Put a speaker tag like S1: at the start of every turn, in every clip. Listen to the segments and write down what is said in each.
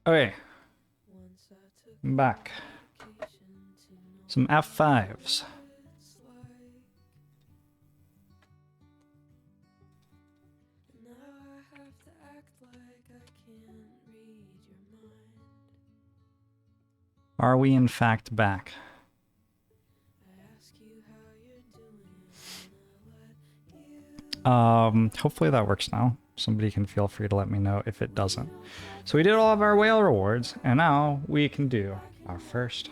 S1: Okay. I'm back. Some F5s. Are we in fact back? Hopefully that works now. Somebody can feel free to let me know if it doesn't. So we did all of our whale rewards, and now we can do our first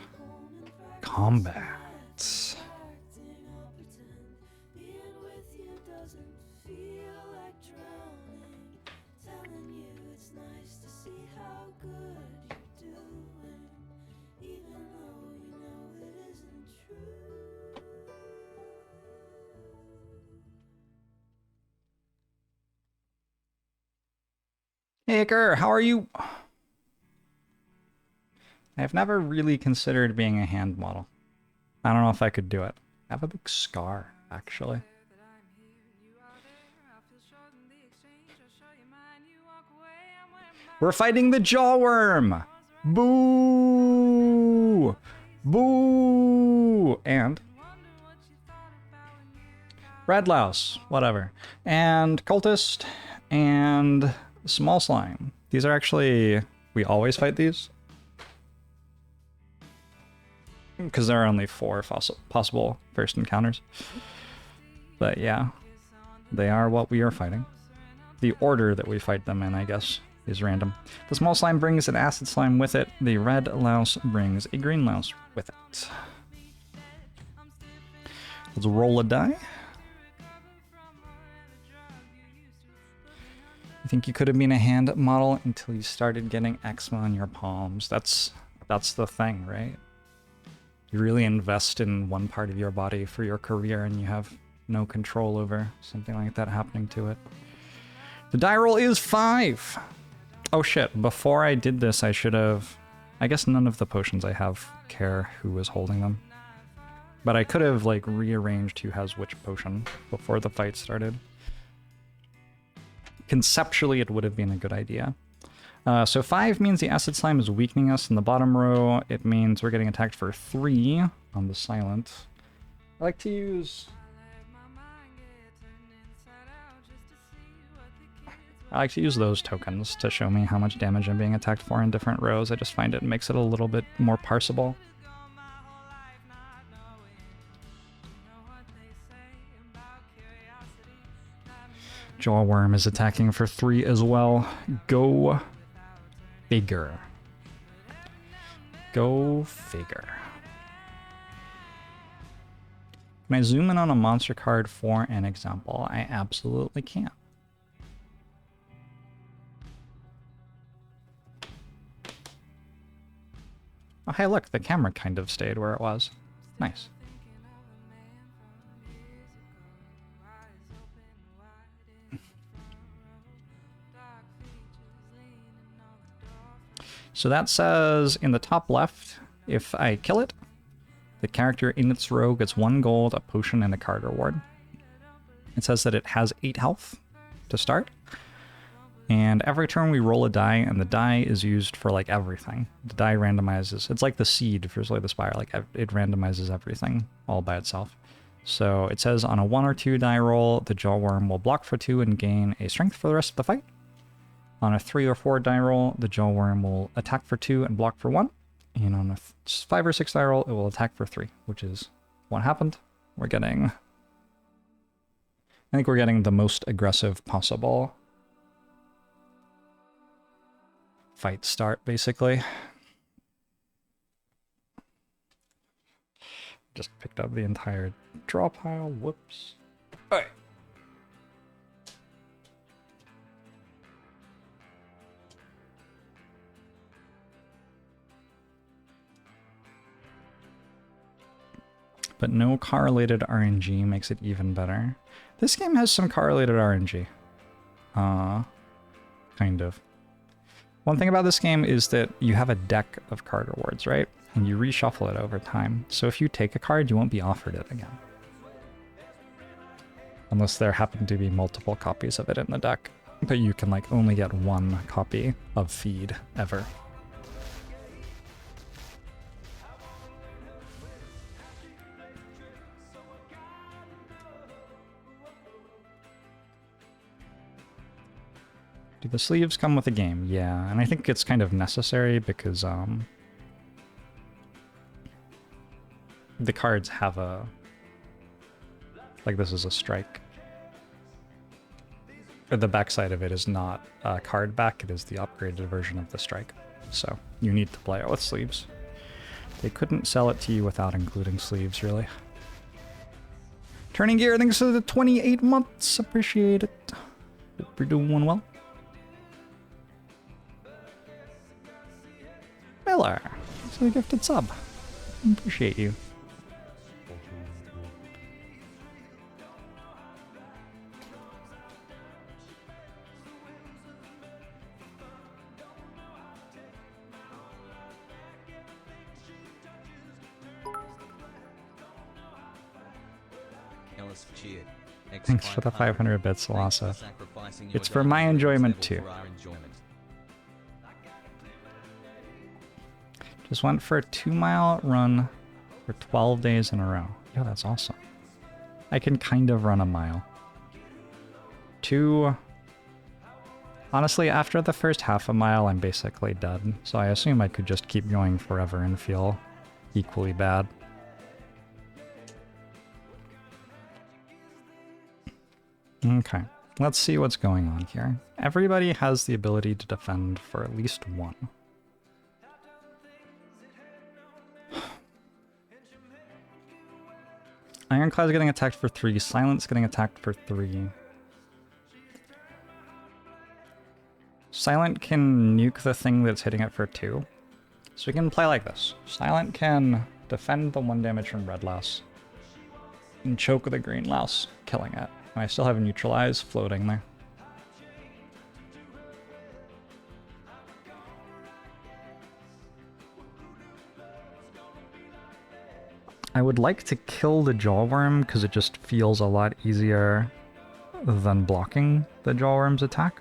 S1: combat. Hey, Iker, how are you? I've never really considered being a hand model. I don't know if I could do it. I have a big scar, actually. We're fighting the jawworm! Boo! Boo! And red louse, whatever. And cultist, and small slime. These are actually... we always fight these. Because there are only 4 possible first encounters. But yeah, they are what we are fighting. The order that we fight them in, I guess, is random. The small slime brings an acid slime with it. The red louse brings a green louse with it. Let's roll a die. I think you could have been a hand model until you started getting eczema on your palms. That's the thing, right? You really invest in one part of your body for your career and you have no control over something like that happening to it. The die roll is 5! Oh shit, before I did this I should have... I guess none of the potions I have care who is holding them. But I could have like rearranged who has which potion before the fight started. Conceptually it would have been a good idea. So 5 means the acid slime is weakening us in the bottom row. It means we're getting attacked for 3 on the silent. I like to use... those tokens to show me how much damage I'm being attacked for in different rows. I just find it makes it a little bit more parsable. Jawworm is attacking for 3 as well. Go figure. Go figure. Can I zoom in on a monster card for an example? I absolutely can. Oh, hey, look, the camera kind of stayed where it was. Nice. So that says in the top left, if I kill it, the character in its row gets 1 gold, a potion, and a card reward. It says that it has 8 health to start. And every turn we roll a die, and the die is used for like everything. The die randomizes. It's like the seed for Slay the Spire. Like it randomizes everything all by itself. So it says on a 1 or 2 die roll, the jawworm will block for 2 and gain a strength for the rest of the fight. On a 3 or 4 die roll, the jawworm will attack for 2 and block for 1. And on a 5 or 6 die roll, it will attack for 3, which is what happened. We're getting... I think we're getting the most aggressive possible fight start, basically. Just picked up the entire draw pile. Whoops. Alright. But no correlated RNG makes it even better. This game has some correlated RNG. Kind of. One thing about this game is that you have a deck of card rewards, right? And you reshuffle it over time. So if you take a card, you won't be offered it again. Unless there happen to be multiple copies of it in the deck. But you can like only get 1 copy of feed ever. Do the sleeves come with a game? Yeah, and I think it's kind of necessary because the cards have a... Like this is a strike. Or the backside of it is not a card back, it is the upgraded version of the strike. So you need to play it with sleeves. They couldn't sell it to you without including sleeves, really. Turning gear, thanks for the 28 months. Appreciate it. Hope you're doing well. Miller, thanks for the gifted sub. Appreciate you. Thanks for the 500 bits, Salasa. It's for my enjoyment too. Just went for a 2-mile run for 12 days in a row. Yeah, that's awesome. I can kind of run a mile. Honestly, after the first half a mile, I'm basically dead. So I assume I could just keep going forever and feel equally bad. Okay, let's see what's going on here. Everybody has the ability to defend for at least one. Ironclad's getting attacked for 3, Silent's getting attacked for 3. Silent can nuke the thing that's hitting it for 2. So we can play like this. Silent can defend the 1 damage from Red Louse and choke the Green Louse, killing it. And I still have Neutralize floating there. I would like to kill the Jawworm because it just feels a lot easier than blocking the Jawworm's attack.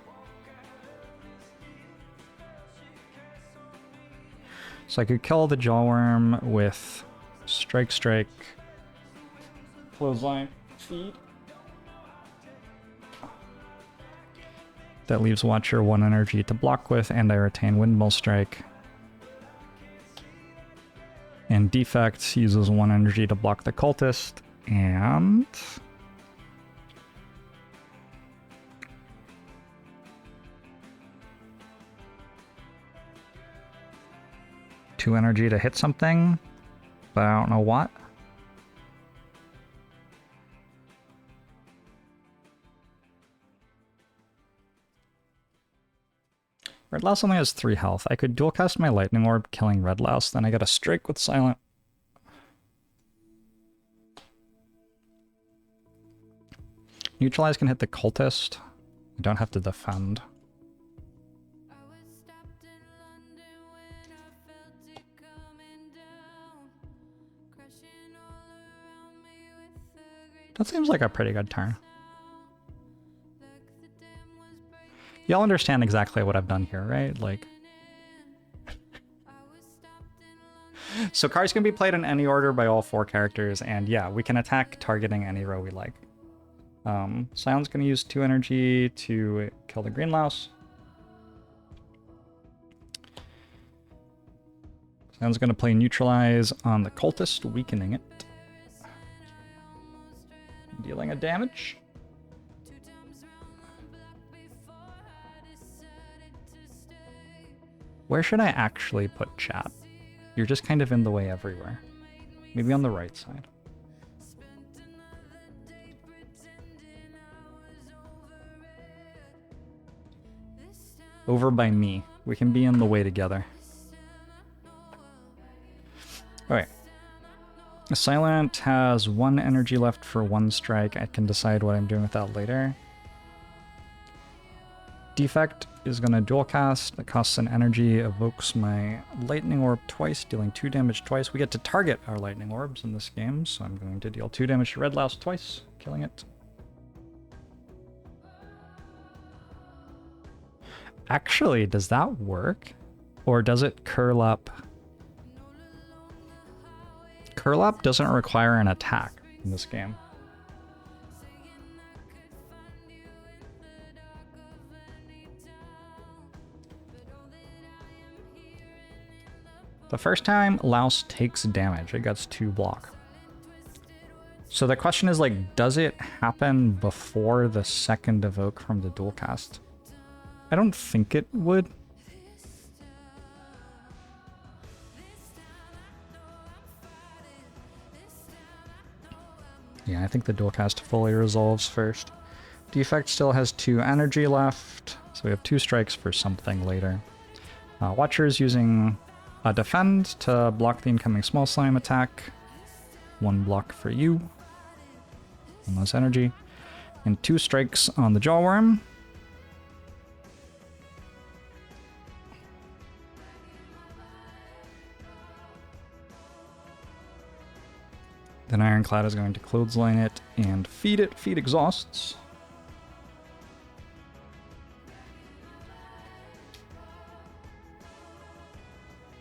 S1: So I could kill the Jawworm with Strike, Strike, Clothesline, Feed. That leaves Watcher 1 energy to block with, and I retain Windmill Strike. And Defect uses 1 energy to block the Cultist, and... two energy to hit something, but I don't know what. Red Louse only has 3 health. I could dual cast my Lightning Orb, killing Red Louse, then I get a strike with Silent. Neutralize can hit the Cultist. I don't have to defend. That seems like a pretty good turn. Y'all understand exactly what I've done here, right? Like, so cards can be played in any order by all 4 characters, and yeah, we can attack targeting any row we like. Silent's gonna use 2 energy to kill the Green Louse. Silent's gonna play Neutralize on the Cultist, weakening it. Dealing a damage. Where should I actually put chat? You're just kind of in the way everywhere. Maybe on the right side. Over by me. We can be in the way together. Alright. Silent has 1 energy left for 1 strike. I can decide what I'm doing with that later. Defect is going to dual cast. It costs an energy, evokes my Lightning Orb twice, dealing 2 damage twice. We get to target our Lightning Orbs in this game, so I'm going to deal 2 damage to Red Louse twice, killing it. Actually, does that work? Or does it curl up? Curl up doesn't require an attack in this game. The first time, Louse takes damage. It gets 2 block. So the question is, like, does it happen before the second evoke from the dual cast? I don't think it would. Yeah, I think the dual cast fully resolves first. Defect still has 2 energy left, so we have 2 strikes for something later. Watcher's using a defend to block the incoming small slime attack. 1 block for you. 1 less energy. And 2 strikes on the Jawworm. Then Ironclad is going to clothesline it and feed it. Feed exhausts.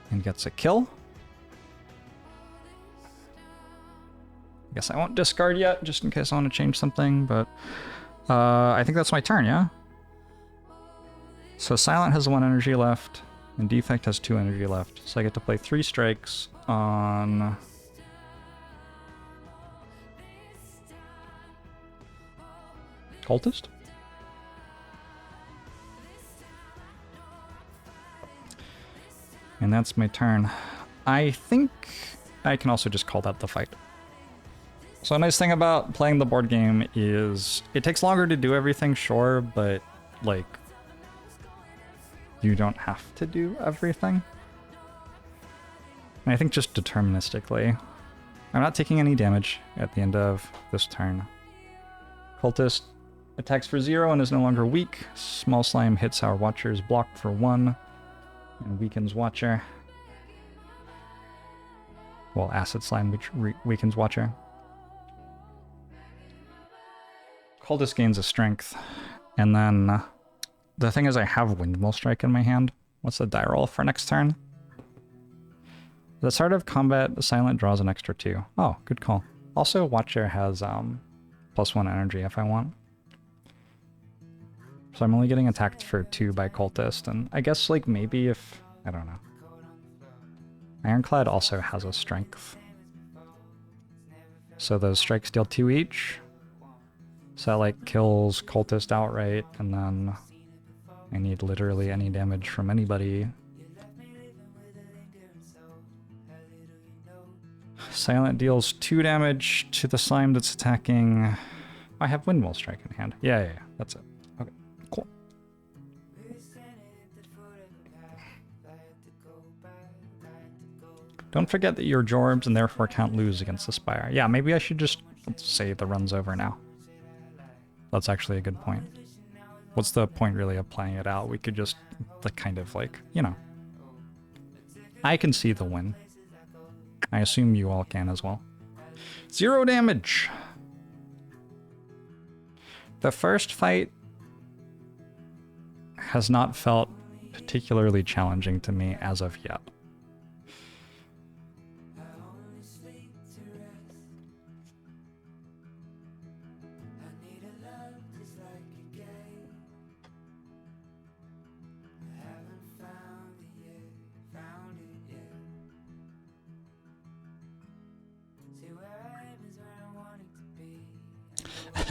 S1: And gets a kill. I guess I won't discard yet, just in case I want to change something, but I think that's my turn, yeah? So Silent has 1 energy left, and Defect has 2 energy left. So I get to play 3 strikes on... Cultist? And that's my turn. I think I can also just call that the fight. So a nice thing about playing the board game is it takes longer to do everything, sure, but like you don't have to do everything. And I think just deterministically. I'm not taking any damage at the end of this turn. Cultist attacks for 0 and is no longer weak. Small Slime hits our Watcher's block for 1 and weakens Watcher. Well, Acid Slime which weakens Watcher. Cultist gains a strength. And then the thing is I have Windmill Strike in my hand. What's the die roll for next turn? At the start of combat, Silent draws an extra 2. Oh, good call. Also, Watcher has +1 energy if I want. So I'm only getting attacked for 2 by Cultist, and I guess like maybe if... I don't know. Ironclad also has a strength. So those strikes deal 2 each. So that like kills Cultist outright, and then I need literally any damage from anybody. Silent deals 2 damage to the slime that's attacking. I have Windmill Strike in hand. Yeah, that's it. Okay, cool. Don't forget that you're Jorbs and therefore can't lose against the Spire. Yeah, maybe I should just say the run's over now. That's actually a good point. What's the point really of playing it out? We could just like kind of like, you know. I can see the win. I assume you all can as well. 0 damage! The first fight has not felt particularly challenging to me as of yet.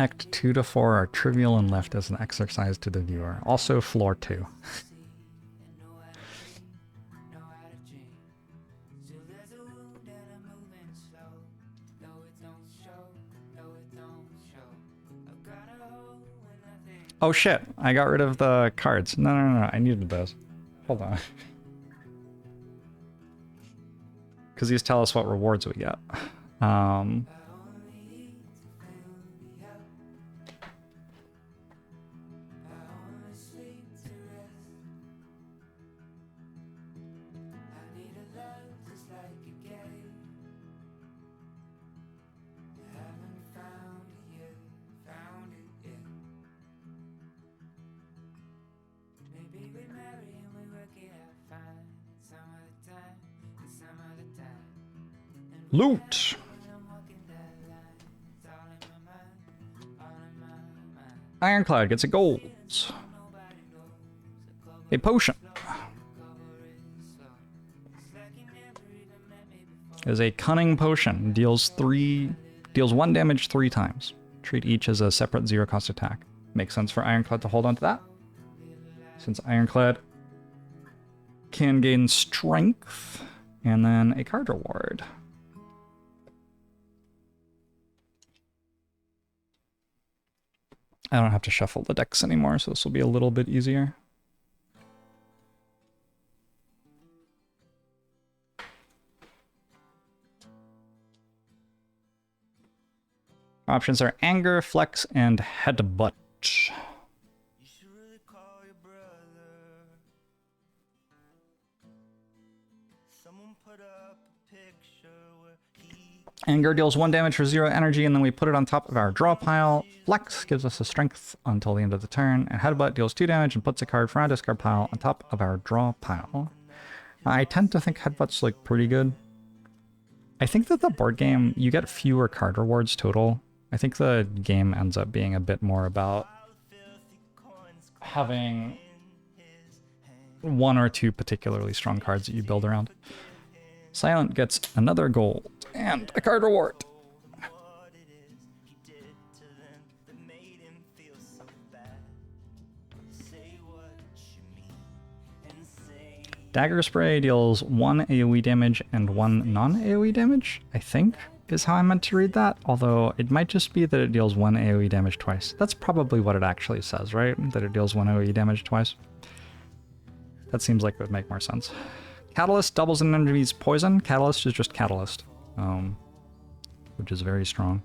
S1: Act 2 to 4 are trivial and left as an exercise to the viewer. Also floor 2. Oh shit, I got rid of the cards. No, I needed those. Hold on. Because these tell us what rewards we get. Loot! Ironclad gets a gold. A potion. Is a cunning potion. Deals 1 damage 3 times. Treat each as a separate 0-cost attack. Makes sense for Ironclad to hold on to that, since Ironclad can gain strength and then a card reward. I don't have to shuffle the decks anymore, so this will be a little bit easier. Options are Anger, Flex, and Headbutt. Anger deals 1 damage for 0 energy, and then we put it on top of our draw pile. Flex gives us a strength until the end of the turn, and Headbutt deals 2 damage and puts a card from our discard pile on top of our draw pile. I tend to think Headbutt's like pretty good. I think that the board game, you get fewer card rewards total. I think the game ends up being a bit more about having 1 or 2 particularly strong cards that you build around. Silent gets another gold and a card reward. Dagger Spray deals 1 AoE damage and 1 non-AoE damage, I think, is how I meant to read that, although it might just be that it deals 1 AoE damage twice. That's probably what it actually says, right? That it deals 1 AoE damage twice. That seems like it would make more sense. Catalyst doubles an enemy's poison. Catalyst is just Catalyst, which is very strong.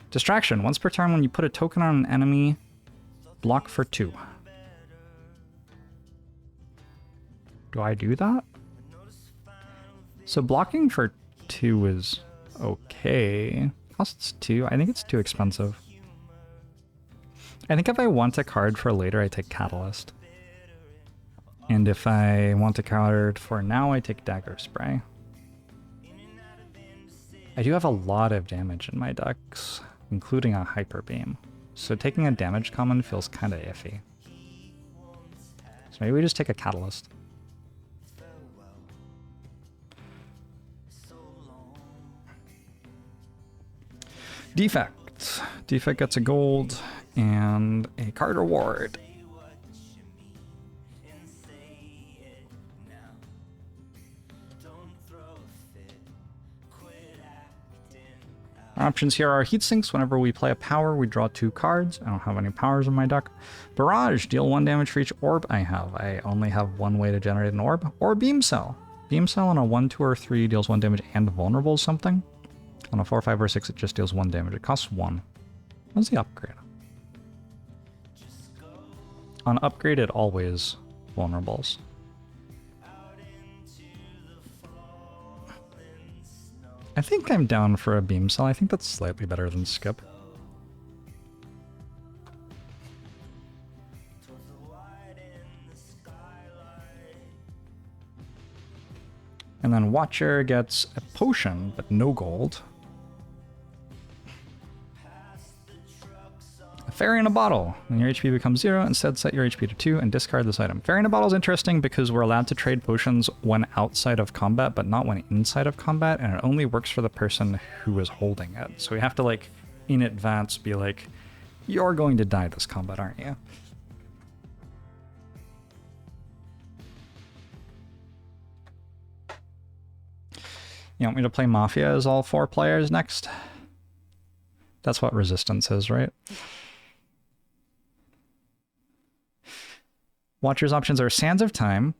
S1: Distraction. Once per turn, when you put a token on an enemy, block for 2. Do I do that? So blocking for 2 is okay. Costs 2. I think it's too expensive. I think if I want a card for later, I take Catalyst. And if I want a card for now, I take Dagger Spray. I do have a lot of damage in my decks, including a Hyper Beam. So taking a damage common feels kind of iffy. So maybe we just take a Catalyst. Defect. Defect gets a gold and a card reward. Our options here are Heat Sinks. Whenever we play a power, we draw 2 cards. I don't have any powers in my deck. Barrage. Deal 1 damage for each orb I have. I only have 1 way to generate an orb. Or Beam Cell. Beam Cell on a 1, 2, or 3 deals 1 damage and vulnerable something. On a 4, 5, or 6, it just deals 1 damage. It costs 1. What's the upgrade? On upgrade, it always vulnerables. I think I'm down for a Beam Cell. I think that's slightly better than Skip. And then Watcher gets a potion, but no gold. A Fairy in a Bottle. When your HP becomes 0, instead set your HP to 2 and discard this item. Fairy in a Bottle is interesting because we're allowed to trade potions when outside of combat, but not when inside of combat, and it only works for the person who is holding it. So we have to, like, in advance be like, you're going to die this combat, aren't you? You want me to play Mafia as all 4 players next? That's what Resistance is, right? Watcher's options are Sands of Time,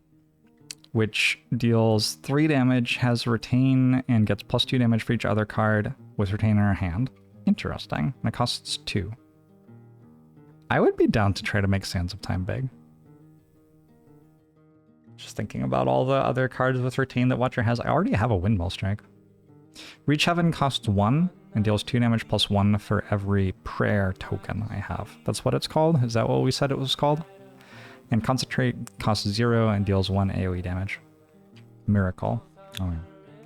S1: which deals 3 damage, has Retain, and gets +2 damage for each other card with Retain in her hand. Interesting. And it costs 2. I would be down to try to make Sands of Time big. Just thinking about all the other cards with Retain that Watcher has. I already have a Windmill Strike. Reach Heaven costs 1 and deals 2 damage +1 for every prayer token I have. That's what it's called? Is that what we said it was called? And Concentrate costs 0 and deals 1 AoE damage. Miracle. Oh, yeah.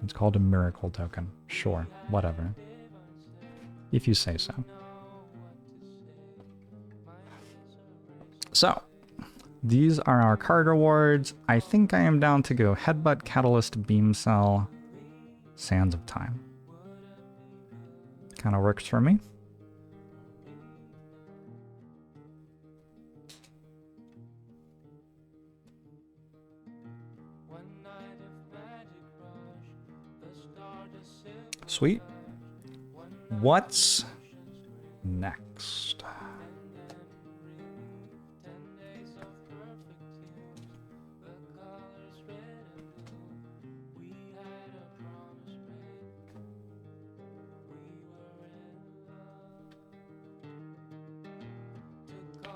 S1: It's called a Miracle token. Sure, whatever. If you say so. So, these are our card rewards. I think I am down to go Headbutt, Catalyst, Beam Cell, Sands of Time. Kind of works for me. Sweet. What's next?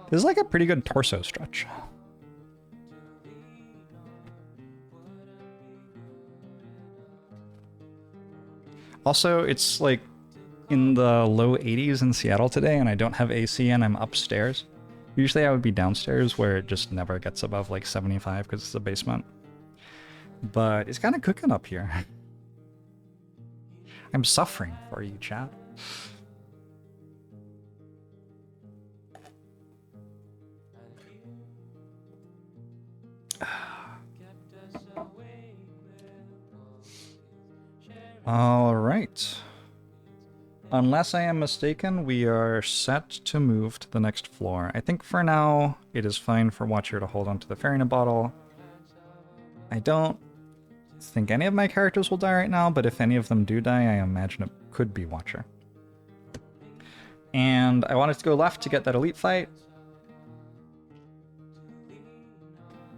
S1: This is like a pretty good torso stretch. Also, it's like in the low 80s in Seattle today, and I don't have AC and I'm upstairs. Usually I would be downstairs where it just never gets above like 75 because it's a basement. But it's kind of cooking up here. I'm suffering for you, chat. All right. Unless I am mistaken, we are set to move to the next floor. I think for now, it is fine for Watcher to hold onto the Farina bottle. I don't think any of my characters will die right now, but if any of them do die, I imagine it could be Watcher. And I wanted to go left to get that elite fight.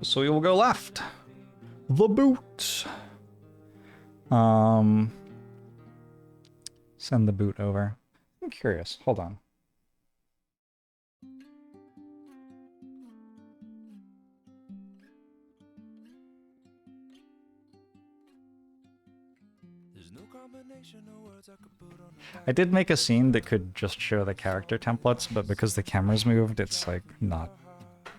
S1: So we will go left. The boot. Send the boot over. I'm curious. Hold on. I did make a scene that could just show the character templates, but because the camera's moved, it's like not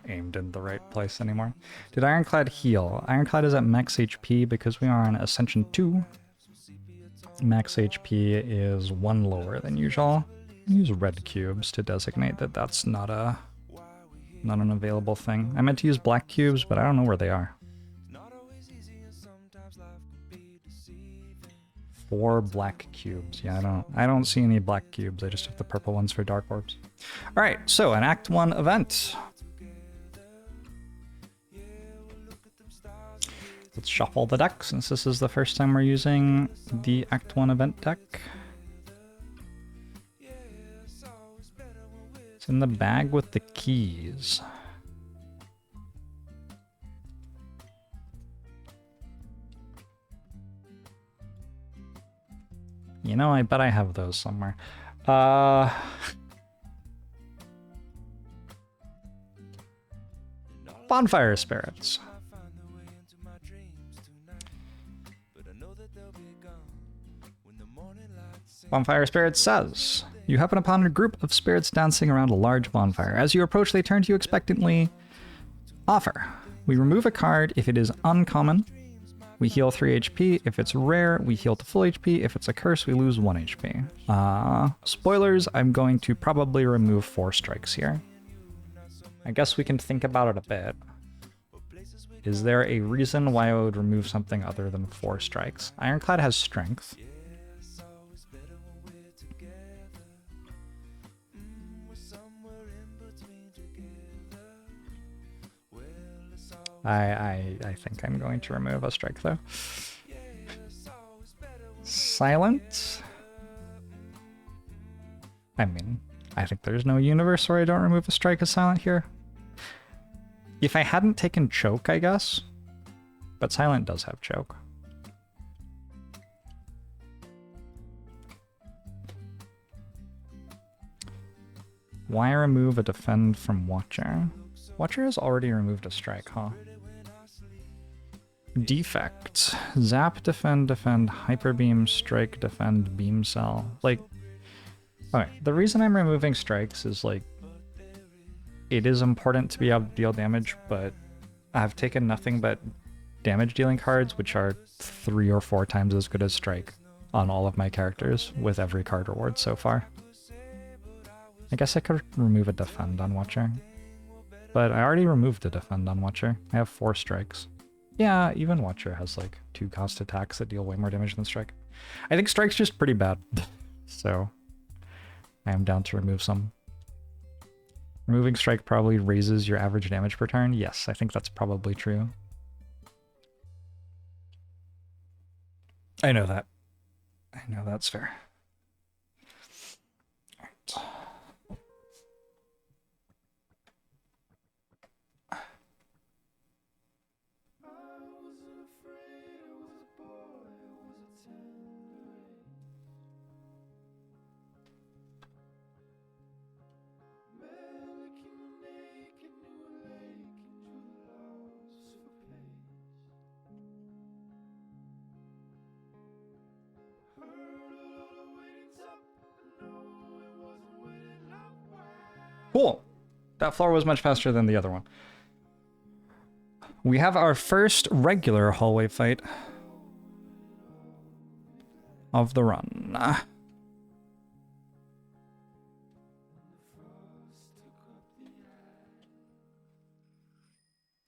S1: aimed in the right place anymore. Did Ironclad heal? Ironclad is at max HP because we are on Ascension 2. Max HP is 1 lower than usual. Use red cubes to designate that that's not an available thing. I meant to use black cubes, but I don't know where they are. 4 black cubes. Yeah, I don't see any black cubes. I just have the purple ones for dark orbs. All right, so an Act 1 event. Let's shuffle the deck since this is the first time we're using the Act 1 event deck. It's in the bag with the keys. You know, I bet I have those somewhere. Bonfire spirits. Bonfire Spirit says, you happen upon a group of spirits dancing around a large bonfire. As you approach, they turn to you expectantly. Offer. We remove a card if it is uncommon. We heal 3 HP. If it's rare, we heal to full HP. If it's a curse, we lose 1 HP. Spoilers, I'm going to probably remove 4 strikes here. I guess we can think about it a bit. Is there a reason why I would remove something other than 4 strikes? Ironclad has strength. I think I'm going to remove a strike though. Silent? I mean, I think there's no universe where I don't remove a strike as silent here. If I hadn't taken choke, I guess. But silent does have choke. Why remove a defend from Watcher? Watcher has already removed a strike, huh? Defect. Zap, defend, defend, hyper beam, strike, defend, beam cell. Like, okay, the reason I'm removing strikes is like, it is important to be able to deal damage, but I've taken nothing but damage dealing cards, which are 3 or 4 times as good as strike on all of my characters with every card reward so far. I guess I could remove a defend on Watcher. But I already removed a defend on Watcher. I have 4 strikes. Yeah, even Watcher has like 2 cost attacks that deal way more damage than strike. I think Strike's just pretty bad. So I am down to remove some. Removing Strike probably raises your average damage per turn. Yes, I think that's probably true. I know that. I know that's fair. All right. Cool. That floor was much faster than the other one. We have our first regular hallway fight of the run.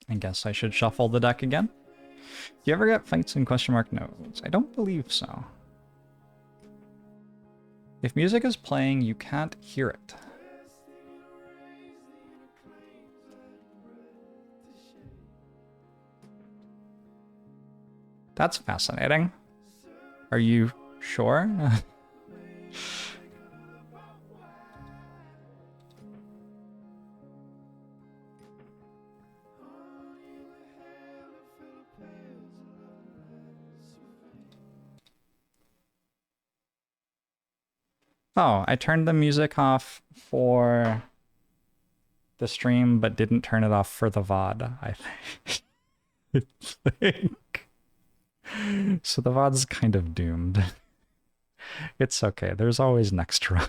S1: I guess I should shuffle the deck again. Do you ever get fights in question mark nodes? I don't believe so. If music is playing, you can't hear it. That's fascinating. Are you sure? Oh, I turned the music off for the stream, but didn't turn it off for the VOD, I think. So the VOD's kind of doomed. It's okay, there's always next run.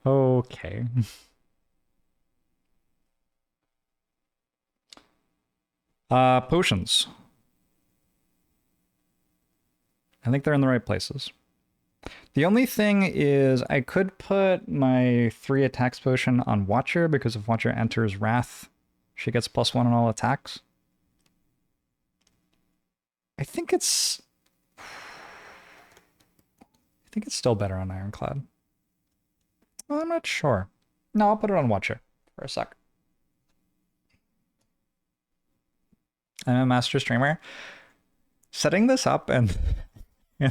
S1: Okay. Potions. I think they're in the right places. The only thing is I could put my 3 attacks potion on Watcher, because if Watcher enters Wrath, she gets +1 on all attacks. I think it's still better on Ironclad. Well, I'm not sure. No, I'll put it on Watcher for a sec. I'm a master streamer. Setting this up and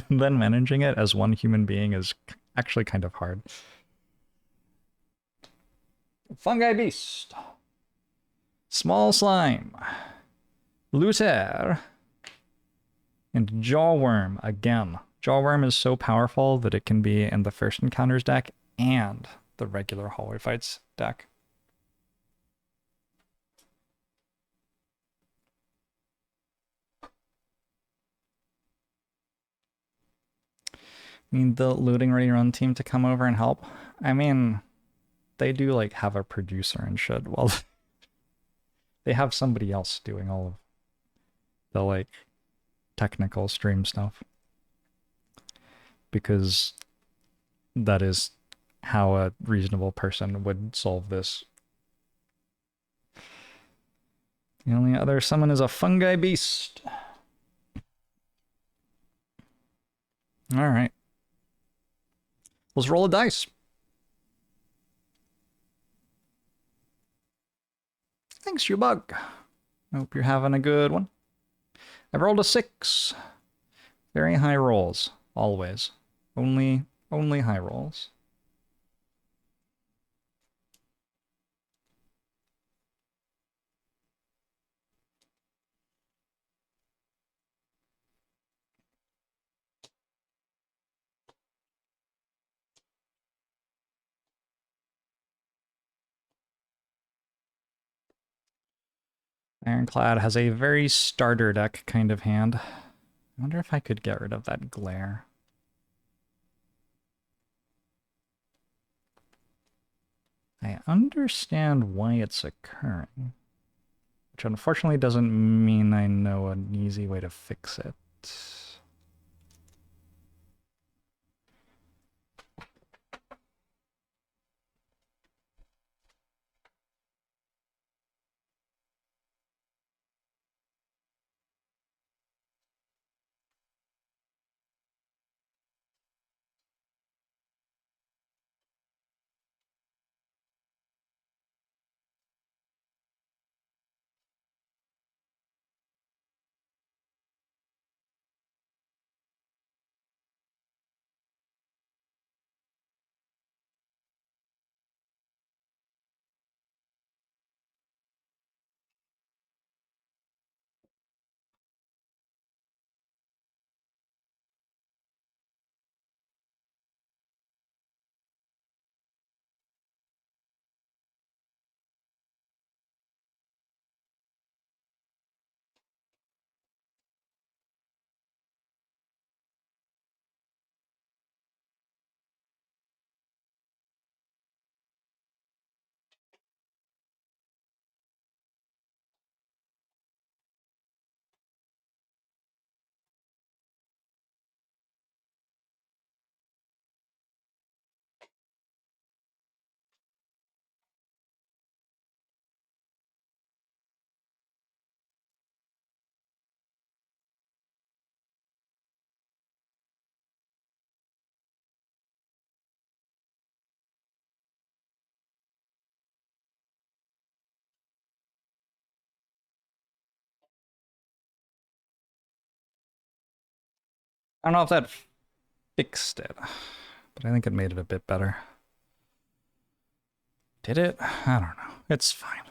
S1: then managing it as one human being is actually kind of hard. Fungi Beast. Small Slime. Luther. And Jawworm again. Jawworm is so powerful that it can be in the first encounters deck and the regular hallway fights deck. Need the Looting Ready Run team to come over and help? I mean, they do like have a producer and shit. Well, they have somebody else doing all of the like technical stream stuff, because that is how a reasonable person would solve this. The only other summon is a Fungi Beast. All right. Let's roll a dice. Thanks, you bug. Hope you're having a good one. I've rolled a 6. Very high rolls, always. Only high rolls. Ironclad has a very starter deck kind of hand. I wonder if I could get rid of that glare. I understand why it's occurring, which unfortunately doesn't mean I know an easy way to fix it. I don't know if that fixed it, but I think it made it a bit better. Did it? I don't know. It's fine.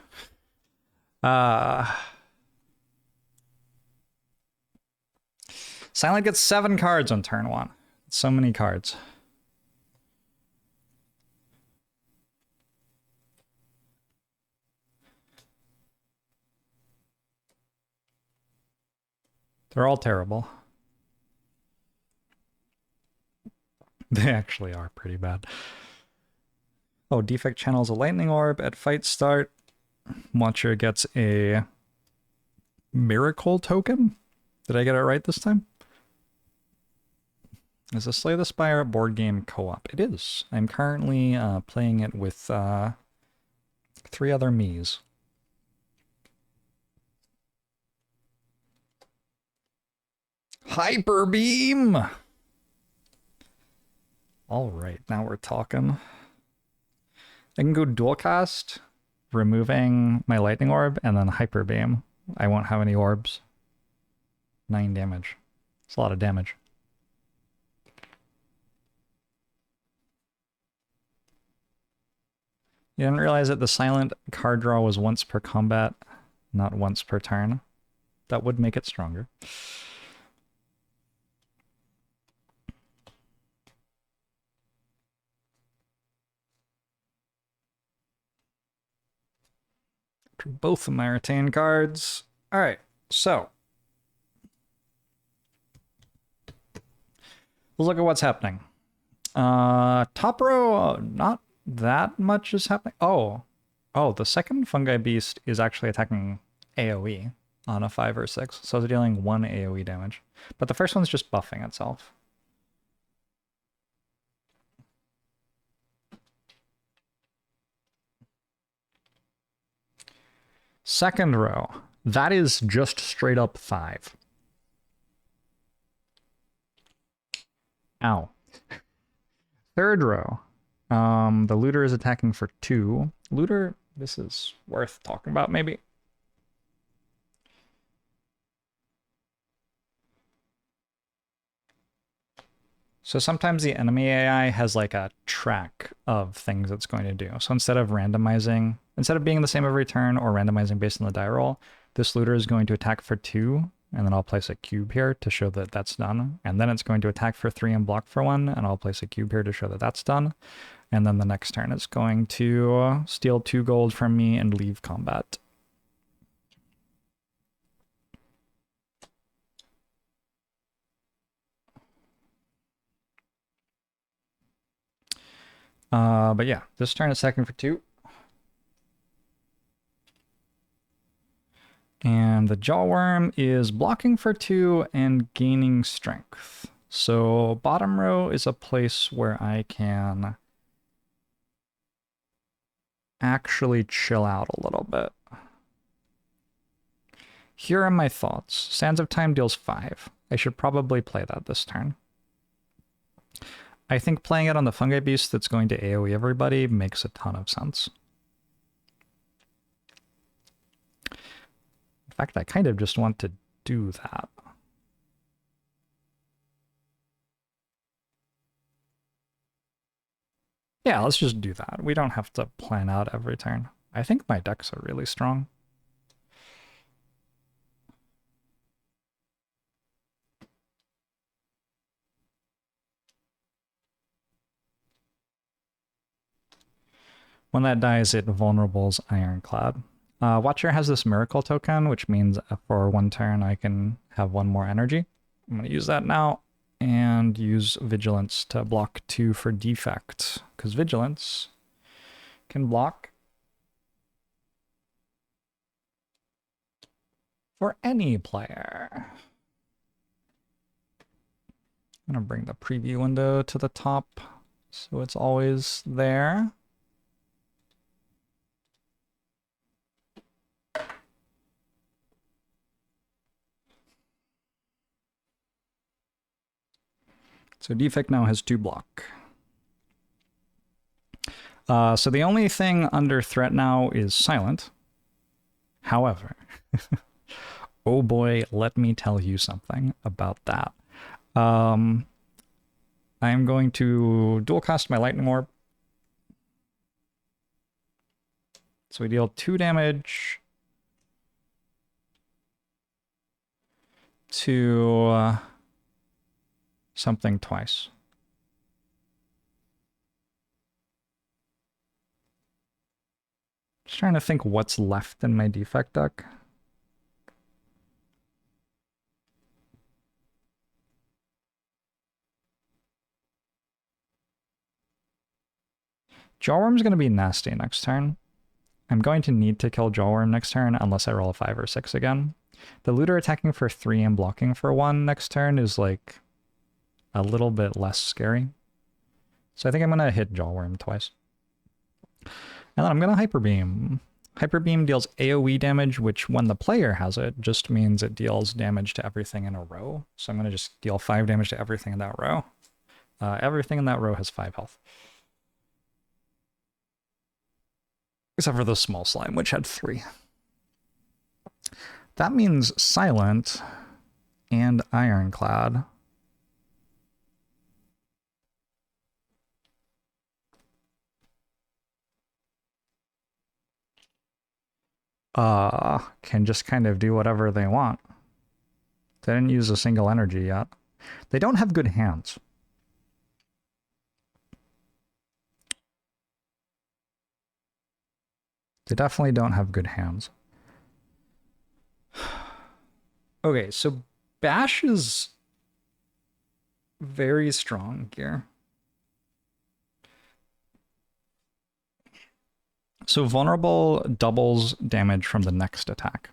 S1: Silent gets 7 cards on turn 1. So many cards. They're all terrible. They actually are pretty bad. Oh, defect channels a lightning orb at fight start. Watcher gets a miracle token. Did I get it right this time? Is a Slay the Spire board game co-op? It is. I'm currently playing it with 3 other me's. Hyper Beam! Alright, now we're talking. I can go dual cast, removing my lightning orb, and then Hyper Beam. I won't have any orbs. 9 damage. It's a lot of damage. You didn't realize that the silent card draw was once per combat, not once per turn. That would make it stronger. Both of my retained cards. All right, so let's look at what's happening. Top row, not that much is happening. Oh, the second fungi beast is actually attacking AoE on a 5 or 6, so it's dealing 1 AoE damage. But the first one's just buffing itself. Second row, that is just straight up 5. Ow. Third row, the looter is attacking for 2. Looter, this is worth talking about maybe. So sometimes the enemy AI has like a track of things it's going to do. So instead of being the same every turn or randomizing based on the die roll, this looter is going to attack for 2, and then I'll place a cube here to show that that's done. And then it's going to attack for 3 and block for 1, and I'll place a cube here to show that that's done. And then the next turn it's going to steal 2 gold from me and leave combat. But yeah, this turn is attacking for 2. And the Jawworm is blocking for 2 and gaining strength. So bottom row is a place where I can actually chill out a little bit. Here are my thoughts. Sands of Time deals 5. I should probably play that this turn. I think playing it on the Fungi Beast that's going to AoE everybody makes a ton of sense. In fact, I kind of just want to do that. Yeah, let's just do that. We don't have to plan out every turn. I think my decks are really strong. When that dies, it vulnerables Ironclad. Watcher has this Miracle token, which means for 1 turn I can have 1 more energy. I'm going to use that now and use Vigilance to block 2 for defect, because Vigilance can block for any player. I'm going to bring the preview window to the top so it's always there. So defect now has 2 block. So the only thing under threat now is silent. However, oh boy, let me tell you something about that. I am going to dual cast my lightning orb. So we deal 2 damage to something twice. Just trying to think what's left in my defect deck. Jawworm's going to be nasty next turn. I'm going to need to kill Jawworm next turn unless I roll a 5 or 6 again. The Looter attacking for 3 and blocking for 1 next turn is like a little bit less scary. So I think I'm going to hit Jawworm twice. And then I'm going to Hyper Beam. Hyper Beam deals AoE damage, which when the player has it, just means it deals damage to everything in a row. So I'm going to just deal 5 damage to everything in that row. Everything in that row has 5 health. Except for the small slime, which had 3. That means Silent and Ironclad. Can just kind of do whatever they want. They didn't use a single energy yet. They don't have good hands. They definitely don't have good hands. Okay, so Bash is very strong here. So Vulnerable doubles damage from the next attack.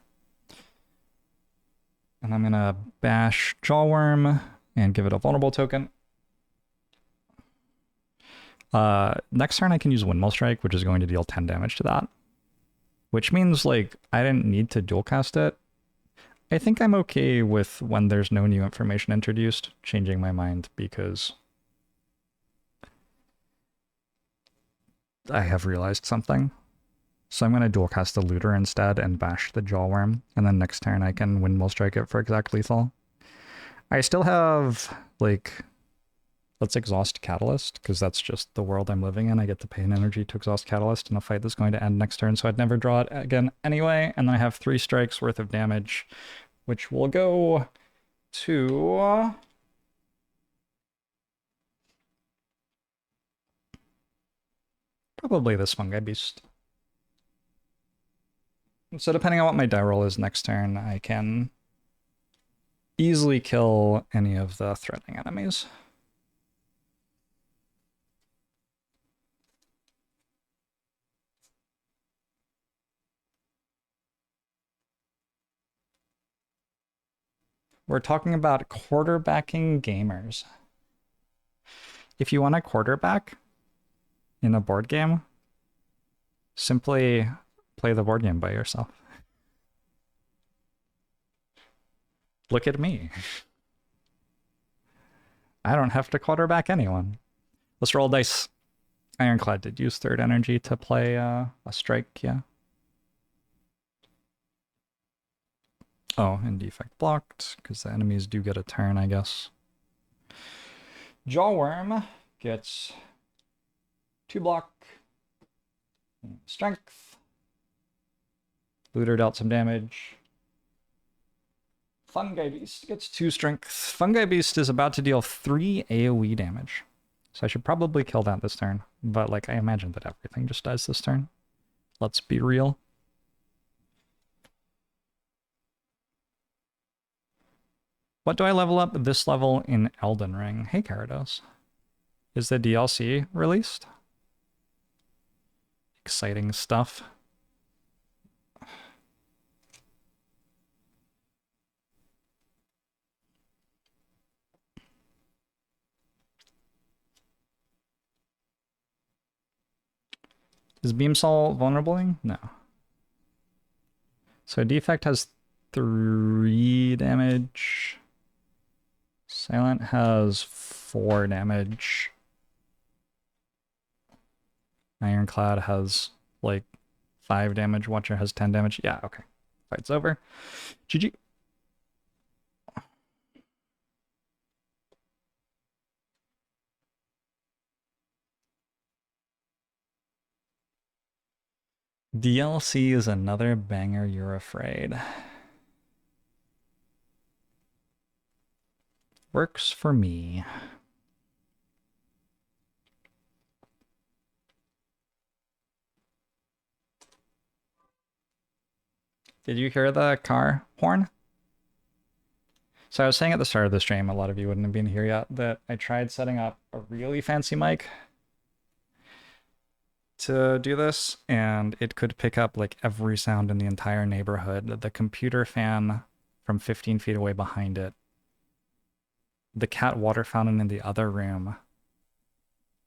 S1: And I'm going to Bash Jawworm and give it a Vulnerable token. Next turn I can use Windmill Strike, which is going to deal 10 damage to that. Which means, like, I didn't need to dual cast it. I think I'm okay with when there's no new information introduced, changing my mind because I have realized something. So I'm going to dual cast the Looter instead and bash the Jawworm, and then next turn I can Windmill Strike it for exact lethal. I still have, like, let's exhaust Catalyst, because that's just the world I'm living in. I get the pain energy to exhaust Catalyst in a fight that's going to end next turn, so I'd never draw it again anyway. And then I have 3 strikes worth of damage, which will go to... probably this Fungi Beast. So depending on what my die roll is next turn, I can easily kill any of the threatening enemies. We're talking about quarterbacking gamers. If you want a quarterback in a board game, simply play the board game by yourself. Look at me. I don't have to quarterback anyone. Let's roll dice. Ironclad did use 3rd energy to play a strike, yeah. Oh, and defect blocked, because the enemies do get a turn, I guess. Jawworm gets 2 block, strength. Looter dealt some damage. Fungi Beast gets 2 strength. Fungi Beast is about to deal 3 AoE damage. So I should probably kill that this turn. But, like, I imagine that everything just dies this turn. Let's be real. What do I level up this level in Elden Ring? Hey, Carados. Is the DLC released? Exciting stuff. Is Beamsaw vulnerabling? No. So Defect has 3 damage. Silent has 4 damage. Ironclad has, like, 5 damage. Watcher has 10 damage. Yeah, okay. Fight's over. GG. DLC is another banger, you're afraid. Works for me. Did you hear the car horn? So I was saying at the start of the stream, a lot of you wouldn't have been here yet, that I tried setting up a really fancy mic to do this, and it could pick up like every sound in the entire neighborhood. The computer fan from 15 feet away behind it, the cat water fountain in the other room,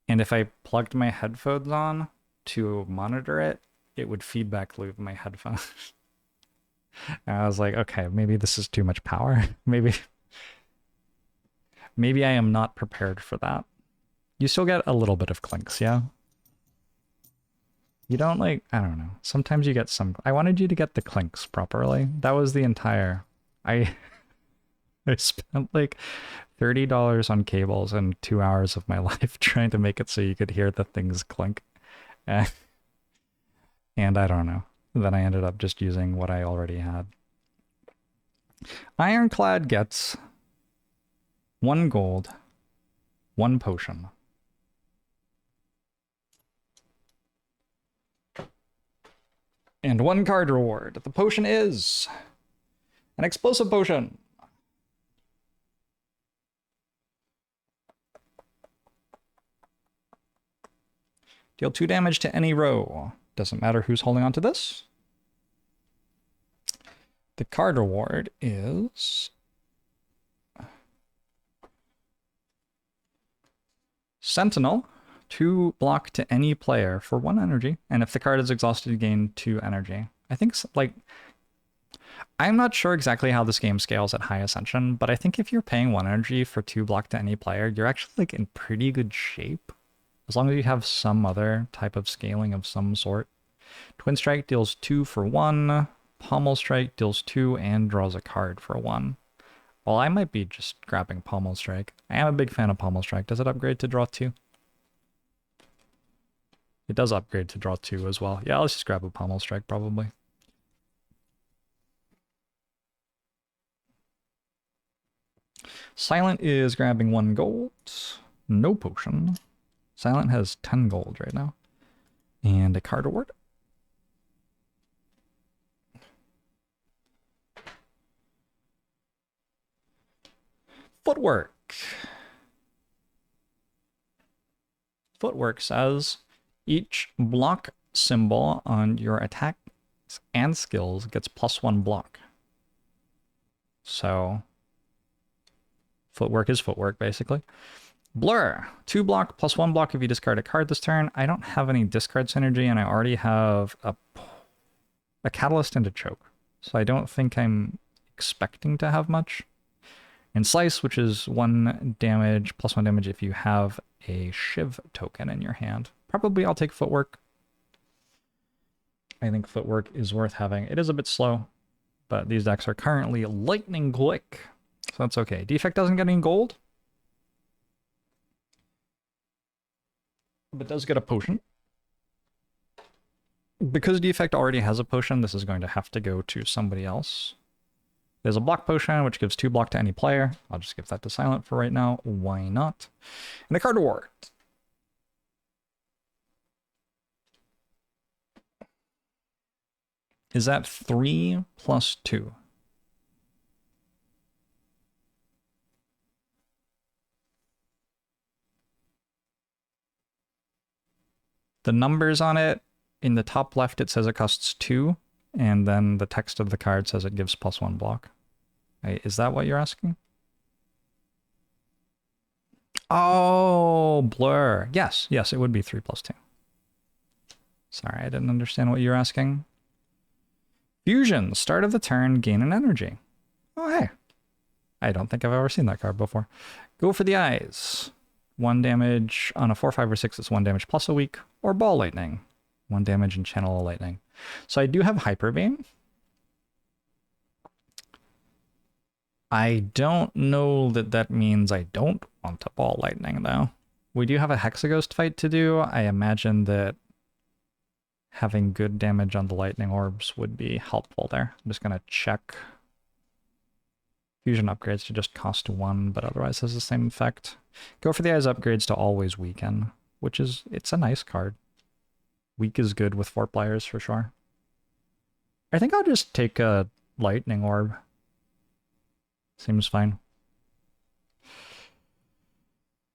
S1: and if I plugged my headphones on to monitor it, it would feedback loop my headphones. And I was like, okay, maybe this is too much power. Maybe I am not prepared for that. You still get a little bit of clinks, yeah? You don't like, I don't know. Sometimes you get some, I wanted you to get the clinks properly. That was the entire, I spent like $30 on cables and 2 hours of my life trying to make it so you could hear the things clink. And I don't know. Then I ended up just using what I already had. Ironclad gets 1 gold, 1 potion. And 1 card reward. The potion is an explosive potion. Deal 2 damage to any row. Doesn't matter who's holding on to this. The card reward is Sentinel. 2 block to any player for 1 energy, and if the card is exhausted, you gain 2 energy. I think, like, I'm not sure exactly how this game scales at high ascension, but I think if you're paying 1 energy for 2 block to any player, you're actually like in pretty good shape, as long as you have some other type of scaling of some sort. Twin Strike deals 2 for 1, Pommel Strike deals 2 and draws a card for 1. Well, I might be just grabbing Pommel Strike. I am a big fan of Pommel Strike. Does it upgrade to draw 2? It does upgrade to draw 2 as well. Yeah, let's just grab a Pommel Strike probably. Silent is grabbing 1 gold. No potion. Silent has 10 gold right now. And a card award. Footwork. Footwork says each block symbol on your attacks and skills gets +1 block. So footwork is footwork, basically. Blur. 2 block +1 block if you discard a card this turn. I don't have any discard synergy, and I already have a catalyst and a choke. So I don't think I'm expecting to have much. And Slice, which is 1 damage, +1 damage if you have a Shiv token in your hand. Probably I'll take Footwork. I think Footwork is worth having. It is a bit slow, but these decks are currently lightning quick, so that's okay. Defect doesn't get any gold, but does get a potion. Because Defect already has a potion, this is going to have to go to somebody else. There's a block potion, which gives 2 block to any player. I'll just give that to Silent for right now. Why not? And a card reward. Is that 3 plus 2? The numbers on it, in the top left, it says it costs 2. And then the text of the card says it gives +1 block. Is that what you're asking? Oh, Blur. Yes, it would be 3 plus 2. Sorry, I didn't understand what you're asking. Fusion. Start of the turn, gain an energy. Oh, hey. I don't think I've ever seen that card before. Go for the eyes. 1 damage on a 4, 5, or 6. It's 1 damage plus a weak. Or Ball Lightning. 1 damage and Channel a Lightning. So I do have Hyper Beam. I don't know that that means I don't want to Ball Lightning, though. We do have a Hexaghost fight to do. I imagine that having good damage on the lightning orbs would be helpful there. I'm just going to check fusion upgrades to just cost 1, but otherwise has the same effect. Go for the eyes upgrades to always weaken, which is, it's a nice card. Weak is good with 4 players for sure. I think I'll just take a lightning orb. Seems fine.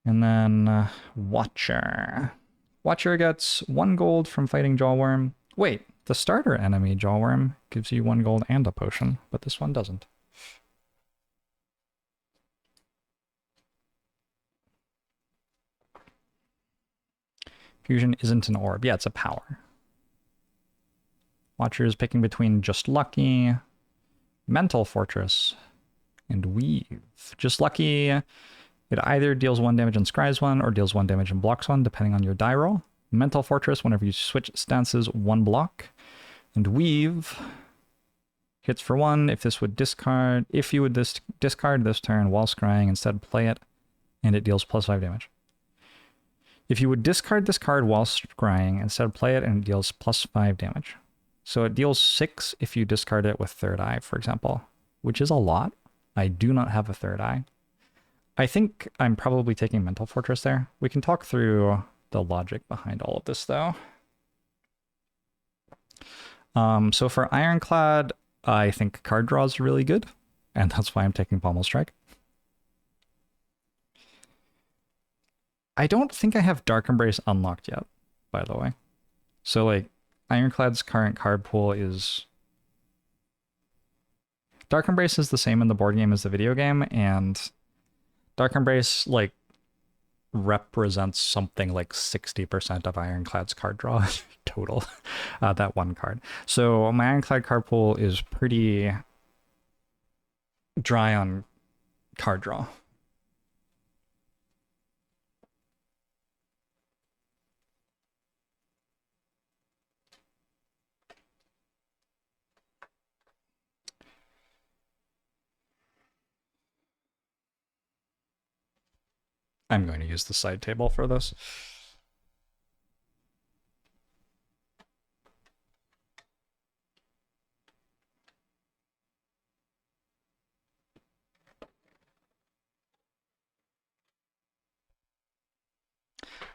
S1: And then Watcher. Watcher gets 1 gold from fighting Jawworm. Wait, the starter enemy Jawworm gives you 1 gold and a potion, but this one doesn't. Fusion isn't an orb. Yeah, it's a power. Watcher is picking between Just Lucky, Mental Fortress, and Weave. Just Lucky, it either deals 1 damage and scries 1, or deals 1 damage and blocks 1, depending on your die roll. Mental Fortress, whenever you switch stances, 1 block. And Weave hits for 1 if this would discard. If you would discard this turn while scrying, instead play it, and it deals +5 damage. If you would discard this card while scrying, instead play it, and it deals +5 damage. So it deals 6 if you discard it with Third Eye, for example, which is a lot. I do not have a Third Eye. I think I'm probably taking Mental Fortress there. We can talk through the logic behind all of this, though. So for Ironclad, I think card draw is really good, and that's why I'm taking Pommel Strike. I don't think I have Dark Embrace unlocked yet, by the way. So, like, Ironclad's current card pool is... Dark Embrace is the same in the board game as the video game, and Dark Embrace, like, represents something like 60% of Ironclad's card draw total, that 1 card. So my Ironclad card pool is pretty dry on card draw. I'm going to use the side table for this.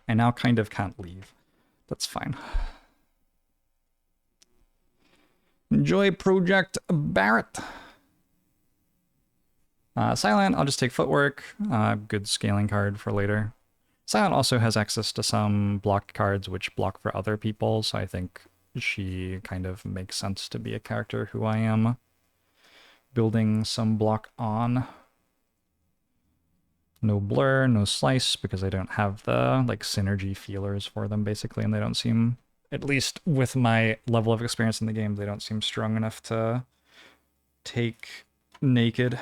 S1: I now kind of can't leave. That's fine. Enjoy Project Barrett. Silent, I'll just take Footwork. Good scaling card for later. Silent also has access to some block cards which block for other people, so I think she kind of makes sense to be a character who I am building some block on. No Blur, no Slice, because I don't have the like synergy feelers for them, basically, and they don't seem, at least with my level of experience in the game, they don't seem strong enough to take naked.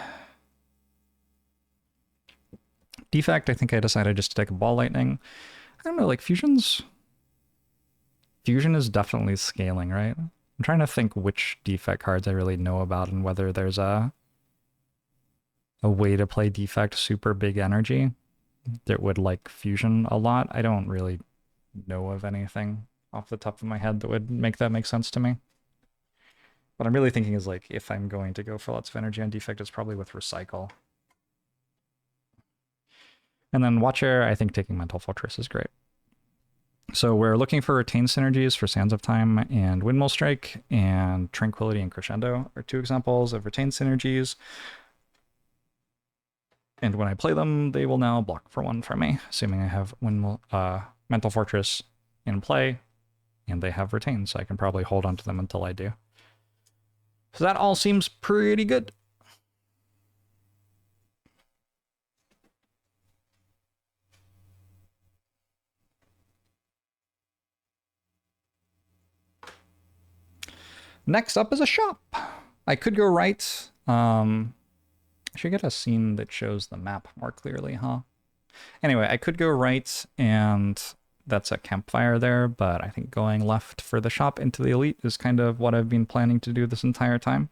S1: Defect, I think I decided just to take a Ball Lightning. I don't know, like Fusion is definitely scaling, right? I'm trying to think which defect cards I really know about and whether there's a way to play defect super big energy that would like Fusion a lot. I don't really know of anything off the top of my head that would make that make sense to me. What I'm really thinking is like, if I'm going to go for lots of energy on defect, it's probably with Recycle. And then Watcher, I think taking Mental Fortress is great. So we're looking for retained synergies for Sands of Time and Windmill Strike, and Tranquility and Crescendo are 2 examples of retained synergies. And when I play them, they will now block for 1 for me, assuming I have Mental Fortress in play, and they have retained, so I can probably hold on to them until I do. So that all seems pretty good. Next up is a shop. I could go right. I should get a scene that shows the map more clearly, huh? Anyway, I could go right, and that's a Campfire there, but I think going left for the shop into the Elite is kind of what I've been planning to do this entire time.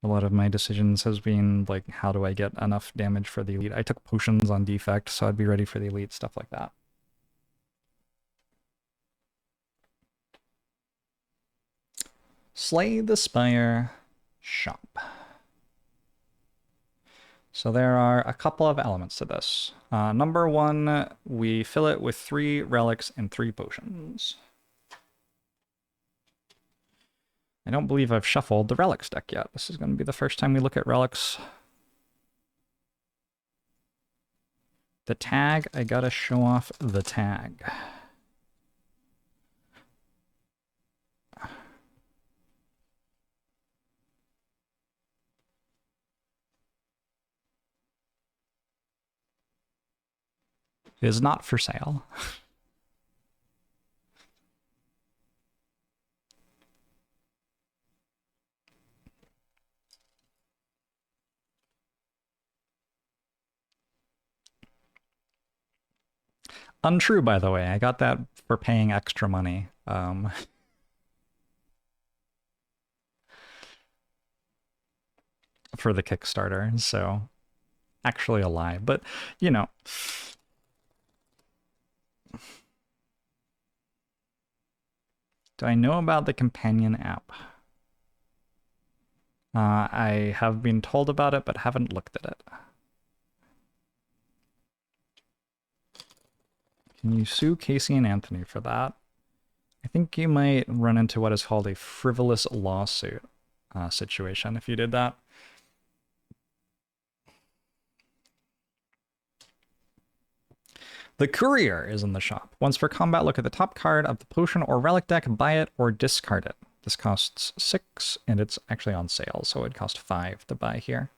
S1: A lot of my decisions has been like, how do I get enough damage for the Elite? I took potions on defect, so I'd be ready for the Elite, stuff like that. Slay the Spire shop. So there are a couple of elements to this. Number one, we fill it with 3 relics and 3 potions. I don't believe I've shuffled the relics deck yet. This is going to be the first time we look at relics. The tag, I gotta show off the tag. It is not for sale. Untrue, by the way. I got that for paying extra money. For the Kickstarter, so actually a lie, but you know. Do I know about the companion app? I have been told about it, but haven't looked at it. Can you sue Casey and Anthony for that? I think you might run into what is called a frivolous lawsuit situation if you did that. The Courier is in the shop. Once per combat, look at the top card of the potion or relic deck, buy it or discard it. This costs 6, and it's actually on sale, so it'd cost 5 to buy here.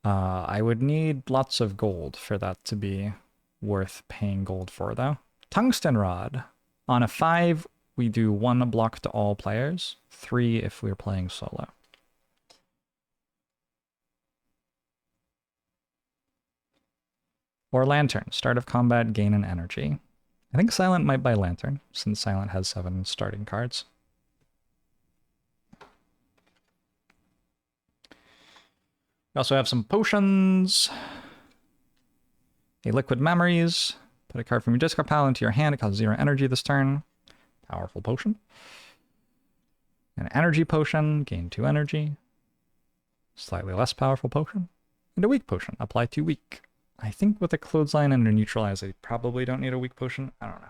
S1: I would need lots of gold for that to be worth paying gold for, though. Tungsten Rod. On a 5, we do 1 block to all players, 3 if we're playing solo. Or Lantern. Start of combat, gain an energy. I think Silent might buy Lantern, since Silent has 7 starting cards. We also have some potions. A Liquid Memories. Put a card from your discard pile into your hand. It costs 0 energy this turn. Powerful potion. An energy potion. Gain 2 energy. Slightly less powerful potion. And a weak potion. Apply 2 weak. I think with a Clothesline and a Neutralize, I probably don't need a weak potion. I don't know.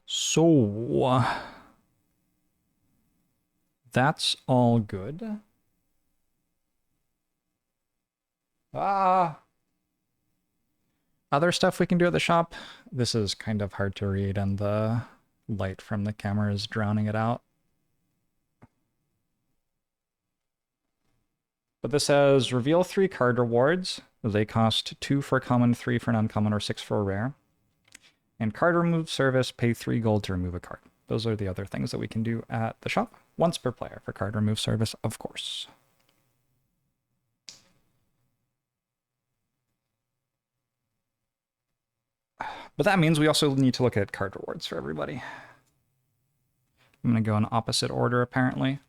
S1: So, that's all good. Other stuff we can do at the shop. This is kind of hard to read, and the light from the camera is drowning it out. But this says, reveal 3 card rewards. They cost 2 for a common, 3 for an uncommon, or 6 for a rare. And card remove service, pay 3 gold to remove a card. Those are the other things that we can do at the shop. Once per player for card remove service, of course. But that means we also need to look at card rewards for everybody. I'm going to go in opposite order, apparently.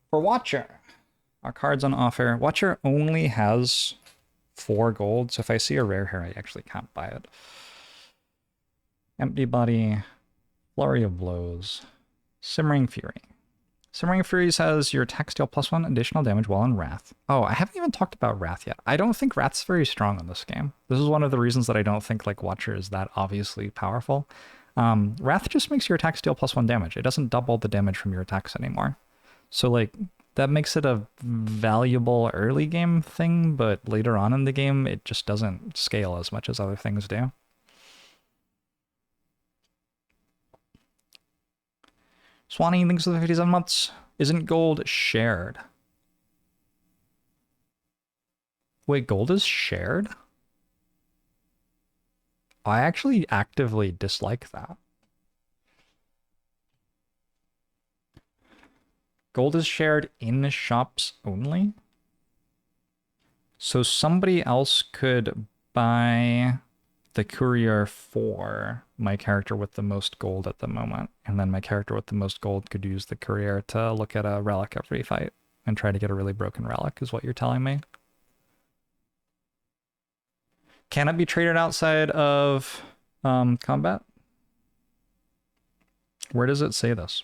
S1: For Watcher, our cards on offer. Watcher only has 4 gold, so if I see a rare here, I actually can't buy it. Empty Body, Flurry of Blows, Simmering Fury. Simmering Fury says your attack deal +1 additional damage while in Wrath. Oh, I haven't even talked about Wrath yet. I don't think Wrath's very strong in this game. This is one of the reasons that I don't think like Watcher is that obviously powerful. Wrath just makes your attack deal +1 damage. It doesn't double the damage from your attacks anymore. So like that makes it a valuable early game thing, but later on in the game, it just doesn't scale as much as other things do. Swanee, thanks for the 57 months. Isn't gold shared? Wait, gold is shared? I actually actively dislike that. Gold is shared in shops only? So somebody else could buy the Courier for my character with the most gold at the moment, and then my character with the most gold could use the Courier to look at a relic every fight and try to get a really broken relic, is what you're telling me. Can it be traded outside of combat? Where does it say this?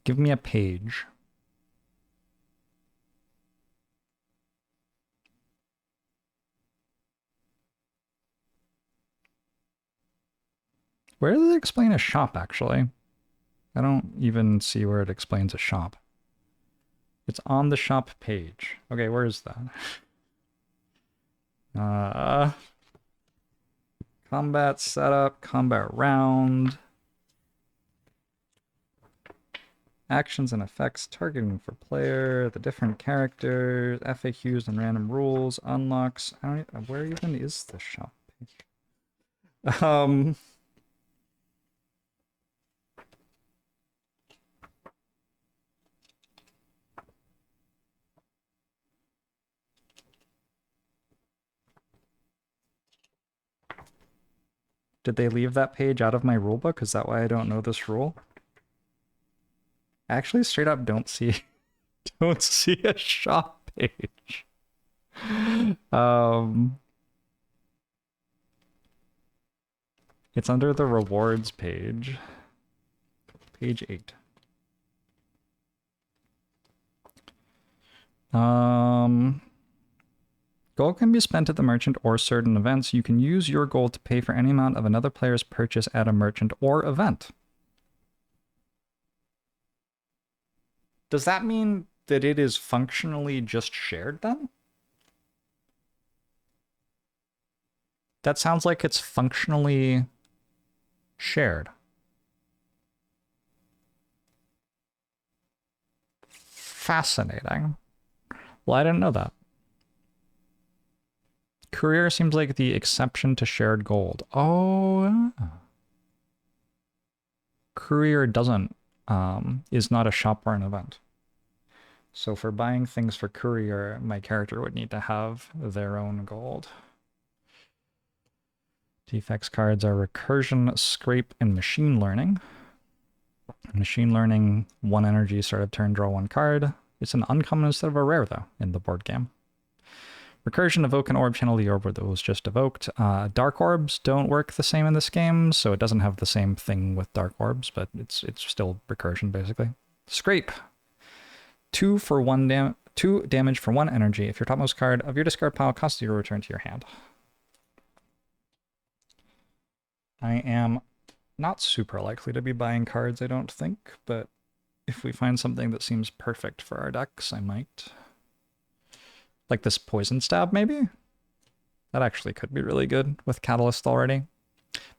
S1: Give me a page. Where does it explain a shop, actually? I don't even see where it explains a shop. It's on the shop page. Okay, where is that? Combat setup, combat round. Actions and effects, targeting for player, the different characters, FAQs and random rules, unlocks. I don't even, where even is the shop page? Did they leave that page out of my rulebook? Is that why I don't know this rule? I actually straight up don't see a shop page. It's under the rewards page. Page 8. Gold can be spent at the merchant or certain events. You can use your gold to pay for any amount of another player's purchase at a merchant or event. Does that mean that it is functionally just shared then? That sounds like it's functionally shared. Fascinating. Well, I didn't know that. Courier seems like the exception to shared gold. Oh. Courier doesn't, is not a shop or an event. So for buying things for Courier, my character would need to have their own gold. Defects cards are Recursion, Scrape, and Machine Learning. Machine Learning, 1 energy, start of turn, draw 1 card. It's an uncommon instead of a rare, though, in the board game. Recursion, evoke an orb, channel the orb that was just evoked. Dark orbs don't work the same in this game, so it doesn't have the same thing with dark orbs, but it's still recursion, basically. Scrape. 2 damage for 1 energy. If your topmost card of your discard pile costs you to return to your hand. I am not super likely to be buying cards, I don't think, but if we find something that seems perfect for our decks, I might. Like this Poison Stab, maybe? That actually could be really good with Catalyst already.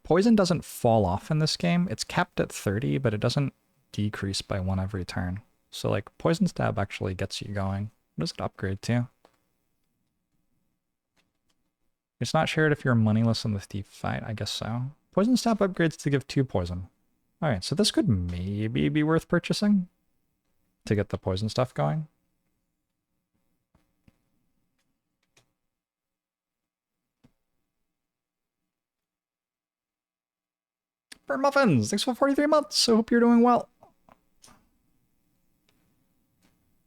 S1: Poison doesn't fall off in this game. It's capped at 30, but it doesn't decrease by 1 every turn. So, like, Poison Stab actually gets you going. What does it upgrade to? It's not shared if you're moneyless in the Thief fight. I guess so. Poison Stab upgrades to give 2 poison. Alright, so this could maybe be worth purchasing to get the poison stuff going. Burnt Muffins, thanks for 43 months. I hope you're doing well.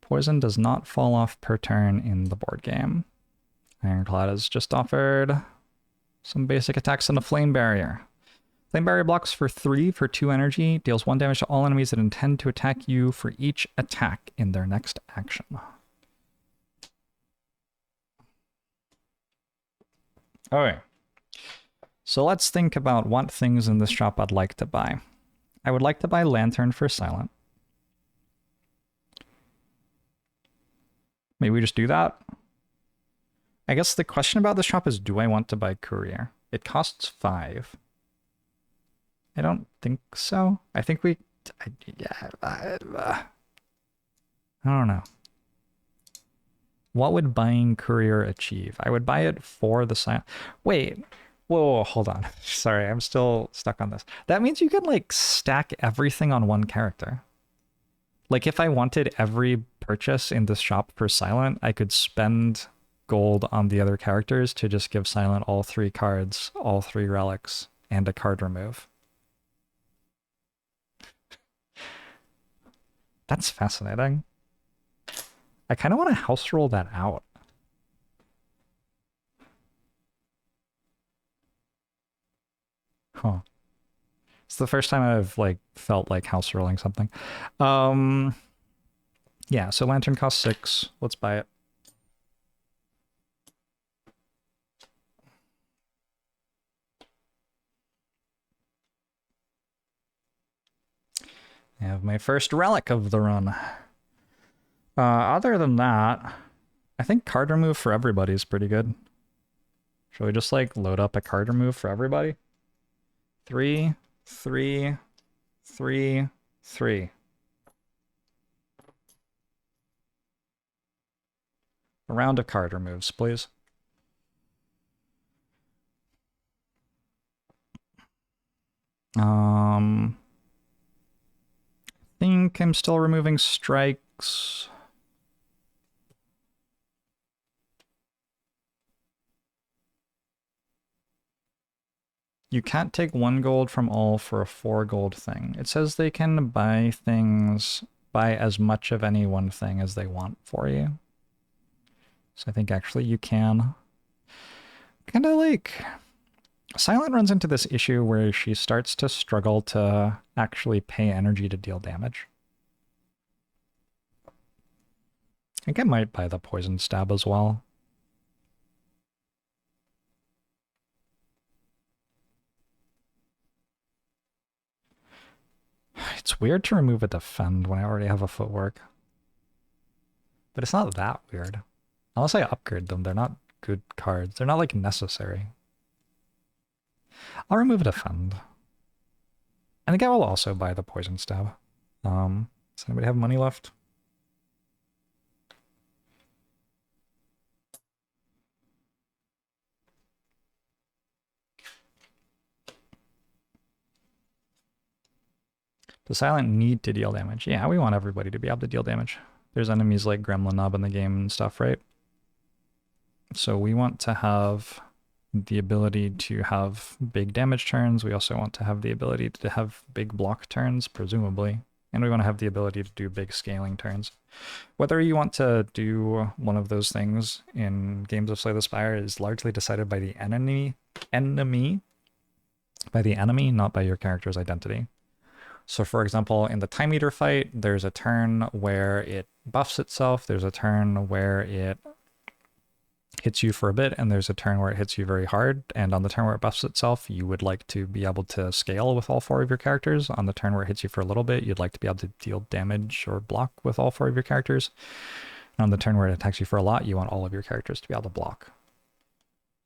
S1: Poison does not fall off per turn in the board game. Ironclad has just offered some basic attacks on a Flame Barrier. Flame Barrier blocks for 3 for 2 energy, deals 1 damage to all enemies that intend to attack you for each attack in their next action. Okay. So let's think about what things in this shop I'd like to buy. I would like to buy Lantern for Silent. Maybe we just do that. I guess the question about this shop is, do I want to buy Courier? It costs 5. I don't think so. I think we... I don't know. What would buying Courier achieve? I would buy it for the silent... Wait. Whoa, hold on. Sorry, I'm still stuck on this. That means you can, like, stack everything on one character. Like, if I wanted every purchase in this shop for Silent, I could spend gold on the other characters to just give Silent all 3 cards, all 3 relics, and a card remove. That's fascinating. I kind of want to house roll that out. Huh. It's the first time I've like felt like house rolling something. Um, yeah, so lantern costs 6. Let's buy it. I have my first relic of the run. Other than that, I think card remove for everybody is pretty good. Shall we just like load up a card remove for everybody? 3, 3, 3, 3. A round of card removes, please. I think I'm still removing strikes. You can't take 1 gold from all for a 4 gold thing. It says they can buy things, buy as much of any one thing as they want for you. So I think actually you can. Kind of like... Silent runs into this issue where she starts to struggle to actually pay energy to deal damage. I think I might buy the poison stab as well. It's weird to remove a defend when I already have a footwork. But it's not that weird. Unless I upgrade them, they're not good cards. They're not like necessary. I'll remove a defend. I think I will also buy the poison stab. Does anybody have money left? Does Silent need to deal damage? Yeah, we want everybody to be able to deal damage. There's enemies like Gremlin Leader in the game and stuff, right? So we want to have the ability to have big damage turns. We also want to have the ability to have big block turns, presumably. And we want to have the ability to do big scaling turns. Whether you want to do one of those things in games of Slay the Spire is largely decided by the enemy, not by your character's identity. So for example, in the Time Eater fight, there's a turn where it buffs itself, there's a turn where it hits you for a bit, and there's a turn where it hits you very hard, and on the turn where it buffs itself, you would like to be able to scale with all 4 of your characters. On the turn where it hits you for a little bit, you'd like to be able to deal damage or block with all 4 of your characters. And on the turn where it attacks you for a lot, you want all of your characters to be able to block.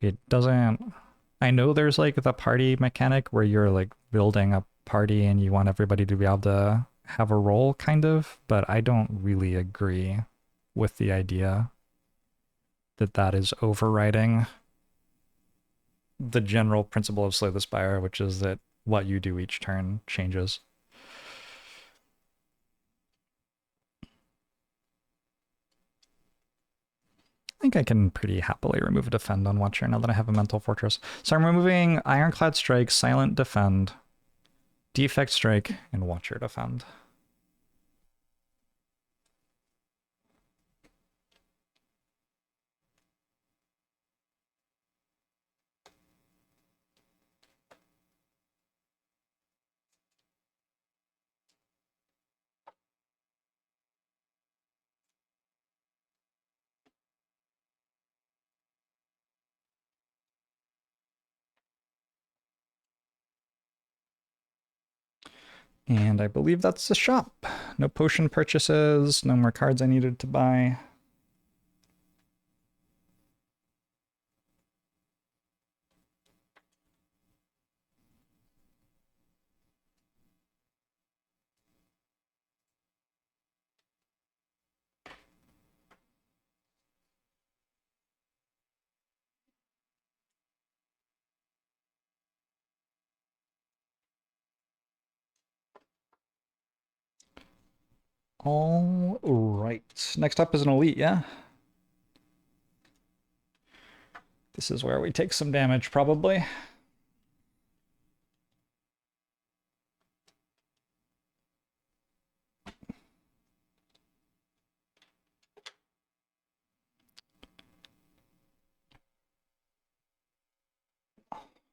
S1: It doesn't... I know there's like the party mechanic where you're like building a party and you want everybody to be able to have a role, kind of, but I don't really agree with the idea that that is overriding the general principle of Slay the Spire, which is that what you do each turn changes. I think I can pretty happily remove a defend on Watcher now that I have a Mental Fortress. So I'm removing Ironclad Strike, Silent Defend, Defect Strike, and Watcher Defend. And I believe that's the shop. No potion purchases, no more cards I needed to buy. All right. Next up is an elite, yeah? This is where we take some damage, probably.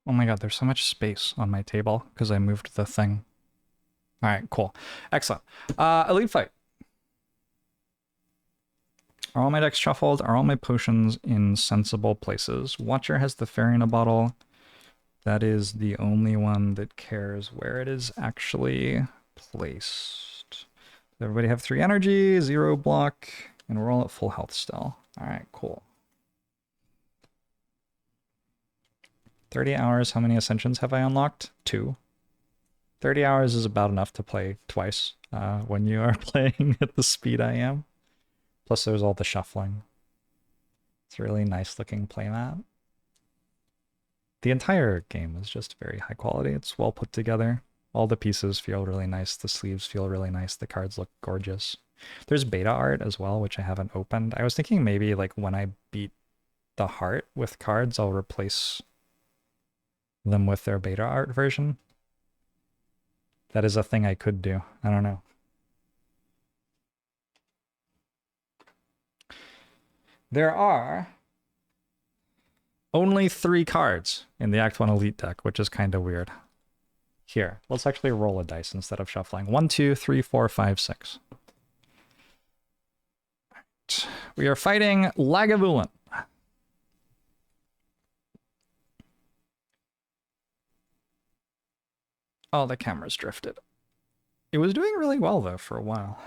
S1: Oh my god, there's so much space on my table because I moved the thing. All right, cool. Excellent. Elite fight. Are all my decks shuffled? Are all my potions in sensible places? Watcher has the fairy in a bottle. That is the only one that cares where it is actually placed. Does everybody have 3 energy, 0 block, and we're all at full health still. All right, cool. 30 hours, how many ascensions have I unlocked? 2. 30 hours is about enough to play twice when you are playing at the speed I am. Plus there's all the shuffling. It's a really nice looking playmat. The entire game is just very high quality. It's well put together. All the pieces feel really nice. The sleeves feel really nice. The cards look gorgeous. There's beta art as well, which I haven't opened. I was thinking maybe like when I beat the heart with cards, I'll replace them with their beta art version. That is a thing I could do. I don't know. There are only 3 cards in the Act 1 Elite deck, which is kind of weird. Here, let's actually roll a dice instead of shuffling. 1, 2, 3, 4, 5, 6. Right. We are fighting Lagavulin. Oh, the camera's drifted. It was doing really well, though, for a while.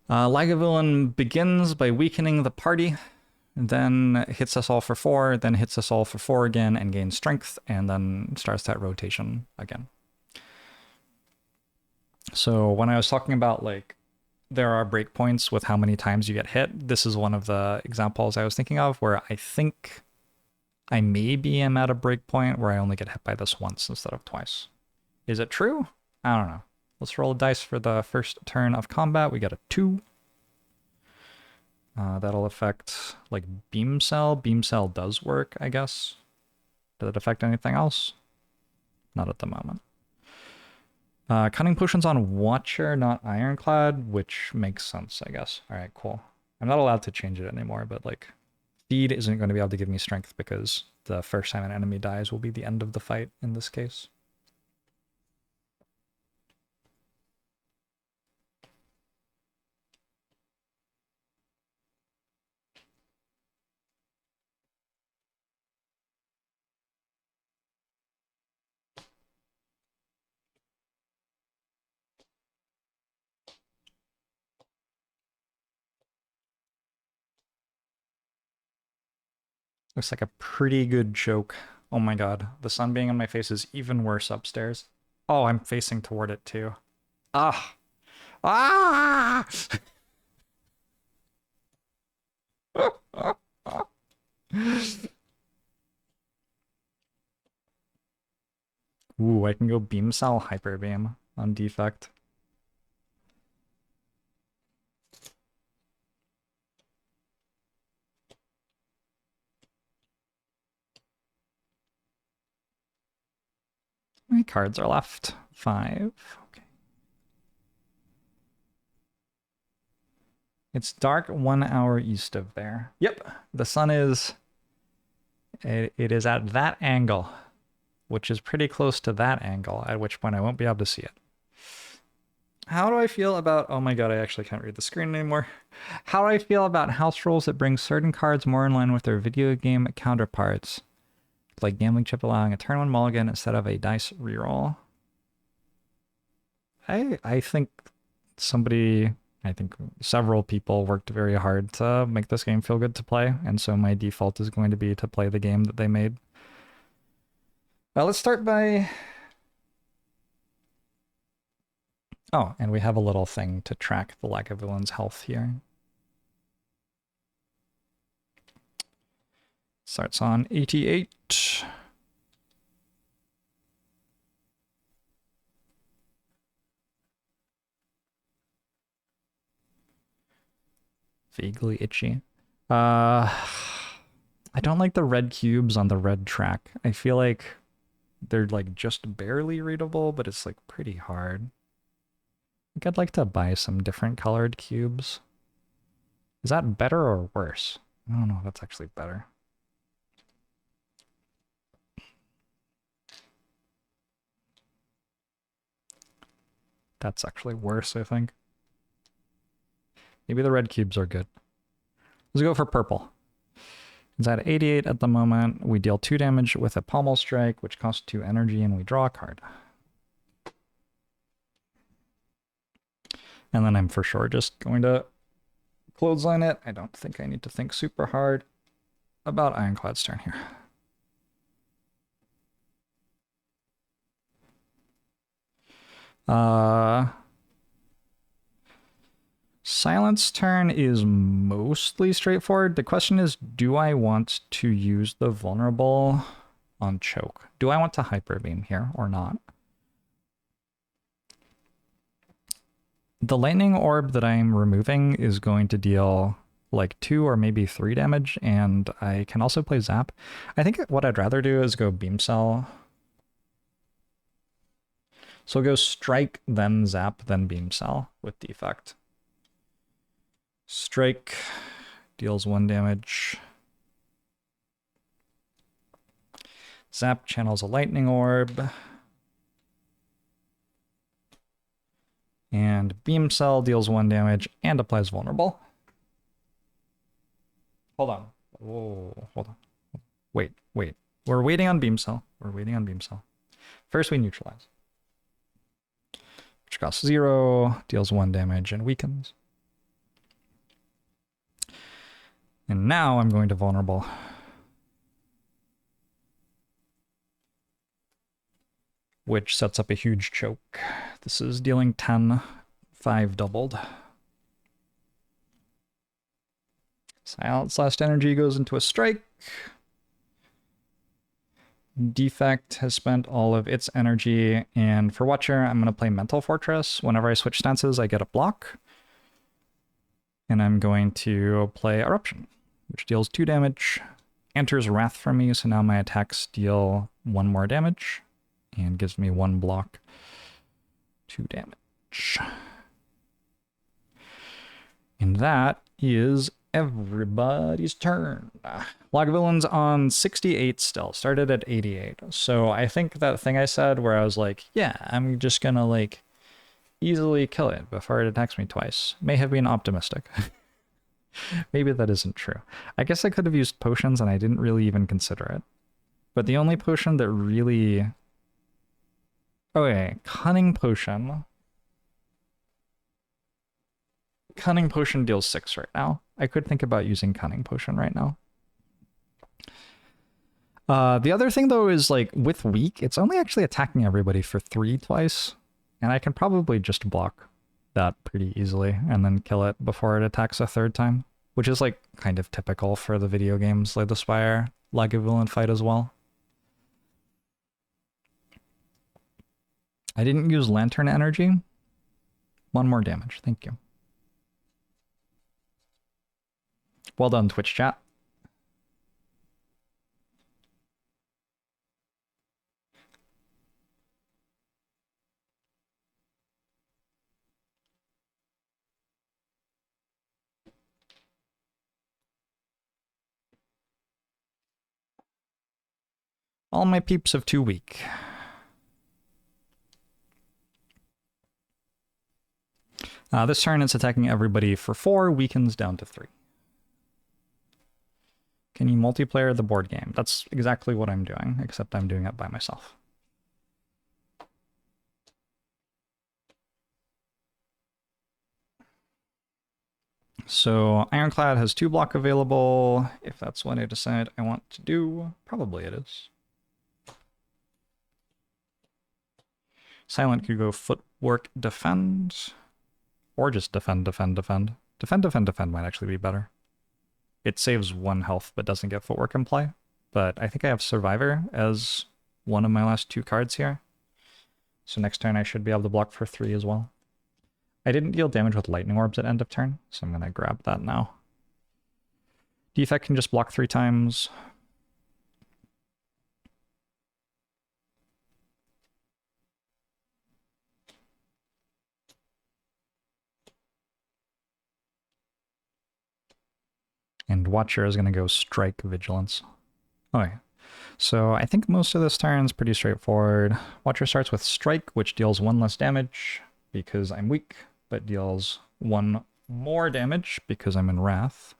S1: Lagavulin begins by weakening the party, then hits us all for 4, then hits us all for 4 again and gains strength, and then starts that rotation again. So when I was talking about, like, there are breakpoints with how many times you get hit, this is one of the examples I was thinking of where I think I maybe am at a breakpoint where I only get hit by this once instead of twice. Is it true? I don't know. Let's roll a dice for the first turn of combat. We got a 2. That'll affect, like, Beam Cell. Beam Cell does work, I guess. Does it affect anything else? Not at the moment. Cunning Potions on Watcher, not Ironclad, which makes sense, I guess. All right, cool. I'm not allowed to change it anymore, but, like, Feed isn't going to be able to give me strength because the first time an enemy dies will be the end of the fight in this case. Looks like a pretty good joke. Oh my god, the sun being on my face is even worse upstairs. Oh, I'm facing toward it too. Ah! Ah! Ooh, I can go Beam Cell Hyper Beam on defect. How many cards are left? 5. Okay. It's dark 1 hour east of there. Yep, the sun is... It is at that angle, which is pretty close to that angle, at which point I won't be able to see it. How do I feel about... Oh my god, I actually can't read the screen anymore. How do I feel about house rules that bring certain cards more in line with their video game counterparts? Like Gambling Chip allowing a turn 1 mulligan instead of a dice reroll. I think several people worked very hard to make this game feel good to play, and so my default is going to be to play the game that they made. Well, let's start by... Oh, and we have a little thing to track the Lagavulin's health here. Starts on 88. Vaguely itchy. I don't like the red cubes on the red track. I feel like They're like just barely readable, but it's like pretty hard. I think I'd like to buy some different colored cubes. Is that better or worse? I don't know if that's actually better. That's actually worse, I think. Maybe the red cubes are good. Let's go for purple. It's at 88 at the moment. We deal 2 damage with a pommel strike, which costs 2 energy, and we draw a card. And then I'm for sure just going to clothesline it. I don't think I need to think super hard about Ironclad's turn here. Silence turn is mostly straightforward. The question is, do I want to use the vulnerable on choke? Do I want to hyper beam here or not? The lightning orb that I'm removing is going to deal like 2 or maybe 3 damage, and I can also play Zap. I think what I'd rather do is go Beam Cell. So I'll go Strike, then Zap, then Beam Cell with Defect. Strike deals 1 damage. Zap channels a lightning orb. And Beam Cell deals 1 damage and applies vulnerable. Hold on. Whoa, hold on. Wait. We're waiting on Beam Cell. First we neutralize. Which costs 0, deals 1 damage, and weakens. And now I'm going to vulnerable. Which sets up a huge choke. This is dealing 10, 5 doubled. Silence last energy goes into a strike. Defect has spent all of its energy, and for Watcher, I'm going to play Mental Fortress. Whenever I switch stances, I get a block. And I'm going to play Eruption, which deals 2 damage. Enters Wrath from me, so now my attacks deal 1 more damage. And gives me 1 block, 2 damage. And that is everybody's turn. Lagavulin's on 68 still, started at 88. So I think that thing I said where I was like, yeah, I'm just gonna like easily kill it before it attacks me twice, may have been optimistic. Maybe that isn't true. I guess I could have used potions and I didn't really even consider it. But the only potion that really... Okay, Cunning Potion. Cunning Potion deals 6 right now. I could think about using Cunning Potion right now. The other thing, though, is, like, with Weak, it's only actually attacking everybody for 3 twice. And I can probably just block that pretty easily and then kill it before it attacks a 3rd time. Which is, like, kind of typical for the video games like the Spire Lagavulin fight as well. I didn't use Lantern Energy. 1 more damage, thank you. Well done, Twitch chat. All my peeps have 2 weak. This turn it's attacking everybody for 4, weakens down to 3. Can you multiplayer the board game? That's exactly what I'm doing, except I'm doing it by myself. So Ironclad has 2 block available, if that's what I decide I want to do. Probably it is. Silent could go Footwork Defend, or just Defend. Defend might actually be better. It saves 1 health but doesn't get Footwork in play. But I think I have Survivor as one of my last 2 cards here. So next turn I should be able to block for 3 as well. I didn't deal damage with Lightning Orbs at end of turn, so I'm going to grab that now. Defect can just block 3 times. And Watcher is going to go Strike Vigilance. Okay. So I think most of this turn is pretty straightforward. Watcher starts with Strike, which deals 1 less damage because I'm weak, but deals 1 more damage because I'm in Wrath.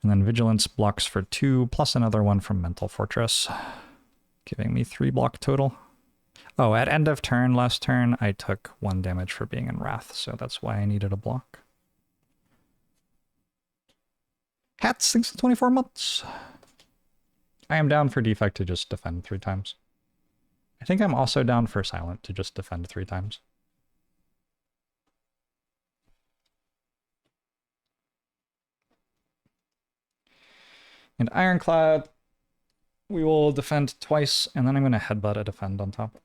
S1: And then Vigilance blocks for 2, plus another 1 from Mental Fortress, giving me 3 block total. Oh, at end of turn, last turn, I took 1 damage for being in Wrath, so that's why I needed a block. Hats, thanks to 24 months. I am down for Defect to just defend 3 times. I think I'm also down for Silent to just defend 3 times. And Ironclad, we will defend twice, and then I'm going to Headbutt a defend on top.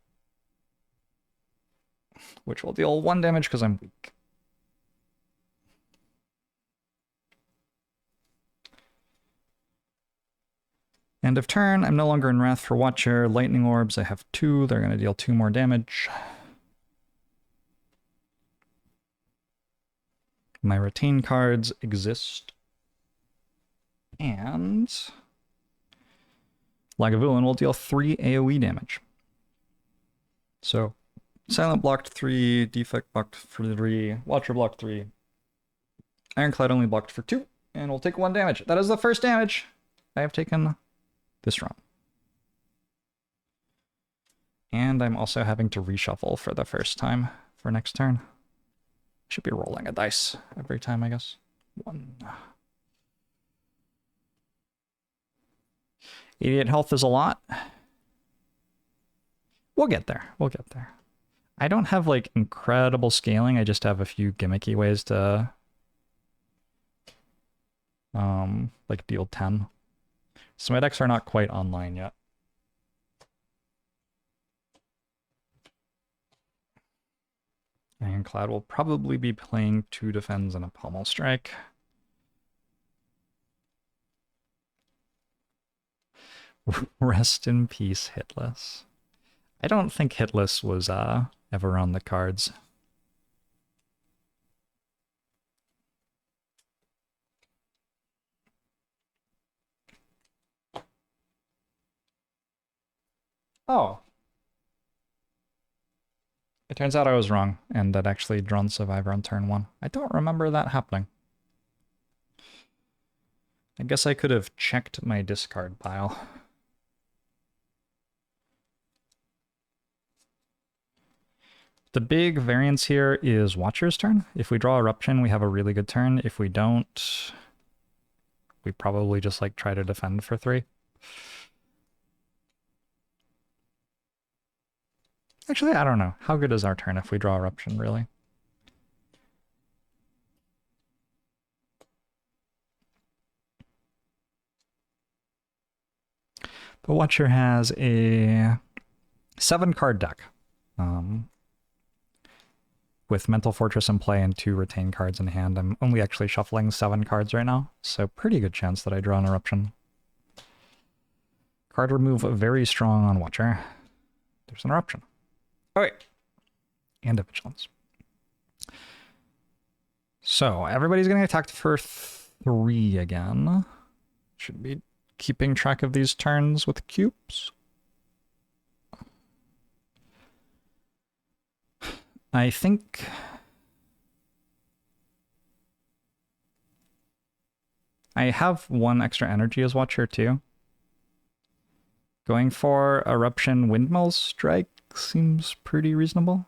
S1: Which will deal 1 damage because I'm weak. End of turn, I'm no longer in Wrath for Watcher. Lightning Orbs, I have 2. They're going to deal 2 more damage. My retain cards exist. And Lagavulin will deal 3 AoE damage. So Silent blocked 3, Defect blocked for 3, Watcher blocked 3. Ironclad only blocked for 2, and will take 1 damage. That is the first damage I have taken this round. And I'm also having to reshuffle for the first time for next turn. Should be rolling a dice every time, I guess. 1. 88 health is a lot. We'll get there. We'll get there. I don't have, like, incredible scaling. I just have a few gimmicky ways to, like, deal 10. So my decks are not quite online yet. Ironclad will probably be playing 2 defends and a pommel strike. Rest in peace, Hitless. I don't think Hitless was ever on the cards. Oh. It turns out I was wrong, and that actually Drone Survivor on turn 1. I don't remember that happening. I guess I could have checked my discard pile. The big variance here is Watcher's turn. If we draw Eruption, we have a really good turn. If we don't, we probably just like try to defend for 3. Actually, I don't know. How good is our turn if we draw Eruption, really? But Watcher has a 7-card deck. With Mental Fortress in play and 2 retain cards in hand. I'm only actually shuffling 7 cards right now, so pretty good chance that I draw an Eruption. Card remove very strong on Watcher. There's an Eruption. Okay. And a Vigilance. So everybody's getting attacked for 3 again. Should be keeping track of these turns with cubes. I think I have 1 extra energy as Watcher too. Going for Eruption Windmill Strike seems pretty reasonable.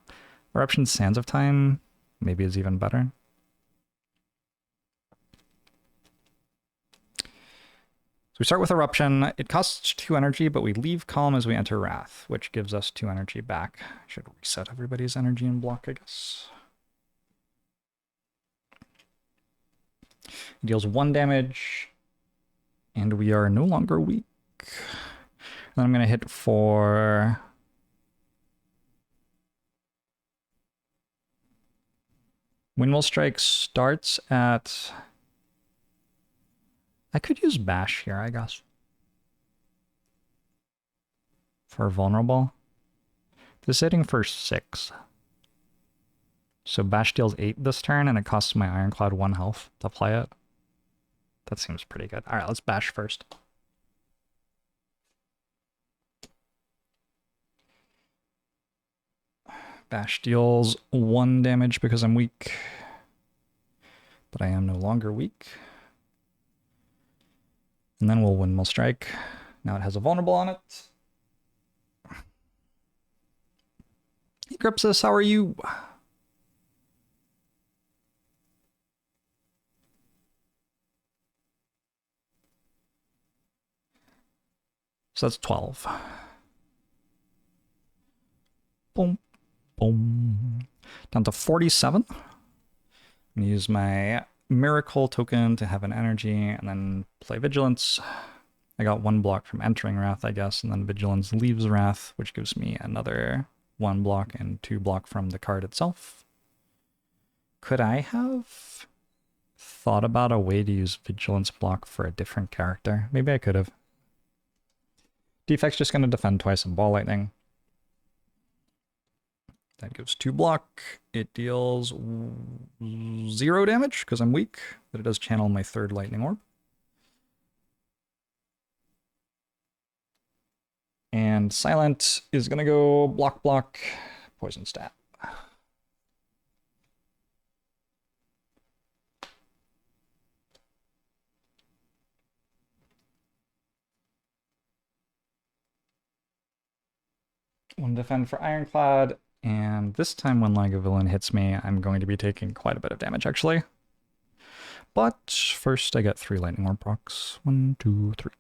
S1: Eruption Sands of Time maybe is even better. So we start with Eruption. It costs 2 energy, but we leave Calm as we enter Wrath, which gives us 2 energy back. I should reset everybody's energy and block, I guess. It deals 1 damage, and we are no longer weak. Then I'm going to hit for... Windmill Strike starts at... I could use Bash here, I guess. For Vulnerable. This is hitting for 6. So Bash deals 8 this turn, and it costs my Ironclad 1 health to play it. That seems pretty good. All right, let's bash first. Bash deals 1 damage because I'm weak. But I am no longer weak. And then we'll Windmill Strike. Now it has a vulnerable on it. Hey, Gripsis, how are you? So that's 12. Boom, boom. Down to 47. I'm going to use my Miracle token to have an energy and then play Vigilance. I got 1 block from entering Wrath, I guess, and then Vigilance leaves Wrath, which gives me another 1 block and 2 block from the card itself. Could I have thought about a way to use Vigilance block for a different character? Maybe I could have. Defect's just going to defend twice and Ball Lightning. That gives 2 block. It deals 0 damage because I'm weak, but it does channel my 3rd Lightning Orb. And Silent is going to go block, block, Poison Stab. One defend for Ironclad, and this time when Lagavulin hits me, I'm going to be taking quite a bit of damage, actually. But first I get 3 Lightning Orb procs. 1, 2, 3.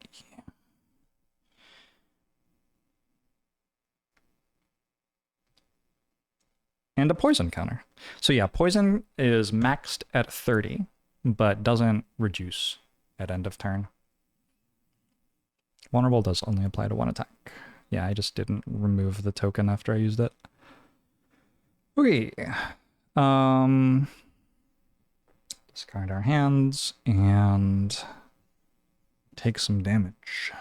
S1: And a poison counter. So yeah, poison is maxed at 30, but doesn't reduce at end of turn. Vulnerable does only apply to 1 attack. Yeah, I just didn't remove the token after I used it. Okay. Discard our hands and take some damage.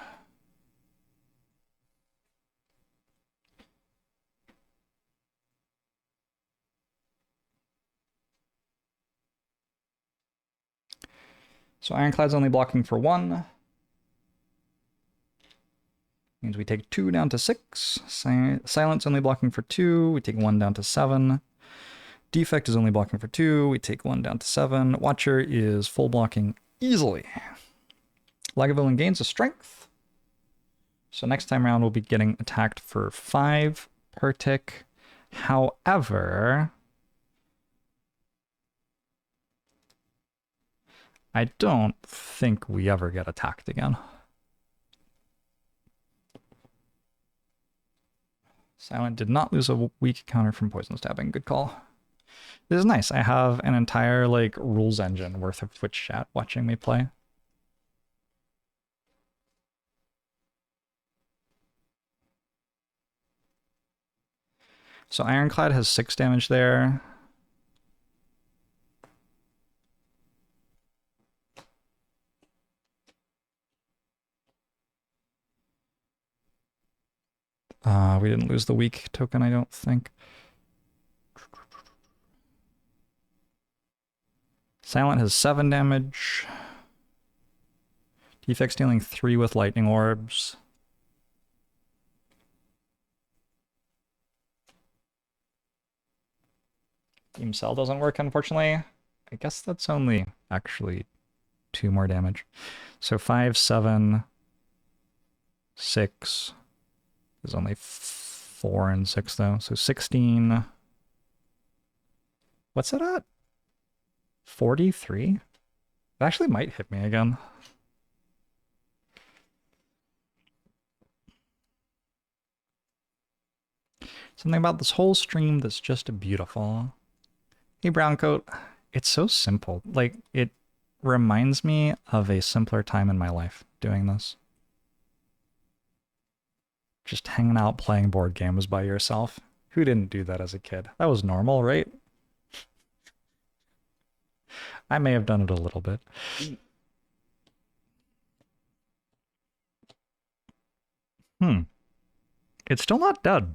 S1: So Ironclad's only blocking for 1. Means we take 2 down to 6. Silence only blocking for 2. We take 1 down to 7. Defect is only blocking for 2. We take 1 down to 7. Watcher is full blocking easily. Lagavulin gains a strength. So next time around we'll be getting attacked for 5 per tick. However, I don't think we ever get attacked again. Silent did not lose a weak counter from poison stabbing. Good call. This is nice. I have an entire like rules engine worth of Twitch chat watching me play. So Ironclad has 6 damage there. We didn't lose the weak token, I don't think. Silent has 7 damage. Defect's dealing 3 with lightning orbs. Beam Cell doesn't work, unfortunately. I guess that's only actually 2 more damage. So 5, 7, 6. There's only 4 and 6 though. So 16. What's it at? 43? It actually might hit me again. Something about this whole stream that's just beautiful. Hey, Browncoat. It's so simple. Like, it reminds me of a simpler time in my life doing this. Just hanging out playing board games by yourself. Who didn't do that as a kid? That was normal, right? I may have done it a little bit. It's still not dead.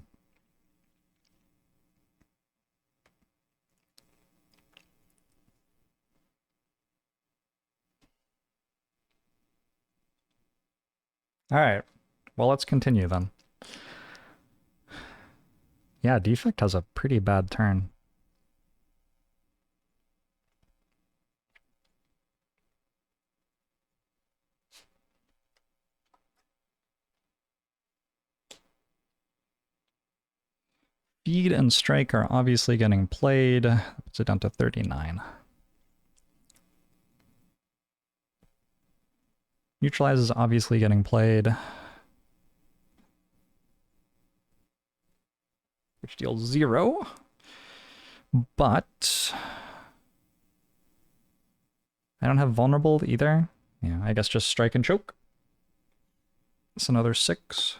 S1: Alright, well, let's continue then. Yeah, Defect has a pretty bad turn. Feed and Strike are obviously getting played. That puts it down to 39. Neutralize is obviously getting played, which deals 0. But I don't have Vulnerable either. Yeah, I guess just Strike and Choke. It's another 6.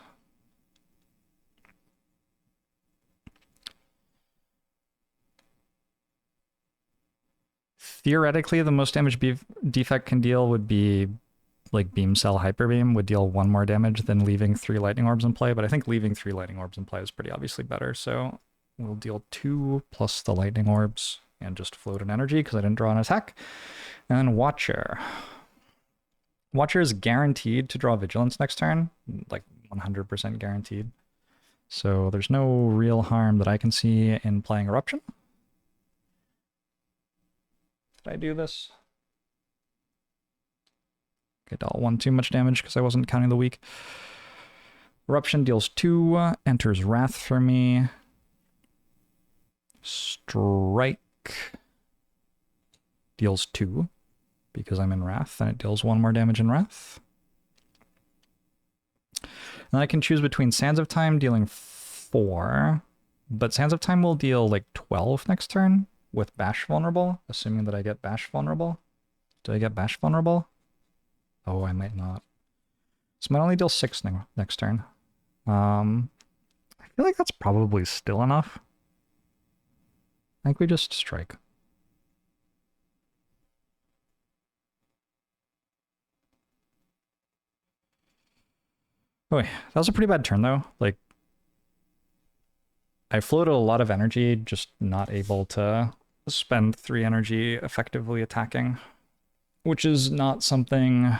S1: Theoretically, the most damage Defect can deal would be like Beam Cell Hyper Beam would deal 1 more damage than leaving 3 Lightning Orbs in play, but I think leaving 3 Lightning Orbs in play is pretty obviously better, so we'll deal 2 plus the Lightning Orbs and just float an energy because I didn't draw an attack. And then Watcher. Watcher is guaranteed to draw Vigilance next turn, like 100% guaranteed. So there's no real harm that I can see in playing Eruption. Did I do this? Okay, dealt 1 too much damage because I wasn't counting the weak. Eruption deals 2, enters Wrath for me. Strike deals 2 because I'm in Wrath, and it deals 1 more damage in Wrath. And then I can choose between Sands of Time dealing 4, but Sands of Time will deal like 12 next turn with Bash Vulnerable, assuming that I get Bash Vulnerable. Do I get Bash Vulnerable? Oh, I might not. So I might only deal 6 next turn. I feel like that's probably still enough. I think we just strike. Oh, wait, that was a pretty bad turn though. Like, I floated a lot of energy, just not able to spend 3 energy effectively attacking, which is not something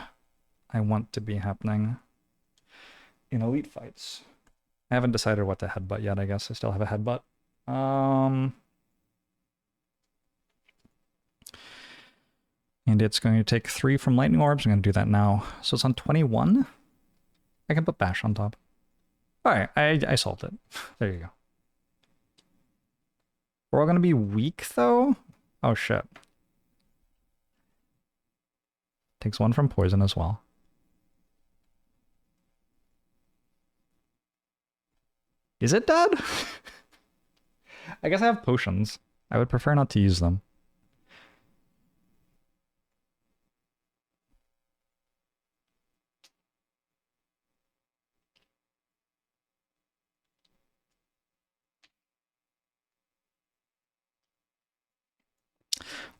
S1: I want to be happening in elite fights. I haven't decided what to headbutt yet, I guess. I still have a headbutt. And it's going to take 3 from Lightning Orbs. I'm going to do that now. So it's on 21. I can put Bash on top. Alright, I solved it. There you go. We're all going to be weak, though? Oh, shit. Takes 1 from Poison as well. Is it dead? I guess I have potions. I would prefer not to use them.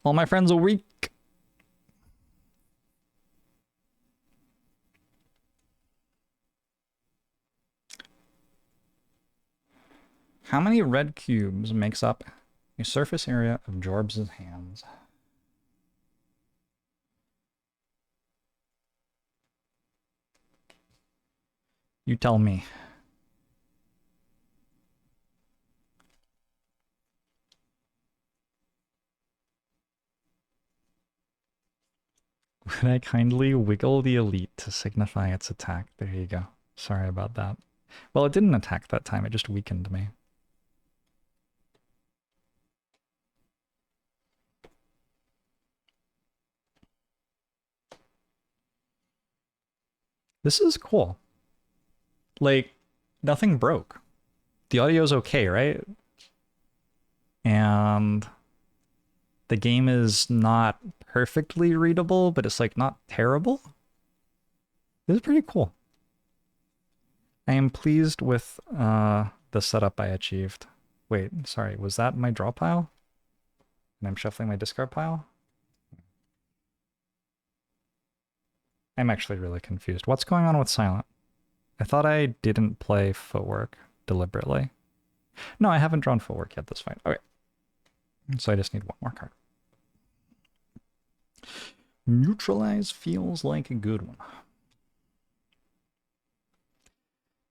S1: All my friends are weak. How many red cubes makes up a surface area of Jorbs' hands? You tell me. Would I kindly wiggle the elite to signify its attack? There you go. Sorry about that. Well, it didn't attack that time. It just weakened me. This is cool. Like, nothing broke. The audio's okay, right? And the game is not perfectly readable, but it's like not terrible. This is pretty cool. I am pleased with the setup I achieved. Wait, sorry, was that my draw pile? And I'm shuffling my discard pile? I'm actually really confused. What's going on with Silent? I thought I didn't play Footwork deliberately. No, I haven't drawn Footwork yet this fight. Okay. So I just need 1 more card. Neutralize feels like a good one.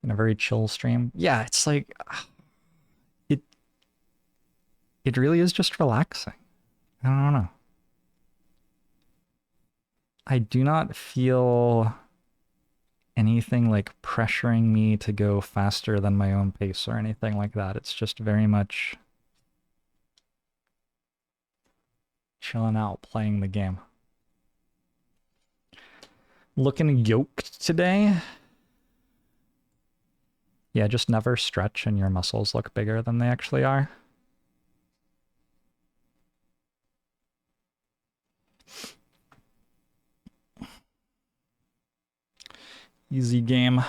S1: in a very chill stream. Yeah, it's like it it really is just relaxing. I don't know. I do not feel anything like pressuring me to go faster than my own pace or anything like that. It's just very much chilling out, playing the game. Looking yoked today. Yeah, just never stretch and your muscles look bigger than they actually are. Easy game.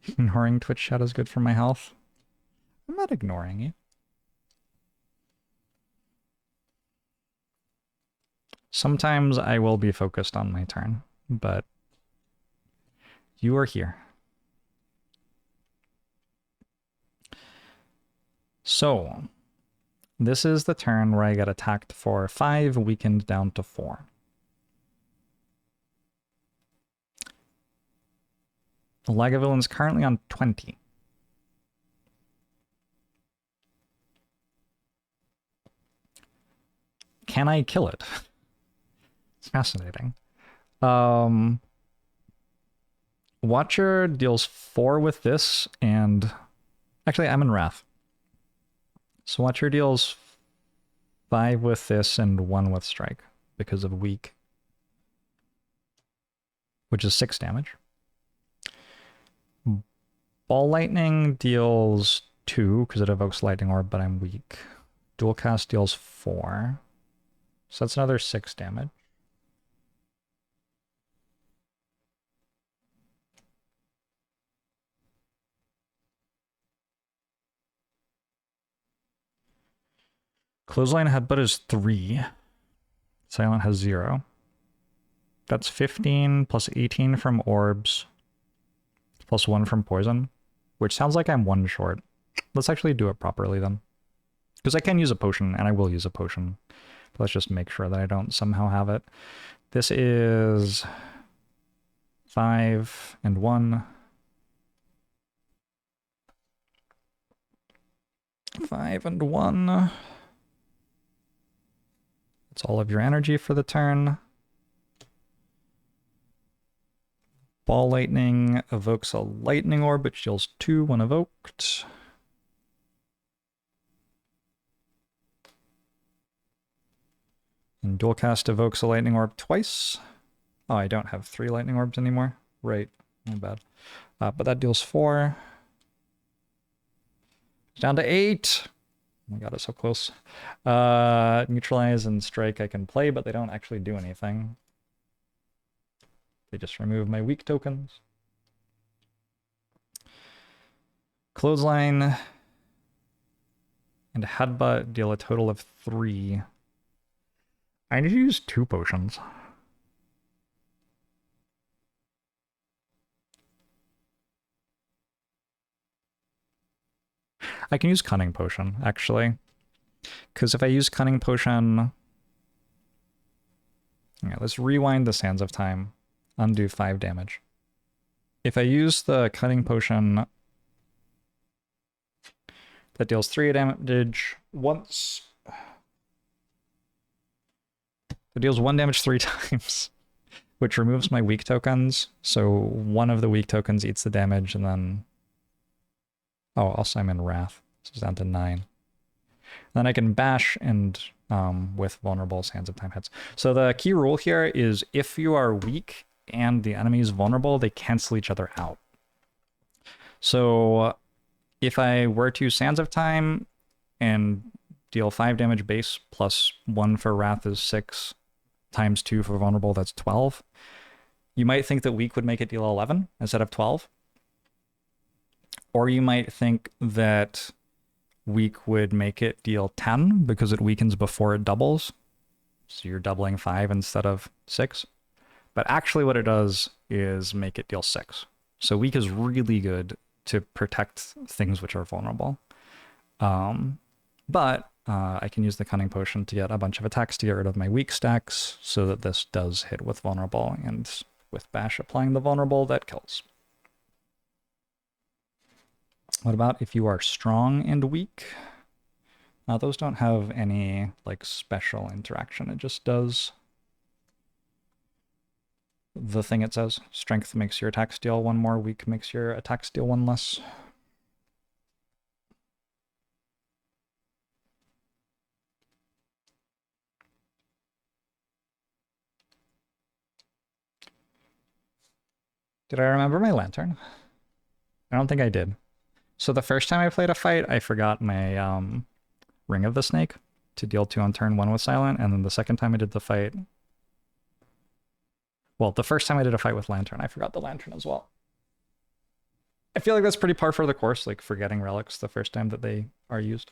S1: Ignoring Twitch chat is good for my health. I'm not ignoring you. Sometimes I will be focused on my turn, but you are here. So, this is the turn where I get attacked for 5, weakened down to 4. Lagavulin's currently on 20. Can I kill it? It's fascinating. Watcher deals 4 with this, and actually I'm in Wrath. So Watcher deals 5 with this and 1 with Strike because of weak, which is 6 damage. Ball Lightning deals 2 because it evokes Lightning Orb, but I'm weak. Dual Cast deals 4. So that's another 6 damage. Clothesline Headbutt is 3. Silent has 0. That's 15 plus 18 from Orbs, plus 1 from Poison, which sounds like I'm 1 short. Let's actually do it properly then. Because I can use a potion, and I will use a potion. But let's just make sure that I don't somehow have it. This is 5 and 1. 5 and 1. That's all of your energy for the turn. Ball Lightning evokes a Lightning Orb, which deals 2 when evoked. And Dual Cast evokes a Lightning Orb twice. Oh, I don't have 3 Lightning Orbs anymore. Right, my bad. But that deals 4. It's down to 8. Oh my god, it's so close. Neutralize and Strike I can play, but they don't actually do anything. They just remove my weak tokens. Clothesline and Headbutt deal a total of 3. I need to use 2 potions. I can use Cunning Potion, actually. Because if I use Cunning Potion... Yeah, let's rewind the Sands of Time. Undo 5 damage. If I use the Cunning Potion... that deals 3 damage once. It deals 1 damage 3 times. Which removes my weak tokens. So one of the weak tokens eats the damage and then... Oh, also I'm in Wrath. So it's down to 9. Then I can bash and with vulnerable Sands of Time hits. So the key rule here is if you are weak and the enemy is vulnerable, they cancel each other out. So if I were to Sands of Time and deal 5 damage base plus 1 for Wrath is 6 times 2 for vulnerable, that's 12. You might think that weak would make it deal 11 instead of 12. Or you might think that weak would make it deal 10 because it weakens before it doubles. So you're doubling 5 instead of 6. But actually what it does is make it deal 6. So weak is really good to protect things which are vulnerable. But I can use the Cunning Potion to get a bunch of attacks to get rid of my weak stacks so that this does hit with vulnerable, and with bash applying the vulnerable, that kills. What about if you are strong and weak? Those don't have any like special interaction. It just does the thing it says. Strength makes your attacks deal one more, weak makes your attacks deal one less. Did I remember my lantern? I don't think I did. So the first time I played a fight, I forgot my Ring of the Snake to deal 2 on turn 1 with Silent, and then the second time I did the fight... Well, the first time I did a fight with Lantern, I forgot the Lantern as well. I feel like that's pretty par for the course, like forgetting relics the first time that they are used.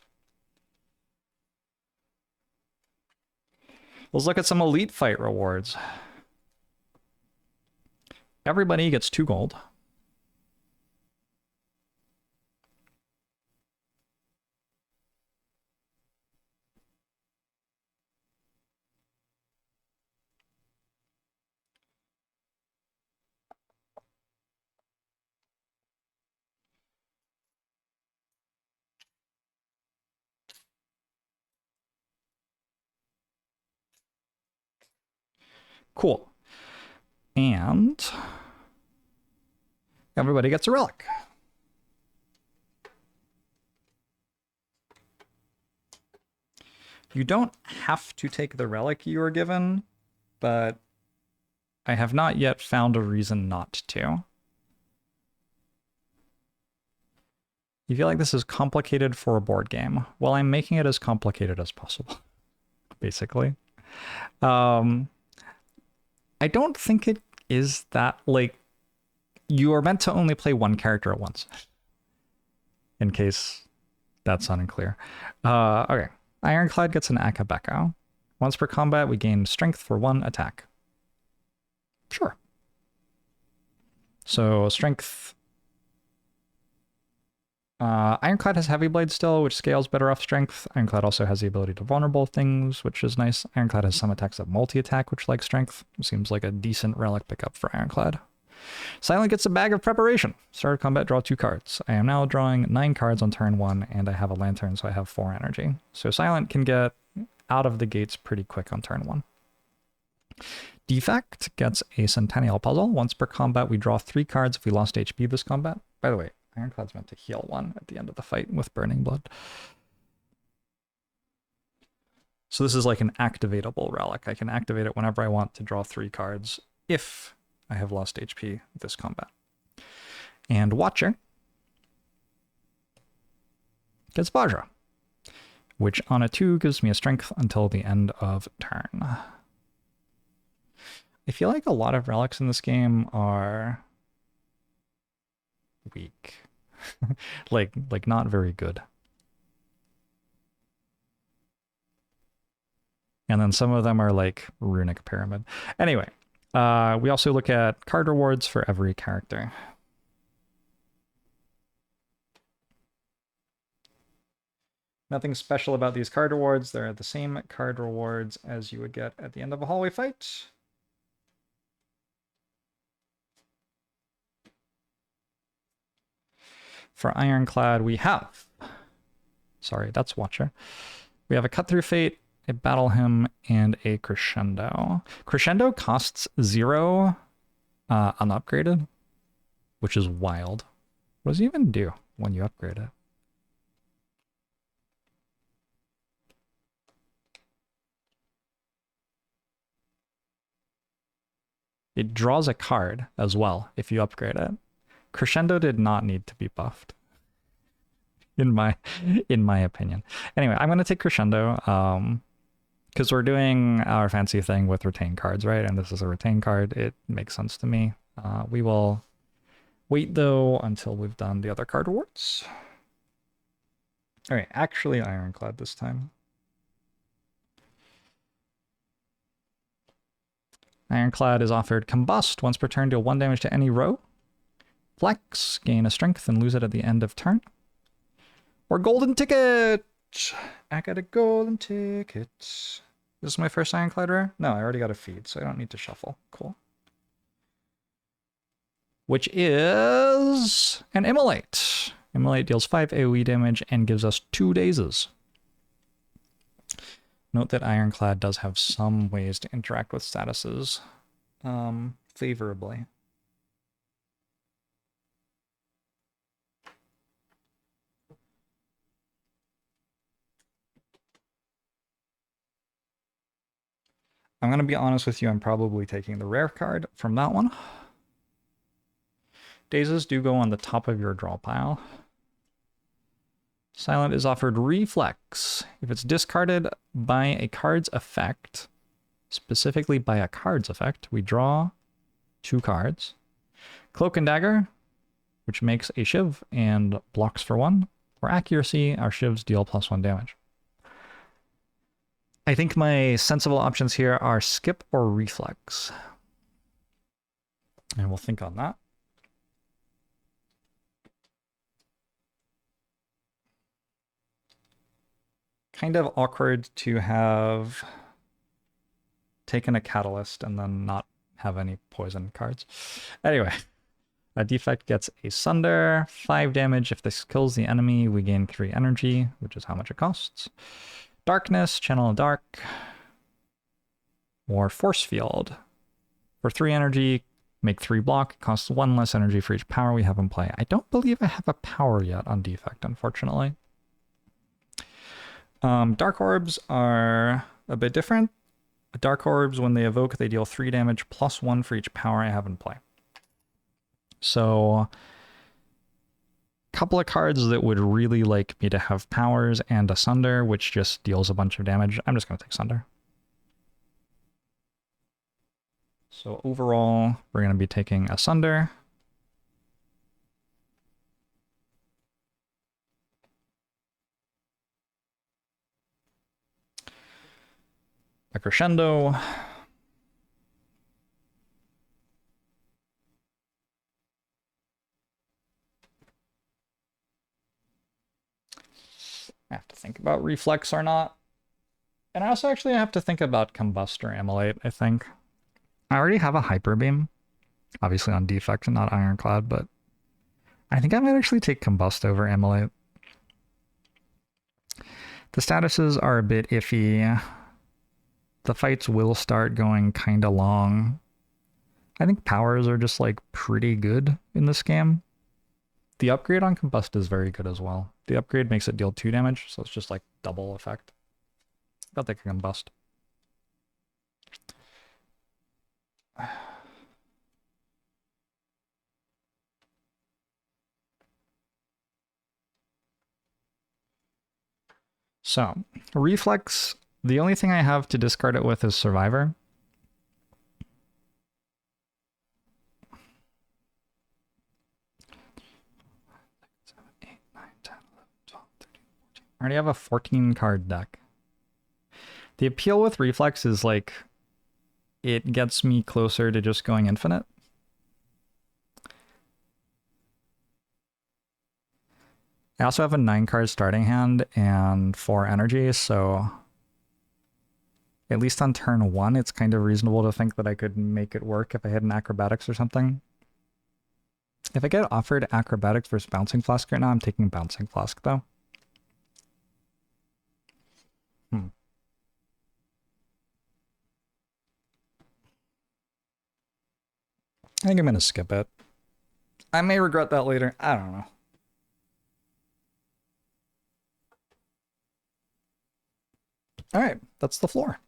S1: Let's look at some elite fight rewards. Everybody gets 2 gold. Cool. And everybody gets a relic. You don't have to take the relic you are given, but I have not yet found a reason not to. You feel like this is complicated for a board game? Well, I'm making it as complicated as possible, basically. I don't think it is that, like, you are meant to only play one character at once. In case that's unclear. Okay. Ironclad gets an Akabeko. Once per combat, we gain strength for 1 attack. Sure. So strength... Ironclad has Heavy Blade still, which scales better off strength. Ironclad also has the ability to vulnerable things, which is nice. Ironclad has some attacks that multi-attack, which like strength. Seems like a decent relic pickup for Ironclad. Silent gets a Bag of Preparation. Start of combat, draw 2 cards. I am now drawing 9 cards on turn 1, and I have a Lantern, so I have 4 energy. So Silent can get out of the gates pretty quick on turn 1. Defect gets a Centennial Puzzle. Once per combat, we draw 3 cards if we lost HP this combat. By the way, Ironclad's meant to heal 1 at the end of the fight with Burning Blood. So this is like an activatable relic. I can activate it whenever I want to draw 3 cards if I have lost HP this combat. And Watcher gets Vajra, which on a 2 gives me a strength until the end of turn. I feel like a lot of relics in this game are weak. like not very good. And then some of them are like Runic Pyramid. Anyway, we also look at card rewards for every character. Nothing special about these card rewards. They're the same card rewards as you would get at the end of a hallway fight. For Ironclad, we have... Sorry, that's Watcher. We have a Cut Through Fate, a Battle Hymn, and a Crescendo. Crescendo costs 0 unupgraded, which is wild. What does it even do when you upgrade it? It draws a card as well if you upgrade it. Crescendo did not need to be buffed, in my opinion. Anyway, I'm going to take Crescendo because we're doing our fancy thing with retain cards, right? And this is a retain card. It makes sense to me. We will wait, though, until we've done the other card rewards. All right, actually Ironclad this time. Ironclad is offered Combust. Once per turn, deal 1 damage to any row. Flex, gain a strength and lose it at the end of turn. Or Golden Ticket! I got a Golden Ticket. This is my first Ironclad rare? No, I already got a feed, so I don't need to shuffle. Cool. Which is an Immolate. Immolate deals 5 AoE damage and gives us 2 dazes. Note that Ironclad does have some ways to interact with statuses favorably. I'm going to be honest with you, I'm probably taking the rare card from that one. Dazes do go on the top of your draw pile. Silent is offered Reflex. If it's discarded by a card's effect, specifically by a card's effect, we draw 2 cards. Cloak and Dagger, which makes a Shiv and blocks for 1. For accuracy, our Shivs deal +1 damage. I think my sensible options here are Skip or Reflex. And we'll think on that. Kind of awkward to have taken a Catalyst and then not have any poison cards. Anyway, a Defect gets a Sunder, 5 damage. If this kills the enemy, we gain 3 energy, which is how much it costs. Darkness, Channel of Dark, or Force Field. For 3 energy, make 3 block. It costs 1 less energy for each power we have in play. I don't believe I have a power yet on Defect, unfortunately. Dark Orbs are a bit different. Dark Orbs, when they evoke, they deal 3 damage +1 for each power I have in play. So, couple of cards that would really like me to have powers and a Sunder, which just deals a bunch of damage. I'm just going to take Sunder. So overall, we're going to be taking a Sunder. A Crescendo. I have to think about Reflex or not. And I also actually have to think about Combust or Immolate, I think. I already have a Hyper Beam. Obviously on Defect and not Ironclad, but I think I might actually take Combust over Immolate. The statuses are a bit iffy. The fights will start going kind of long. I think powers are just like pretty good in this game. The upgrade on Combust is very good as well. The upgrade makes it deal 2 damage, so it's just like double effect. I'll take a Combust. So, Reflex, the only thing I have to discard it with is Survivor. I already have a 14 card deck. The appeal with Reflex is like, it gets me closer to just going infinite. I also have a 9 card starting hand and 4 energy, so at least on turn 1, it's kind of reasonable to think that I could make it work if I had an Acrobatics or something. If I get offered Acrobatics versus Bouncing Flask right now, I'm taking Bouncing Flask though. I think I'm going to skip it. I may regret that later. I don't know. All right, that's the floor.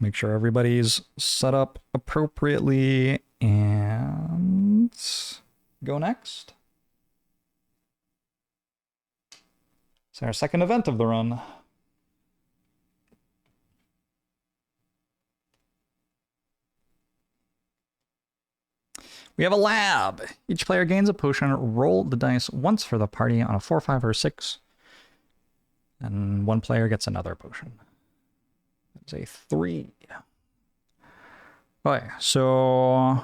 S1: Make sure everybody's set up appropriately and go next. It's our second event of the run. We have a lab. Each player gains a potion. Roll the dice once for the party on a 4, 5, or 6. And one player gets another potion. That's a 3. Okay, so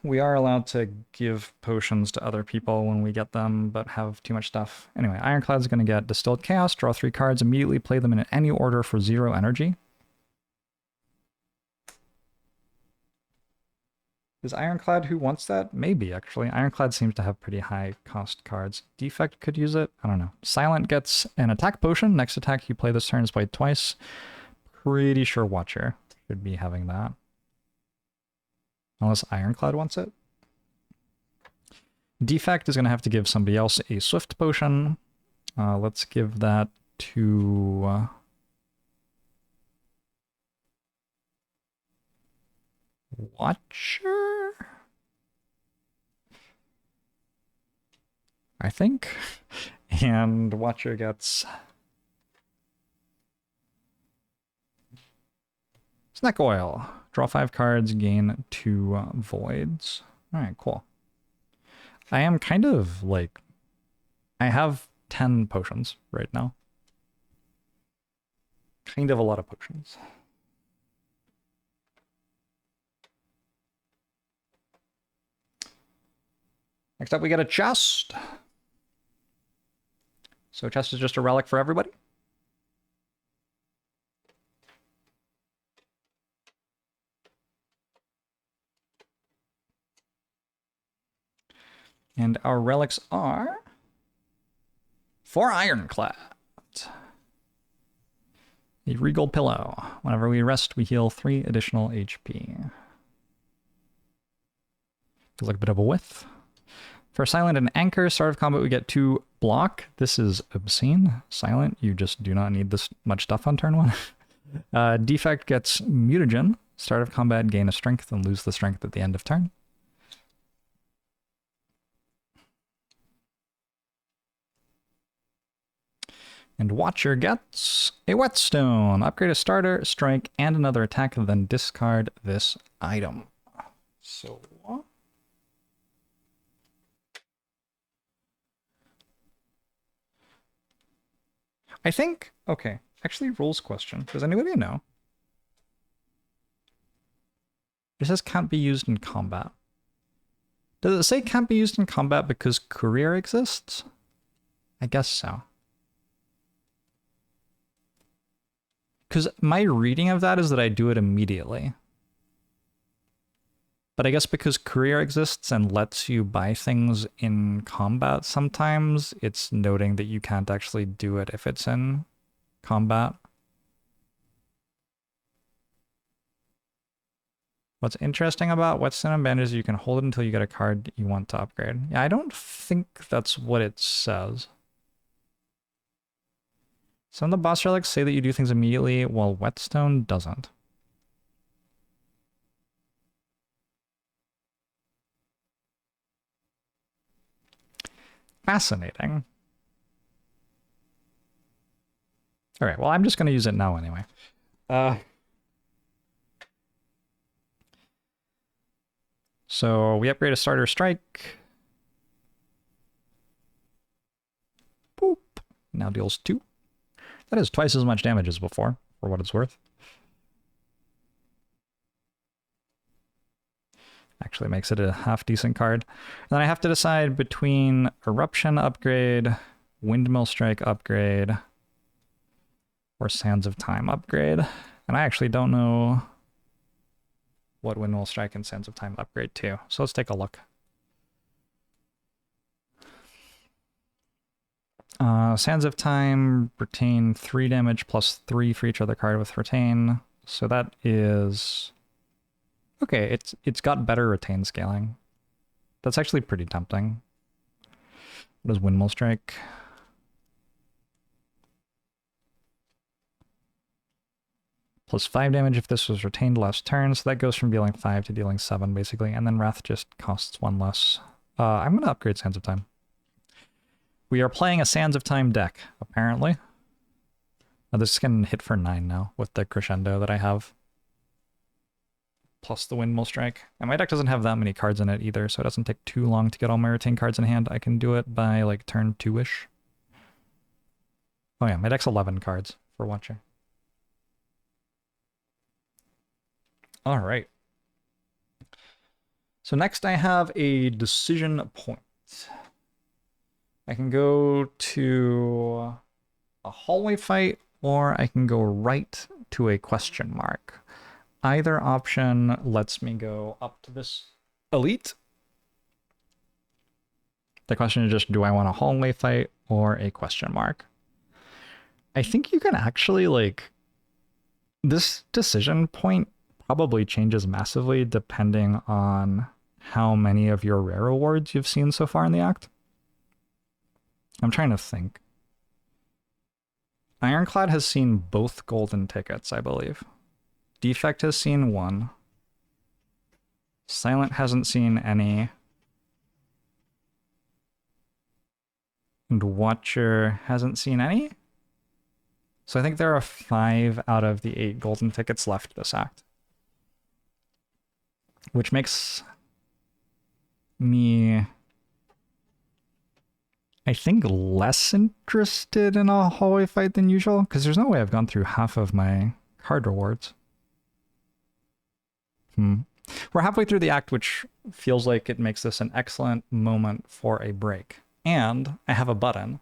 S1: we are allowed to give potions to other people when we get them, but have too much stuff. Anyway, Ironclad's going to get Distilled Chaos, draw 3 cards, immediately play them in any order for 0 energy. Is Ironclad who wants that? Maybe, actually. Ironclad seems to have pretty high cost cards. Defect could use it. I don't know. Silent gets an attack potion. Next attack you play this turn is played twice. Pretty sure Watcher should be having that. Unless Ironclad wants it. Defect is going to have to give somebody else a Swift potion. Let's give that to... Watcher? I think. And Watcher gets... Snack Oil. Draw 5 cards, gain 2 voids. Alright, cool. I am kind of like... I have 10 potions right now. Kind of a lot of potions. Next up, we get a chest. So chest is just a relic for everybody. And our relics are 4 Ironclad. A Regal Pillow. Whenever we rest, we heal 3 additional HP. Feels like a bit of a whiff. For Silent and Anchor, start of combat, we get 2 block. This is obscene. Silent, you just do not need this much stuff on turn 1. Defect gets Mutagen. Start of combat, gain a strength and lose the strength at the end of turn. And Watcher gets a Whetstone. Upgrade a starter, strike, and another attack, and then discard this item. So... I think, okay, actually rules question. Does anybody know? It says can't be used in combat. Does it say can't be used in combat because courier exists? I guess so. Because my reading of that is that I do it immediately. But I guess because courier exists and lets you buy things in combat sometimes, it's noting that you can't actually do it if it's in combat. What's interesting about Whetstone and Bandage is you can hold it until you get a card you want to upgrade. Yeah, I don't think that's what it says. Some of the boss relics say that you do things immediately, while Whetstone doesn't. Fascinating. All right, well, I'm just going to use it now anyway. So we upgrade a starter strike. Boop. Now deals 2. That is twice as much damage as before, for what it's worth. Actually makes it a half-decent card. And then I have to decide between Eruption upgrade, Windmill Strike upgrade, or Sands of Time upgrade. And I actually don't know what Windmill Strike and Sands of Time upgrade to. So let's take a look. Sands of Time retain 3 damage plus 3 for each other card with retain. So that is... Okay, it's got better retain scaling. That's actually pretty tempting. What is Windmill Strike? Plus 5 damage if this was retained last turn, so that goes from dealing 5 to dealing 7, basically, and then Wrath just costs 1 less. I'm going to upgrade Sands of Time. We are playing a Sands of Time deck, apparently. Oh, this can hit for 9 now, with the Crescendo that I have. Plus the Windmill Strike. And my deck doesn't have that many cards in it either, so it doesn't take too long to get all my retained cards in hand. I can do it by, like, turn 2-ish. Oh yeah, my deck's 11 cards for Watcher. Alright. So next I have a decision point. I can go to a hallway fight, or I can go right to a question mark. Either option lets me go up to this elite. The question is just, do I want a hallway fight or a question mark? I think you can actually, like, this decision point probably changes massively depending on how many of your rare rewards you've seen so far in the act. I'm trying to think. Ironclad has seen both golden tickets, I believe. Defect has seen one. Silent hasn't seen any. And Watcher hasn't seen any. So I think there are 5 out of the 8 golden tickets left this act. Which makes me, I think, less interested in a hallway fight than usual, because there's no way I've gone through half of my card rewards. We're halfway through the act, which feels like it makes this an excellent moment for a break. And I have a button.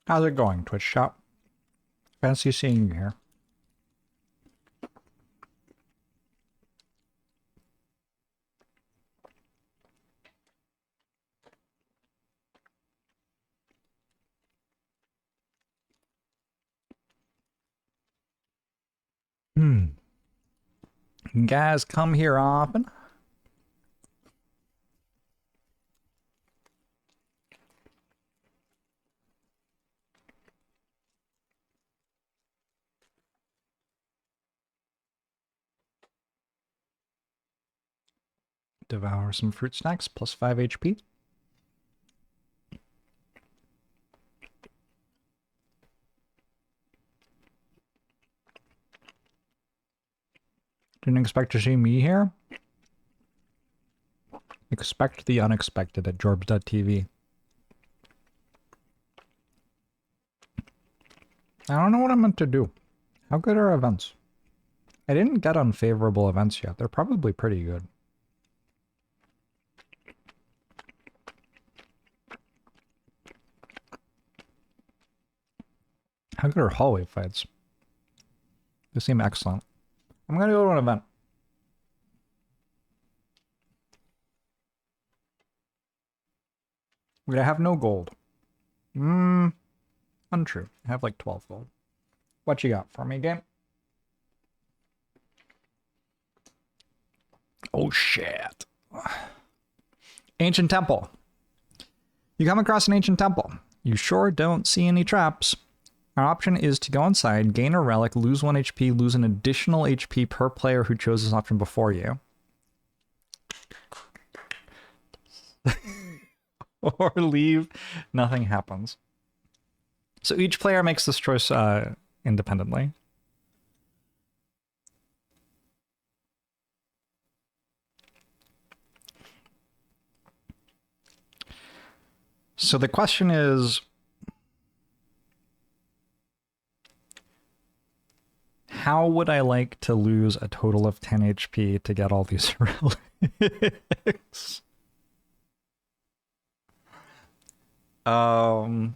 S1: How's it going, Twitch chat? Fancy seeing you here. You guys come here often? Devour some fruit snacks, plus 5 HP. Didn't expect to see me here? Expect the unexpected at JORBS.tv. I don't know what I'm meant to do. How good are events? I didn't get unfavorable events yet. They're probably pretty good. How good are hallway fights? They seem excellent. I'm gonna go to an event. We're gonna have no gold. Untrue. I have like 12 gold. What you got for me, game? Oh, shit. Ancient temple. You come across an ancient temple. You sure don't see any traps. Our option is to go inside, gain a relic, lose 1 HP, lose an additional HP per player who chose this option before you. Or leave, nothing happens. So each player makes this choice independently. So the question is, how would I like to lose a total of 10 HP to get all these relics? I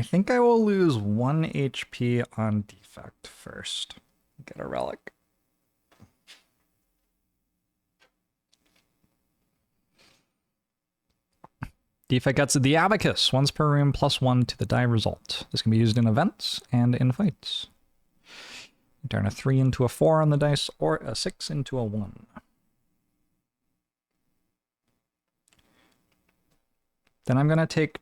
S1: think I will lose 1 HP on defect first. Get a relic. Defect gets the abacus, once per room, +1 to the die result. This can be used in events and in fights. You turn a 3 into a 4 on the dice, or a 6 into a 1. Then I'm going to take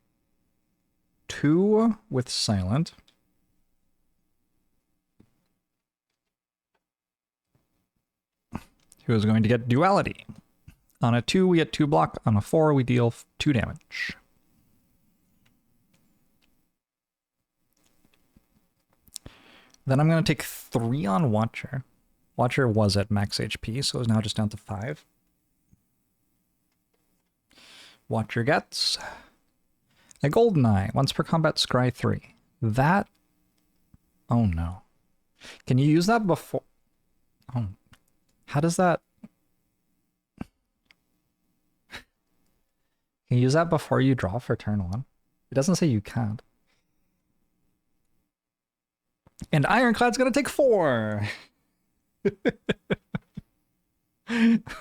S1: 2 with silent. Who is going to get duality? On a 2, we get 2 block. On a 4, we deal 2 damage. Then I'm going to take 3 on Watcher. Watcher was at max HP, so is now just down to 5. Watcher gets a golden eye. Once per combat, scry 3. That... Oh no. Can you use that before... Oh. How does that... Can you use that before you draw for turn 1? It doesn't say you can't. And Ironclad's gonna take 4!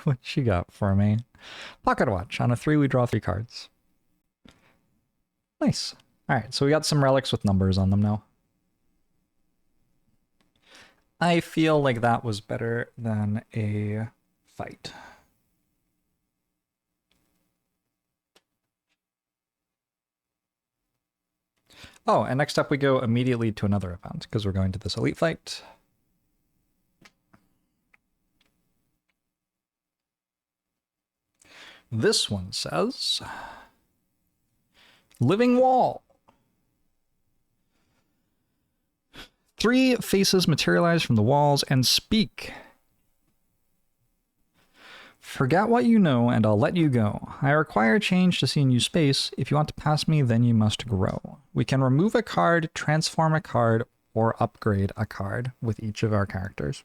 S1: What she got for me? Pocket Watch. On a 3, we draw 3 cards. Nice. Alright, so we got some relics with numbers on them now. I feel like that was better than a fight. Oh, and next up we go immediately to another event, because we're going to this elite fight. This one says... Living Wall. 3 faces materialize from the walls and speak. Forget what you know, and I'll let you go. I require change to see a new space. If you want to pass me, then you must grow. We can remove a card, transform a card, or upgrade a card with each of our characters.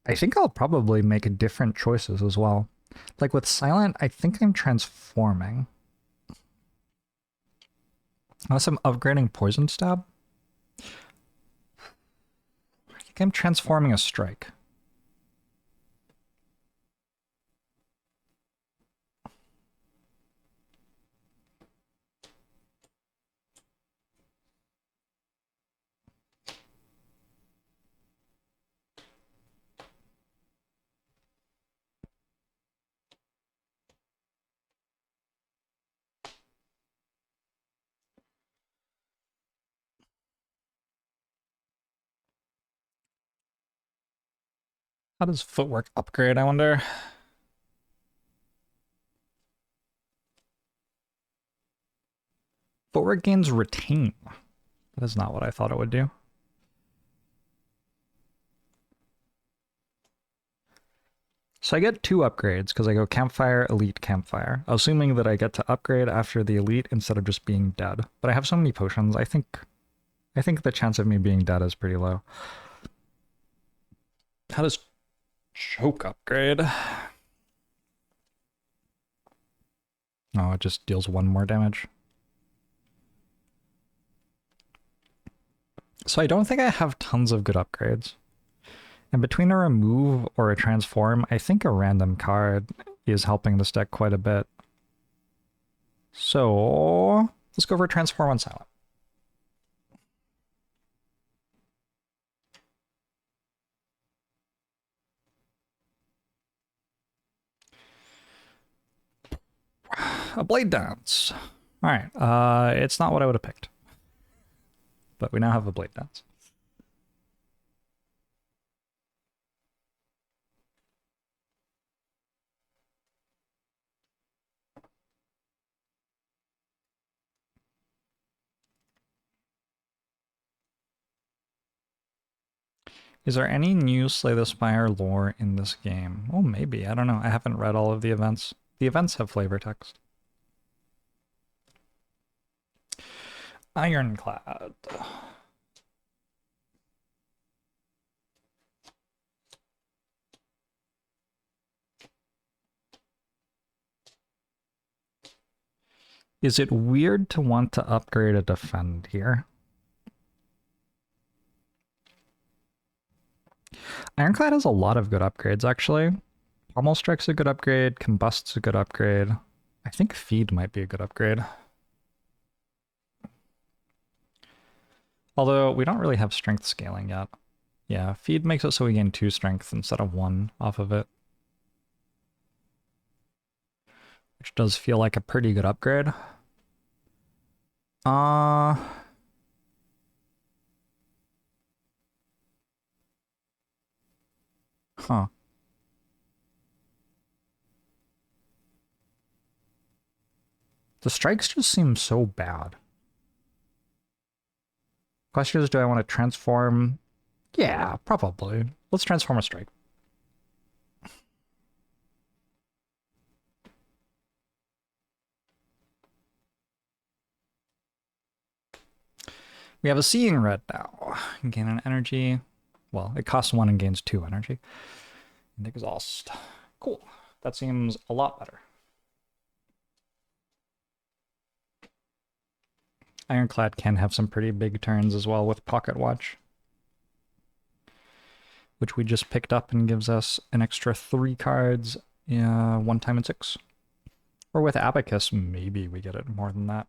S1: I think I'll probably make different choices as well. Like with Silent, I think I'm transforming. Unless I'm upgrading Poison Stab. I think I'm transforming a Strike. How does Footwork upgrade, I wonder? Footwork gains Retain. That is not what I thought it would do. So I get 2 upgrades because I go Campfire, Elite, Campfire, assuming that I get to upgrade after the Elite instead of just being dead. But I have so many potions, I think the chance of me being dead is pretty low. How does Choke upgrade? Oh, it just deals 1 more damage. So I don't think I have tons of good upgrades. And between a remove or a transform, I think a random card is helping this deck quite a bit. So let's go for transform on Silent. A Blade Dance. All right, it's not what I would have picked. But we now have a Blade Dance. Is there any new Slay the Spire lore in this game? Oh, maybe. I don't know. I haven't read all of the events. The events have flavor text. Ironclad. Is it weird to want to upgrade a defend here? Ironclad has a lot of good upgrades, actually. Pommel Strike's a good upgrade. Combust's a good upgrade. I think Feed might be a good upgrade. Although we don't really have strength scaling yet. Yeah, Feed makes it so we gain 2 strength instead of 1 off of it. Which does feel like a pretty good upgrade. Huh. The strikes just seem so bad. Question is, do I want to transform? Yeah, probably. Let's transform a strike. We have a Seeing Red now. Gain an energy. Well, it costs 1 and gains 2 energy. And exhaust. Cool. That seems a lot better. Ironclad can have some pretty big turns as well with Pocket Watch, which we just picked up and gives us an extra 3 cards 1 time in 6. Or with Abacus, maybe we get it more than that.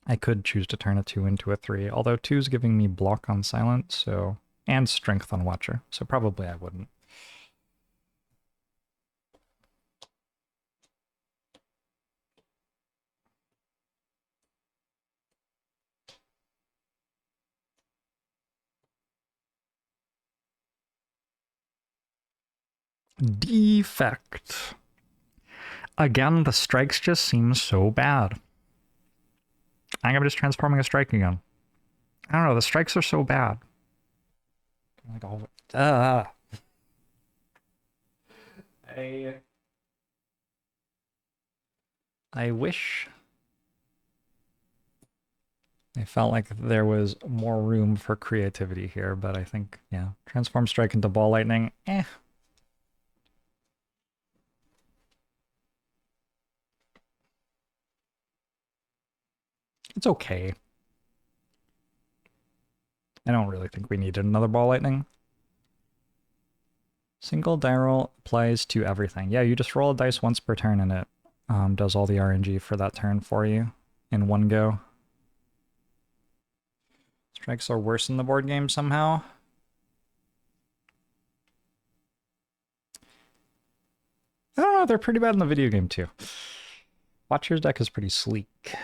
S1: I could choose to turn a 2 into a 3, although 2 is giving me block on Silent, so and strength on Watcher, so probably I wouldn't. Defect. Again, the strikes just seem so bad. I think I'm just transforming a strike again. I don't know, the strikes are so bad. Like all I wish I felt like there was more room for creativity here, but I think, yeah, transform strike into ball lightning, It's okay. I don't really think we needed another ball lightning. Single die roll applies to everything. Yeah, you just roll a dice once per turn and it does all the RNG for that turn for you in one go. Strikes are worse in the board game somehow. I don't know, they're pretty bad in the video game too. Watcher's deck is pretty sleek.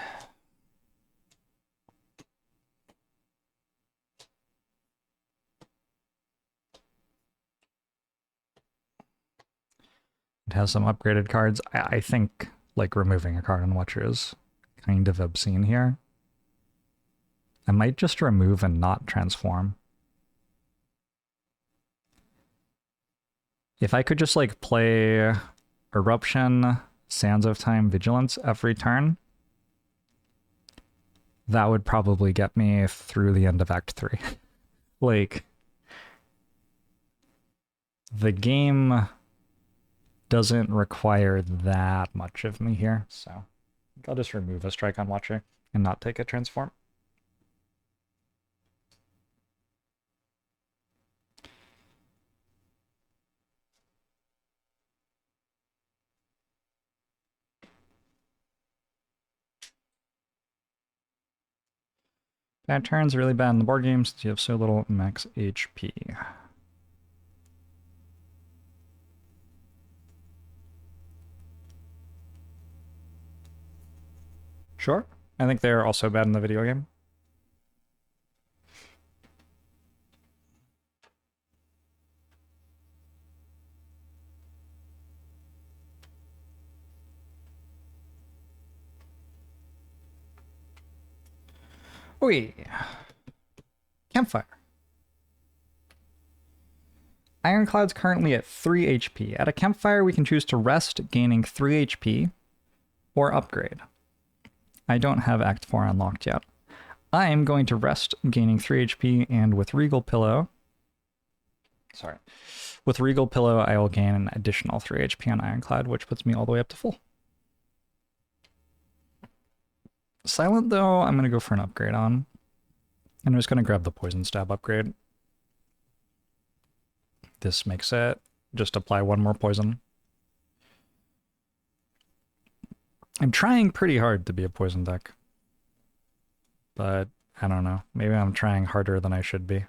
S1: It has some upgraded cards. I think like removing a card on Watcher is kind of obscene here. I might just remove and not transform. If I could just like play Eruption, Sands of Time, Vigilance every turn, that would probably get me through the end of Act 3. Like, the game doesn't require that much of me here, so I'll just remove a strike on Watcher and not take a transform. Bad turns really bad in the board games since you have so little max HP. Sure. I think they're also bad in the video game. Oi. Campfire. Ironclad's currently at 3 HP. At a campfire, we can choose to rest, gaining 3 HP, or upgrade. I don't have Act 4 unlocked yet. I am going to rest, gaining 3 HP, and with Regal Pillow... Sorry. With Regal Pillow, I will gain an additional 3 HP on Ironclad, which puts me all the way up to full. Silent, though, I'm going to go for an upgrade on. And I'm just going to grab the Poison Stab upgrade. This makes it just apply one more poison. I'm trying pretty hard to be a poison deck. But I don't know. Maybe I'm trying harder than I should be.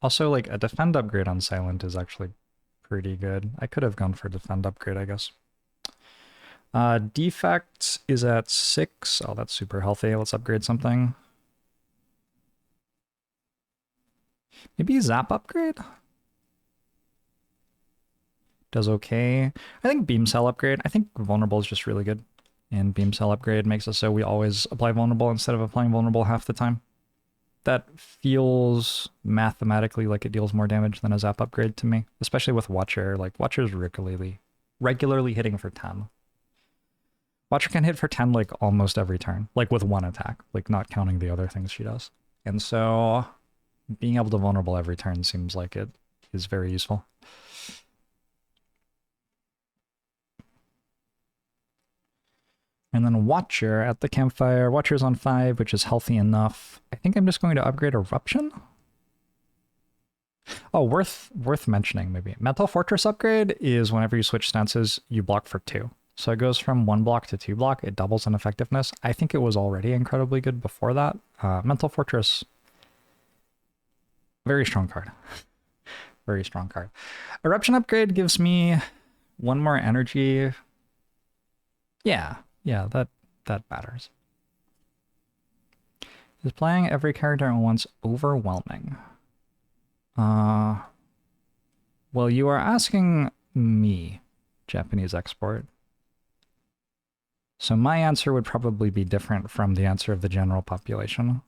S1: Also, like, a defend upgrade on Silent is actually pretty good. I could have gone for defend upgrade, I guess. Defect is at 6. Oh, that's super healthy. Let's upgrade something. Maybe Zap upgrade? Does okay. I think Beam Cell upgrade. I think Vulnerable is just really good. And Beam Cell upgrade makes it so we always apply Vulnerable instead of applying Vulnerable half the time. That feels mathematically like it deals more damage than a Zap upgrade to me. Especially with Watcher. Like, Watcher's regularly hitting for 10. Watcher can hit for 10 like almost every turn. Like with one attack. Like not counting the other things she does. And so being able to Vulnerable every turn seems like it is very useful. And then Watcher at the campfire. Watcher's on 5, which is healthy enough. I think I'm just going to upgrade Eruption. Oh, worth mentioning maybe. Mental Fortress upgrade is whenever you switch stances, you block for 2. So it goes from 1 block to 2 block. It doubles in effectiveness. I think it was already incredibly good before that. Mental Fortress, very strong card. Very strong card. Eruption upgrade gives me 1 more energy. Yeah, that matters. Is playing every character at once overwhelming? Well, you are asking me, Japanese export. So my answer would probably be different from the answer of the general population.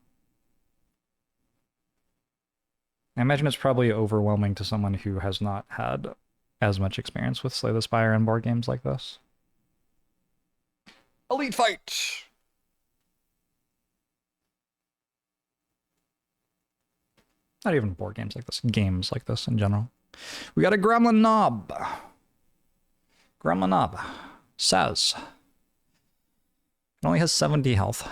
S1: I imagine it's probably overwhelming to someone who has not had as much experience with Slay the Spire and board games like this. Elite Fight! Not even board games like this, games like this in general. We got a Gremlin Knob. Gremlin Knob says it only has 70 health.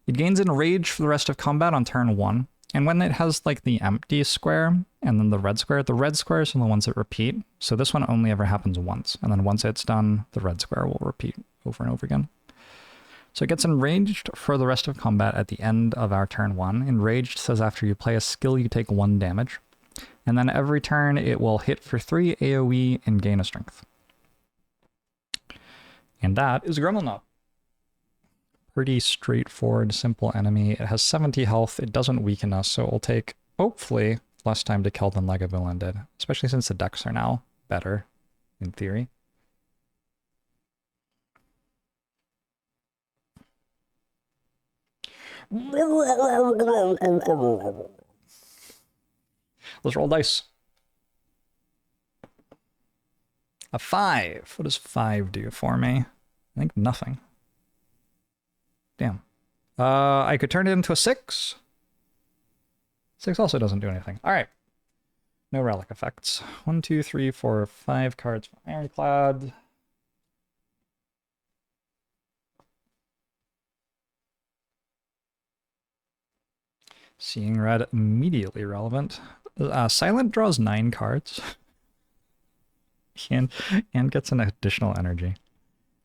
S1: It gains enrage for the rest of combat on turn 1. And when it has like the empty square and then the red squares are the ones that repeat. So this one only ever happens once. And then once it's done, the red square will repeat over and over again. So it gets enraged for the rest of combat at the end of our turn 1. Enraged says after you play a skill, you take 1 damage. And then every turn it will hit for 3 AoE and gain a strength. And that is Gremlin Knob. Pretty straightforward, simple enemy. It has 70 health. It doesn't weaken us, so it will take, hopefully, less time to kill than Lagavulin did. Especially since the decks are now better, in theory. Let's roll dice. A 5. What does 5 do for me? I think nothing. Damn. I could turn it into a 6. 6 also doesn't do anything. All right. No relic effects. 1, 2, 3, 4, 5 cards from Ironclad. Seeing red, immediately relevant. Silent draws 9 cards. and gets an additional energy.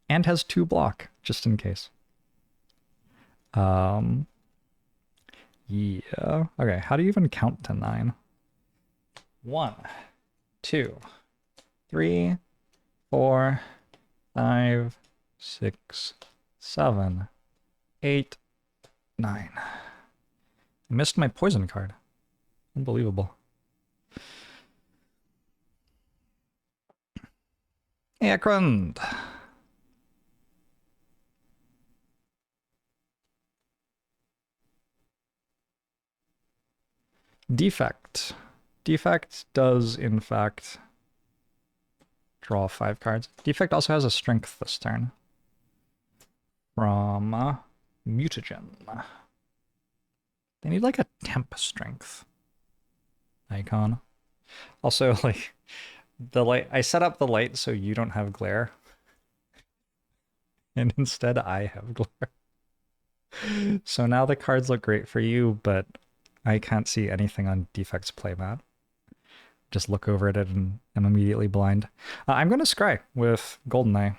S1: And has 2 block, just in case. Yeah. Okay, how do you even count to 9? 1, 2, 3, 4, 5, 6, 7, 8, 9. I missed my poison card. Unbelievable. Akrund. Defect. Defect does, in fact, draw 5 cards. Defect also has a strength this turn. From Mutagen. They need like a temp strength icon. Also, like, the light, I set up the light so you don't have glare. And instead I have glare. So now the cards look great for you, but I can't see anything on Defect's playmat. Just look over at it and I'm immediately blind. I'm going to scry with Goldeneye.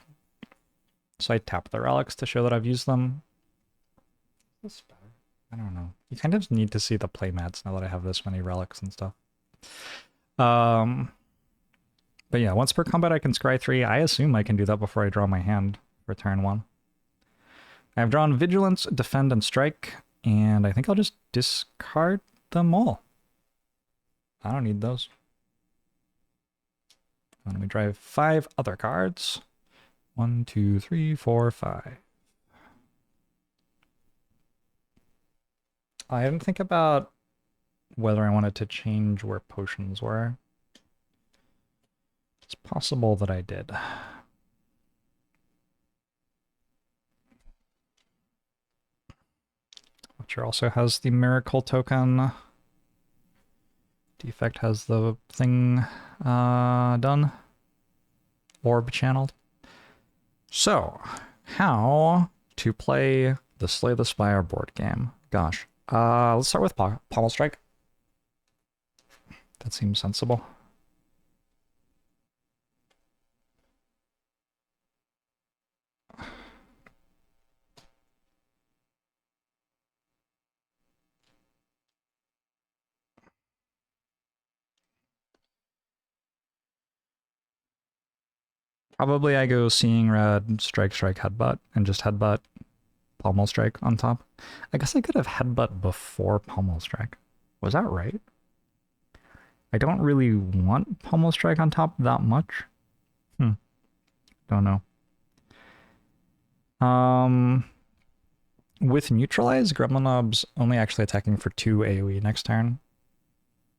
S1: So I tap the relics to show that I've used them. Is this better? I don't know. You kind of need to see the playmats now that I have this many relics and stuff. But yeah, once per combat I can scry 3. I assume I can do that before I draw my hand for turn 1. I've drawn Vigilance, Defend, and Strike, and I think I'll just discard them all. I don't need those. Let me drive 5 other cards. 1, 2, 3, 4, 5. I didn't think about whether I wanted to change where potions were. It's possible that I did. Witcher also has the miracle token. Defect has the thing done. Orb channeled. So, how to play the Slay the Spire board game? Gosh. Let's start with Pommel Strike. That seems sensible. Probably I go Seeing Red, Strike, Strike, Headbutt, and just Headbutt, Pommel Strike on top. I guess I could have Headbutt before Pommel Strike. Was that right? I don't really want Pommel Strike on top that much. Don't know. With Neutralize, Gremlin Knob's only actually attacking for 2 AoE next turn.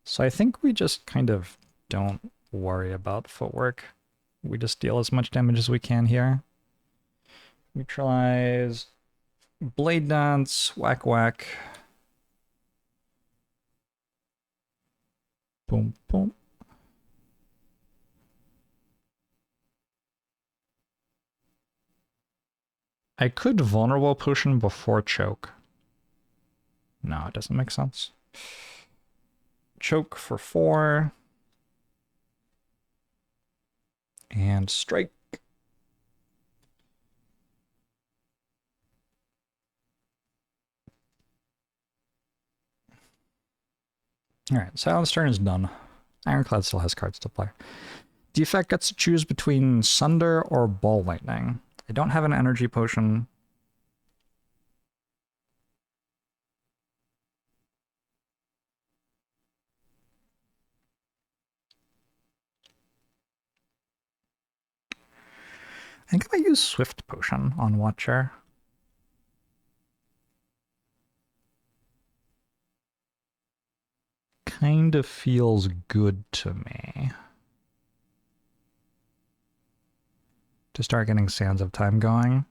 S1: So I think we just kind of don't worry about footwork. We just deal as much damage as we can here. Neutralize, Blade Dance, whack whack. Boom, boom. I could vulnerable potion before choke. No, it doesn't make sense. Choke for 4. And strike. Alright, Silence turn is done. Ironclad still has cards to play. Defect gets to choose between Sunder or Ball Lightning. I don't have an energy potion. I think I might use Swift Potion on Watcher. Kind of feels good to me. To start getting Sands of Time going.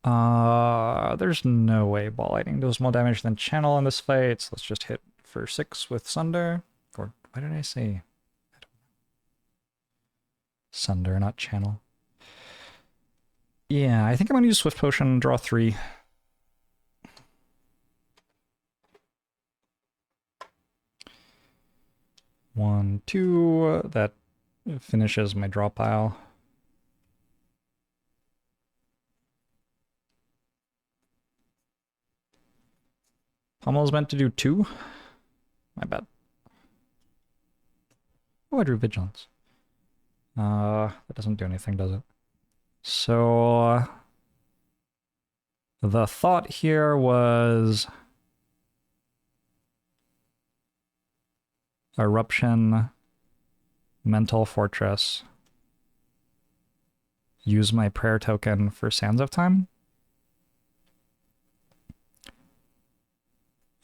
S1: There's no way Ball Lightning does more damage than Channel in this fight, so let's just hit for 6 with Sunder. Or, what did I say? I don't know. Sunder, not Channel. Yeah, I think I'm going to use Swift Potion, draw 3. One, 2, that finishes my draw pile. Pommel's meant to do 2. My bad. Oh, I drew Vigilance. That doesn't do anything, does it? So the thought here was Eruption, Mental Fortress, use my prayer token for Sands of Time.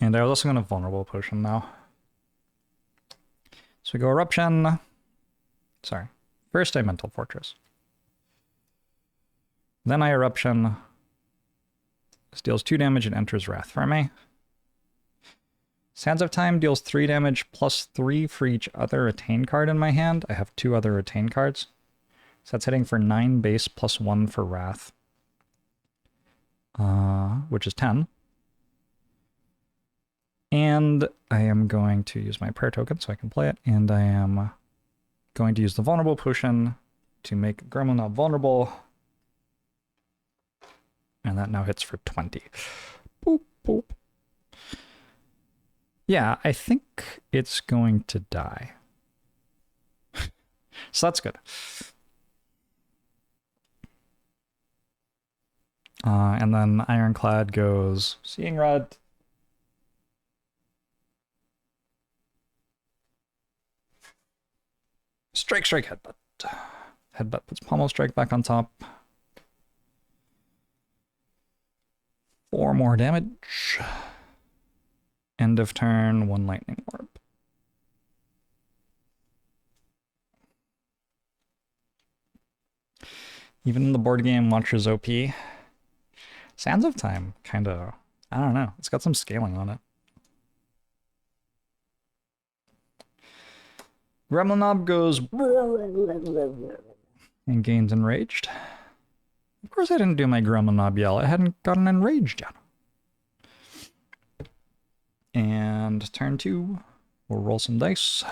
S1: And I was also going to Vulnerable Potion now. So we go Eruption. Sorry. First I Mental Fortress. Then I Eruption. This deals 2 damage and enters Wrath for me. Sands of Time deals 3 damage plus 3 for each other retain card in my hand. I have 2 other retain cards. So that's hitting for 9 base plus 1 for Wrath. Which is 10. And I am going to use my prayer token so I can play it. And I am going to use the Vulnerable Potion to make Gremlin not vulnerable. And that now hits for 20. Boop, boop. Yeah, I think it's going to die. So that's good. And then Ironclad goes Seeing Rod. Strike, strike, headbutt. Headbutt puts Pommel Strike back on top. 4 more damage. End of turn, 1 Lightning Orb. Even in the board game, Watcher's OP. Sands of Time, kind of, I don't know. It's got some scaling on it. Gremlin Knob goes and gains Enraged. Of course I didn't do my Gremlin Knob yell. I hadn't gotten Enraged yet. And turn 2, we'll roll some dice.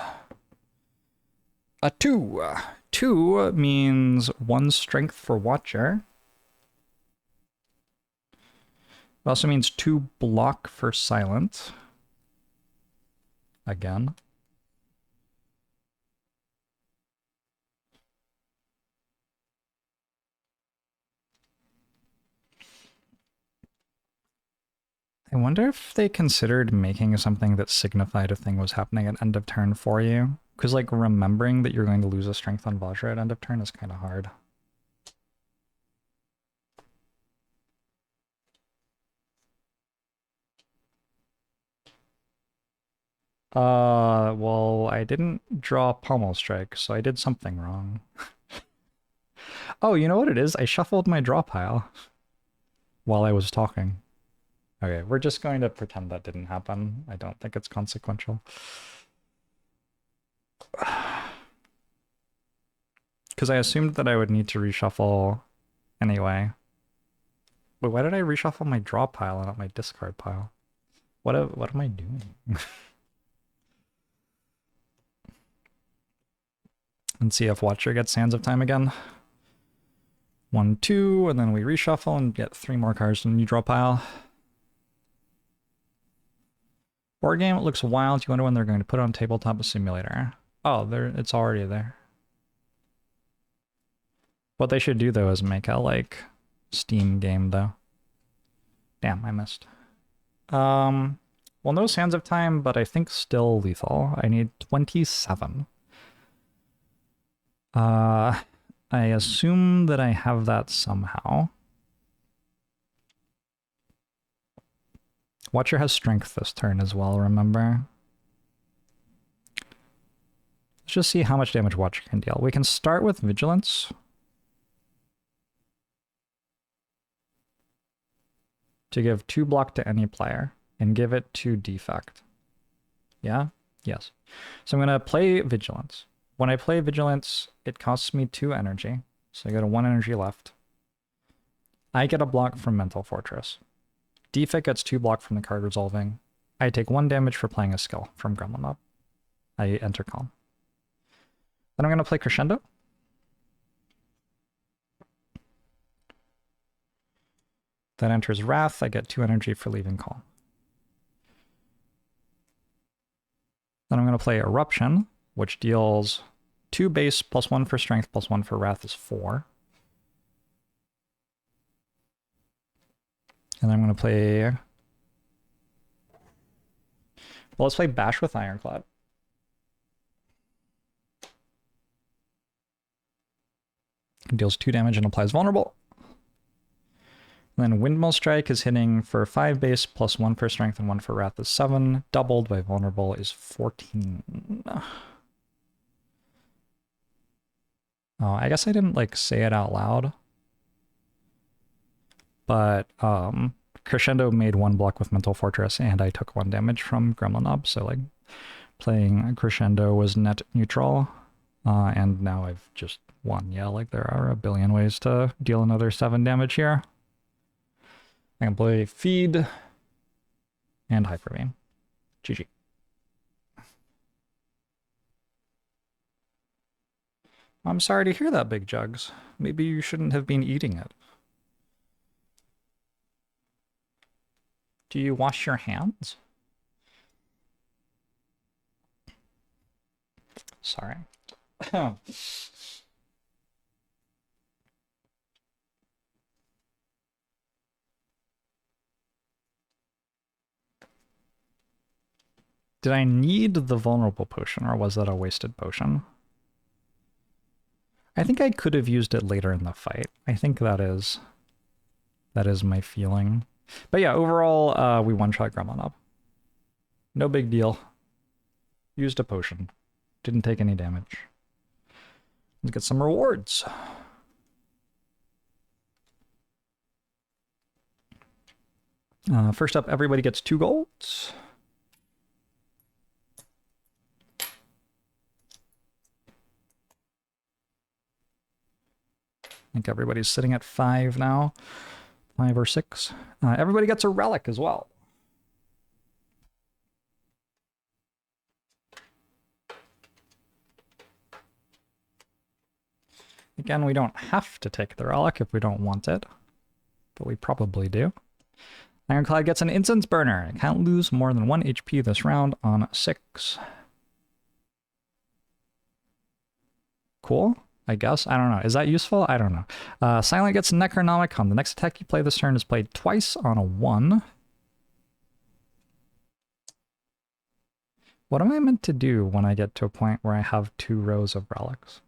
S1: A 2. 2 means 1 strength for Watcher. It also means 2 block for Silent. Again. I wonder if they considered making something that signified a thing was happening at end of turn for you. Because, like, remembering that you're going to lose a strength on Vajra at end of turn is kind of hard. Well, I didn't draw Pommel Strike, so I did something wrong. Oh, you know what it is? I shuffled my draw pile while I was talking. Okay, we're just going to pretend that didn't happen. I don't think it's consequential. Because I assumed that I would need to reshuffle anyway. Wait, why did I reshuffle my draw pile and not my discard pile? What am I doing? And see if Watcher gets Sands of Time again. 1, 2, and then we reshuffle and get 3 more cards in the new draw pile. Board game, it looks wild. You wonder when they're going to put it on Tabletop Simulator. Oh, it's already there. What they should do, though, is make a, like, Steam game, though. Damn, I missed. Well, no Sands of Time, but I think still lethal. I need 27. I assume that I have that somehow. Watcher has strength this turn as well, remember? Let's just see how much damage Watcher can deal. We can start with Vigilance. To give 2 block to any player and give it 2 defect. Yeah? Yes. So I'm going to play Vigilance. When I play Vigilance, it costs me 2 energy. So I got 1 energy left. I get a block from Mental Fortress. Defect gets 2 block from the card resolving. I take 1 damage for playing a skill from Gremlin Leader. I enter Calm. Then I'm going to play Crescendo. That enters Wrath. I get 2 energy for leaving Calm. Then I'm going to play Eruption, which deals 2 base plus 1 for strength plus 1 for Wrath is 4. And I'm going to play... Well, let's play Bash with Ironclad. It deals 2 damage and applies Vulnerable. And then Windmill Strike is hitting for 5 base plus 1 for strength and 1 for Wrath is 7. Doubled by Vulnerable is 14. Oh, I guess I didn't, like, say it out loud. But Crescendo made 1 block with Mental Fortress, and I took 1 damage from Gremlin Leader, so like playing Crescendo was net neutral, and now I've just won. Yeah, like there are a billion ways to deal another 7 damage here. I can play Feed and Hyperbeam. GG. I'm sorry to hear that, Big Jugs. Maybe you shouldn't have been eating it. Do you wash your hands? Sorry. Did I need the vulnerable potion, or was that a wasted potion? I think I could have used it later in the fight. I think that is my feeling. But yeah, overall, we one-shot Gremlin up. No big deal. Used a potion. Didn't take any damage. Let's get some rewards. First up, everybody gets 2 golds. I think everybody's sitting at 5 now. 5 or 6. Everybody gets a relic as well. Again, we don't have to take the relic if we don't want it, but we probably do. Ironclad gets an incense burner. It can't lose more than 1 HP this round on 6. Cool, I guess. I don't know. Is that useful? I don't know. Silent gets Necronomicon. The next attack you play this turn is played twice on a 1. What am I meant to do when I get to a point where I have 2 rows of relics?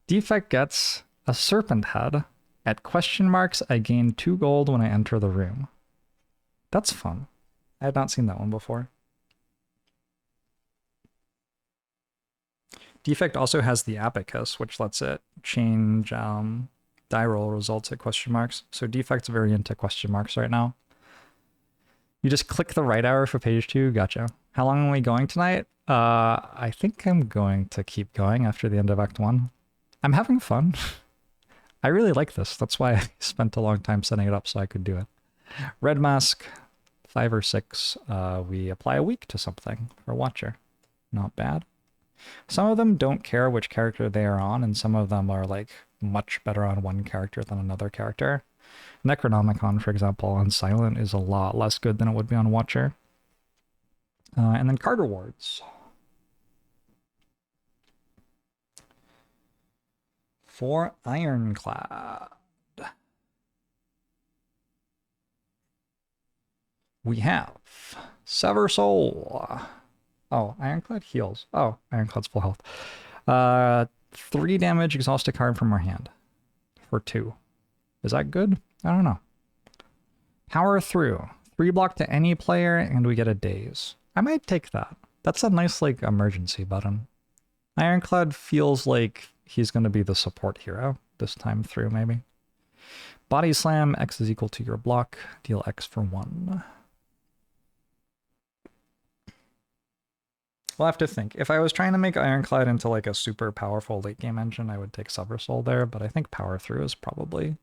S1: Defect gets a Serpent Head. At question marks, I gain 2 gold when I enter the room. That's fun. I had not seen that one before. Defect also has the Abacus, which lets it change die roll results at question marks. So Defect's very into question marks right now. You just click the right arrow for page 2. Gotcha. How long are we going tonight? I think I'm going to keep going after the end of Act 1. I'm having fun. I really like this. That's why I spent a long time setting it up so I could do it. Red mask, 5 or 6. We apply a weak to something for Watcher. Not bad. Some of them don't care which character they are on, and some of them are like much better on one character than another character. Necronomicon, for example, on Silent is a lot less good than it would be on Watcher. And then card rewards. For Ironclad, we have Sever Soul. Oh, Ironclad heals. Oh, Ironclad's full health. 3 damage, exhaust a card from our hand for 2. Is that good? I don't know. Power Through. 3 block to any player, and we get a daze. I might take that. That's a nice, like, emergency button. Ironclad feels like he's going to be the support hero this time through, maybe. Body Slam, X is equal to your block. Deal X for 1. We'll have to think. If I was trying to make Ironclad into like a super powerful late game engine, I would take Sever Soul there, but I think Power Through is probably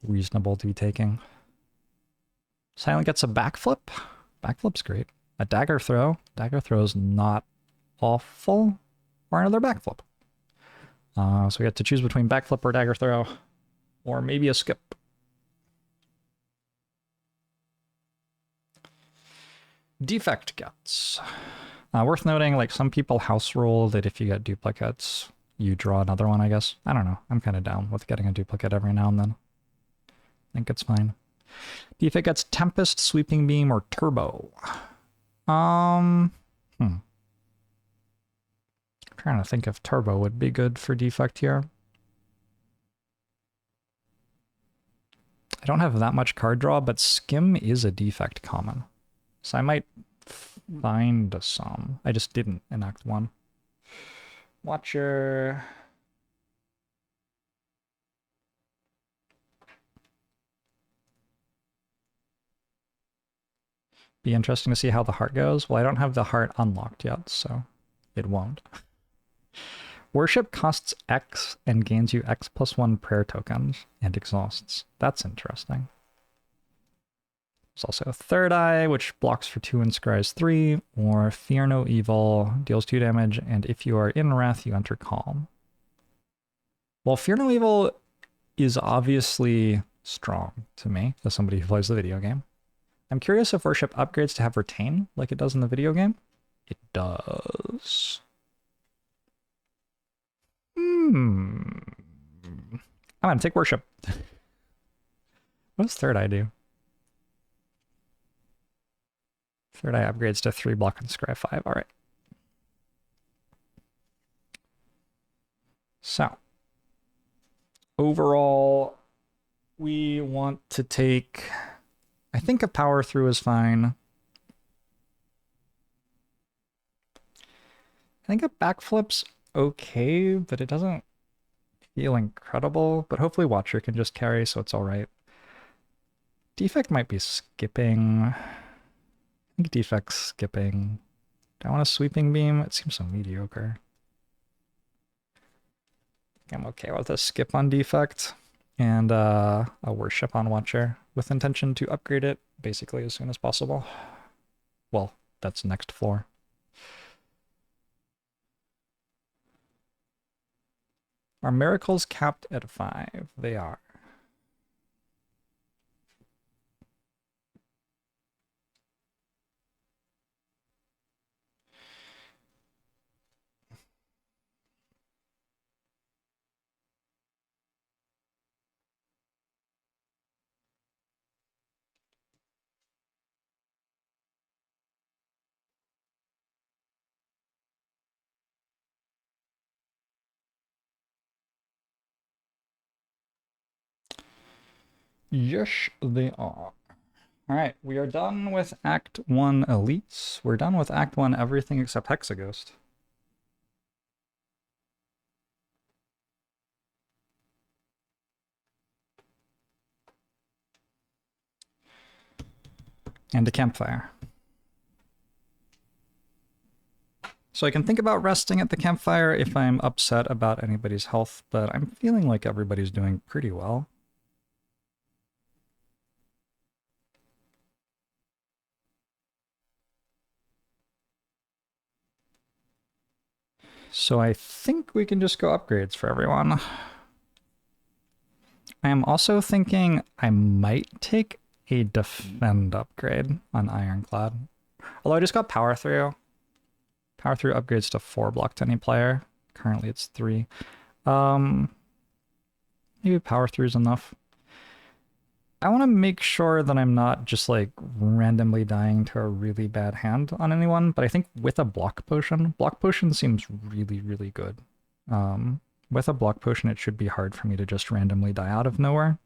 S1: reasonable to be taking. Silent gets a backflip. Backflip's great. A dagger throw. Dagger throw is not awful. Or another backflip. So we get to choose between backflip or dagger throw, or maybe a skip. Defect gets. Worth noting, like, some people house rule that if you get duplicates, you draw another one, I guess. I don't know. I'm kind of down with getting a duplicate every now and then. I think it's fine. Defect gets Tempest, Sweeping Beam, or Turbo. I'm trying to think if Turbo would be good for defect here. I don't have that much card draw, but Skim is a defect common. So I might find some. I just didn't in Act 1. Watcher. Be interesting to see how the heart goes. Well, I don't have the heart unlocked yet, so it won't. Worship costs X and gains you X plus 1 prayer tokens and exhausts. That's interesting. There's also Third Eye, which blocks for 2 and scries 3, or Fear No Evil, deals 2 damage, and if you are in Wrath, you enter Calm. Well, Fear No Evil is obviously strong to me, as somebody who plays the video game. I'm curious if Worship upgrades to have Retain, like it does in the video game. It does. I'm gonna take Worship. What does Third Eye do? Third Eye upgrades to 3 block and scry 5. All right. So, overall, we want to take... I think a Power Through is fine. I think a Backflip's okay, but it doesn't feel incredible. But hopefully Watcher can just carry, so it's all right. Defect might be skipping. I think Defect's skipping. Do I want a Sweeping Beam? It seems so mediocre. I'm okay with a skip on Defect and a Worship on Watcher with intention to upgrade it basically as soon as possible. Well, that's next floor. Are miracles capped at 5? They are. Yes, they are. All right, we are done with Act 1 Elites. We're done with Act 1 everything except Hexaghost. And a Campfire. So I can think about resting at the campfire if I'm upset about anybody's health, but I'm feeling like everybody's doing pretty well. So I think we can just go upgrades for everyone. I am also thinking I might take a defend upgrade on Ironclad. Although I just got power through. Power through upgrades to 4 block to any player. Currently it's 3. Maybe power through is enough. I want to make sure that I'm not just like randomly dying to a really bad hand on anyone, but I think with a block potion seems really, really good. With a block potion, it should be hard for me to just randomly die out of nowhere.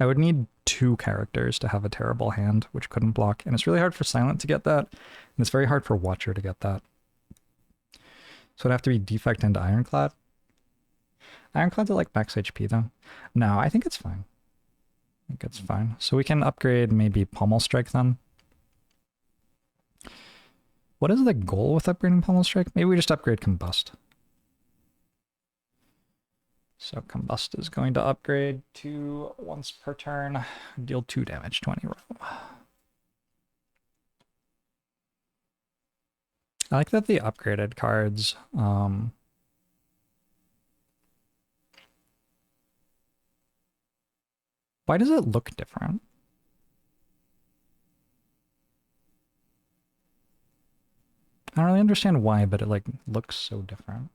S1: I would need 2 characters to have a terrible hand, which couldn't block, and it's really hard for Silent to get that, and it's very hard for Watcher to get that. So it'd have to be Defect and Ironclad. Ironclad's at like max HP though. No, I think it's fine. I think it's fine. So we can upgrade maybe Pommel Strike then. What is the goal with upgrading Pommel Strike? Maybe we just upgrade Combust. So Combust is going to upgrade to once per turn, deal 2 damage to any row. I like that the upgraded cards why does it look different? I don't really understand why, but it like looks so different.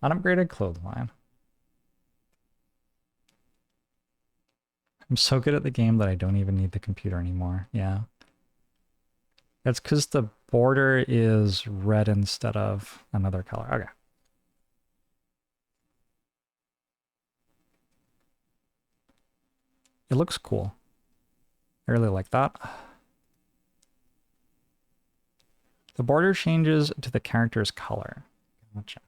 S1: Unupgraded clothesline. I'm so good at the game that I don't even need the computer anymore. Yeah. That's because the border is red instead of another color. Okay. It looks cool. I really like that. The border changes to the character's color. Gotcha.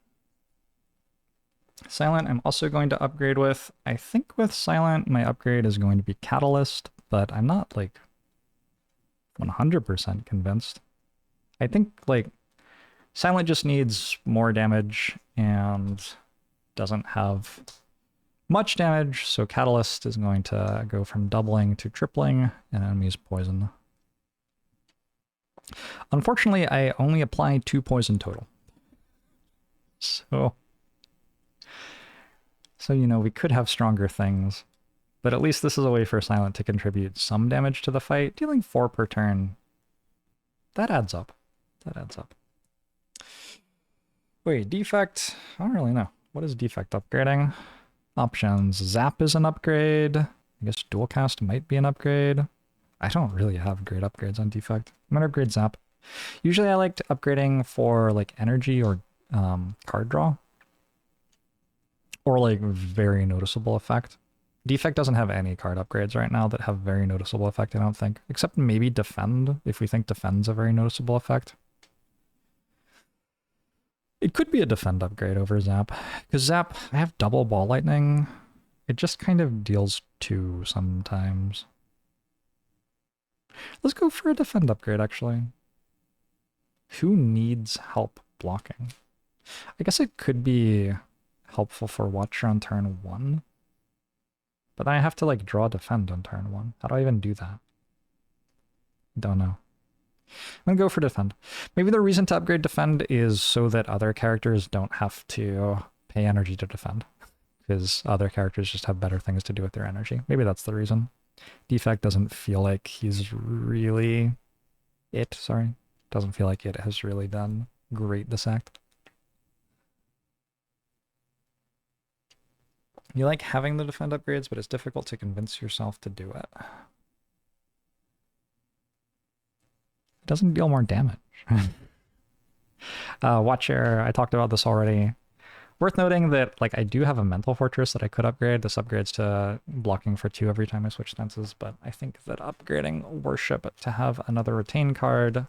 S1: Silent, I'm also going to upgrade with. I think with Silent, my upgrade is going to be Catalyst, but I'm not like 100% convinced. I think like Silent just needs more damage and doesn't have much damage, so Catalyst is going to go from doubling to tripling an enemy's poison. Unfortunately, I only apply 2 poison total. So, you know, we could have stronger things, but at least this is a way for Silent to contribute some damage to the fight. Dealing 4 per turn, that adds up. That adds up. Wait, Defect? I don't really know. What is Defect upgrading? Options. Zap is an upgrade. I guess Dual Cast might be an upgrade. I don't really have great upgrades on Defect. I'm gonna upgrade Zap. Usually I liked upgrading for like energy or card draw. Or like very noticeable effect. Defect doesn't have any card upgrades right now that have very noticeable effect, I don't think. Except maybe Defend, if we think Defend's a very noticeable effect. It could be a Defend upgrade over Zap. Because Zap, I have double Ball Lightning. It just kind of deals 2 sometimes. Let's go for a Defend upgrade, actually. Who needs help blocking? I guess it could be helpful for Watcher on turn 1. But I have to like draw Defend on turn 1. How do I even do that? Don't know. I'm gonna go for Defend. Maybe the reason to upgrade Defend is so that other characters don't have to pay energy to defend. Because other characters just have better things to do with their energy. Maybe that's the reason. Defect doesn't feel like he's really... Doesn't feel like it has really done great this act. You like having the Defend upgrades, but it's difficult to convince yourself to do it. It doesn't deal more damage. Watcher, I talked about this already. Worth noting that like I do have a Mental Fortress that I could upgrade. This upgrades to blocking for 2 every time I switch stances, but I think that upgrading Worship to have another Retain card.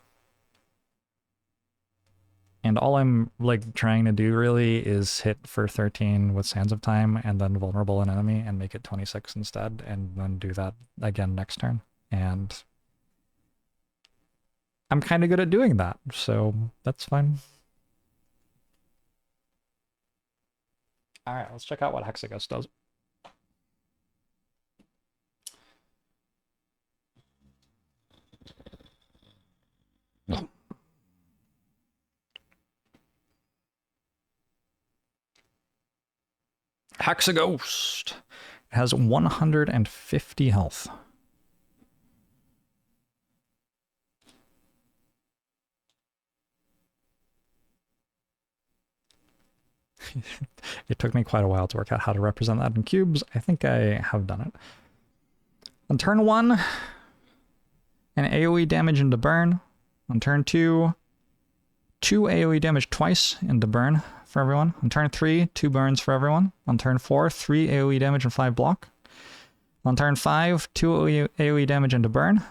S1: And all I'm like trying to do really is hit for 13 with Sands of Time and then vulnerable an enemy and make it 26 instead, and then do that again next turn. And I'm kind of good at doing that, so that's fine. All right, let's check out what Hexaghost does. Hexaghost. It has 150 health. It took me quite a while to work out how to represent that in cubes. I think I have done it. On turn 1, an AoE damage into burn. On turn 2, 2 AoE damage twice into burn for everyone. On turn 3, 2 burns for everyone. On turn 4, 3 AoE damage and 5 block. On turn 5, 2 AoE damage into burn.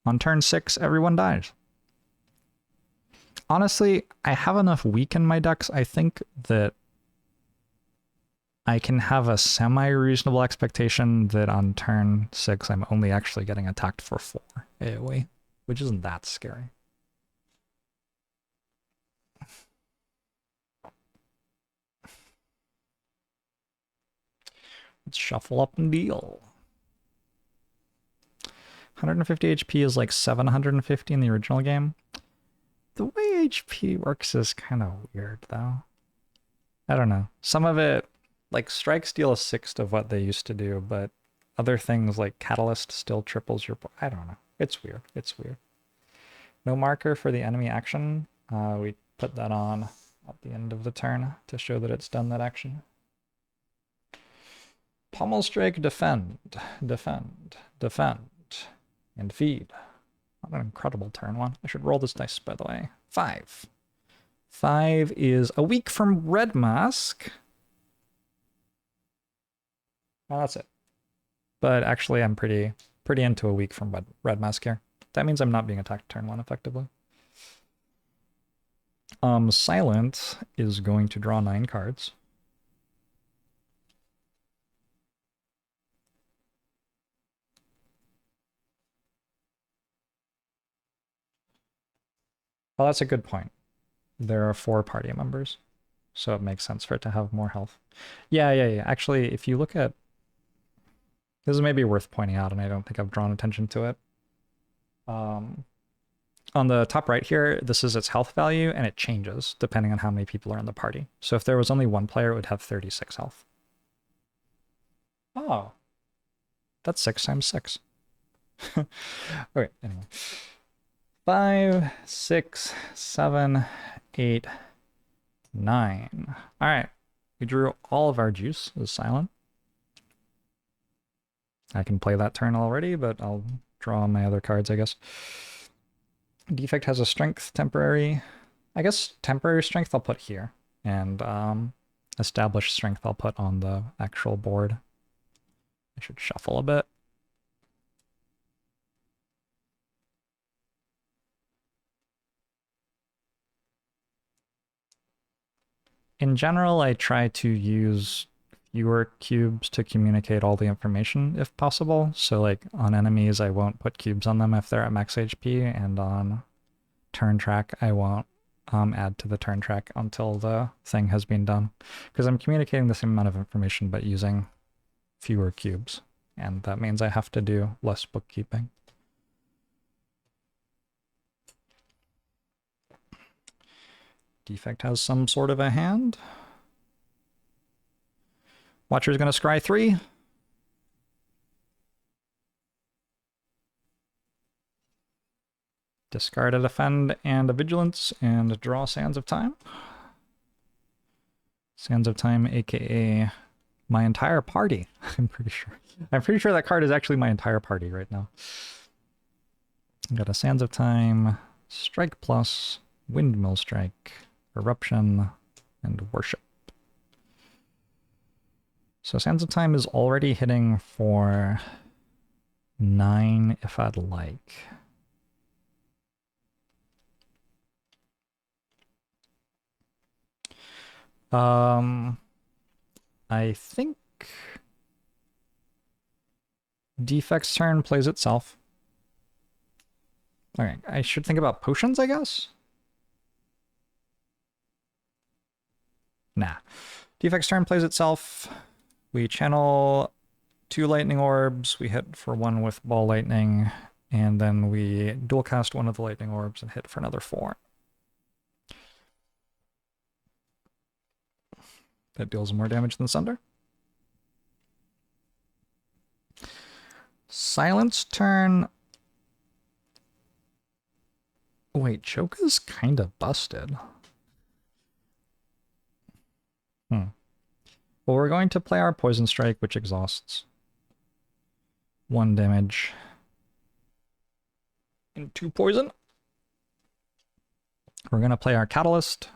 S1: On turn 6, everyone dies. Honestly, I have enough weak in my decks. I think that I can have a semi-reasonable expectation that on turn 6, I'm only actually getting attacked for 4 AoE, which isn't that scary. Let's shuffle up and deal. 150 HP is like 750 in the original game. The way HP works is kind of weird, though. I don't know. Some of it, like strikes deal a 1/6 of what they used to do, but other things like Catalyst still triples your... I don't know. It's weird. It's weird. No marker for the enemy action. We put that on at the end of the turn to show that it's done that action. Pommel Strike, defend, defend, defend, and feed. What an incredible turn 1. I should roll this dice, by the way. 5. 5 is a week from Red Mask. Well, that's it. But actually, I'm pretty into a week from Red Mask here. That means I'm not being attacked turn 1 effectively. Silent is going to draw 9 cards. Well, that's a good point. There are 4 party members, so it makes sense for it to have more health. Yeah. Actually, if you look at... This is maybe worth pointing out, and I don't think I've drawn attention to it. On the top right here, this is its health value, and it changes depending on how many people are in the party. So if there was only 1 player, it would have 36 health. Oh. That's 6 times 6. Okay, anyway. 5, 6, 7, 8, 9. All right. We drew all of our juice as silent. I can play that turn already, but I'll draw my other cards, I guess. Defect has a strength temporary. I guess temporary strength I'll put here. And established strength I'll put on the actual board. I should shuffle a bit. In general, I try to use fewer cubes to communicate all the information if possible. So like on enemies, I won't put cubes on them if they're at max HP, and on turn track, I won't add to the turn track until the thing has been done. Because I'm communicating the same amount of information but using fewer cubes. And that means I have to do less bookkeeping. Defect has some sort of a hand. Watcher's going to scry 3. Discard a defend and a vigilance and draw Sands of Time. Sands of Time, aka my entire party. I'm pretty sure that card is actually my entire party right now. I got a Sands of Time, Strike Plus, Windmill Strike, Eruption, and Worship. So Sands of Time is already hitting for 9 if I'd like. I think Defect's turn plays itself. Okay, I should think about potions, I guess? Nah. Defect's turn plays itself. We channel 2 lightning orbs. We hit for 1 with ball lightning. And then we dual cast 1 of the lightning orbs and hit for another 4. That deals more damage than Sunder. Silence turn. Wait, Choke is kind of busted. Well, we're going to play our Poison Strike, which exhausts 1 damage into poison. We're going to play our Catalyst,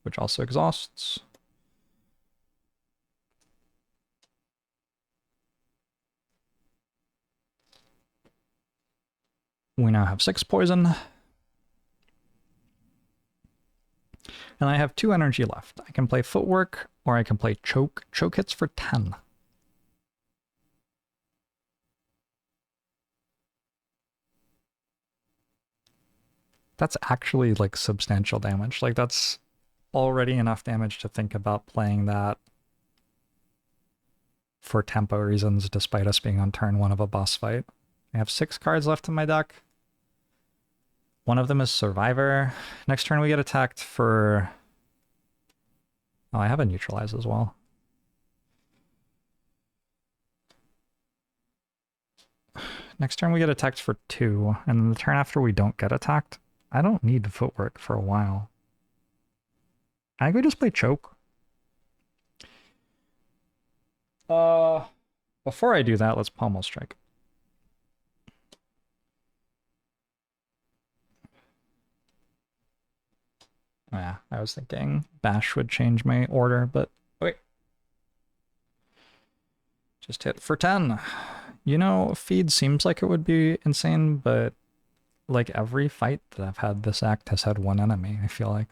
S1: which also exhausts. We now have 6 poison. And I have 2 energy left. I can play Footwork, or I can play Choke. Choke hits for 10. That's actually, like, substantial damage. Like, that's already enough damage to think about playing that for tempo reasons, despite us being on turn 1 of a boss fight. I have 6 cards left in my deck. One of them is Survivor. Next turn we get attacked for... Oh, I have a Neutralize as well. Next turn we get attacked for 2, and then the turn after we don't get attacked. I don't need Footwork for a while. I think we just play Choke. Before I do that, let's Pommel Strike. Yeah, I was thinking Bash would change my order, but wait. Just hit for 10. You know, Feed seems like it would be insane, but like every fight that I've had this act has had 1 enemy, I feel like.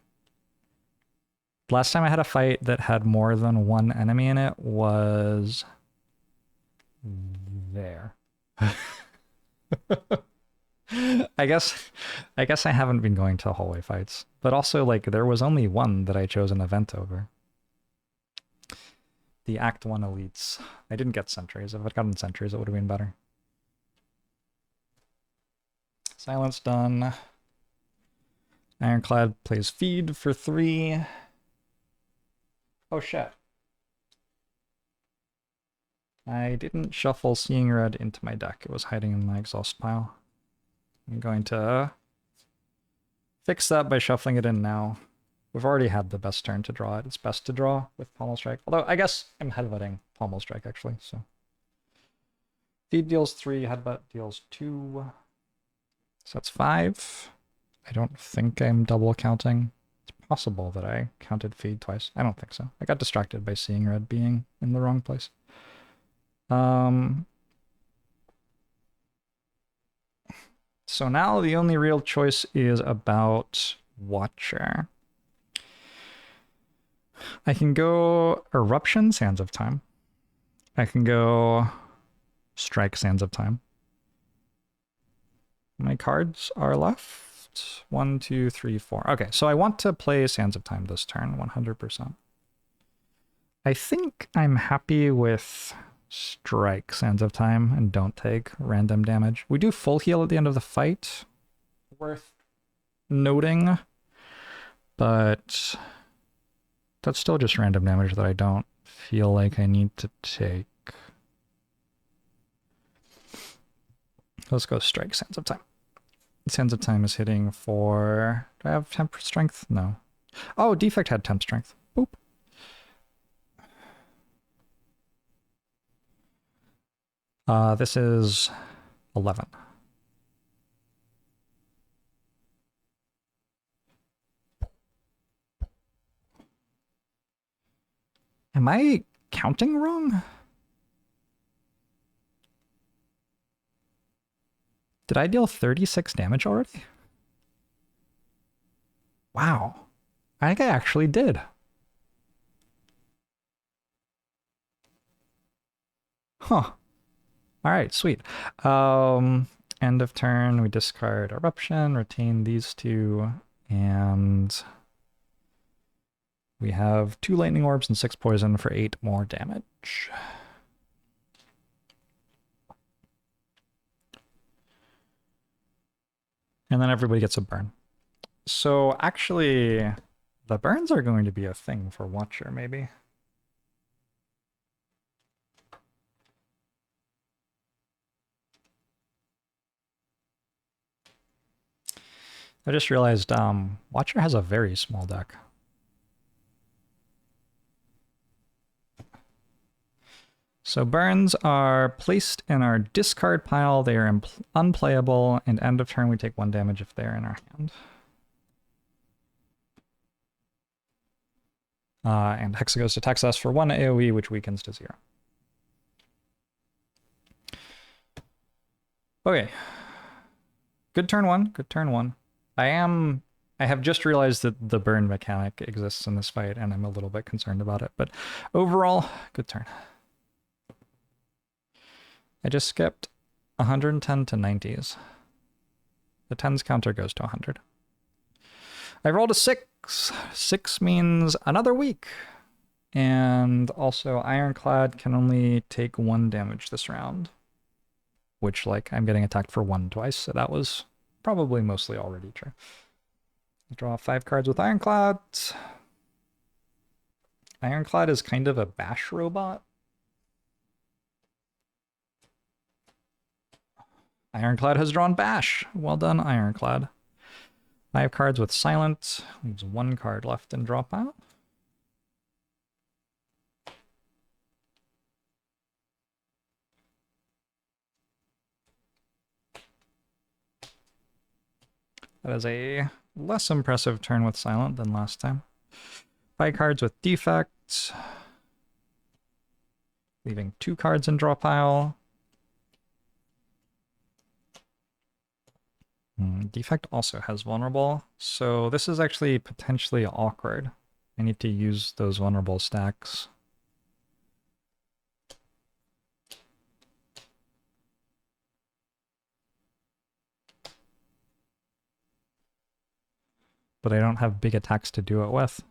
S1: Last time I had a fight that had more than 1 enemy in it was... there. I guess I haven't been going to hallway fights, but also like there was only 1 that I chose an event over. The Act 1 elites. I didn't get sentries. If I'd gotten sentries, it would have been better. Silence done. Ironclad plays Feed for 3. Oh shit. I didn't shuffle Seeing Red into my deck. It was hiding in my exhaust pile. I'm going to fix that by shuffling it in now. We've already had the best turn to draw it. It's best to draw with Pommel Strike. Although I guess I'm headbutting Pommel Strike actually, so. Feed deals 3, headbutt deals 2. So that's 5. I don't think I'm double counting. It's possible that I counted Feed twice. I don't think so. I got distracted by Seeing Red being in the wrong place. So now the only real choice is about Watcher. I can go Eruption, Sands of Time. I can go Strike, Sands of Time. How many cards are left? 1, 2, 3, 4. Okay, so I want to play Sands of Time this turn, 100%. I think I'm happy with Strike, Sands of Time, and don't take random damage. We do full heal at the end of the fight. Worth noting. But that's still just random damage that I don't feel like I need to take. Let's go Strike, Sands of Time. Sands of Time is hitting for... Do I have temp strength? No. Oh, Defect had temp strength. Boop. This is 11. Am I counting wrong? Did I deal 36 damage already? Wow. I think I actually did. Huh. All right, sweet. End of turn, we discard Eruption, retain these two, and we have 2 lightning orbs and 6 poison for 8 more damage. And then everybody gets a burn. So actually, the burns are going to be a thing for Watcher, maybe. I just realized Watcher has a very small deck. So burns are placed in our discard pile. They are unplayable, and end of turn we take 1 damage if they're in our hand. And Hexaghost attacks us for 1 AoE, which weakens to 0. Okay. Good turn 1. Good turn 1. I have just realized that the burn mechanic exists in this fight, and I'm a little bit concerned about it. But overall, good turn. I just skipped 110 to 90s. The 10s counter goes to 100. I rolled a 6. 6 means another week. And also, Ironclad can only take 1 damage this round. Which, like, I'm getting attacked for 1 twice, so that was probably mostly already true. I draw 5 cards with Ironclad. Ironclad is kind of a bash robot. Ironclad has drawn Bash. Well done, Ironclad. 5 cards with Silent. Leaves 1 card left in draw pile. That is a less impressive turn with Silent than last time. 5 cards with Defect. Leaving 2 cards in draw pile. Defect also has Vulnerable, so this is actually potentially awkward. I need to use those vulnerable stacks. But I don't have big attacks to do it with.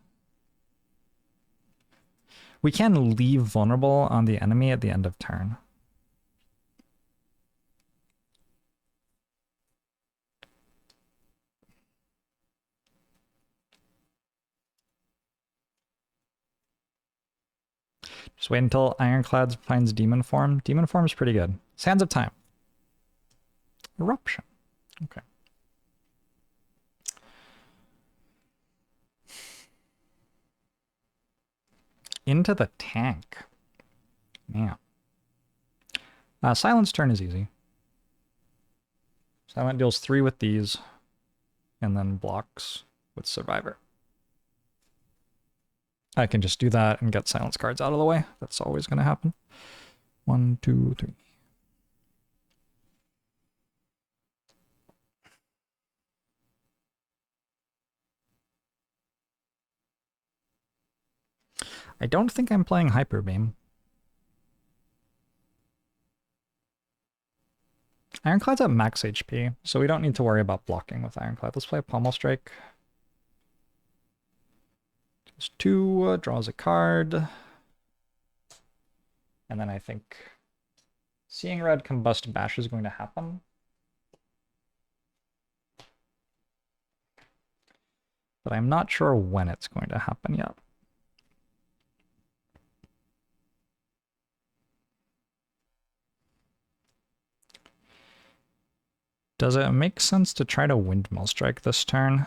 S1: We can leave Vulnerable on the enemy at the end of turn. Just wait until Ironclad finds Demon Form. Demon Form is pretty good. Sands of Time. Eruption. Okay. Into the tank. Yeah. Silence turn is easy. Silent deals 3 with these, and then blocks with Survivor. I can just do that and get silence cards out of the way. That's always going to happen. 1, 2, 3. I don't think I'm playing Hyper Beam. Ironclad's at max HP, so we don't need to worry about blocking with Ironclad. Let's play a Pommel Strike. Deals 2, draws a card. And then I think Seeing Red Combust Bash is going to happen. But I'm not sure when it's going to happen yet. Does it make sense to try to Windmill Strike this turn?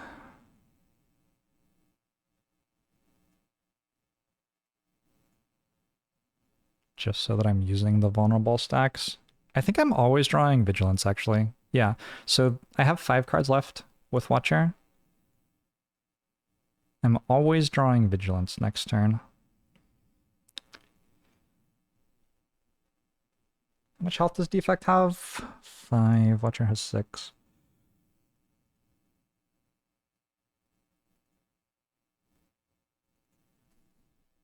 S1: Just so that I'm using the vulnerable stacks. I think I'm always drawing Vigilance, actually. Yeah, so I have 5 cards left with Watcher. I'm always drawing Vigilance next turn. How much health does Defect have? 5. Watcher has 6.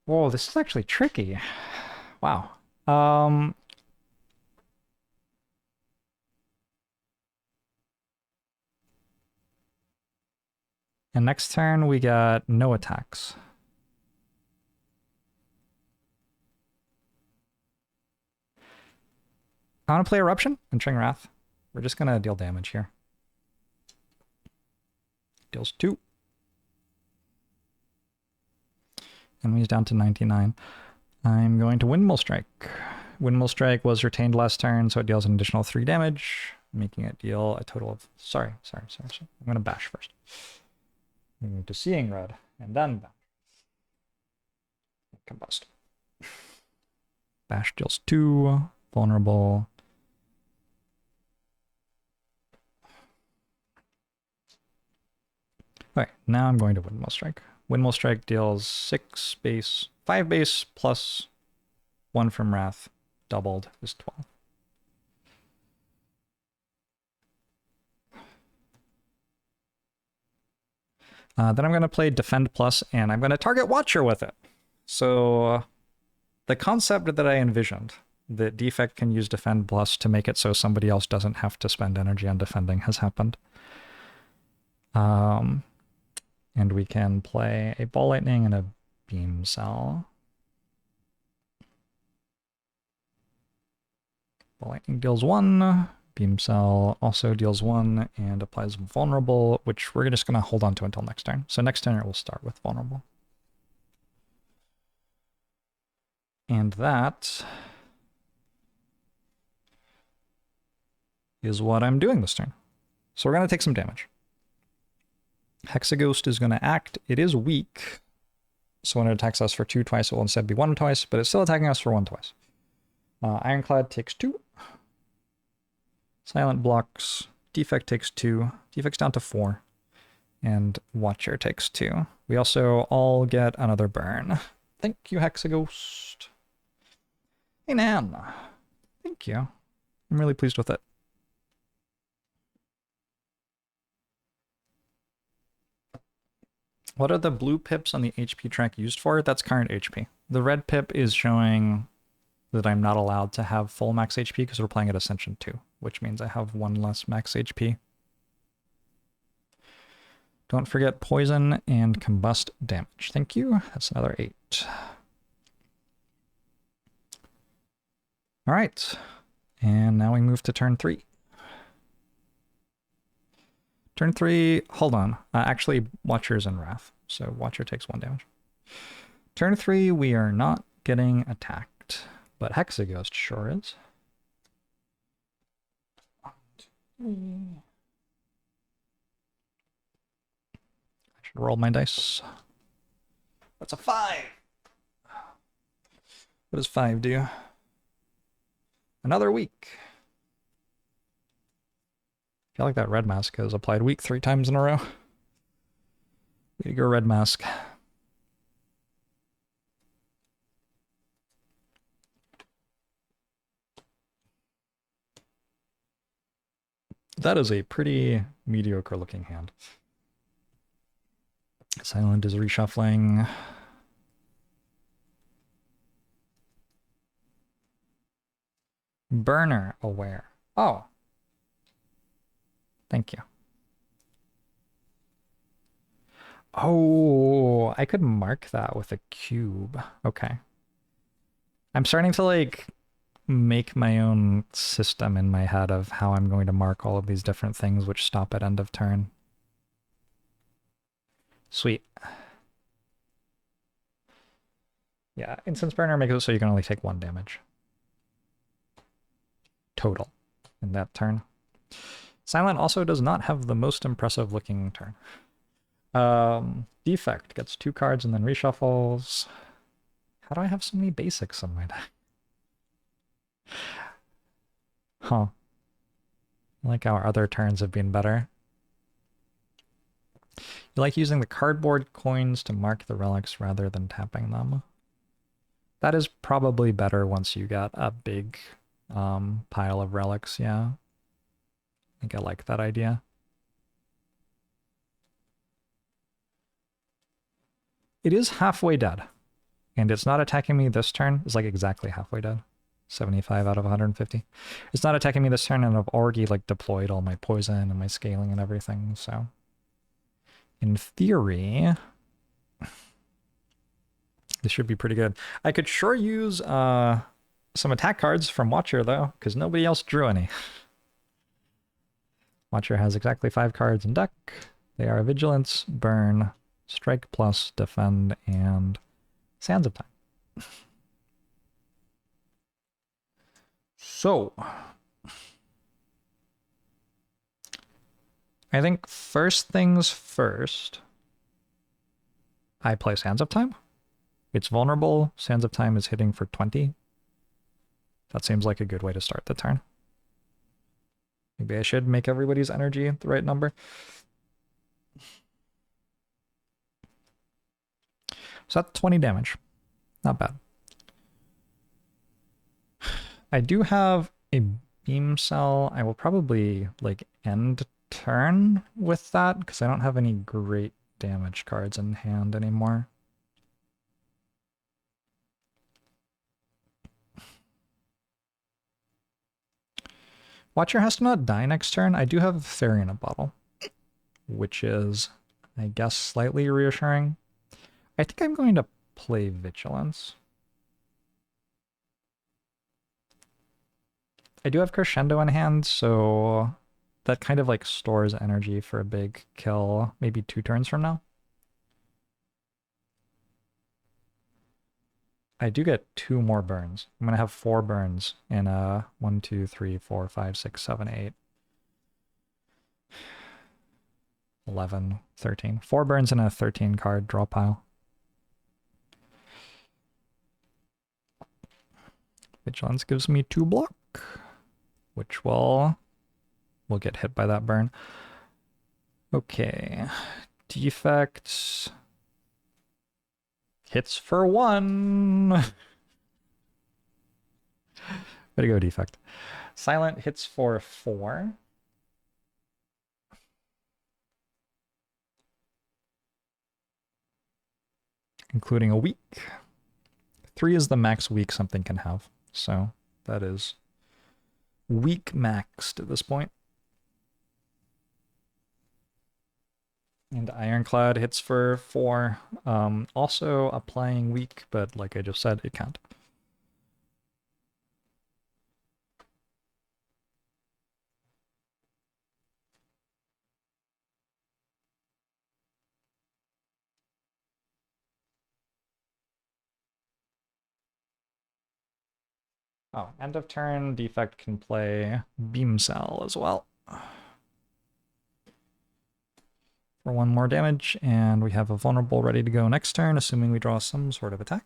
S1: Whoa, this is actually tricky. Wow. And next turn we got no attacks. I want to play Eruption and Tring Wrath. We're just going to deal damage here. Deals 2. Enemy's down to 99. I'm going to Windmill Strike. Windmill Strike was retained last turn, so it deals an additional 3 damage, making it deal a total of... Sorry. I'm going to bash first. Moving to Seeing Red, and then bash. Combust. Bash deals 2. Vulnerable. Alright, now I'm going to Windmill Strike. Windmill Strike deals 6 base, 5 base plus 1 from Wrath, doubled is 12. Then I'm going to play Defend Plus, and I'm going to target Watcher with it. So the concept that I envisioned, that Defect can use Defend Plus to make it so somebody else doesn't have to spend energy on defending, has happened. And we can play a Ball Lightning and a Beam Cell. Ball Lightning deals 1. Beam Cell also deals 1 and applies Vulnerable, which we're just going to hold on to until next turn. So next turn it will start with Vulnerable. And that is what I'm doing this turn. So we're going to take some damage. Hexaghost is going to act. It is weak. So when it attacks us for 2 twice, it will instead be 1 twice, but it's still attacking us for 1 twice. Ironclad takes 2. Silent blocks. Defect takes 2. Defect's down to 4. And Watcher takes 2. We also all get another burn. Thank you, Hexaghost. Hey, Nan. Thank you. I'm really pleased with it. What are the blue pips on the HP track used for? That's current HP. The red pip is showing that I'm not allowed to have full max HP because we're playing at Ascension 2, which means I have 1 less max HP. Don't forget poison and combust damage. Thank you. That's another 8. All right. And now we move to turn 3. Turn 3, hold on. Actually, Watcher's in Wrath, so Watcher takes 1 damage. Turn 3, we are not getting attacked, but Hexaghost sure is. 1, 2, 3. I should roll my dice. That's a 5! What does 5 do? Another week. I feel like that red mask has applied weak 3 times in a row. Way to go, red mask. That is a pretty mediocre looking hand. Silent is reshuffling. Burner aware. Oh. Thank you. Oh, I could mark that with a cube. Okay. I'm starting to like make my own system in my head of how I'm going to mark all of these different things which stop at end of turn. Sweet. Yeah, Instance Burner makes it so you can only take 1 damage. Total in that turn. Silent also does not have the most impressive looking turn. Defect gets 2 cards and then reshuffles. How do I have so many basics on my deck? Huh. I like how our other turns have been better. You like using the cardboard coins to mark the relics rather than tapping them. That is probably better once you get a big pile of relics, yeah. I think I like that idea. It is halfway dead. And it's not attacking me this turn. It's like exactly halfway dead. 75 out of 150. It's not attacking me this turn, and I've already like deployed all my poison and my scaling and everything, so in theory, this should be pretty good. I could sure use some attack cards from Watcher, though, because nobody else drew any. Watcher has exactly 5 cards in deck. They are Vigilance, Burn, Strike Plus, Defend, and Sands of Time. So, I think first things first, I play Sands of Time. It's vulnerable. Sands of Time is hitting for 20. That seems like a good way to start the turn. Maybe I should make everybody's energy the right number. So that's 20 damage. Not bad. I do have a beam cell. I will probably like end turn with that because I don't have any great damage cards in hand anymore. Watcher has to not die next turn. I do have a Fairy in a Bottle, which is, I guess, slightly reassuring. I think I'm going to play Vigilance. I do have Crescendo in hand, so that kind of like stores energy for a big kill, maybe 2 turns from now. I do get 2 more burns. I'm going to have 4 burns in 1, 2, 3, 4, 5, 6, 7, 8, 11, 13. 4 burns in a 13 card draw pile. Vigilance gives me 2 block, which will get hit by that burn. Okay. Defect hits for 1. Way to go, Defect. Silent hits for 4. Including a weak. 3 is the max weak something can have. So that is weak maxed at this point. And Ironclad hits for 4. Also applying weak, but like I just said, it can't. Oh, end of turn, Defect can play Beam Cell as well. For 1 more damage, and we have a vulnerable ready to go next turn, assuming we draw some sort of attack.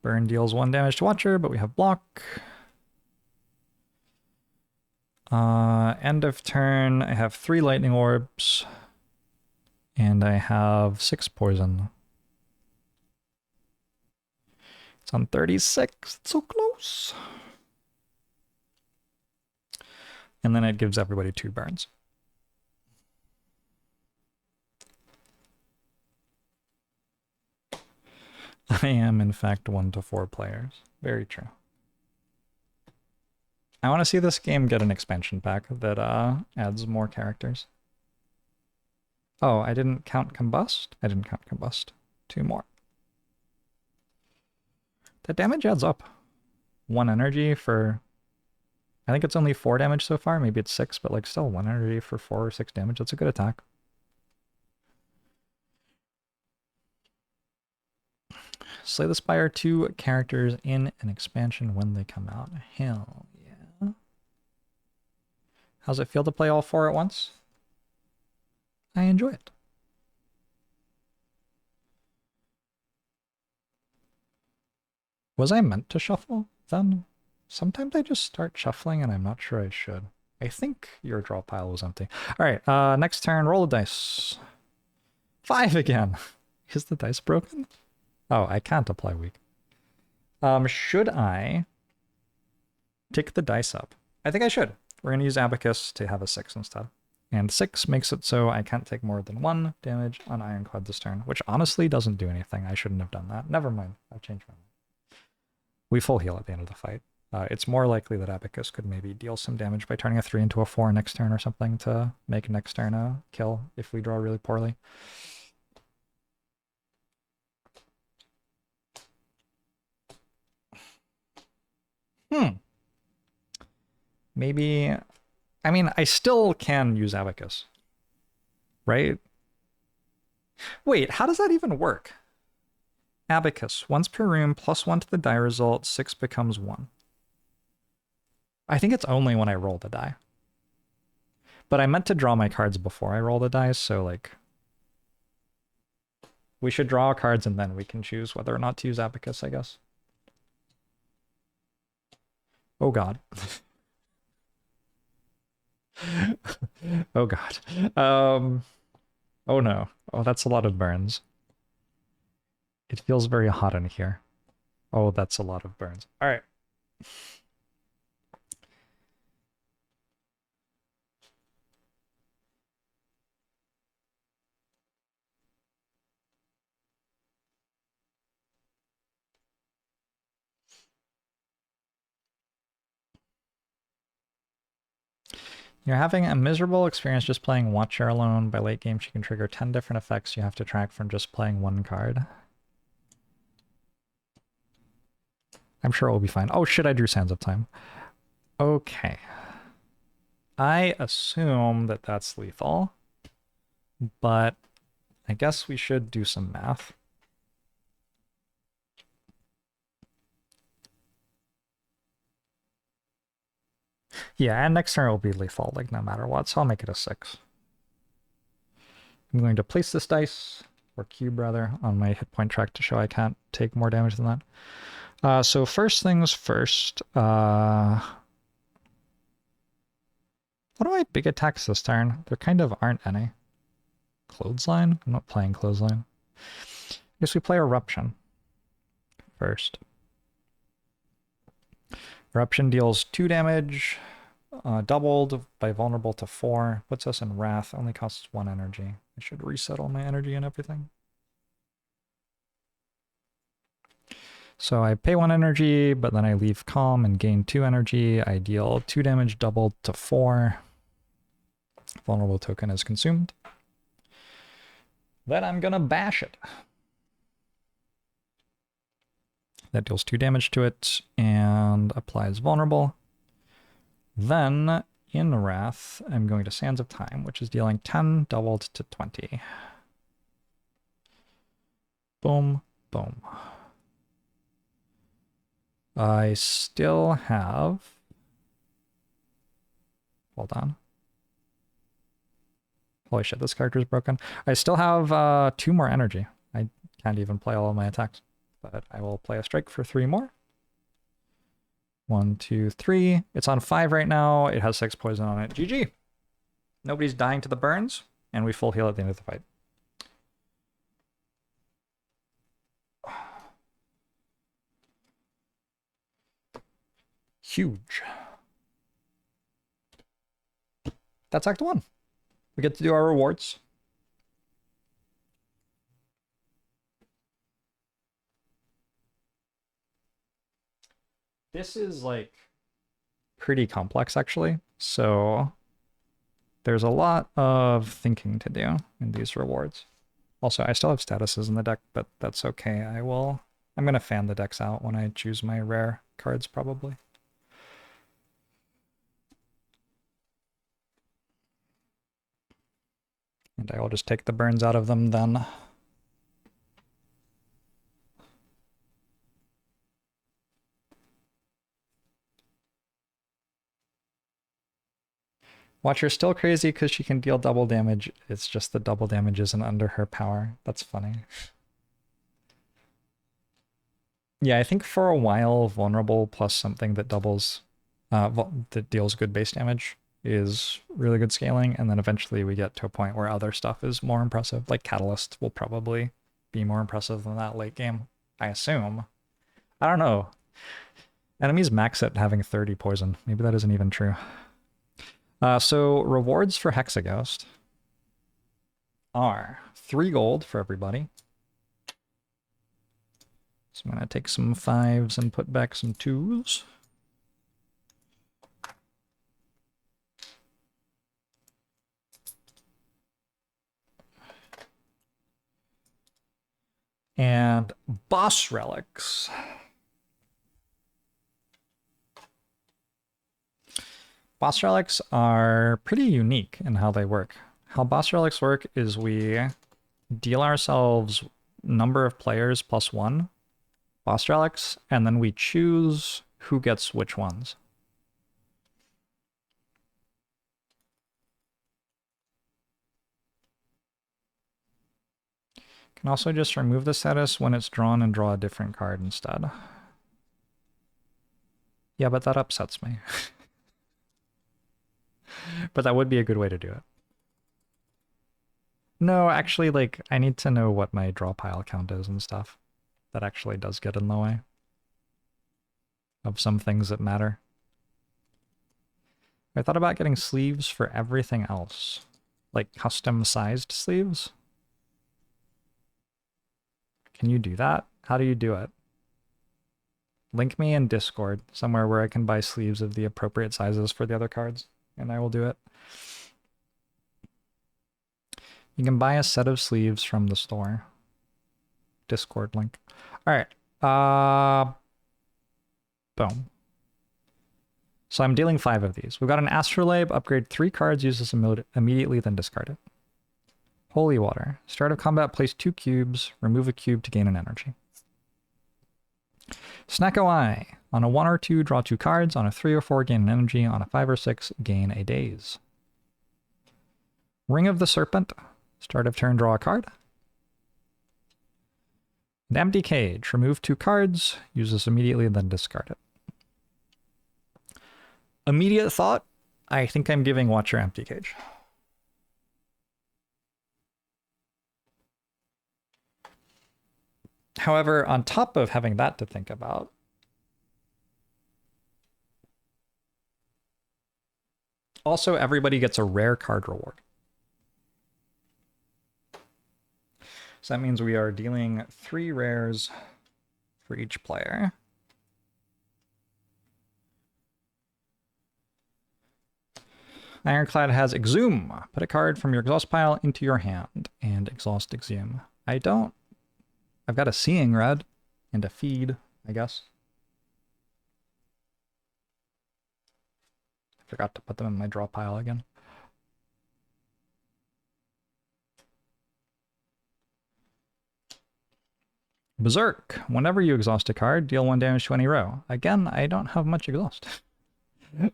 S1: Burn deals 1 damage to Watcher, but we have block. End of turn, I have 3 lightning orbs, and I have 6 poison. It's on 36, it's so close. And then it gives everybody 2 burns. I am, in fact, 1 to 4 players. Very true. I want to see this game get an expansion pack that adds more characters. Oh, I didn't count Combust? I didn't count Combust. 2 more. The damage adds up. 1 energy for... I think it's only 4 damage so far. Maybe it's 6, but like still 1 energy for 4 or 6 damage. That's a good attack. Slay the Spire 2 characters in an expansion when they come out. Hell yeah. How's it feel to play all 4 at once? I enjoy it. Was I meant to shuffle then? Sometimes I just start shuffling and I'm not sure I should. I think your draw pile was empty. Alright, next turn, roll a dice. 5 again. Is the dice broken? Oh, I can't apply weak. Should I tick the dice up? I think I should. We're going to use Abacus to have a 6 instead. And 6 makes it so I can't take more than 1 damage on Ironclad this turn, which honestly doesn't do anything. I shouldn't have done that. Never mind. I've changed my mind. We full heal at the end of the fight. It's more likely that Abacus could maybe deal some damage by turning a 3 into a 4 next turn or something to make next turn a kill if we draw really poorly. Maybe... I mean, I still can use Abacus, right? Wait, how does that even work? Abacus, once per room, +1 to the die result, 6 becomes 1. I think it's only when I roll the die. But I meant to draw my cards before I roll the dice, so like... we should draw cards and then we can choose whether or not to use Abacus, I guess. Oh god. Oh god. Oh no. Oh, that's a lot of burns. It feels very hot in here. Oh, that's a lot of burns. All right. You're having a miserable experience just playing Watcher alone. By late game, she can trigger 10 different effects you have to track from just playing one card. I'm sure it will be fine. Oh shit, I drew Sands of Time. Okay. I assume that that's lethal, but I guess we should do some math. Yeah, and next turn it will be lethal, like no matter what, so I'll make it a 6. I'm going to place this dice, or cube rather, on my hit point track to show I can't take more damage than that. So first things first, what are my big attacks this turn? There kind of aren't any. Clothesline? I'm not playing Clothesline. I guess we play Eruption first. Eruption deals 2 damage, doubled by vulnerable to 4, puts us in Wrath, only costs 1 energy. I should reset all my energy and everything. So I pay 1 energy, but then I leave Calm and gain 2 energy. I deal 2 damage doubled to 4. Vulnerable token is consumed. Then I'm gonna bash it. That deals 2 damage to it and applies vulnerable. Then, in Wrath, I'm going to Sands of Time, which is dealing 10 doubled to 20. Boom, boom. I still have... Hold on. Holy shit, this character is broken. I still have 2 more energy. I can't even play all of my attacks. But I will play a strike for 3 more. 1, 2, 3. It's on 5 right now. It has 6 poison on it. GG. Nobody's dying to the burns, and we full heal at the end of the fight. Huge. That's Act 1. We get to do our rewards. This is like pretty complex actually, so there's a lot of thinking to do in these rewards. Also, I still have statuses in the deck, but that's okay. I'm gonna fan the decks out when I choose my rare cards probably. And I will just take the burns out of them then. Watcher's still crazy because she can deal double damage. It's just the double damage isn't under her power. That's funny. Yeah, I think for a while, vulnerable plus something that doubles, that deals good base damage is really good scaling, and then eventually we get to a point where other stuff is more impressive. Like Catalyst will probably be more impressive than that late game, I assume. I don't know. Enemies max at having 30 poison. Maybe that isn't even true. So rewards for Hexaghost are 3 gold for everybody. So I'm going to take some 5s and put back some 2s. And boss relics. Boss relics are pretty unique in how they work. How boss relics work is we deal ourselves number of players plus 1 boss relics, and then we choose who gets which ones. Can also just remove the status when it's drawn and draw a different card instead. Yeah, but that upsets me. But that would be a good way to do it. No, actually, like, I need to know what my draw pile count is and stuff. That actually does get in the way of some things that matter. I thought about getting sleeves for everything else. Like custom-sized sleeves. Can you do that? How do you do it? Link me in Discord, somewhere where I can buy sleeves of the appropriate sizes for the other cards, and I will do it. You can buy a set of sleeves from the store. Discord link. All right. Boom. So I'm dealing 5 of these. We've got an Astrolabe, upgrade 3 cards, use this immediately, then discard it. Holy Water. Start of combat, place 2 cubes, remove a cube to gain an energy. Snacko Eye. On a 1 or 2, draw 2 cards. On a 3 or 4, gain an energy. On a 5 or 6, gain a daze. Ring of the Serpent. Start of turn, draw a card. An Empty Cage. Remove 2 cards, use this immediately, then discard it. Immediate thought, I think I'm giving Watcher Empty Cage. However, on top of having that to think about, also everybody gets a rare card reward. So that means we are dealing 3 rares for each player. Ironclad has Exhume. Put a card from your exhaust pile into your hand and exhaust Exhume. I don't. I've got a Seeing Red and a Feed, I guess. I forgot to put them in my draw pile again. Berserk. Whenever you exhaust a card, deal 1 damage to any row. Again, I don't have much exhaust.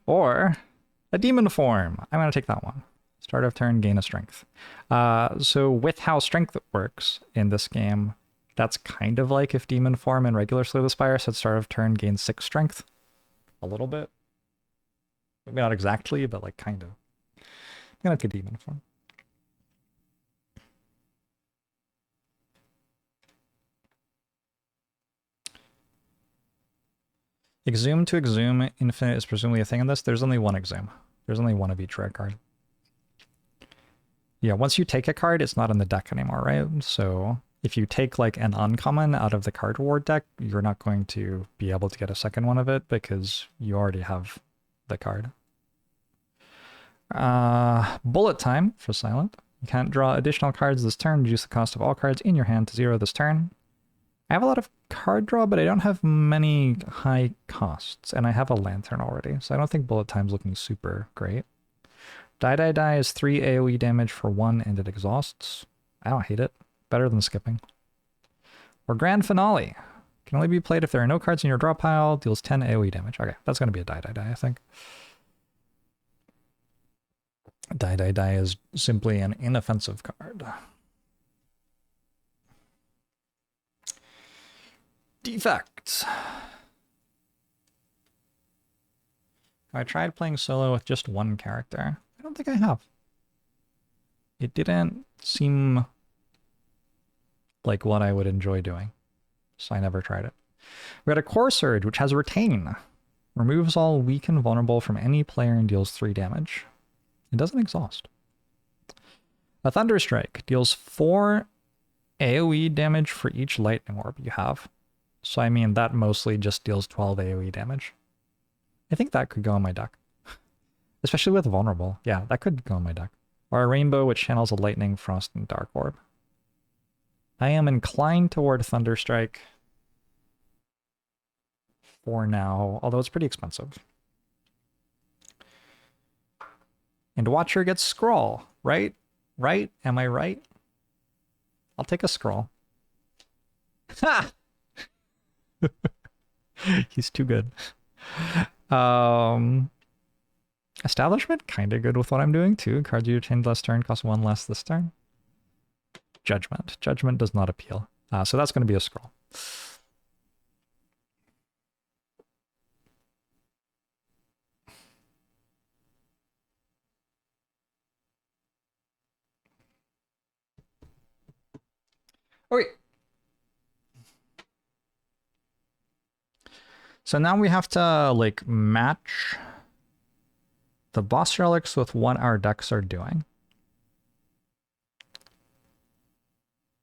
S1: Or a Demon Form. I'm going to take that one. Start of turn, gain a strength. So with how strength works in this game, that's kind of like if Demon Form and regular Slay the Spire said start of turn, gain 6 strength. A little bit. Maybe not exactly, but like kind of. I'm going to take Demon Form. Exhume to Exhume Infinite is presumably a thing in this. There's only 1 Exhume. There's only 1 of each rare card. Yeah, once you take a card, it's not in the deck anymore, right? So if you take like an uncommon out of the card reward deck, you're not going to be able to get a second one of it because you already have the card. Bullet Time for Silent. You can't draw additional cards this turn. Reduce the cost of all cards in your hand to 0 this turn. I have a lot of card draw, but I don't have many high costs, and I have a Lantern already, so I don't think Bullet Time's looking super great. Die is 3 AoE damage for 1, and it exhausts. I don't hate it. Better than skipping. Or Grand Finale. Can only be played if there are no cards in your draw pile. Deals 10 AoE damage. Okay, that's going to be a Die, I think. Die is simply an inoffensive card. Defects. I tried playing solo with just 1 character. I don't think I have. It didn't seem like what I would enjoy doing, so I never tried it. We got a Core Surge, which has Retain. Removes all weak and vulnerable from any player and deals 3 damage. It doesn't exhaust. A Thunder Strike deals 4 AoE damage for each Lightning Orb you have. So I mean, that mostly just deals 12 AoE damage. I think that could go on my deck. Especially with Vulnerable. Yeah, that could go on my deck. Or a Rainbow, which channels a Lightning, Frost, and Dark Orb. I am inclined toward Thunderstrike for now, although it's pretty expensive. And Watcher gets Scrawl, right? Right? Am I right? I'll take a Scrawl. Ha! He's too good. Establishment, kind of good with what I'm doing too. Cards you change last turn cost 1 less this turn. Judgment. Judgment does not appeal. So that's going to be a Scroll. Okay. So now we have to like match the boss relics with what our decks are doing.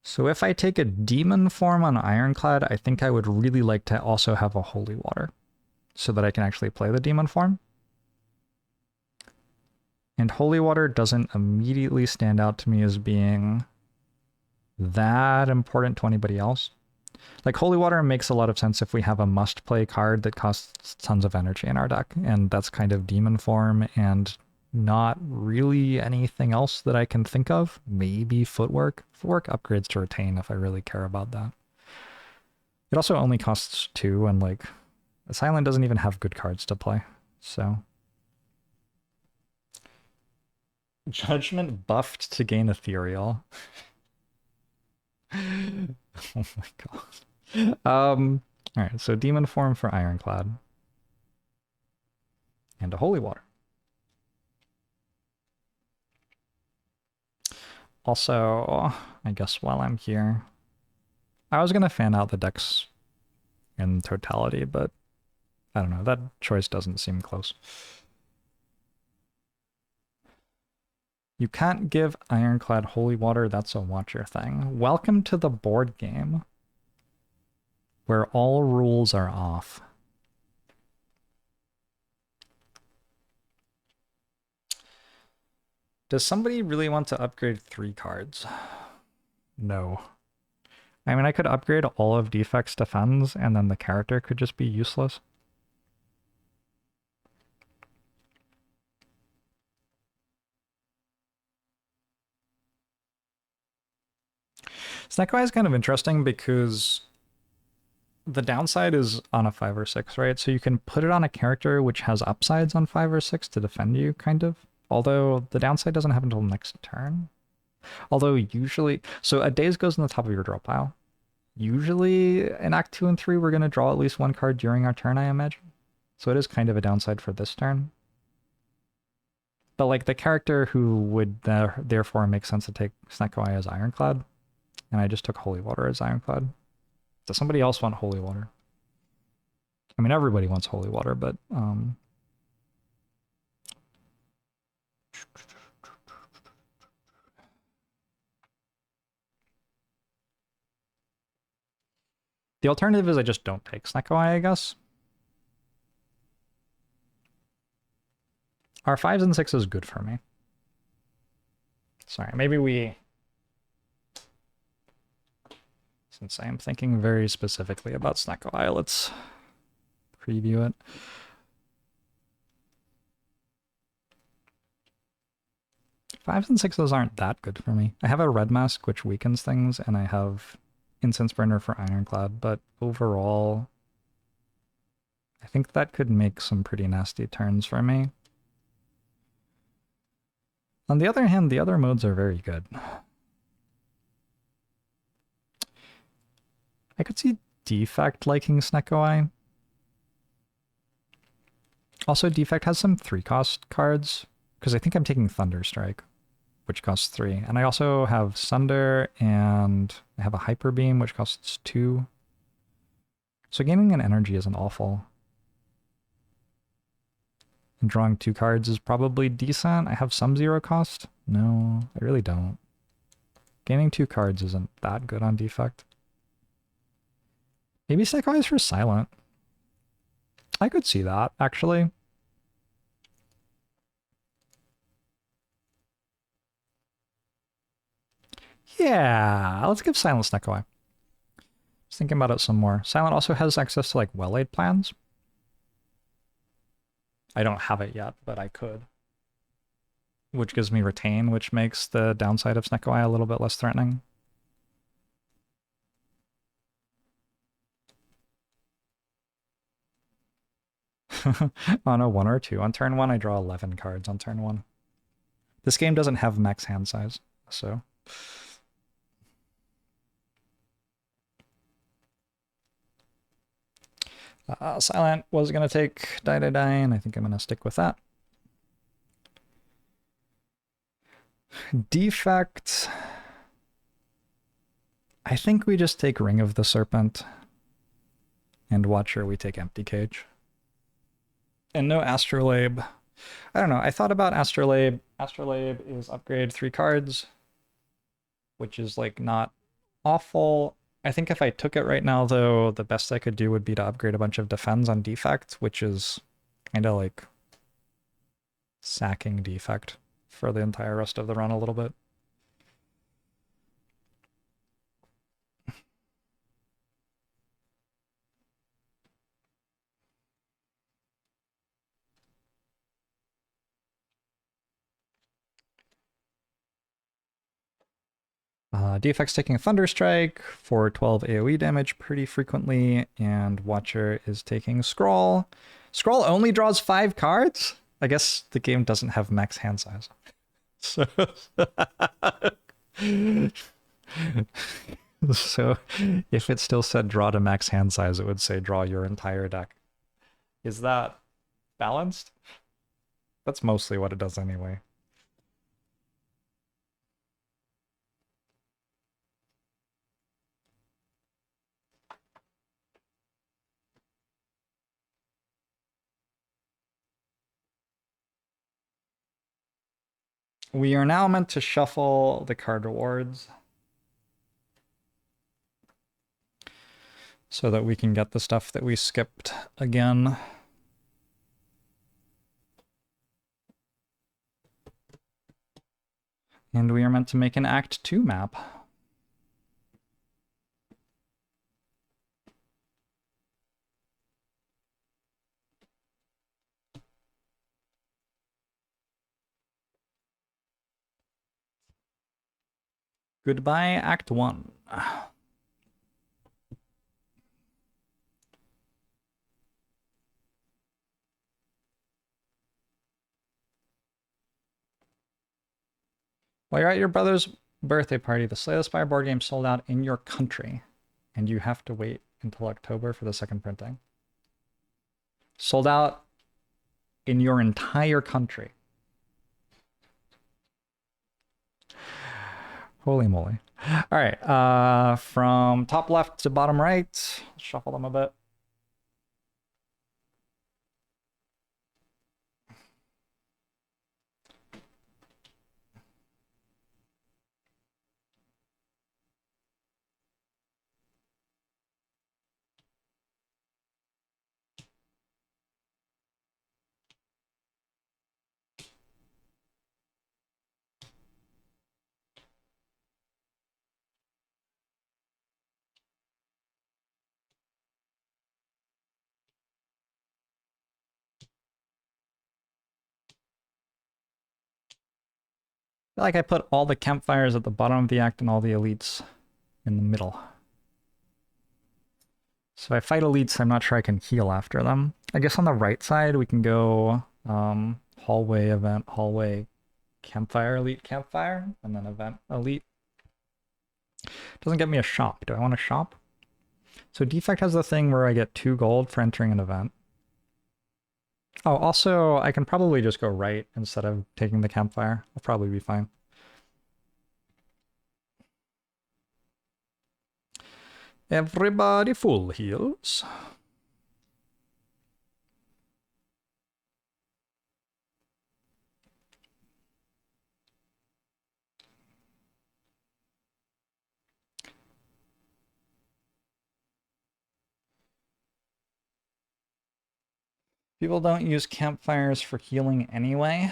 S1: So if I take a demon form on Ironclad, I think I would really like to also have a Holy Water so that I can actually play the demon form. And Holy Water doesn't immediately stand out to me as being that important to anybody else. Like, Holy Water makes a lot of sense if we have a must-play card that costs tons of energy in our deck, and that's kind of demon form and not really anything else that I can think of. Maybe Footwork. Footwork upgrades to Retain if I really care about that. It also only costs 2, and like, Silent doesn't even have good cards to play, so... Judgment buffed to gain Ethereal. Oh my god. Alright, so demon form for Ironclad. And a Holy Water. Also, I guess while I'm here, I was gonna fan out the decks in totality, but I don't know, that choice doesn't seem close. You can't give Ironclad Holy Water, that's a Watcher thing. Welcome to the board game, where all rules are off. Does somebody really want to upgrade 3 cards? No. I mean, I could upgrade all of Defect's defense, and then the character could just be useless. Snake Eye is kind of interesting because the downside is on a 5 or 6, right? So you can put it on a character which has upsides on 5 or 6 to defend you, kind of. Although the downside doesn't happen until next turn. Although usually... So a Daze goes in the top of your draw pile. Usually in Act 2 and 3, we're going to draw at least 1 card during our turn, I imagine. So it is kind of a downside for this turn. But like the character who would therefore make sense to take Sneko Eye as Ironclad, and I just took Holy Water as Ironclad. Does somebody else want Holy Water? I mean, everybody wants Holy Water, but... The alternative is I just don't take Sneko Eye, I guess. Our 5s and 6s is good for me. Sorry, maybe we... Since I am thinking very specifically about Sneko Eye, let's preview it. Fives and 6s aren't that good for me. I have a Red Mask, which weakens things, and I have Incense Burner for Ironclad, but overall, I think that could make some pretty nasty turns for me. On the other hand, the other modes are very good. I could see Defect liking Sneko Eye. Also, Defect has some 3-cost cards, because I think I'm taking Thunderstrike, which costs 3. And I also have Sunder, and I have a Hyper Beam, which costs 2. So gaining an energy isn't awful. And drawing 2 cards is probably decent. I have some 0 cost. No, I really don't. Gaining 2 cards isn't that good on Defect. Maybe Sneko Eye is for Silent. I could see that, actually. Yeah, let's give Silent Snack away. Just thinking about it some more. Silent also has access to like well-aid plans. I don't have it yet, but I could. Which gives me retain, which makes the downside of Snecko Eye a little bit less threatening. On a 1 or 2. On turn 1, I draw 11 cards on turn 1. This game doesn't have max hand size, so... Silent was going to take die, and I think I'm going to stick with that. Defect... I think we just take Ring of the Serpent. And Watcher, we take Empty Cage. And no Astrolabe. I don't know, I thought about Astrolabe. Astrolabe is upgrade 3 cards, which is like not awful. I think if I took it right now, though, the best I could do would be to upgrade a bunch of defense on Defect, which is kind of like sacking Defect for the entire rest of the run a little bit. Defect's taking a Thunder Strike for 12 AoE damage pretty frequently, and Watcher is taking Scrawl. Scrawl only draws 5 cards? I guess the game doesn't have max hand size. So, so if it still said draw to max hand size, it would say draw your entire deck. Is that balanced? That's mostly what it does anyway. We are now meant to shuffle the card rewards so that we can get the stuff that we skipped again. And we are meant to make an Act 2 map. Goodbye, Act 1. While you're at your brother's birthday party, the STS board game sold out in your country, and you have to wait until October for the second printing. Sold out in your entire country. Holy moly. All right, from top left to bottom right, shuffle them a bit. I feel like I put all the campfires at the bottom of the act and all the elites in the middle. So if I fight elites, I'm not sure I can heal after them. I guess on the right side, we can go hallway, event, hallway, campfire, elite, campfire, and then event, elite. Doesn't get me a shop. Do I want a shop? So Defect has the thing where I get 2 gold for entering an event. Oh, also, I can probably just go right instead of taking the campfire. I'll probably be fine. Everybody full heals. People don't use campfires for healing anyway.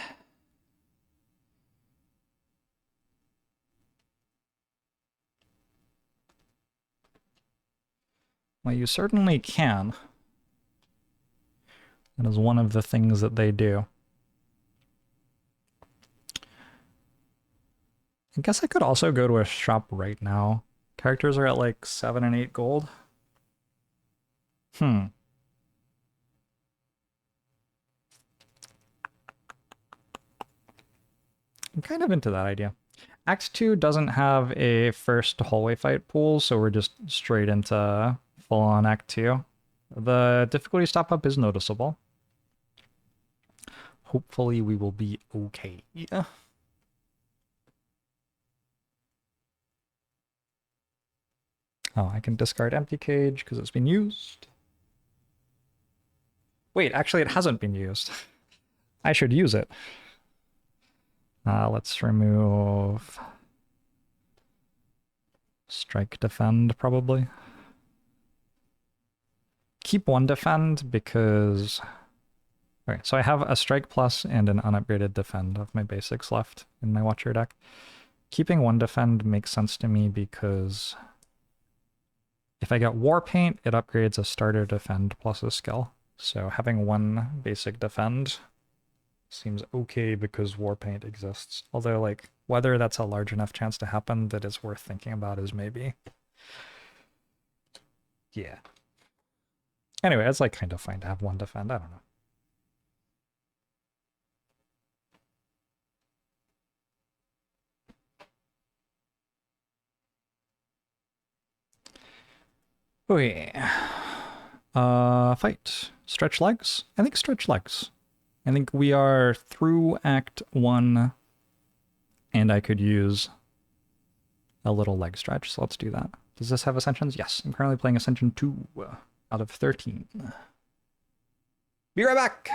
S1: Well, you certainly can. That is one of the things that they do. I guess I could also go to a shop right now. Characters are at like 7 and 8 gold. I'm kind of into that idea. Act 2 doesn't have a first hallway fight pool, so we're just straight into full-on Act 2. The difficulty stop-up is noticeable. Hopefully we will be okay. Yeah. Oh, I can discard Empty Cage because it's been used. Wait, actually it hasn't been used. I should use it. Let's remove... Strike Defend, probably. Keep one Defend because... Okay, so I have a Strike Plus and an unupgraded Defend of my basics left in my Watcher deck. Keeping one Defend makes sense to me because if I get War Paint, it upgrades a starter Defend plus a skill. So having one basic Defend seems okay because War Paint exists. Although, like, whether that's a large enough chance to happen that it's worth thinking about is maybe. Yeah. Anyway, it's like kind of fine to have one Defend. I don't know. Oh yeah. Fight. Stretch legs? I think stretch legs. I think we are through Act 1, and I could use a little leg stretch, so let's do that. Does this have Ascensions? Yes, I'm currently playing Ascension 2 out of 13. Be right back!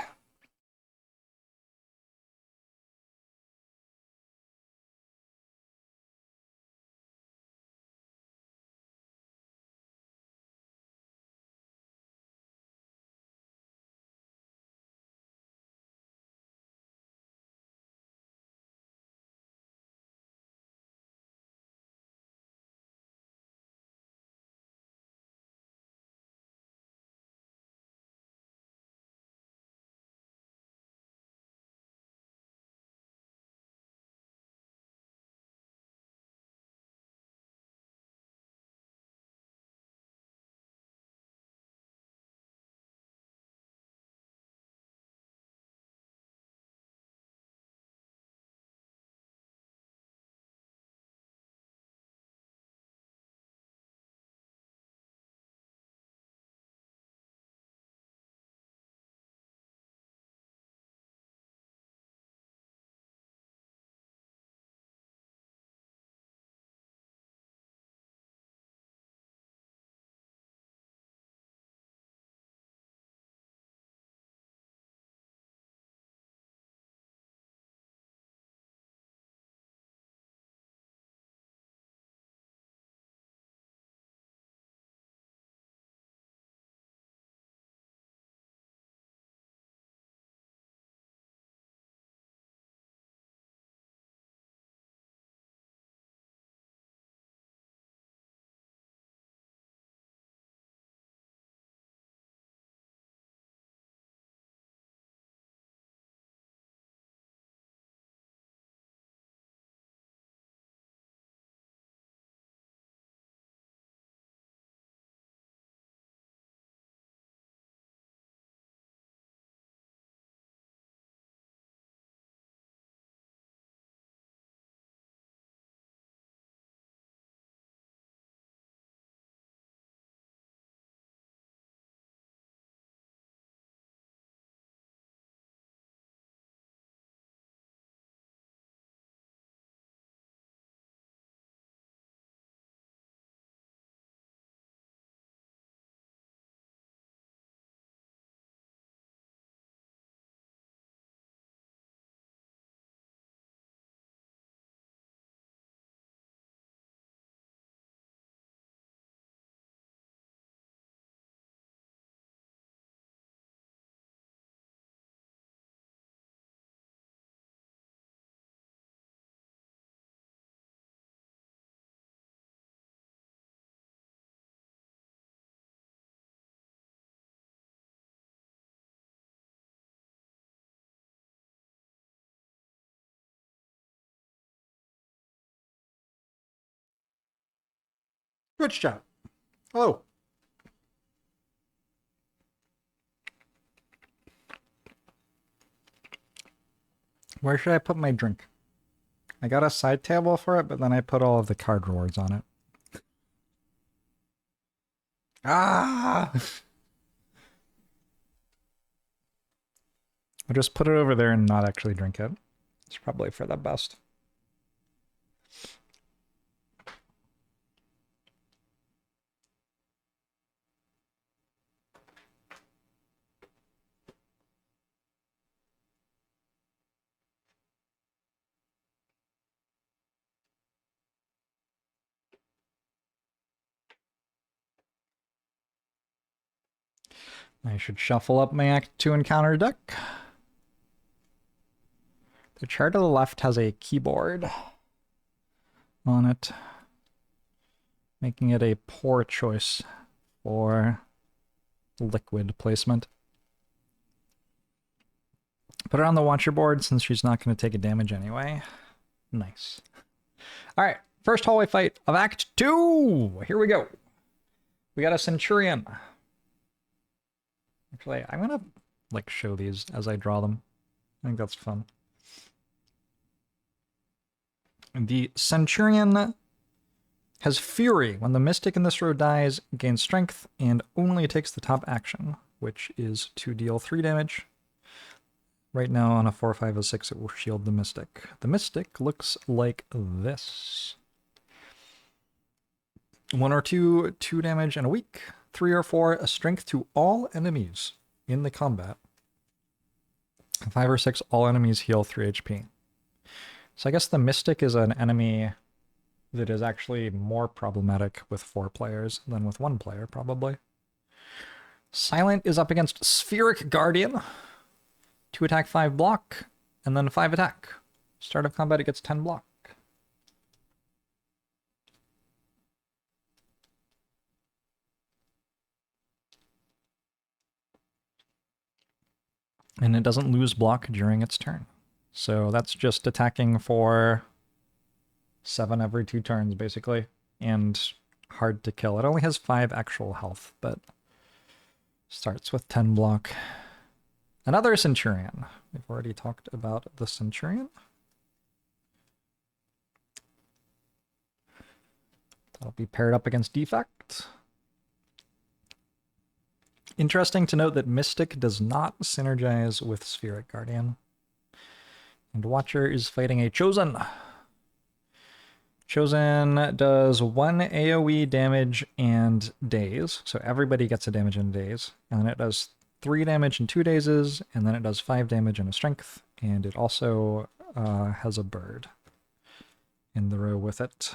S1: Twitch chat. Hello. Where should I put my drink? I got a side table for it, but then I put all of the card rewards on it. Ah! I'll just put it over there and not actually drink it. It's probably for the best. I should shuffle up my Act 2 encounter deck. The chart to the left has a keyboard on it, making it a poor choice for liquid placement. Put her on the watcher board since she's not going to take a damage anyway. Nice. All right, first hallway fight of Act 2. Here we go. We got a Centurion. Actually, I'm going to like show these as I draw them. I think that's fun. The Centurion has Fury. When the Mystic in this row dies, gains Strength and only takes the top action, which is to deal 3 damage. Right now on a 4, 5, or 6, it will shield the Mystic. The Mystic looks like this. 1 or 2, 2 damage and a weak. 3 or 4, a strength to all enemies in the combat. 5 or 6, all enemies heal 3 HP. So I guess the Mystic is an enemy that is actually more problematic with 4 players than with 1 player, probably. Silent is up against Spheric Guardian. 2 attack, 5 block, and then 5 attack. Start of combat, it gets 10 block. And it doesn't lose block during its turn. So that's just attacking for 7 every 2 turns, basically. And hard to kill. It only has 5 actual health, but starts with 10 block. Another Centurion. We've already talked about the Centurion. That'll be paired up against Defect. Interesting to note that Mystic does not synergize with Spheric Guardian. And Watcher is fighting a Chosen. Chosen does 1 AoE damage and daze. So everybody gets a damage in daze. And then it does 3 damage in 2 dazes, and then it does 5 damage in a strength. And it also has a bird in the row with it.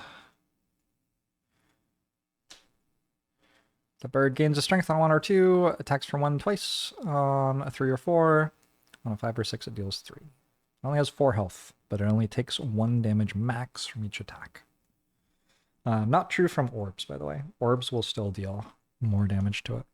S1: The bird gains a strength on 1 or 2, attacks for 1 twice, on a 3 or 4. On a 5 or 6, it deals 3. It only has 4 health, but it only takes 1 damage max from each attack. Not true from orbs, by the way. Orbs will still deal more damage to it.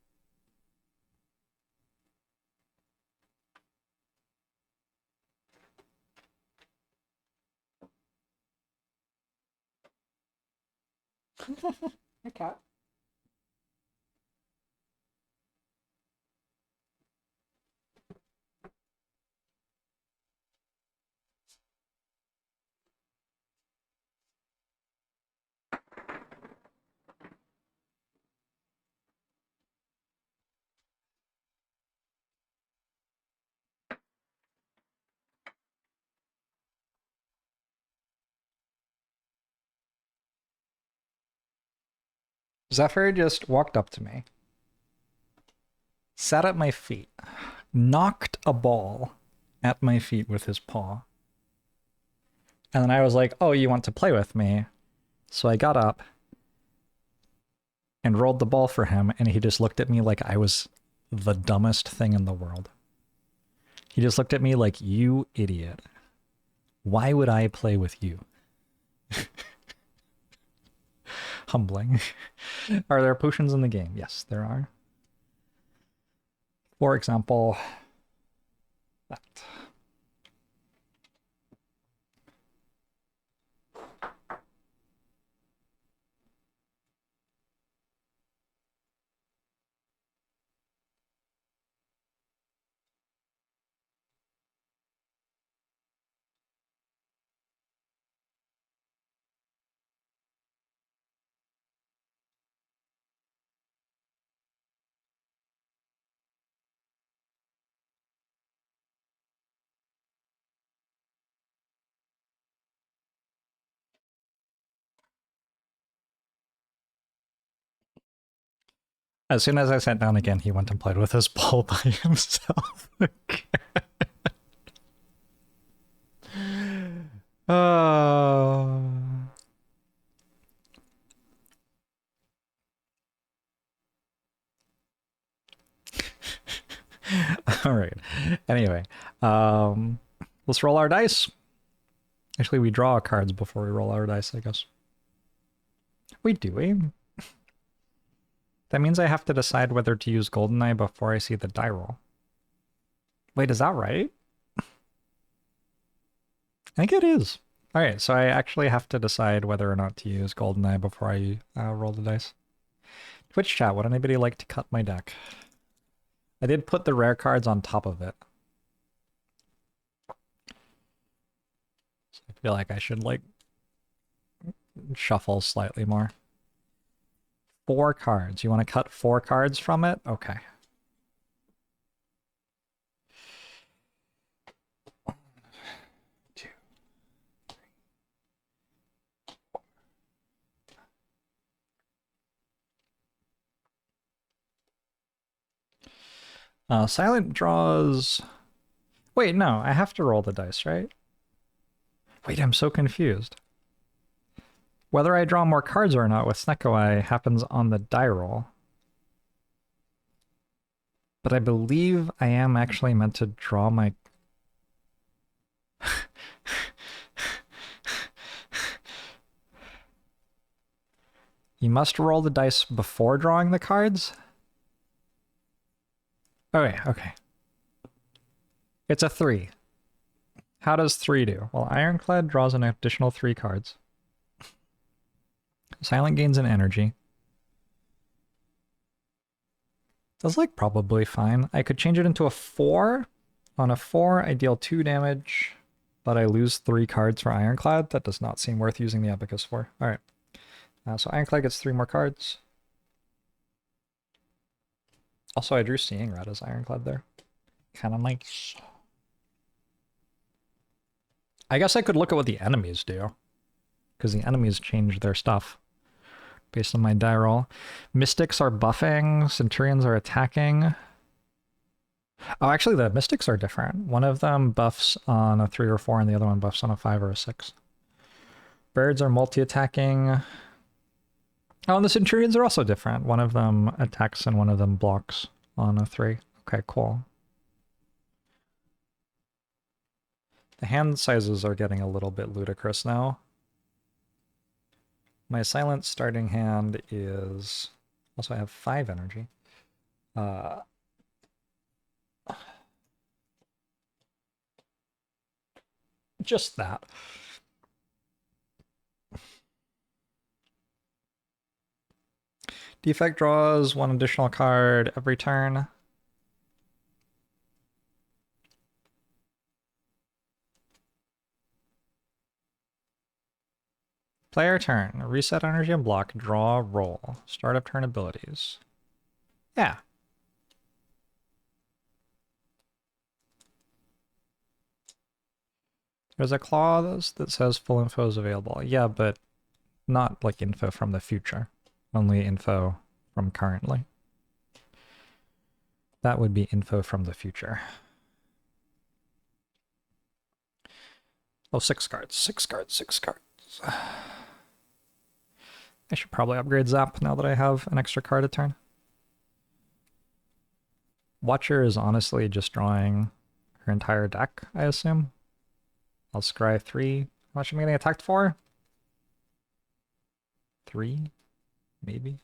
S1: Hey, cat. Zephyr just walked up to me, sat at my feet, knocked a ball at my feet with his paw. And then I was like, oh, you want to play with me? So I got up and rolled the ball for him, and he just looked at me like I was the dumbest thing in the world. He just looked at me like, you idiot. Why would I play with you? Humbling. Are there potions in the game? Yes, there are. For example, that. As soon as I sat down again, he went and played with his ball by himself. Oh. All right. Anyway, let's roll our dice. Actually, we draw cards before we roll our dice, I guess. Wait, do we? That means I have to decide whether to use Goldeneye before I see the die roll. Wait, is that right? I think it is. All right, so I actually have to decide whether or not to use Goldeneye before I roll the dice. Twitch chat, would anybody like to cut my deck? I did put the rare cards on top of it. So I feel like I should, like, shuffle slightly more. 4 cards. You want to cut 4 cards from it? Okay. Silent draws... Wait, no, I have to roll the dice, right? Wait, I'm so confused. Whether I draw more cards or not with Snecko Eye happens on the die roll. But I believe I am actually meant to draw my... You must roll the dice before drawing the cards? Okay, okay. It's a 3. How does 3 do? Well, Ironclad draws an additional 3 cards. Silent gains an energy. That's like probably fine. I could change it into a 4. On a 4, I deal 2 damage, but I lose 3 cards for Ironclad. That does not seem worth using the Abacus for. Alright. So Ironclad gets 3 more cards. Also, I drew Seeing Red as Ironclad there. Kind of nice. I guess I could look at what the enemies do, because the enemies change their stuff based on my die roll. Mystics are buffing, Centurions are attacking. Oh, actually, the Mystics are different. One of them buffs on a 3 or 4, and the other one buffs on a 5 or a 6. Birds are multi-attacking. Oh, and the Centurions are also different. One of them attacks and one of them blocks on a 3. Okay, cool. The hand sizes are getting a little bit ludicrous now. My silent starting hand is... Also, I have 5 energy. Just that. Defect draws 1 additional card every turn. Player turn. Reset energy and block. Draw, roll. Start of turn abilities. Yeah. There's a clause that says full info is available. Yeah, but not like info from the future. Only info from currently. That would be info from the future. Oh, 6 cards. 6 cards. 6 cards. I should probably upgrade Zap now that I have an extra card a turn. Watcher is honestly just drawing her entire deck, I assume. I'll scry 3. How much am I getting attacked for? 3? Maybe?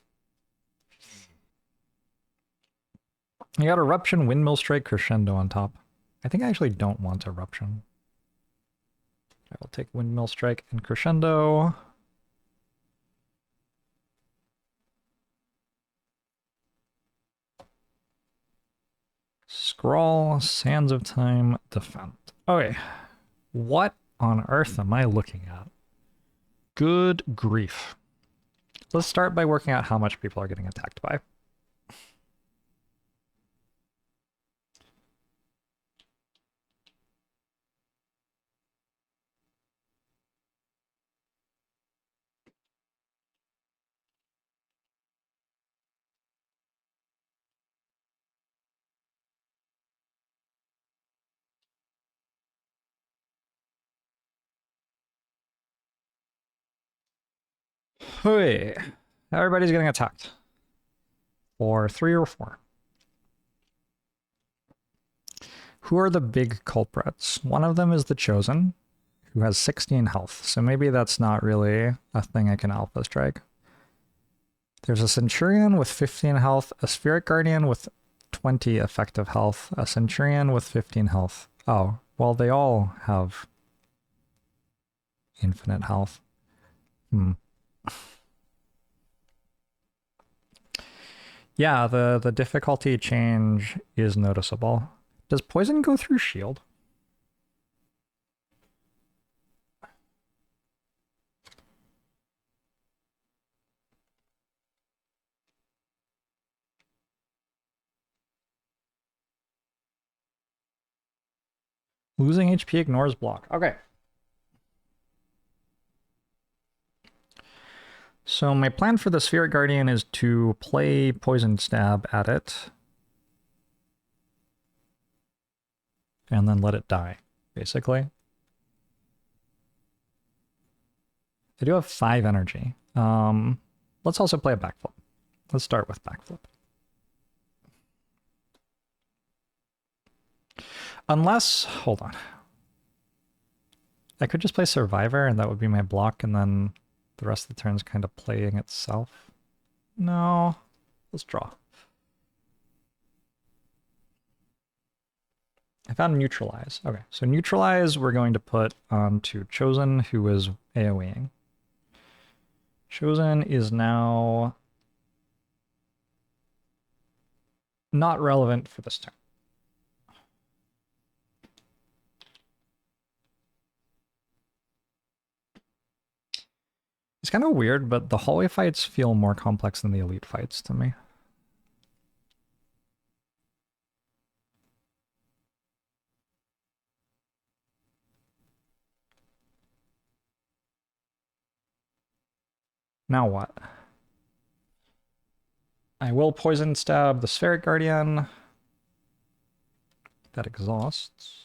S1: You got Eruption, Windmill Strike, Crescendo on top. I think I actually don't want Eruption. I will take Windmill Strike and Crescendo. Scrawl, Sands of Time, Defend. Okay. What on earth am I looking at? Good grief. Let's start by working out how much people are getting attacked by. Hey, everybody's getting attacked. For 3 or 4. Who are the big culprits? One of them is the Chosen, who has 16 health, so maybe that's not really a thing I can alpha strike. There's a Centurion with 15 health, a Spirit Guardian with 20 effective health, a Centurion with 15 health. Oh, well, they all have infinite health. Yeah, the difficulty change is noticeable. Does poison go through shield? Losing HP ignores block. Okay. So my plan for the Spirit Guardian is to play Poison Stab at it. And then let it die, basically. They do have 5 energy. Let's also play a backflip. Let's start with backflip. Unless, hold on. I could just play Survivor and that would be my block and then the rest of the turn's kind of playing itself. No, let's draw. I found Neutralize. Okay, so Neutralize we're going to put onto Chosen, who is AoEing. Chosen is now not relevant for this turn. It's kind of weird, but the hallway fights feel more complex than the elite fights to me. Now what? I will Poison Stab the Spheric Guardian. That exhausts.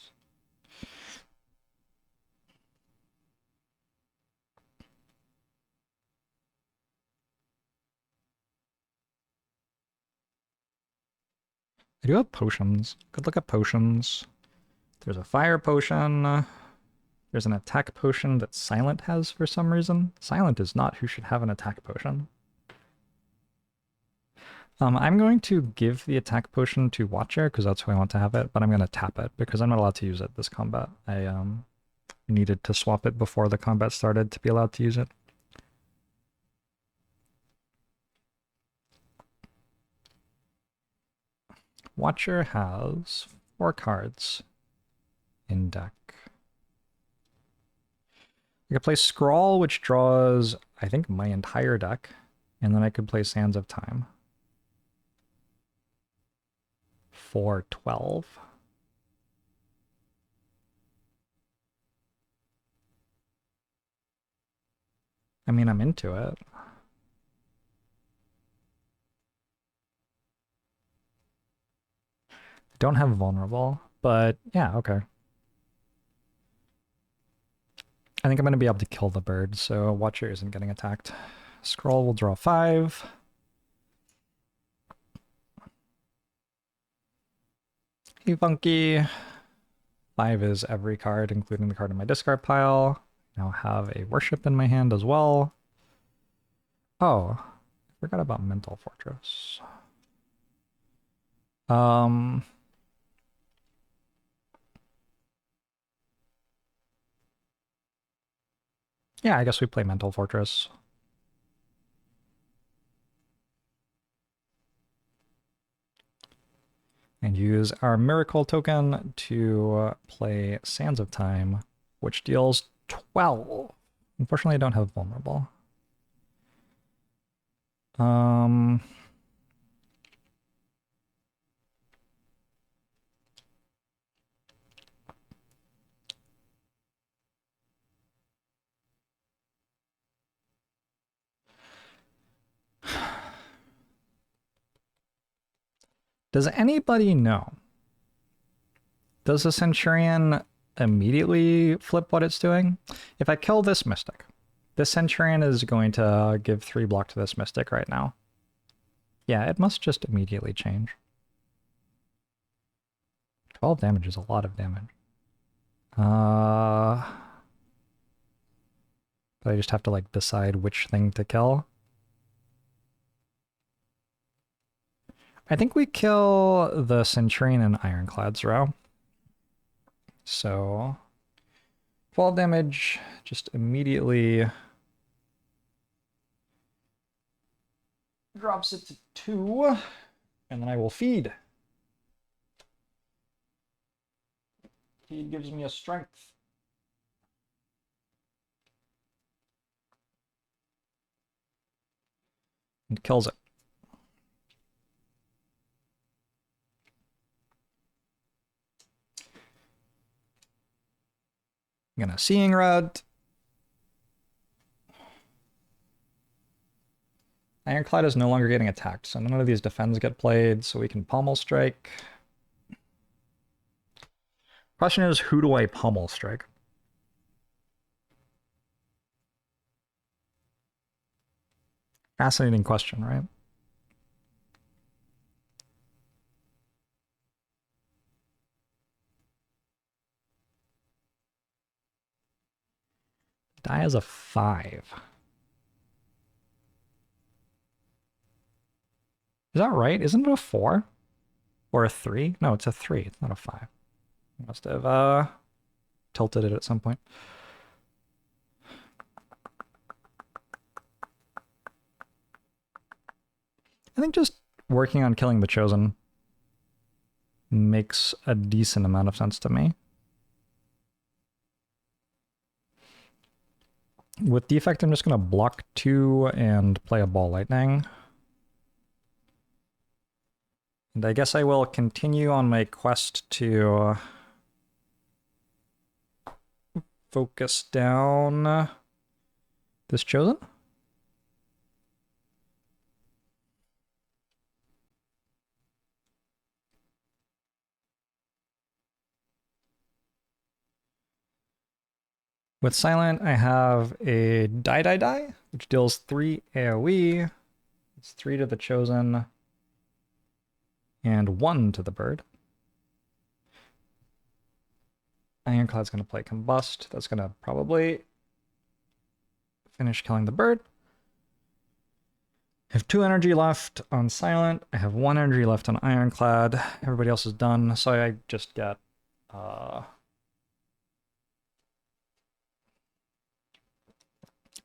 S1: I do have potions. Could look at potions. There's a fire potion. There's an attack potion that Silent has for some reason. Silent is not who should have an attack potion. I'm going to give the attack potion to Watcher because that's who I want to have it, but I'm going to tap it because I'm not allowed to use it this combat. I needed to swap it before the combat started to be allowed to use it. Watcher has 4 cards in deck. I could play Scrawl, which draws, I think, my entire deck, and then I could play Sands of Time. For 12. I mean, I'm into it. Don't have vulnerable, but yeah, okay. I think I'm going to be able to kill the bird, so Watcher isn't getting attacked. Scroll will draw 5. Hey, Funky. 5 is every card, including the card in my discard pile. Now have a Worship in my hand as well. Oh, I forgot about Mental Fortress. Yeah, I guess we play Mental Fortress. And use our Miracle token to play Sands of Time, which deals 12. Unfortunately, I don't have Vulnerable. Does anybody know? Does the Centurion immediately flip what it's doing? If I kill this Mystic, This Centurion is going to give 3 block to this Mystic right now. Yeah, it must just immediately change. 12 damage is a lot of damage. But I just have to like decide which thing to kill. I think we kill the Centurion and Ironclad's row. So 12 damage just immediately drops it to 2, and then I will feed. Feed gives me a strength. And kills it. I'm gonna Seeing Rod. Ironclad is no longer getting attacked, so none of these defends get played, so we can Pommel Strike. Question is, who do I Pommel Strike? Fascinating question, right? Die is a 5. Is that right? Isn't it a 4? Or a 3? No, it's a 3. It's not a 5. I must have tilted it at some point. I think just working on killing the Chosen makes a decent amount of sense to me. With Defect, I'm just going to block 2 and play a Ball Lightning. And I guess I will continue on my quest to focus down this Chosen. With Silent, I have a Die, which deals 3 AoE. It's 3 to the Chosen, and 1 to the bird. Ironclad's going to play Combust. That's going to probably finish killing the bird. I have 2 energy left on Silent. I have 1 energy left on Ironclad. Everybody else is done, so I just get...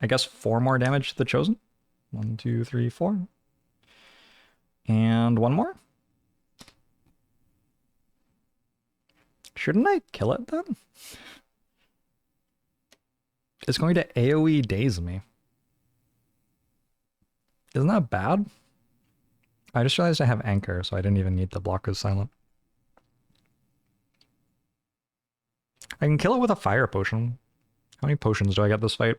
S1: I guess 4 more damage to the Chosen. 1, 2, 3, 4. And 1 more. Shouldn't I kill it then? It's going to AoE daze me. Isn't that bad? I just realized I have Anchor, so I didn't even need to block his Silent. I can kill it with a Fire Potion. How many potions do I get this fight?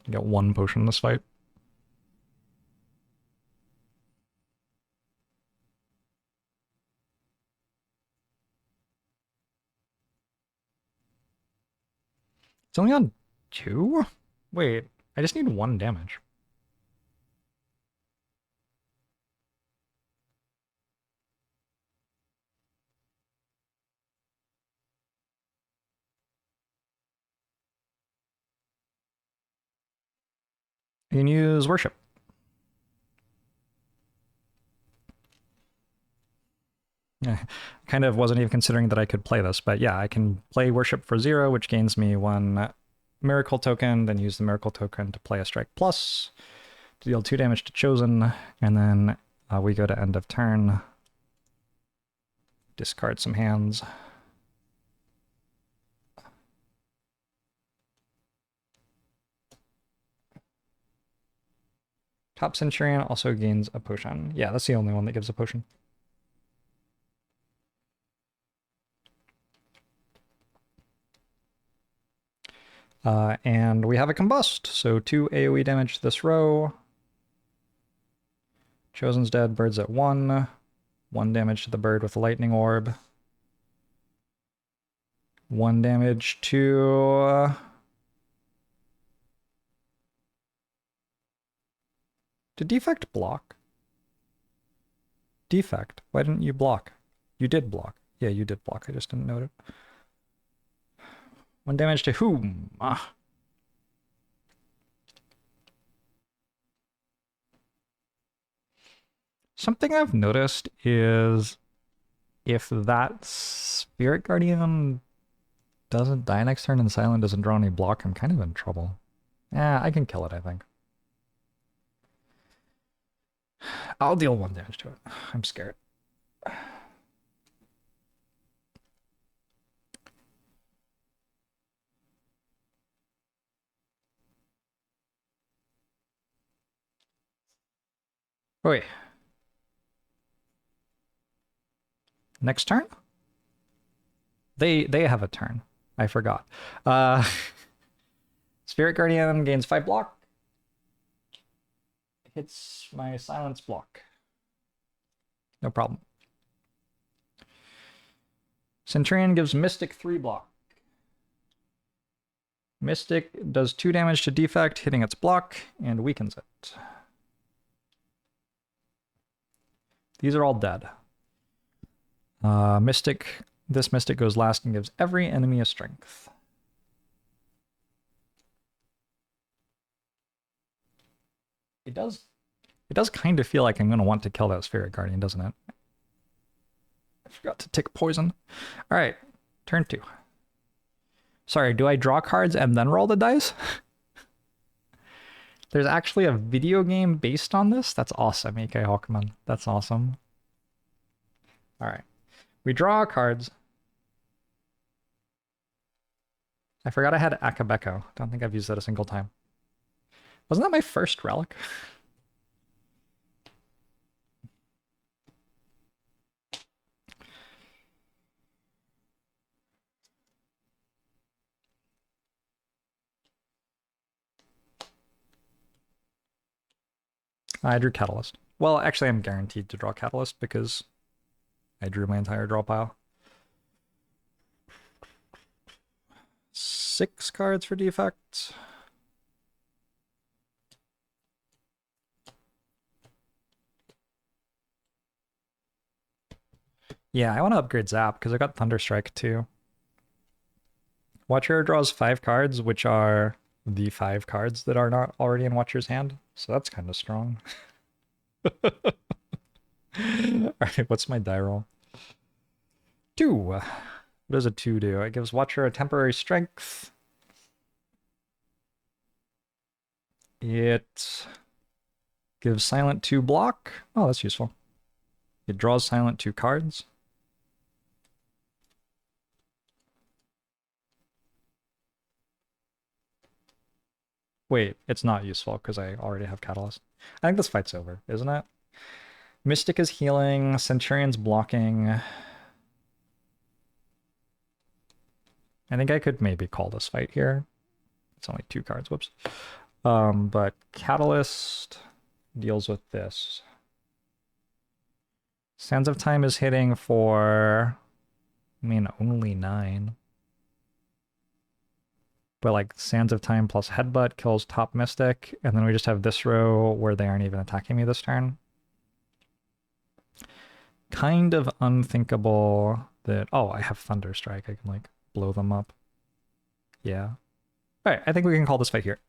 S1: I get 1 potion this fight. It's only on 2? Wait, I just need 1 damage. You can use Worship. I kind of wasn't even considering that I could play this, but yeah, I can play Worship for 0, which gains me 1 Miracle Token, then use the Miracle Token to play a Strike Plus, to deal 2 damage to Chosen, and then we go to end of turn, discard some hands. Top Centurion also gains a potion. Yeah, that's the only one that gives a potion. And we have a Combust, so 2 AoE damage to this row. Chosen's dead, bird's at 1. 1 damage to the bird with a Lightning Orb. 1 damage to Did Defect block? Defect, why didn't you block? You did block. Yeah, you did block. I just didn't note it. 1 damage to whom? Ah. Something I've noticed is if that Spirit Guardian doesn't die next turn and Silent doesn't draw any block, I'm kind of in trouble. Yeah, I can kill it, I think. I'll deal 1 damage to it. I'm scared. Wait. Next turn? They have a turn. I forgot. Spirit Guardian gains 5 block. Hits my silence block. No problem. Centurion gives Mystic 3 block. Mystic does 2 damage to Defect, hitting its block, and weakens it. These are all dead. This Mystic goes last and gives every enemy a strength. It does kind of feel like I'm going to want to kill that Spirit Guardian, doesn't it? I forgot to tick poison. All right, turn 2. Sorry, do I draw cards and then roll the dice? There's actually a video game based on this? That's awesome, A.K. Hawkman. That's awesome. All right. We draw cards. I forgot I had Akabeko. Don't think I've used that a single time. Wasn't that my first relic? I drew Catalyst. Well, actually, I'm guaranteed to draw Catalyst because I drew my entire draw pile. 6 cards for Defect. Yeah, I want to upgrade Zap because I got Thunderstrike too. Watcher draws 5 cards, which are the 5 cards that are not already in Watcher's hand. So that's kind of strong. Alright, what's my die roll? 2. What does a 2 do? It gives Watcher a temporary strength. It gives Silent 2 block. Oh, that's useful. It draws Silent 2 cards. Wait, it's not useful because I already have Catalyst. I think this fight's over, isn't it? Mystic is healing, Centurion's blocking. I think I could maybe call this fight here. It's only 2 cards, whoops. But Catalyst deals with this. Sands of Time is hitting for, I mean, only 9. But like Sands of Time plus Headbutt kills top Mystic, and then we just have this row where they aren't even attacking me this turn. Kind of unthinkable that, oh, I have Thunderstrike. I can like blow them up. Yeah. All right, I think we can call this fight here.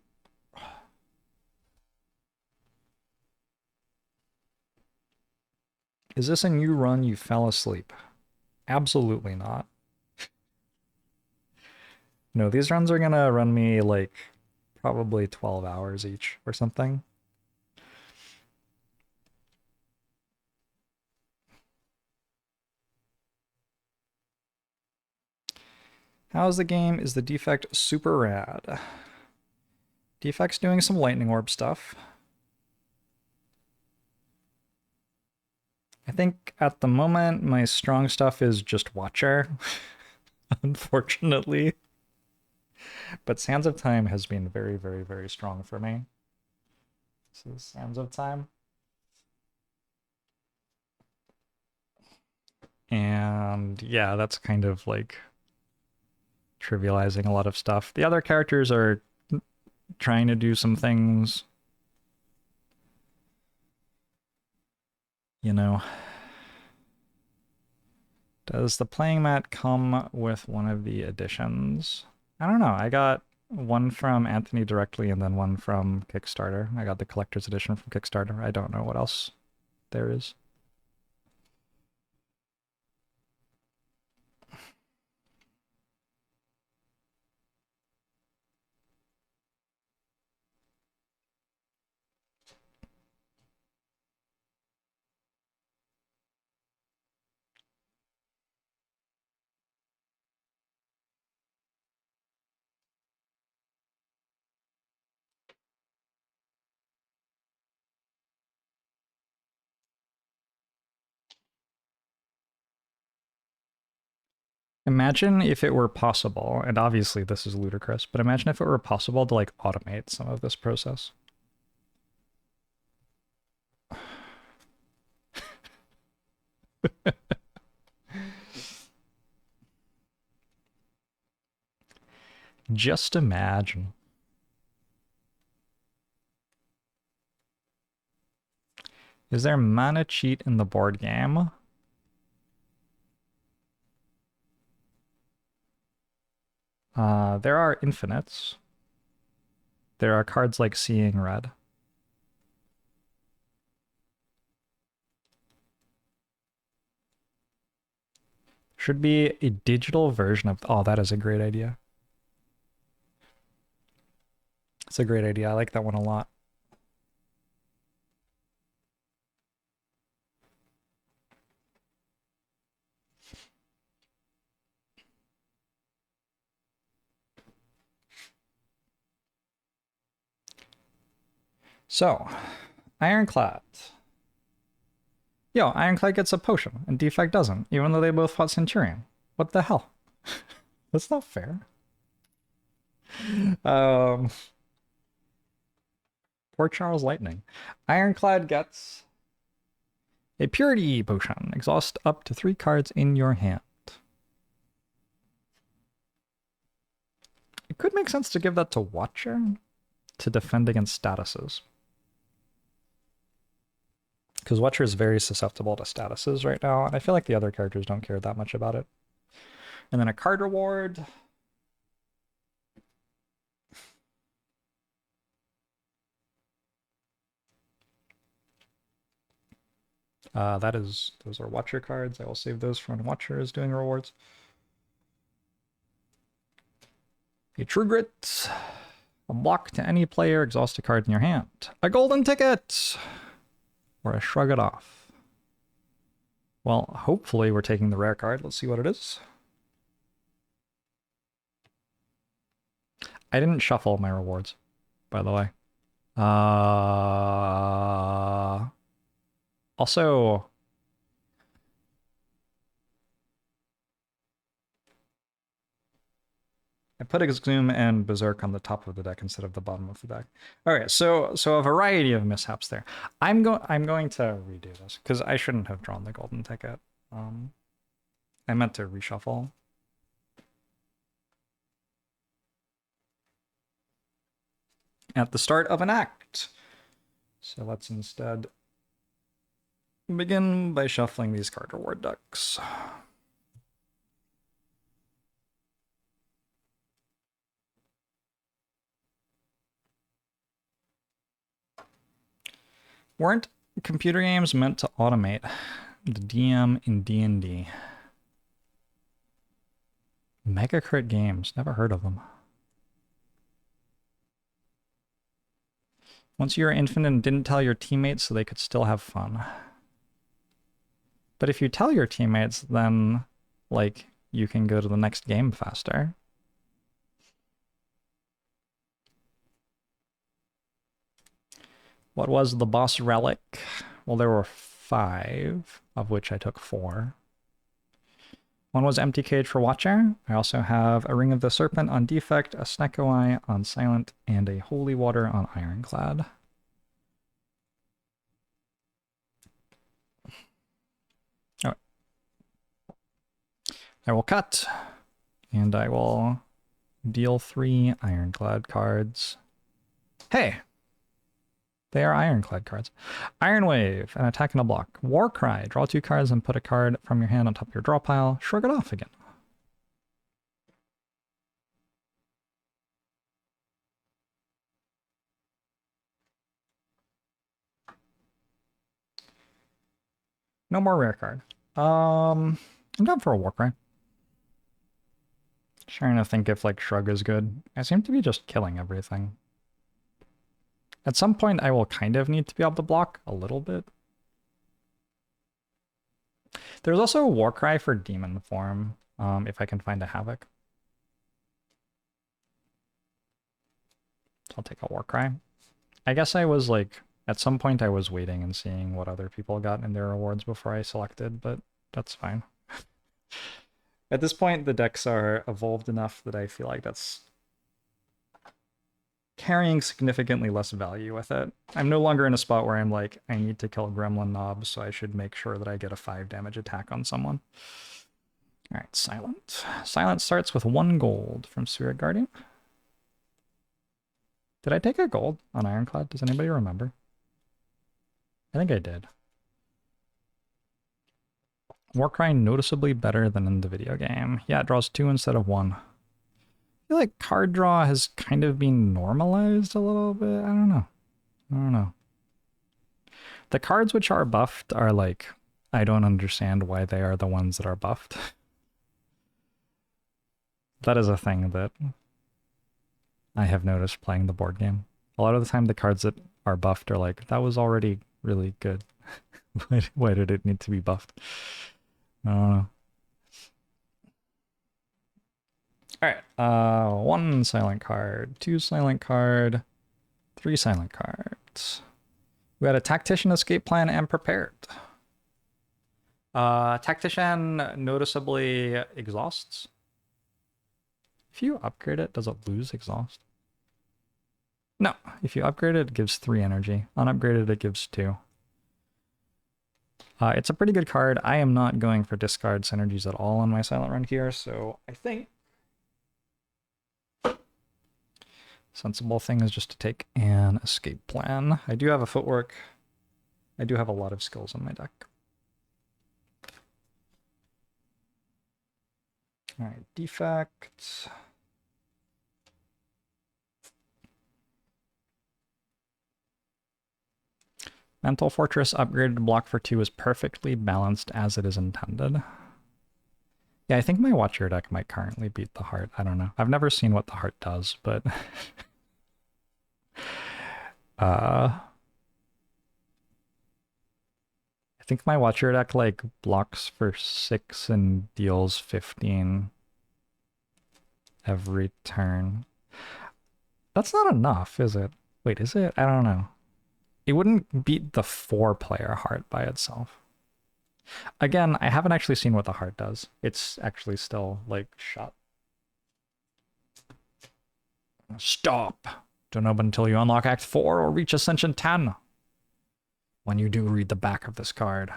S1: Is this a new run you fell asleep? Absolutely not. No, these runs are gonna run me like probably 12 hours each or something. How's the game? Is the Defect super rad? Defect's doing some lightning orb stuff. I think at the moment my strong stuff is just Watcher, unfortunately. But Sands of Time has been very, very, very strong for me. This is Sands of Time. And yeah, that's kind of like trivializing a lot of stuff. The other characters are trying to do some things. You know, does the playing mat come with one of the editions? I don't know. I got one from Anthony directly and then one from Kickstarter. I got the collector's edition from Kickstarter. I don't know what else there is. Imagine if it were possible, and obviously this is ludicrous, but imagine if it were possible to like automate some of this process. Just imagine. Is there mana cheat in the board game? There are infinites. There are cards like Seeing Red. Should be a digital version of... Oh, that is a great idea. It's a great idea. I like that one a lot. So, Ironclad. Yo, Ironclad gets a potion, and Defect doesn't, even though they both fought Centurion. What the hell? That's not fair. Poor Charles Lightning. Ironclad gets a Purity potion. Exhaust up to 3 cards in your hand. It could make sense to give that to Watcher to defend against statuses. Because Watcher is very susceptible to statuses right now, and I feel like the other characters don't care that much about it. And then a card reward. Those are Watcher cards. I will save those for when Watcher is doing rewards. A True Grit. A block to any player, exhaust a card in your hand. A golden ticket! Or a shrug it off. Well, hopefully we're taking the rare card. Let's see what it is. I didn't shuffle my rewards, by the way. Also, I put Exhume and Berserk on the top of the deck instead of the bottom of the deck. All right, so a variety of mishaps there. I'm going to redo this because I shouldn't have drawn the golden ticket. I meant to reshuffle. At the start of an act. So let's instead begin by shuffling these card reward decks. Weren't computer games meant to automate the DM in D&D? Mega Crit Games, never heard of them. Once you were infinite and didn't tell your teammates so they could still have fun. But if you tell your teammates, then, like, you can go to the next game faster. What was the boss relic? Well, there were 5, of which I took 4. One was Empty Cage for Watcher. I also have a Ring of the Serpent on Defect, a Snecko Eye on Silent, and a Holy Water on Ironclad. Alright. I will cut, and I will deal 3 Ironclad cards. Hey! They are ironclad cards. Iron Wave, an attack and a block. War Cry, draw 2 cards and put a card from your hand on top of your draw pile. Shrug it off again. No more rare card. I'm down for a War Cry. Trying to think if like Shrug is good. I seem to be just killing everything. At some point, I will kind of need to be able to block a little bit. There's also a War Cry for Demon form, if I can find a Havoc. So I'll take a War Cry. I guess I was like, at some point I was waiting and seeing what other people got in their rewards before I selected, but that's fine. At this point, the decks are evolved enough that I feel like that's carrying significantly less value with it. I'm no longer in a spot where I'm like, I need to kill Gremlin Knobs, so I should make sure that I get a 5 damage attack on someone. All right, Silent. Silent starts with 1 gold from Spirit Guardian. Did I take a gold on Ironclad? Does anybody remember? I think I did. Warcry noticeably better than in the video game. Yeah, it draws 2 instead of 1. I feel like card draw has kind of been normalized a little bit. I don't know. The cards which are buffed are like, I don't understand why they are the ones that are buffed. That is a thing that I have noticed playing the board game. A lot of the time the cards that are buffed are like, that was already really good. Why did it need to be buffed? I don't know. Alright, 1 silent card, 2 silent card, 3 silent cards. We had a Tactician, Escape Plan, and Prepared. Tactician noticeably exhausts. If you upgrade it, does it lose exhaust? No, if you upgrade it, it gives 3 energy. Unupgraded, it gives 2. It's a pretty good card. I am not going for discard synergies at all on my silent run here, so I think sensible thing is just to take an escape plan. I do have a footwork. I do have a lot of skills on my deck. All right, defect. Mental Fortress upgraded to block for 2 is perfectly balanced as it is intended. Yeah, I think my Watcher deck might currently beat the Heart. I don't know. I've never seen what the Heart does, but I think my Watcher deck like blocks for 6 and deals 15 every turn. That's not enough, is it? Wait, is it? I don't know. It wouldn't beat the 4-player Heart by itself. Again, I haven't actually seen what the Heart does. It's actually still, like, shot. Stop! Don't open until you unlock Act 4 or reach Ascension 10. When you do, read the back of this card.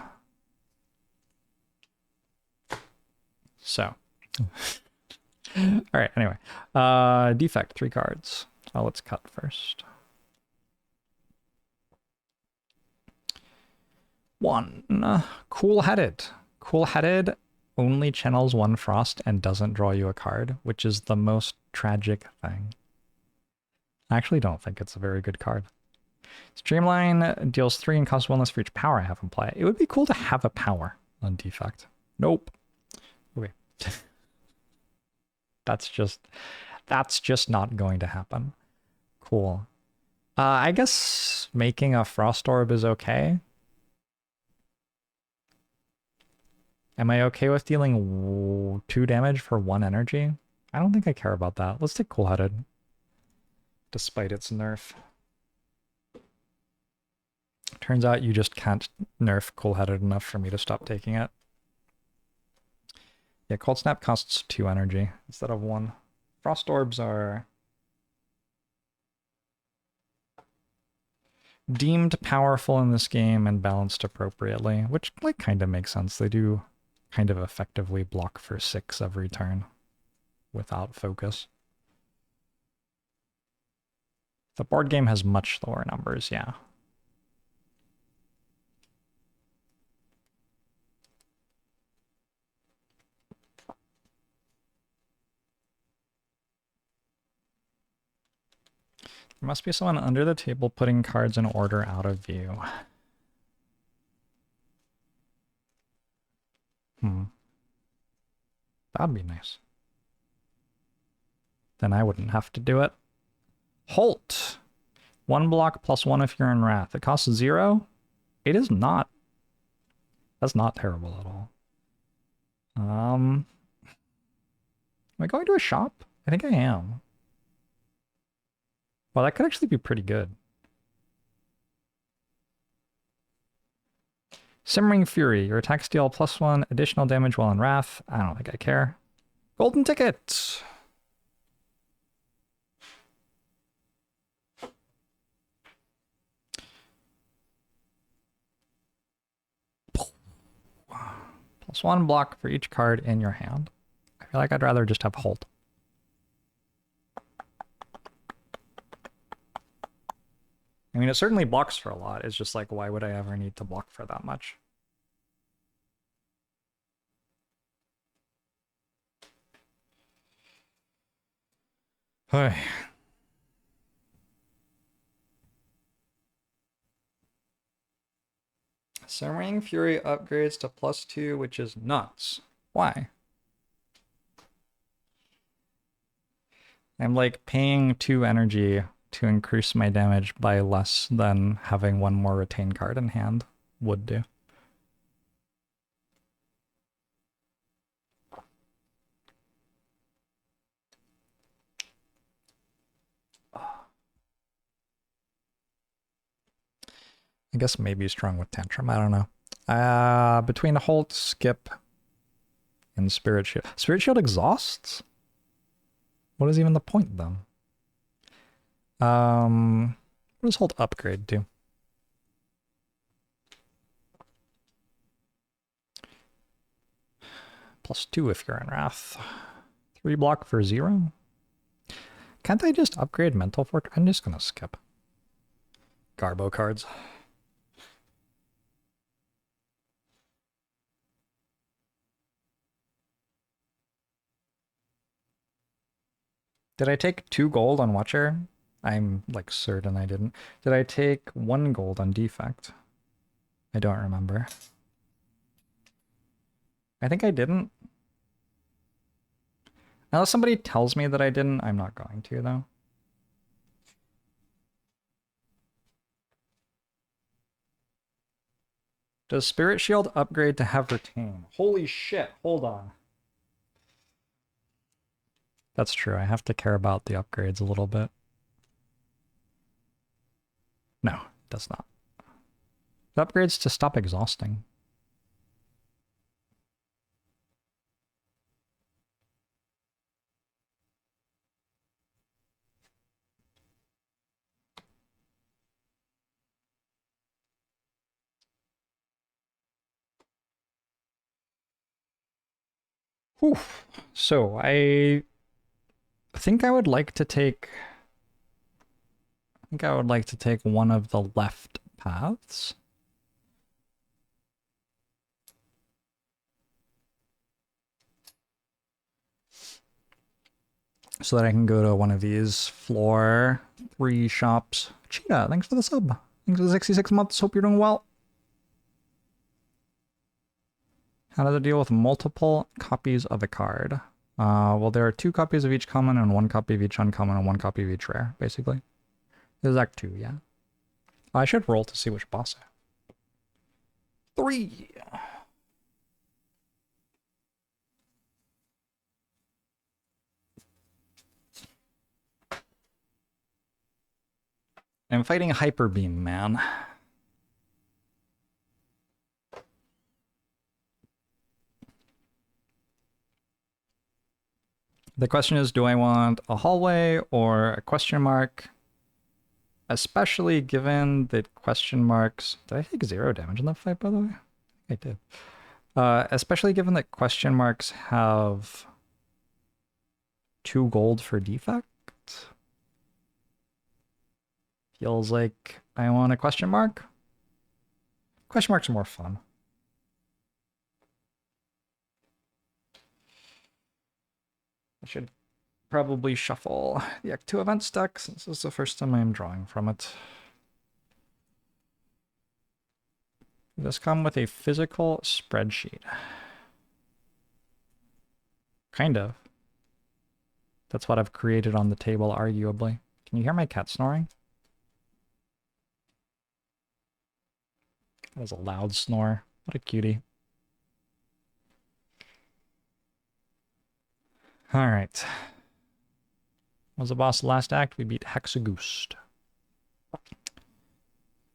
S1: So. Alright, anyway. Defect, 3 cards. Oh, let's cut first. 1. Cool-Headed. Cool-Headed only channels 1 Frost and doesn't draw you a card, which is the most tragic thing. I actually don't think it's a very good card. Streamline deals 3 and costs 1 less for each power I have in play. It would be cool to have a power on Defect. Nope. Okay. That's just not going to happen. Cool. I guess making a Frost Orb is okay. Am I okay with dealing 2 damage for 1 energy? I don't think I care about that. Let's take Cool-Headed. Despite its nerf. Turns out you just can't nerf Cool-Headed enough for me to stop taking it. Yeah, Cold Snap costs 2 energy instead of 1. Frost Orbs are deemed powerful in this game and balanced appropriately, which like kind of makes sense. They do kind of effectively block for 6 every turn without focus. The board game has much lower numbers, yeah. There must be someone under the table putting cards in order out of view. That'd be nice. Then I wouldn't have to do it. Halt! 1 block plus 1 if you're in Wrath. It costs 0? It is not. That's not terrible at all. Am I going to a shop? I think I am. Well, that could actually be pretty good. Simmering Fury. Your attacks deal +1 additional damage while in Wrath. I don't think I care. Golden ticket! +1 block for each card in your hand. I feel like I'd rather just have Halt. I mean, it certainly blocks for a lot. It's just like, why would I ever need to block for that much? Hey. Simmering Fury upgrades to +2, which is nuts. Why? I'm like paying 2 energy to increase my damage by less than having 1 more retain card in hand would do. I guess maybe strong with Tantrum. I don't know. Between Halt, Skip, and Spirit Shield. Spirit Shield exhausts? What is even the point then? What does Halt upgrade do? +2 if you're in Wrath. 3 block for 0? Can't I just upgrade Mental Fortress? I'm just gonna skip. Garbo cards. Did I take 2 gold on Watcher? I'm like certain I didn't. Did I take 1 gold on Defect? I don't remember. I think I didn't. Unless somebody tells me that I didn't, I'm not going to though. Does Spirit Shield upgrade to have Retain? Holy shit, hold on. That's true, I have to care about the upgrades a little bit. No, it does not. It upgrades to stop exhausting. Whew. So I think I would like to take one of the left paths. So that I can go to one of these floor 3 shops. Cheetah, thanks for the sub. Thanks for the 66 months. Hope you're doing well. How does it deal with multiple copies of a card? Well, there are 2 copies of each common and 1 copy of each uncommon and 1 copy of each rare, basically. This is Act 2, yeah. I should roll to see which boss I have. 3! I'm fighting Hyper Beam, man. The question is, do I want a hallway or a question mark? Especially given that question marks... Did I take 0 damage in that fight, by the way? I did. Especially given that question marks have 2 gold for defect. Feels like I want a question mark. Question marks are more fun. I should probably shuffle the Act 2 events deck since this is the first time I am drawing from it. Does this come with a physical spreadsheet? Kind of. That's what I've created on the table, arguably. Can you hear my cat snoring? That was a loud snore. What a cutie. Alright. Was the boss last act? We beat Hexaghost.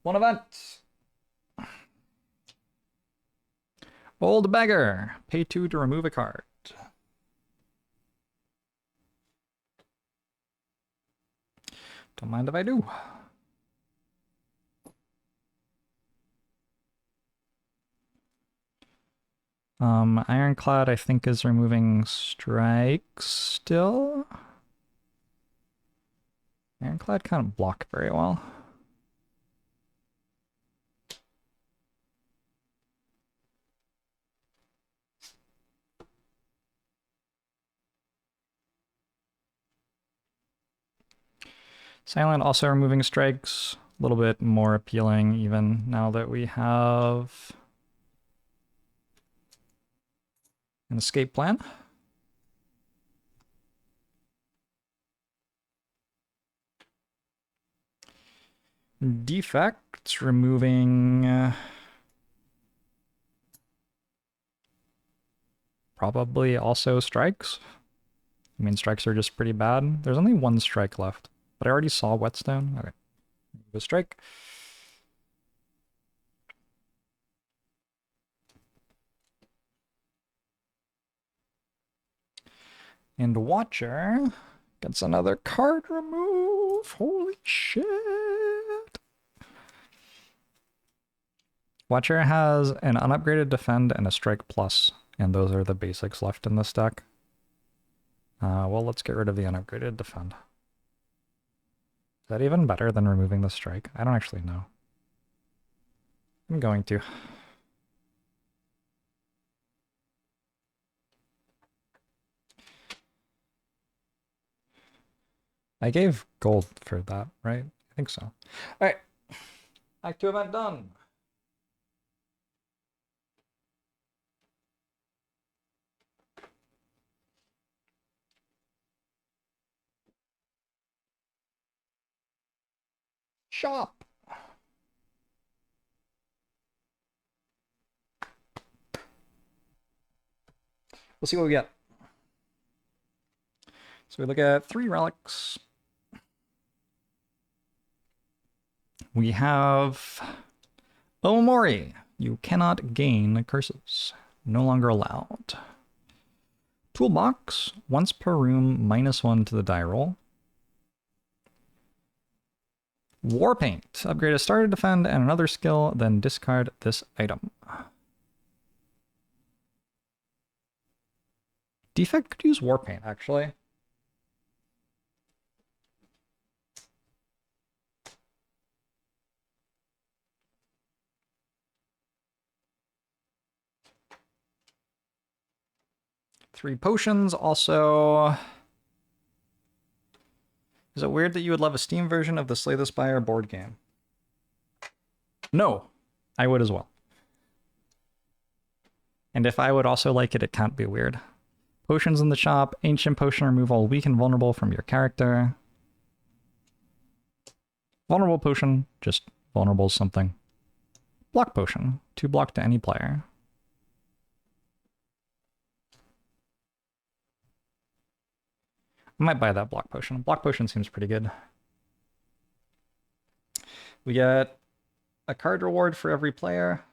S1: One event! Old Beggar. Pay 2 to remove a card. Don't mind if I do. Ironclad, I think, is removing strikes still. Ironclad can't block very well. Silent also removing strikes. A little bit more appealing even now that we have an escape plan. Defects, removing probably also strikes. I mean, strikes are just pretty bad. There's only one strike left, but I already saw Whetstone. Okay, go strike. And Watcher gets another card remove. Holy shit. Watcher has an unupgraded defend and a strike plus, and those are the basics left in this deck. Well, let's get rid of the unupgraded defend. Is that even better than removing the strike? I don't actually know. I'm going to. I gave gold for that, right? I think so. Alright. Act 2 event done. Shop. We'll see what we get. So we look at 3 relics. We have Omori. You cannot gain curses. No longer allowed. Toolbox. Once per room, -1 to the die roll. Warpaint. Upgrade a starter defend and another skill, then discard this item. Defect could use Warpaint, actually. Three potions, also. Is it weird that you would love a Steam version of the Slay the Spire board game? No, I would as well. And if I would also like it, it can't be weird. Potions in the shop. Ancient potion, remove all weak and vulnerable from your character. Vulnerable potion, just vulnerable something. Block potion, 2 block to any player. I might buy that block potion. Block potion seems pretty good. We get a card reward for every player.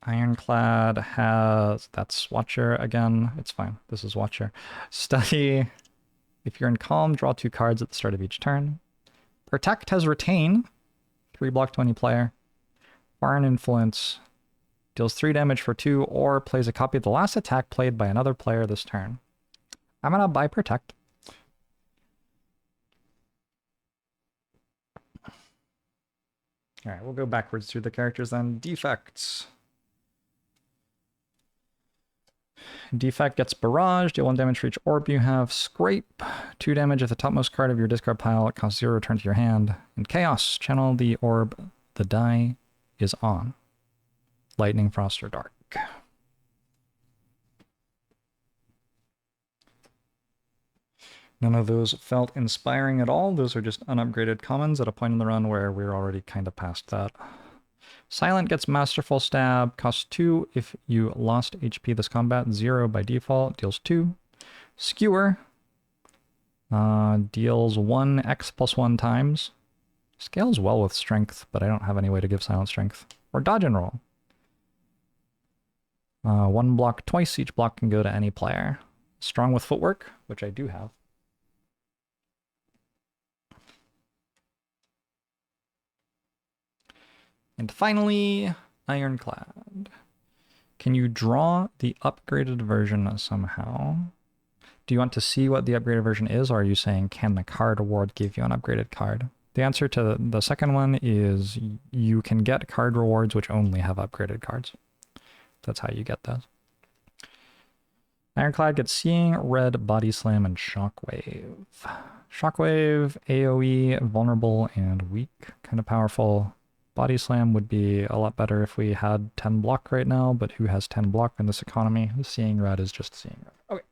S1: Ironclad has... That's Watcher again. It's fine. This is Watcher. Study. If you're in calm, draw 2 cards at the start of each turn. Protect has Retain. 3 block to any player. Foreign Influence. Deals 3 damage for 2 or plays a copy of the last attack played by another player this turn. I'm gonna buy Protect. Alright, we'll go backwards through the characters then. Defects. Defect gets barrage, deal 1 damage for each orb you have. Scrape, 2 damage if the topmost card of your discard pile. It costs 0, return to your hand. And Chaos, channel the orb the die is on. Lightning, Frost, or Dark. None of those felt inspiring at all. Those are just unupgraded commons at a point in the run where we're already kind of past that. Silent gets Masterful Stab, costs 2 if you lost HP this combat, 0 by default, deals 2. Skewer deals 1x plus 1 times. Scales well with strength, but I don't have any way to give Silent strength. Or Dodge and Roll. 1 block twice, each block can go to any player. Strong with Footwork, which I do have. And finally, Ironclad. Can you draw the upgraded version somehow? Do you want to see what the upgraded version is, or are you saying, can the card reward give you an upgraded card? The answer to the second one is you can get card rewards which only have upgraded cards. That's how you get those. Ironclad gets Seeing, Red, Body Slam, and Shockwave. Shockwave, AoE, vulnerable, and weak. Kind of powerful. Body Slam would be a lot better if we had 10 block right now, but who has 10 block in this economy? Seeing Red is just Seeing Red. Okay.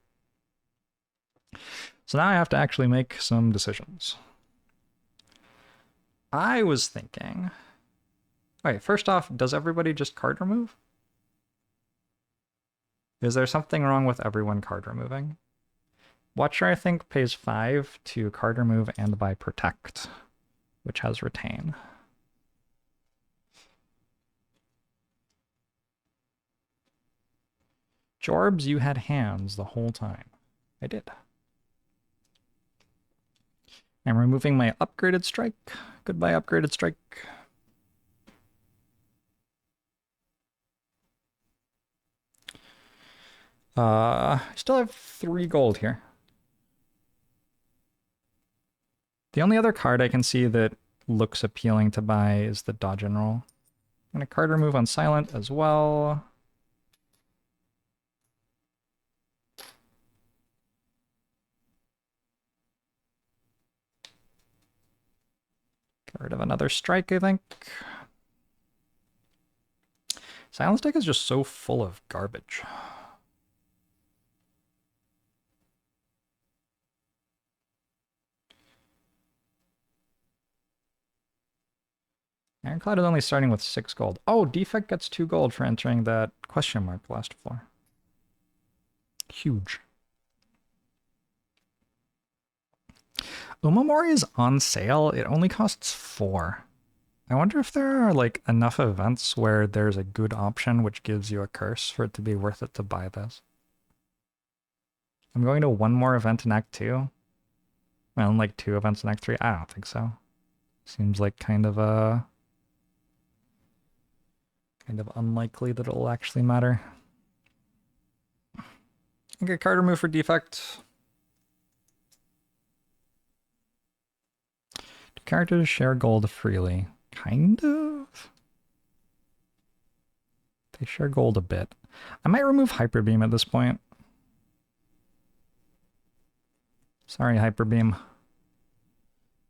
S1: So now I have to actually make some decisions. I was thinking... Alright, first off, does everybody just card remove? Is there something wrong with everyone card removing? Watcher, I think, pays 5 to card remove and buy Protect, which has Retain. Jorbs, you had hands the whole time. I did. I'm removing my upgraded strike. Goodbye, upgraded strike. I still have 3 gold here. The only other card I can see that looks appealing to buy is the Dodge and Roll. I'm going to card remove on Silent as well. Get rid of another strike, I think. Silence deck is just so full of garbage. Ironclad is only starting with 6 gold. Oh, Defect gets 2 gold for entering that question mark last floor. Huge. Umamori is on sale. It only costs 4. I wonder if there are like enough events where there's a good option which gives you a curse for it to be worth it to buy this. I'm going to one more event in Act 2. Well, like 2 events in Act 3. I don't think so. Seems like kind of unlikely that it'll actually matter. I get card remove for Defect. Do characters share gold freely? Kind of. They share gold a bit. I might remove Hyper Beam at this point. Sorry, Hyper Beam.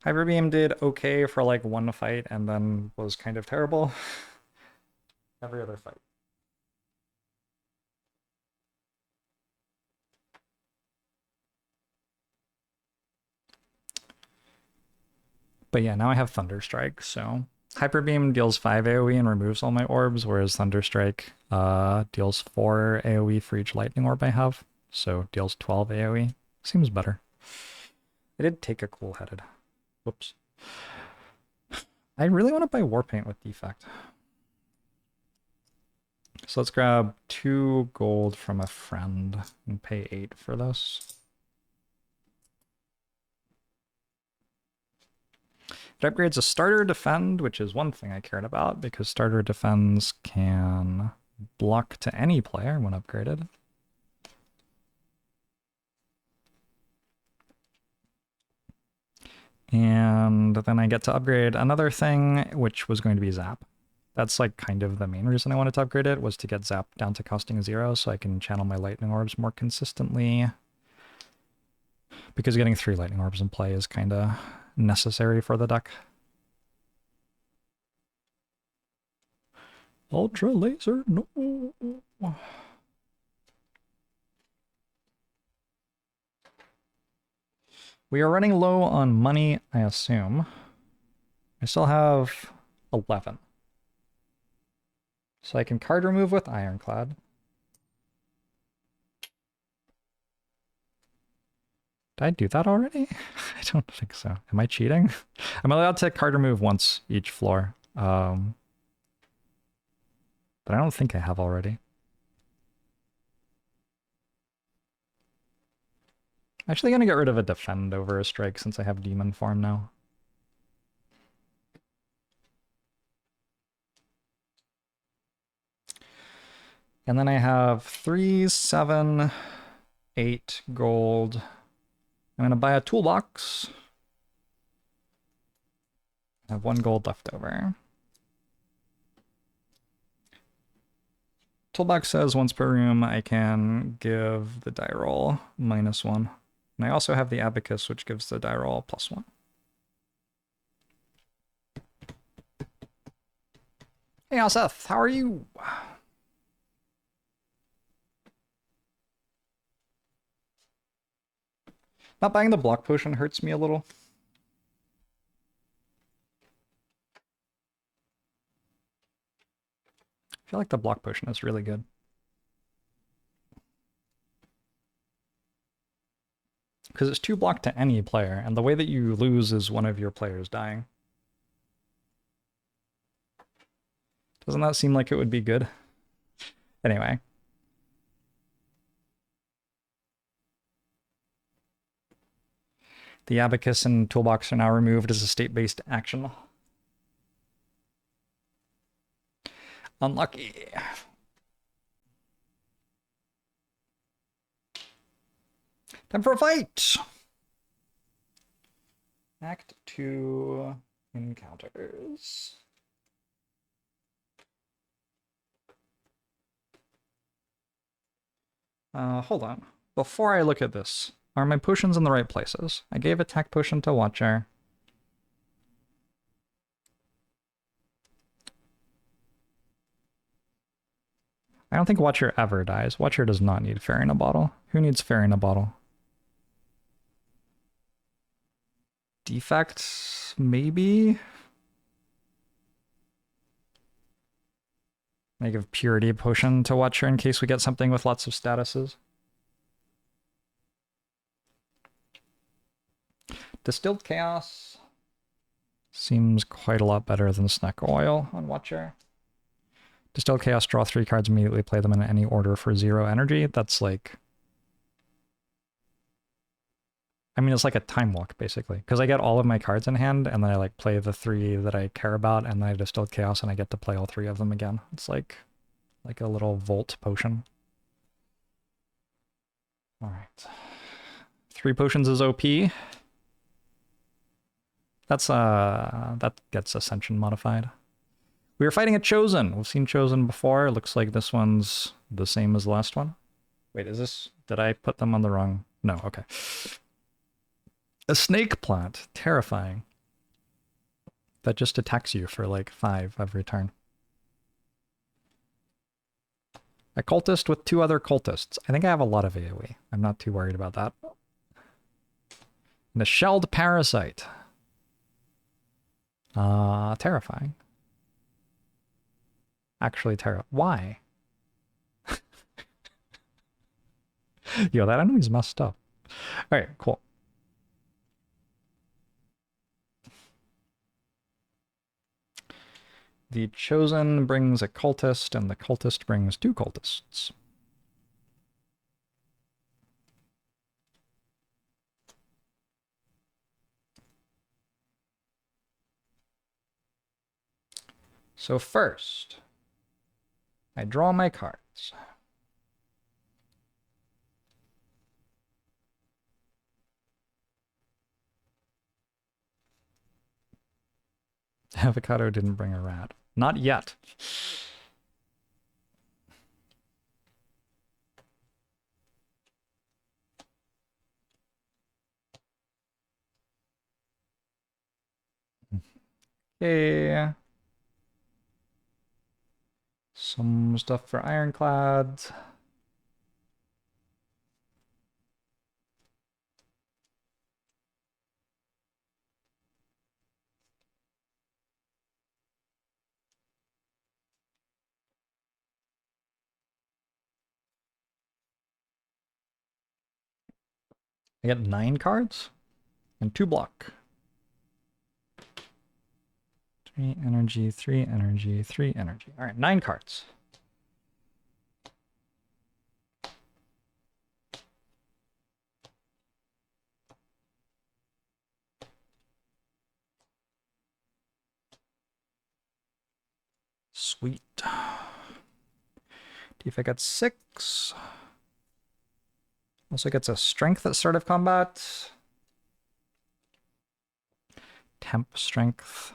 S1: Hyper Beam did okay for like 1 fight and then was kind of terrible. Every other fight. But yeah, now I have Thunder Strike, so Hyper Beam deals 5 AoE and removes all my orbs, whereas Thunder Strike deals 4 AoE for each lightning orb I have, so deals 12 AoE. Seems better. I did take a cool-headed. Whoops. I really want to buy Warpaint with Defect. So let's grab 2 gold from a friend and pay 8 for this. It upgrades a starter defend, which is one thing I cared about because starter defends can block to any player when upgraded. And then I get to upgrade another thing, which was going to be Zap. That's like kind of the main reason I wanted to upgrade it, was to get Zap down to costing 0 so I can channel my lightning orbs more consistently. Because getting 3 lightning orbs in play is kind of necessary for the deck. Ultra laser, no. We are running low on money, I assume. I still have 11. So I can card remove with Ironclad. Did I do that already? I don't think so. Am I cheating? I'm allowed to card remove once each floor. But I don't think I have already. Actually gonna get rid of a defend over a strike since I have demon form now. And then I have 3, 7, 8 gold. I'm gonna buy a toolbox. I have 1 gold left over. Toolbox says once per room I can give the die roll -1. And I also have the abacus, which gives the die roll +1. Hey, Seth, how are you? Not buying the block potion hurts me a little. I feel like the block potion is really good. Because it's 2 block to any player, and the way that you lose is one of your players dying. Doesn't that seem like it would be good? Anyway. The abacus and toolbox are now removed as a state-based action. Unlucky. Time for a fight! Act 2 encounters. Hold on. Before I look at this, are my potions in the right places? I gave attack potion to Watcher. I don't think Watcher ever dies. Watcher does not need Fairy in a Bottle. Who needs Fairy in a Bottle? Defects, maybe? I give Purity Potion to Watcher in case we get something with lots of statuses. Distilled Chaos seems quite a lot better than Snack Oil on Watcher. Distilled Chaos, draw 3 cards, immediately play them in any order for 0 energy. That's like... I mean, it's like a time walk, basically. Because I get all of my cards in hand, and then I like play the 3 that I care about, and then I Distilled Chaos, and I get to play all 3 of them again. It's like a little Volt potion. Alright. 3 potions is OP. That gets Ascension modified. We are fighting a Chosen. We've seen Chosen before. It looks like this one's the same as the last one. Wait, is this... Did I put them on the wrong... No, okay. A snake plant. Terrifying. That just attacks you for like 5 every turn. A cultist with 2 other cultists. I think I have a lot of AoE. I'm not too worried about that. And a shelled parasite. Terrifying. Actually why? Yo, that enemy's messed up. Alright, cool. The Chosen brings a cultist, and the cultist brings 2 cultists. So first, I draw my cards. Avocado didn't bring a rat. Not yet. Okay. Some stuff for Ironclad. I get 9 cards and 2 block. 3 energy, 3 energy, 3 energy. All right, 9 cards. Sweet. Defect gets 6. Also gets a strength at start of combat. Temp strength.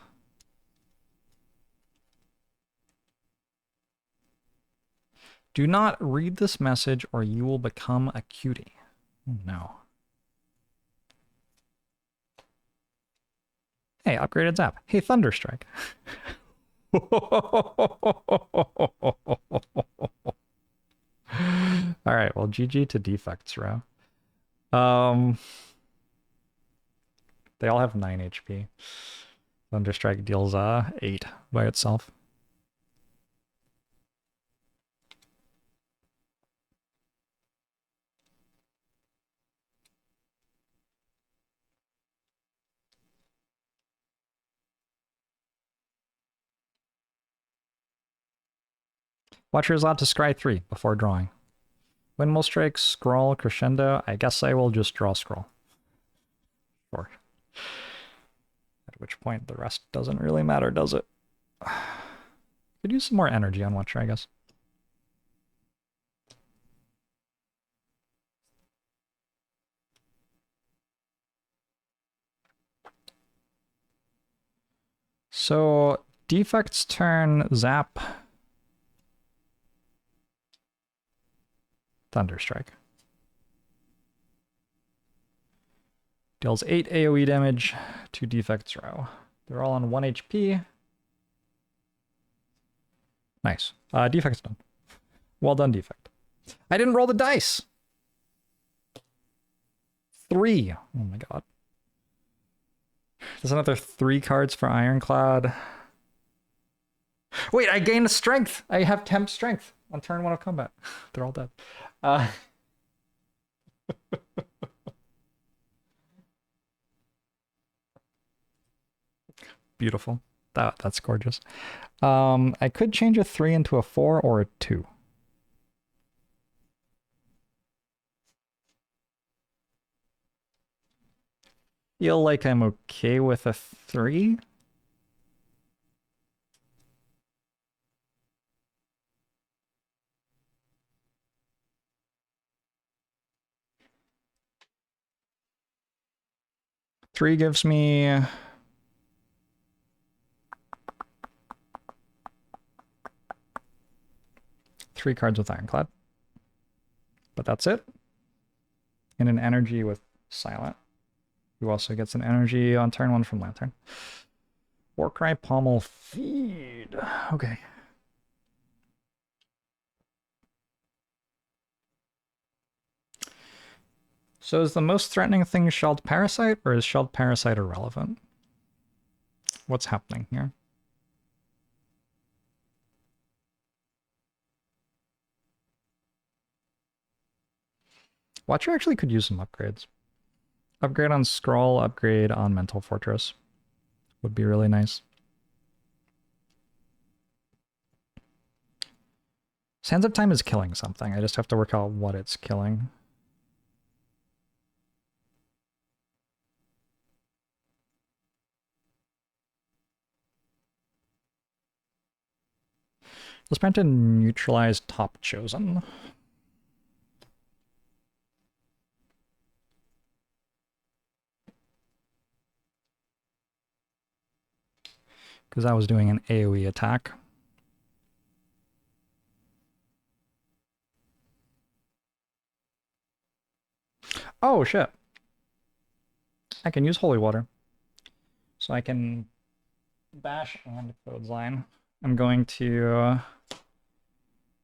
S1: Do not read this message or you will become a cutie. Oh no. Hey, upgraded zap. Hey, Thunderstrike. All right, well, GG to defects, row. They all have 9 HP. Thunderstrike deals 8 by itself. Watcher is allowed to scry 3 before drawing. Windmill strike, scroll, crescendo. I guess I will just draw scroll. Sure. At which point the rest doesn't really matter, does it? Could use some more energy on Watcher, I guess. So, defects turn, zap, Thunderstrike. Deals 8 AoE damage to defects row. They're all on 1 HP. Nice. Defect's done. Well done, defect. I didn't roll the dice! 3. Oh my god. There's another 3 cards for Ironclad. Wait, I gained a strength! I have temp strength on turn 1 of combat. They're all dead. Beautiful. That's gorgeous. I could change a 3 into a 4 or a 2. Feel like I'm okay with a 3. Three gives me 3 cards with Ironclad. But that's it. And an energy with Silent, who also gets an energy on turn 1 from Lantern. Warcry, Pommel, Feed. Okay. So is the most threatening thing Shelled Parasite, or is Shelled Parasite irrelevant? What's happening here? Watcher actually could use some upgrades. Upgrade on Scroll, upgrade on Mental Fortress. Would be really nice. Sands of Time is killing something. I just have to work out what it's killing. Let's try to neutralize Top Chosen. because I was doing an AoE attack. Oh shit. I can use holy water. So I can bash and clothesline. I'm going to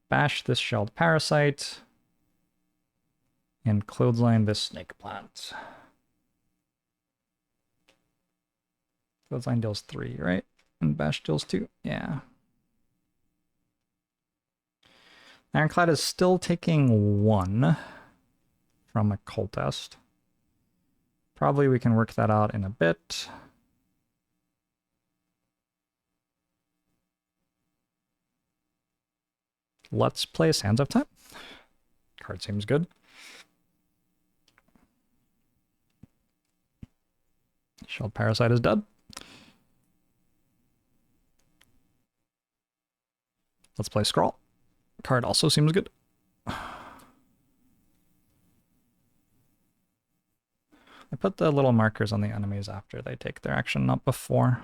S1: bash this shelled parasite and clothesline this snake plant. Clothesline deals 3, right? And bash deals 2. Yeah. Ironclad is still taking 1 from a cultist. Probably we can work that out in a bit. Let's play Sands of Time. Card seems good. Shelled Parasite is dead. Let's play Scrawl. Card also seems good. I put the little markers on the enemies after they take their action, not before.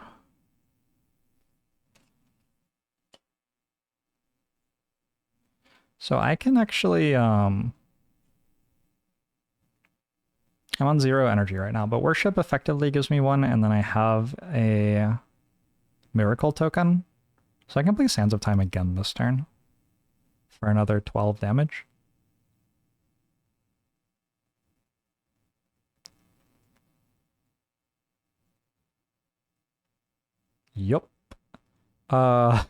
S1: So I can actually, I'm on 0 energy right now, but Worship effectively gives me 1, and then I have a Miracle token. So I can play Sands of Time again this turn for another 12 damage. Yup. Hold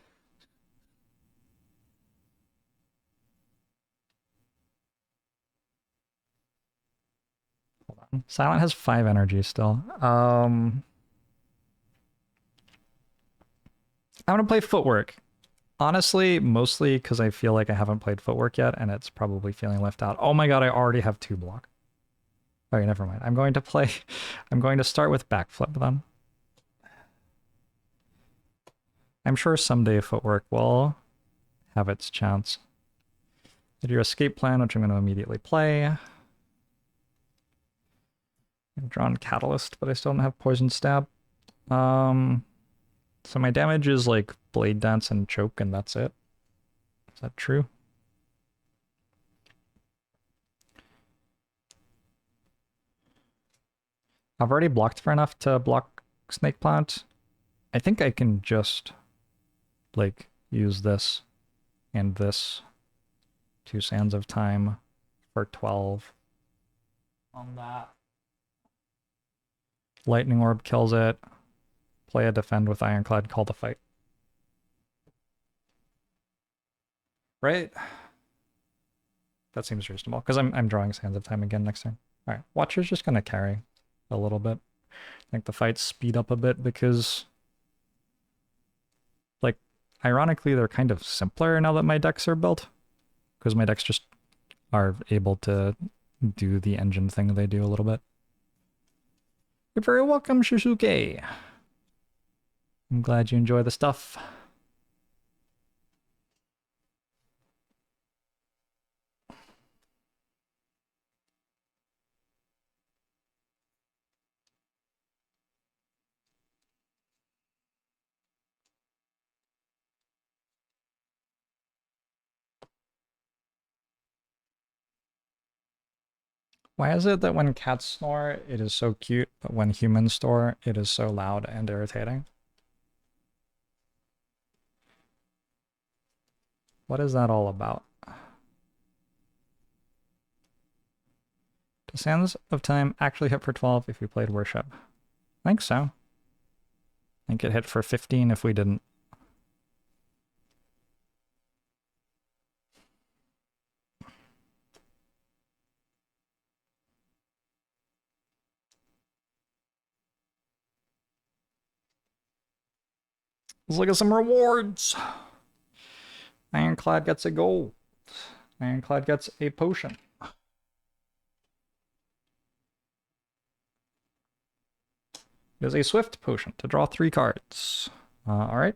S1: on. Silent has 5 energy still. I'm gonna play Footwork. Honestly, mostly because I feel like I haven't played Footwork yet, and it's probably feeling left out. Oh my god, I already have 2 block. Okay, never mind. I'm going to play... I'm going to start with Backflip then. I'm sure someday Footwork will have its chance. I do your Escape Plan, which I'm going to immediately play. I've drawn Catalyst, but I still don't have Poison Stab. So my damage is like Blade Dance and Choke, and that's it. Is that true? I've already blocked for enough to block Snake Plant. I think I can just, like, use this and this to Sands of Time for 12 on that. Lightning Orb kills it. Play a Defend with Ironclad, call the fight. Right? That seems reasonable, because I'm drawing Sands of Time again next turn. Alright, Watcher's just gonna carry a little bit. I think the fights speed up a bit because, like, ironically, they're kind of simpler now that my decks are built. Because my decks just are able to do the engine thing they do a little bit. You're very welcome, Shusuke. I'm glad you enjoy the stuff. Why is it that when cats snore, it is so cute, but when humans snore, it is so loud and irritating? What is that all about? Does Sands of Time actually hit for 12 if we played Worship? I think so. I think it hit for 15 if we didn't. Let's look at some rewards. Ironclad gets a gold. Ironclad gets a potion. It is a swift potion to draw 3 cards. Alright.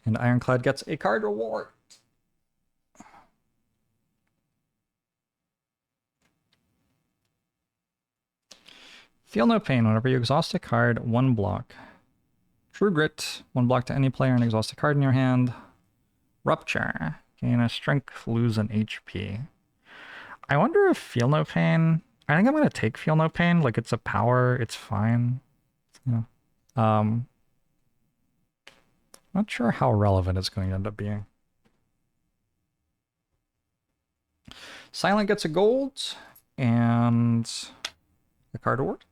S1: And Ironclad gets a card reward. Feel no pain whenever you exhaust a card, 1 block. True Grit, 1 block to any player and exhaust a card in your hand. Rupture, gain a strength, lose an HP. I wonder if Feel No Pain... I think I'm going to take Feel No Pain. Like, it's a power, it's fine. Yeah. Not sure how relevant it's going to end up being. Silent gets a gold and a card award.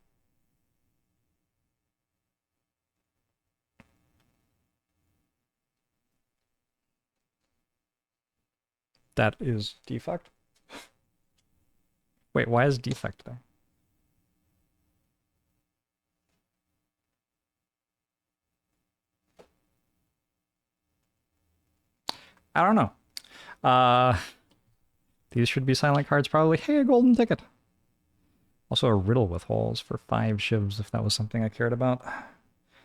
S1: That is defect. Wait, why is defect there? I don't know. These should be silent cards probably. Hey, a golden ticket. Also a riddle with holes for 5 shivs if that was something I cared about.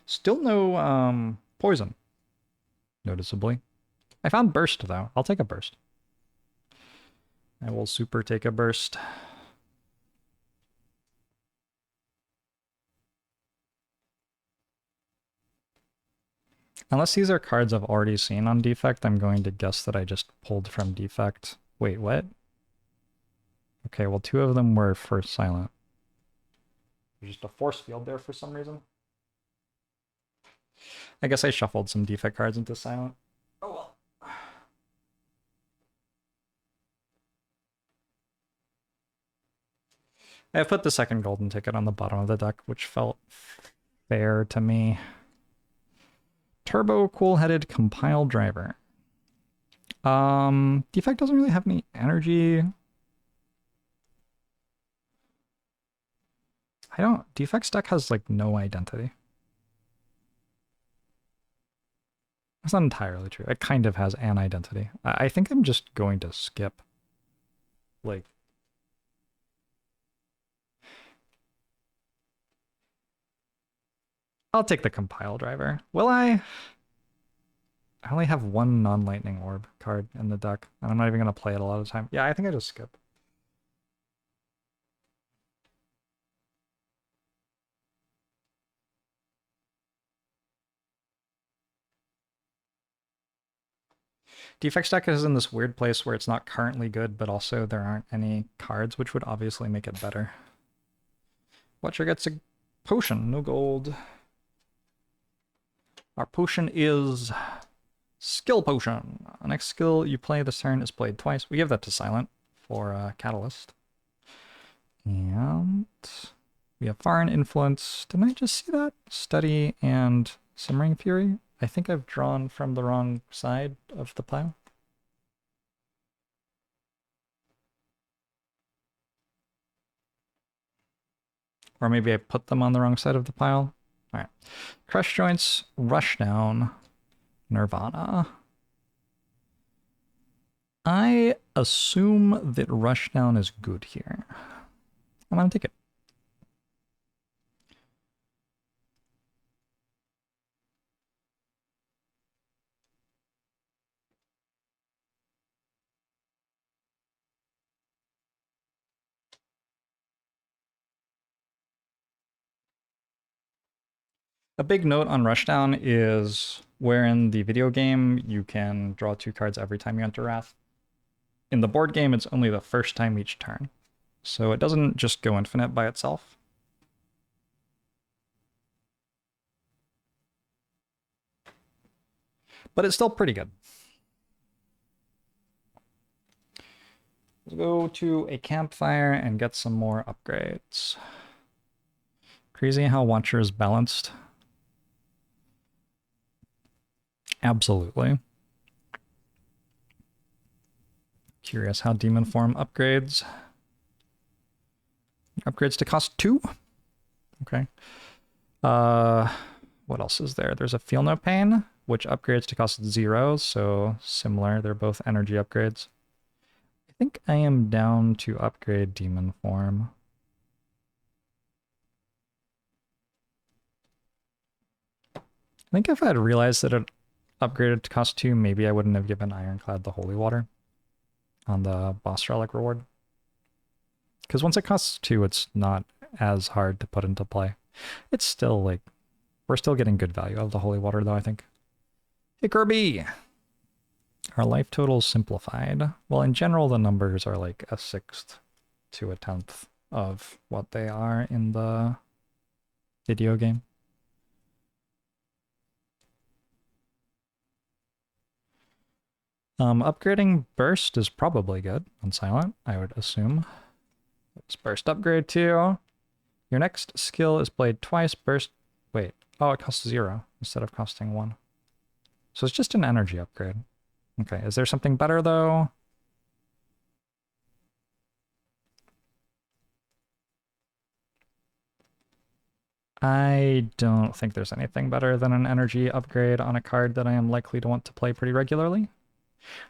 S1: Still no poison, noticeably. I found burst though. I'll take a burst. I will super take a burst. Unless these are cards I've already seen on defect, I'm going to guess that I just pulled from defect. Wait, what? Okay, well 2 of them were for silent. There's just a force field there for some reason. I guess I shuffled some defect cards into silent. Oh well. I have put the second golden ticket on the bottom of the deck, which felt fair to me. Turbo Cool-Headed Compile Driver. Defect doesn't really have any energy. Defect's deck has like no identity. That's not entirely true. It kind of has an identity. I think I'm just going to skip. Like, I'll take the compile driver. Will I? I only have 1 non-lightning orb card in the deck, and I'm not even going to play it a lot of the time. Yeah, I think I just skip. Defects deck is in this weird place where it's not currently good, but also there aren't any cards, which would obviously make it better. Watcher gets a potion, no gold. Our potion is Skill Potion. The next skill you play this turn is played twice. We give that to Silent for Catalyst. And we have Foreign Influence. Didn't I just see that? Study and Simmering Fury. I think I've drawn from the wrong side of the pile. Or maybe I put them on the wrong side of the pile. All right. Crush Joints, Rushdown, Nirvana. I assume that Rushdown is good here. I'm gonna take it. A big note on Rushdown is where in the video game you can draw 2 cards every time you enter Wrath. In the board game, it's only the first time each turn. So it doesn't just go infinite by itself. But it's still pretty good. Let's go to a campfire and get some more upgrades. Crazy how Watcher is balanced. Absolutely. Curious how Demon Form upgrades. Upgrades to cost 2. Okay. What else is there? There's a Feel No Pain, which upgrades to cost 0, so similar. They're both energy upgrades. I think I am down to upgrade Demon Form. I think if I had realized that it upgraded to cost 2, maybe I wouldn't have given Ironclad the Holy Water on the boss relic reward. Because once it costs 2, it's not as hard to put into play. It's still like, we're still getting good value out of the holy water though, I think. Hey Kirby! Our life total's simplified. Well, in general, the numbers are like a sixth to a tenth of what they are in the video game. Upgrading burst is probably good on silent, I would assume. Let's burst upgrade too. Your next skill is played twice. Burst. Wait. Oh, it costs 0 instead of costing 1. So it's just an energy upgrade. Okay, is there something better though? I don't think there's anything better than an energy upgrade on a card that I am likely to want to play pretty regularly.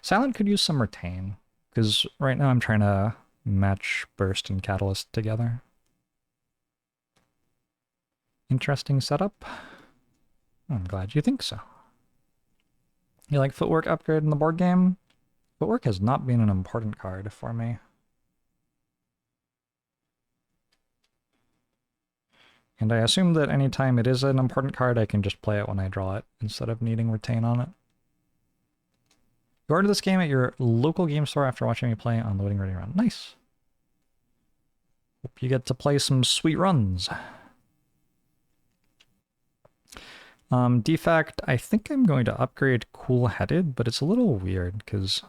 S1: Silent could use some retain, because right now I'm trying to match burst and catalyst together. Interesting setup. I'm glad you think so. You like footwork upgrade in the board game? Footwork has not been an important card for me. And I assume that anytime it is an important card, I can just play it when I draw it, instead of needing retain on it. You ordered this game at your local game store after watching me play on Loading Ready Run. Nice. Hope you get to play some sweet runs. Defect, I think I'm going to upgrade Cool-Headed, but it's a little weird, because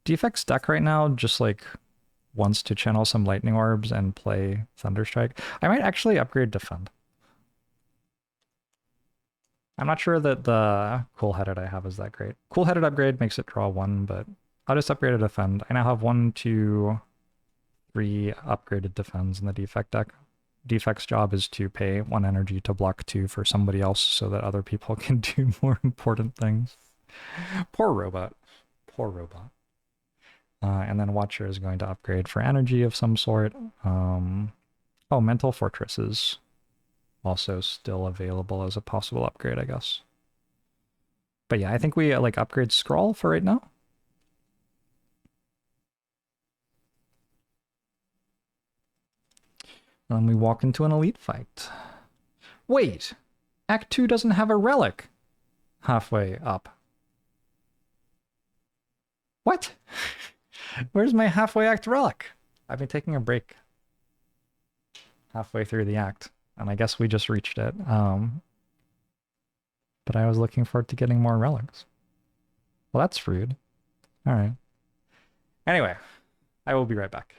S1: Defect's deck right now just, like, wants to channel some Lightning Orbs and play Thunderstrike. I might actually upgrade Defend. I'm not sure that the Cool-Headed I have is that great. Cool-Headed upgrade makes it draw 1, but I'll just upgrade a Defend. I now have 1, 2, 3 upgraded Defends in the Defect deck. Defect's job is to pay 1 energy to block 2 for somebody else so that other people can do more important things. Poor robot. Poor robot. And then Watcher is going to upgrade for energy of some sort. Oh, Mental Fortress is also still available as a possible upgrade, I guess. But yeah, I think we like upgrade Scrawl for right now. And then we walk into an elite fight. Wait! Act 2 doesn't have a relic halfway up. What? Where's my halfway act relic? I've been taking a break halfway through the act, and I guess we just reached it. But I was looking forward to getting more relics. Well, that's rude. All right. Anyway, I will be right back.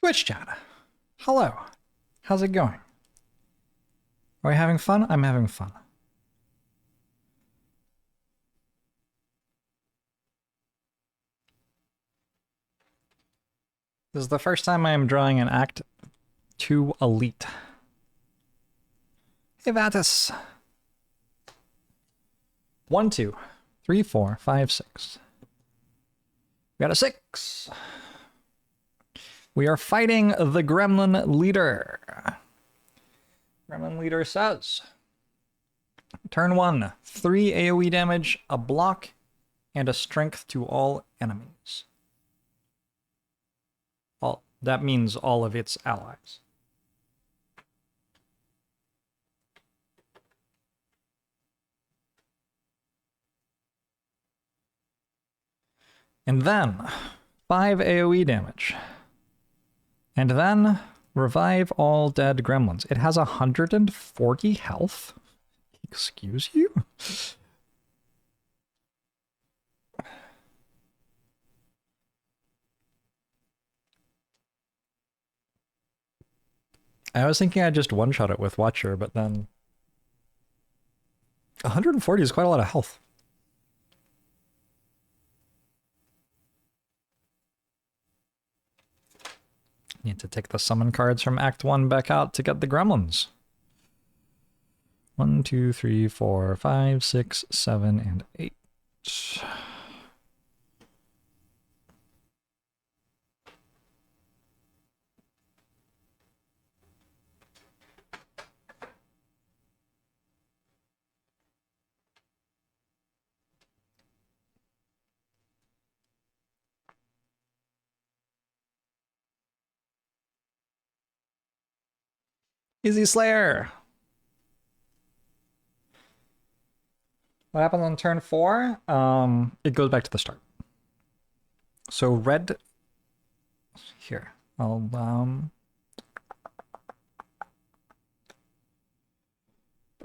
S1: Twitch chat. Hello. How's it going? Are we having fun? I'm having fun. This is the first time I am drawing an Act 2 Elite. Hey, Vatus. 1, 2, 3, 4, 5, 6. We got a 6. We are fighting the Gremlin Leader. Gremlin Leader says, turn 1, 3 AoE damage, a block, and a strength to all enemies. That means all of its allies. And then 5 AoE damage. And then revive all dead gremlins. It has 140 health. Excuse you? I was thinking I'd just one-shot it with Watcher, but then 140 is quite a lot of health. Need to take the summon cards from Act 1 back out to get the gremlins. 1, 2, 3, 4, 5, 6, 7, and 8. Easy Slayer. What happens on turn 4? It goes back to the start. So red. Here, I'll bring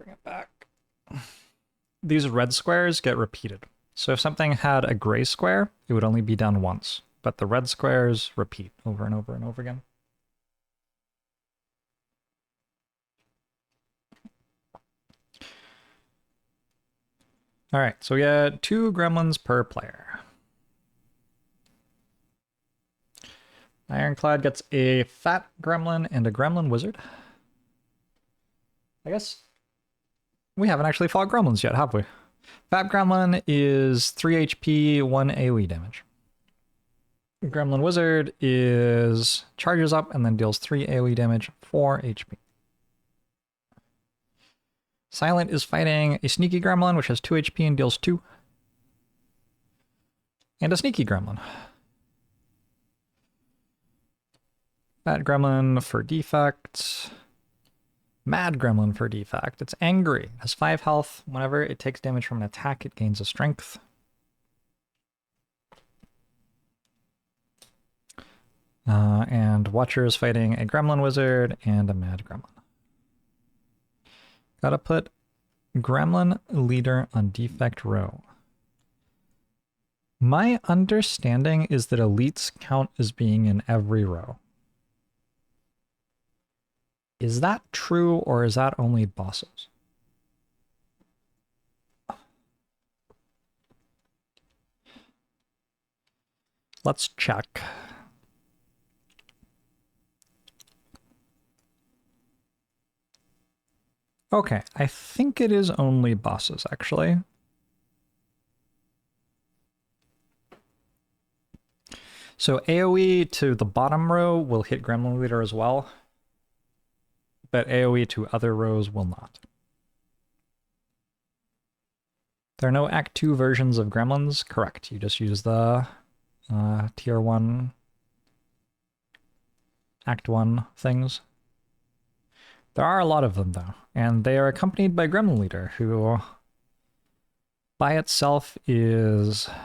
S1: it back. These red squares get repeated. So if something had a gray square, it would only be done once. But the red squares repeat over and over and over again. All right, so we got 2 gremlins per player. Ironclad gets a fat gremlin and a gremlin wizard. I guess we haven't actually fought gremlins yet, have we? Fat gremlin is 3 HP, 1 AoE damage. Gremlin wizard is charges up and then deals 3 AoE damage, 4 HP. Silent is fighting a sneaky gremlin, which has 2 HP and deals 2. And a sneaky gremlin. Fat gremlin for defect. Mad gremlin for defect. It's angry. It has 5 health. Whenever it takes damage from an attack, it gains a strength. And Watcher is fighting a gremlin wizard and a mad gremlin. Gotta put Gremlin Leader on defect row. My understanding is that elites count as being in every row. Is that true, or is that only bosses? Let's check. Okay, I think it is only bosses, actually. So AoE to the bottom row will hit Gremlin Leader as well, but AoE to other rows will not. There are no Act 2 versions of Gremlins? Correct, you just use the Tier 1, Act 1 things. There are a lot of them, though, and they are accompanied by Gremlin Leader, who by itself is a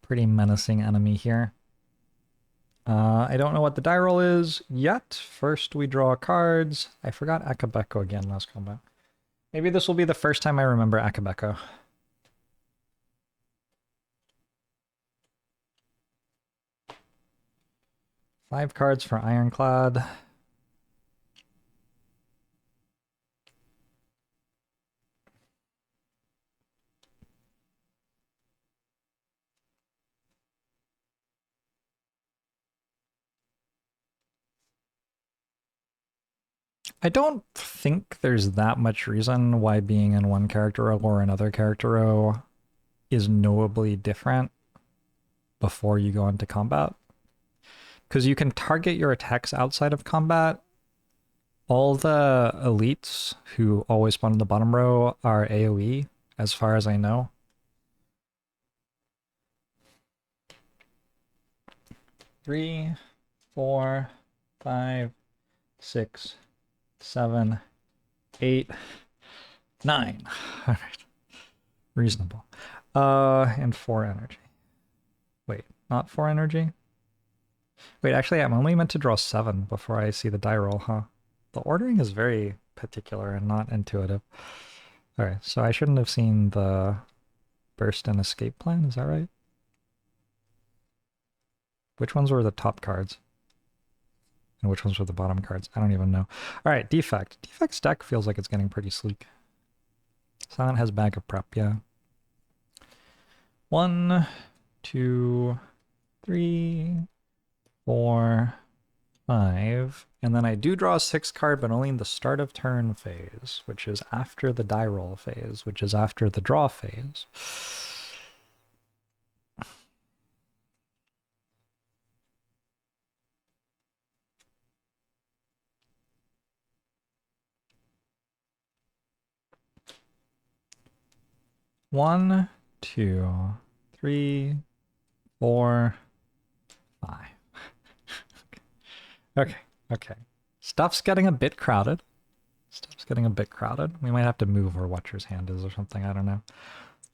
S1: pretty menacing enemy here. I don't know what the die roll is yet. First we draw cards. I forgot Akabeko again last combat. Maybe this will be the first time I remember Akabeko. 5 cards for Ironclad. I don't think there's that much reason why being in one character row or another character row is knowably different before you go into combat. Because you can target your attacks outside of combat. All the elites who always spawn in the bottom row are AoE, as far as I know. Three, 4, 5, 6, 7, 8, 9. All right. Reasonable. And 4 energy. Wait, not 4 energy? Wait, actually, I'm only meant to draw 7 before I see the die roll, huh? The ordering is very particular and not intuitive. All right, so I shouldn't have seen the burst and escape plan, is that right? Which ones were the top cards? And which ones were the bottom cards? I don't even know. All right, defect. Defect's deck feels like it's getting pretty sleek. Silent has bag of prep, yeah. 1, 2, 3, 4, 5. And then I do draw a 6 card, but only in the start of turn phase, which is after the die roll phase, which is after the draw phase. One, 2, 3, 4, 5. Okay. Stuff's getting a bit crowded. We might have to move where Watcher's Hand is or something, I don't know.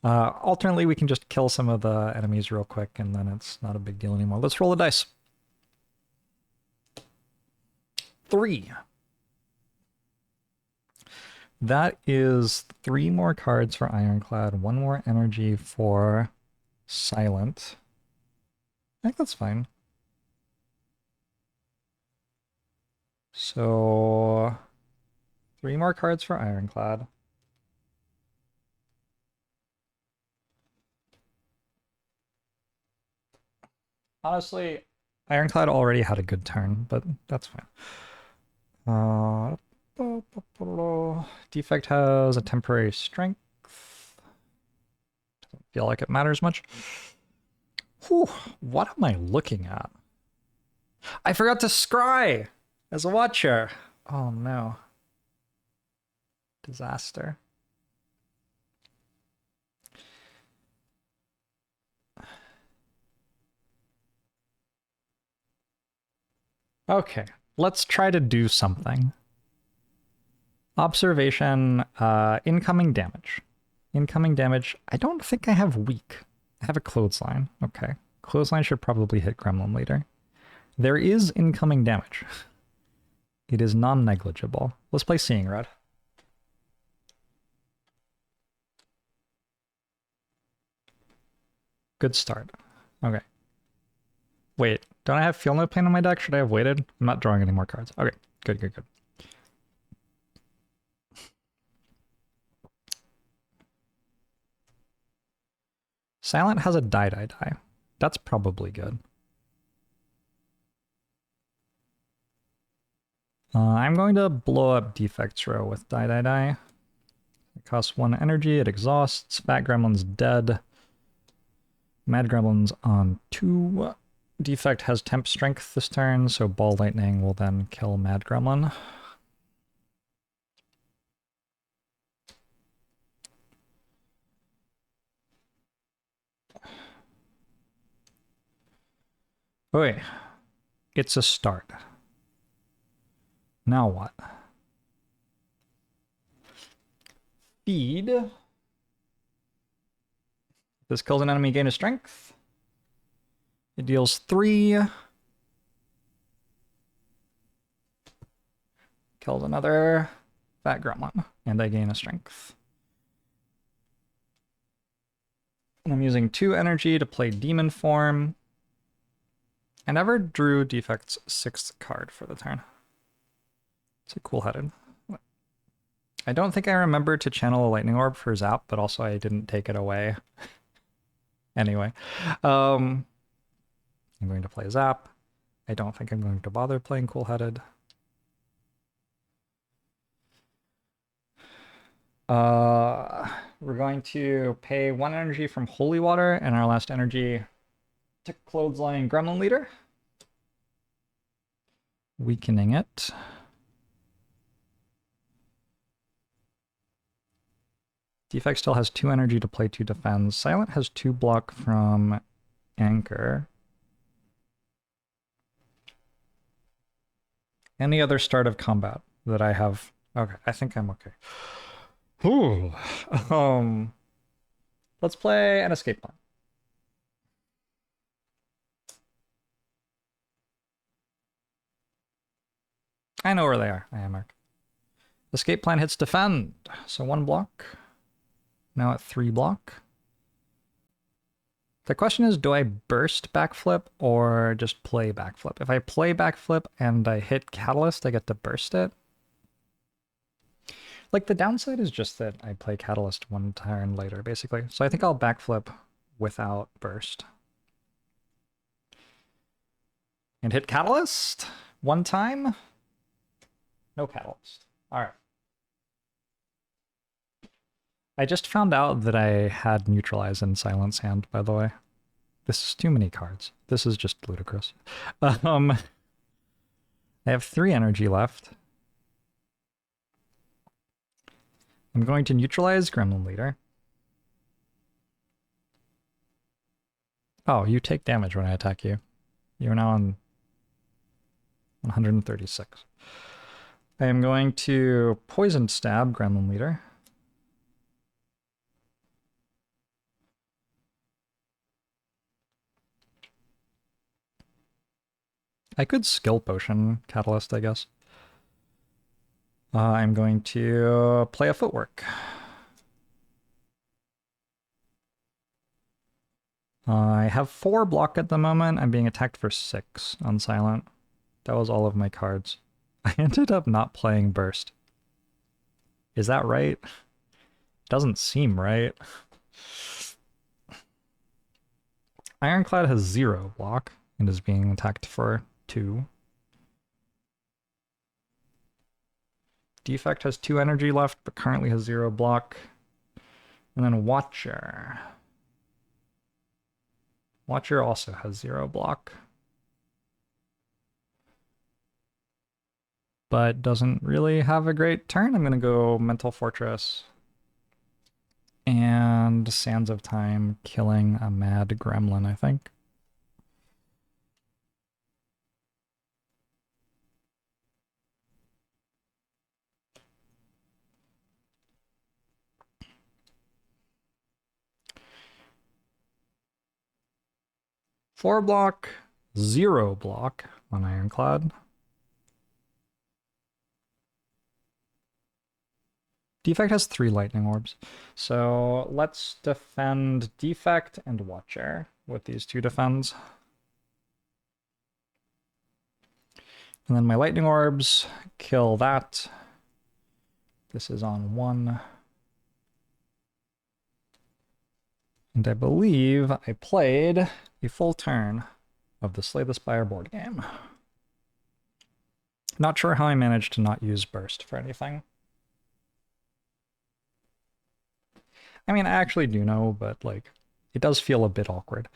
S1: Alternately, we can just kill some of the enemies real quick, and then it's not a big deal anymore. Let's roll the dice. 3. That is 3 more cards for Ironclad, 1 more energy for Silent. I think that's fine. So 3 more cards for Ironclad. Honestly, Ironclad already had a good turn, but that's fine. Defect has a temporary strength. Doesn't feel like it matters much. Whew, what am I looking at? I forgot to scry as a watcher. Oh no. Disaster. Okay, let's try to do something. Observation, incoming damage. Incoming damage, I don't think I have weak. I have a clothesline. Okay. Clothesline should probably hit Gremlin Leader. There is incoming damage. It is non-negligible. Let's play Seeing Red. Good start. Okay. Wait, don't I have Feel No Pain on my deck? Should I have waited? I'm not drawing any more cards. Okay, good. Silent has a die. That's probably good. I'm going to blow up Defects row with die. It costs 1 energy, it exhausts. Fat Gremlin's dead. Mad Gremlin's on 2. Defect has temp strength this turn, so Ball Lightning will then kill Mad Gremlin. Okay, it's a start. Now what? Feed. This kills an enemy, gain a strength. It deals 3. Kills another Fat Gremlin, and I gain a strength. And I'm using 2 energy to play Demon Form. I never drew Defect's 6th card for the turn. It's a cool-headed. I don't think I remember to channel a Lightning Orb for Zap, but also I didn't take it away. Anyway, I'm going to play Zap. I don't think I'm going to bother playing Cool-Headed. We're going to pay 1 energy from Holy Water and our last energy to Clothesline Gremlin Leader. Weakening it. Defect still has 2 energy to play 2 defends. Silent has 2 block from Anchor. Any other start of combat that I have? Okay, I think I'm okay. Ooh. Let's play an escape plan. I know where they are. I am marked. Escape plan hits defend. So 1 block. Now at 3 block. The question is, do I burst backflip or just play backflip? If I play backflip and I hit Catalyst, I get to burst it. Like, the downside is just that I play Catalyst 1 turn later, basically. So I think I'll backflip without burst. And hit Catalyst 1 time. No Catalyst. All right. I just found out that I had Neutralize in Silence hand, by the way. This is too many cards. This is just ludicrous. I have 3 energy left. I'm going to neutralize Gremlin Leader. Oh, you take damage when I attack you. You're now on 136. I am going to Poison Stab Gremlin Leader. I could Skill Potion Catalyst, I guess. I'm going to play a Footwork. I have 4 block at the moment. I'm being attacked for 6 on Silent. That was all of my cards. I ended up not playing Burst. Is that right? Doesn't seem right. Ironclad has 0 block and is being attacked for 2. Defect has 2 energy left, but currently has 0 block. And then Watcher. Watcher also has 0 block. But doesn't really have a great turn. I'm going to go Mental Fortress. And Sands of Time, killing a mad gremlin, I think. Four block, 0 block on Ironclad. Defect has 3 lightning orbs. So let's defend Defect and Watcher with these 2 defends. And then my lightning orbs kill that. This is on 1. And I believe I played a full turn of the STS board game. Not sure how I managed to not use Burst for anything. I mean, I actually do know, but like, it does feel a bit awkward.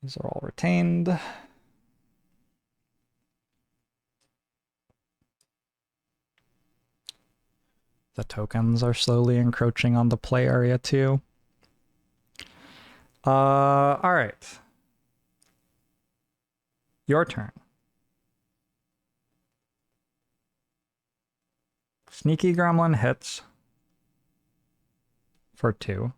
S1: These are all retained. The tokens are slowly encroaching on the play area too. All right. Your turn. Sneaky Gremlin hits for 2.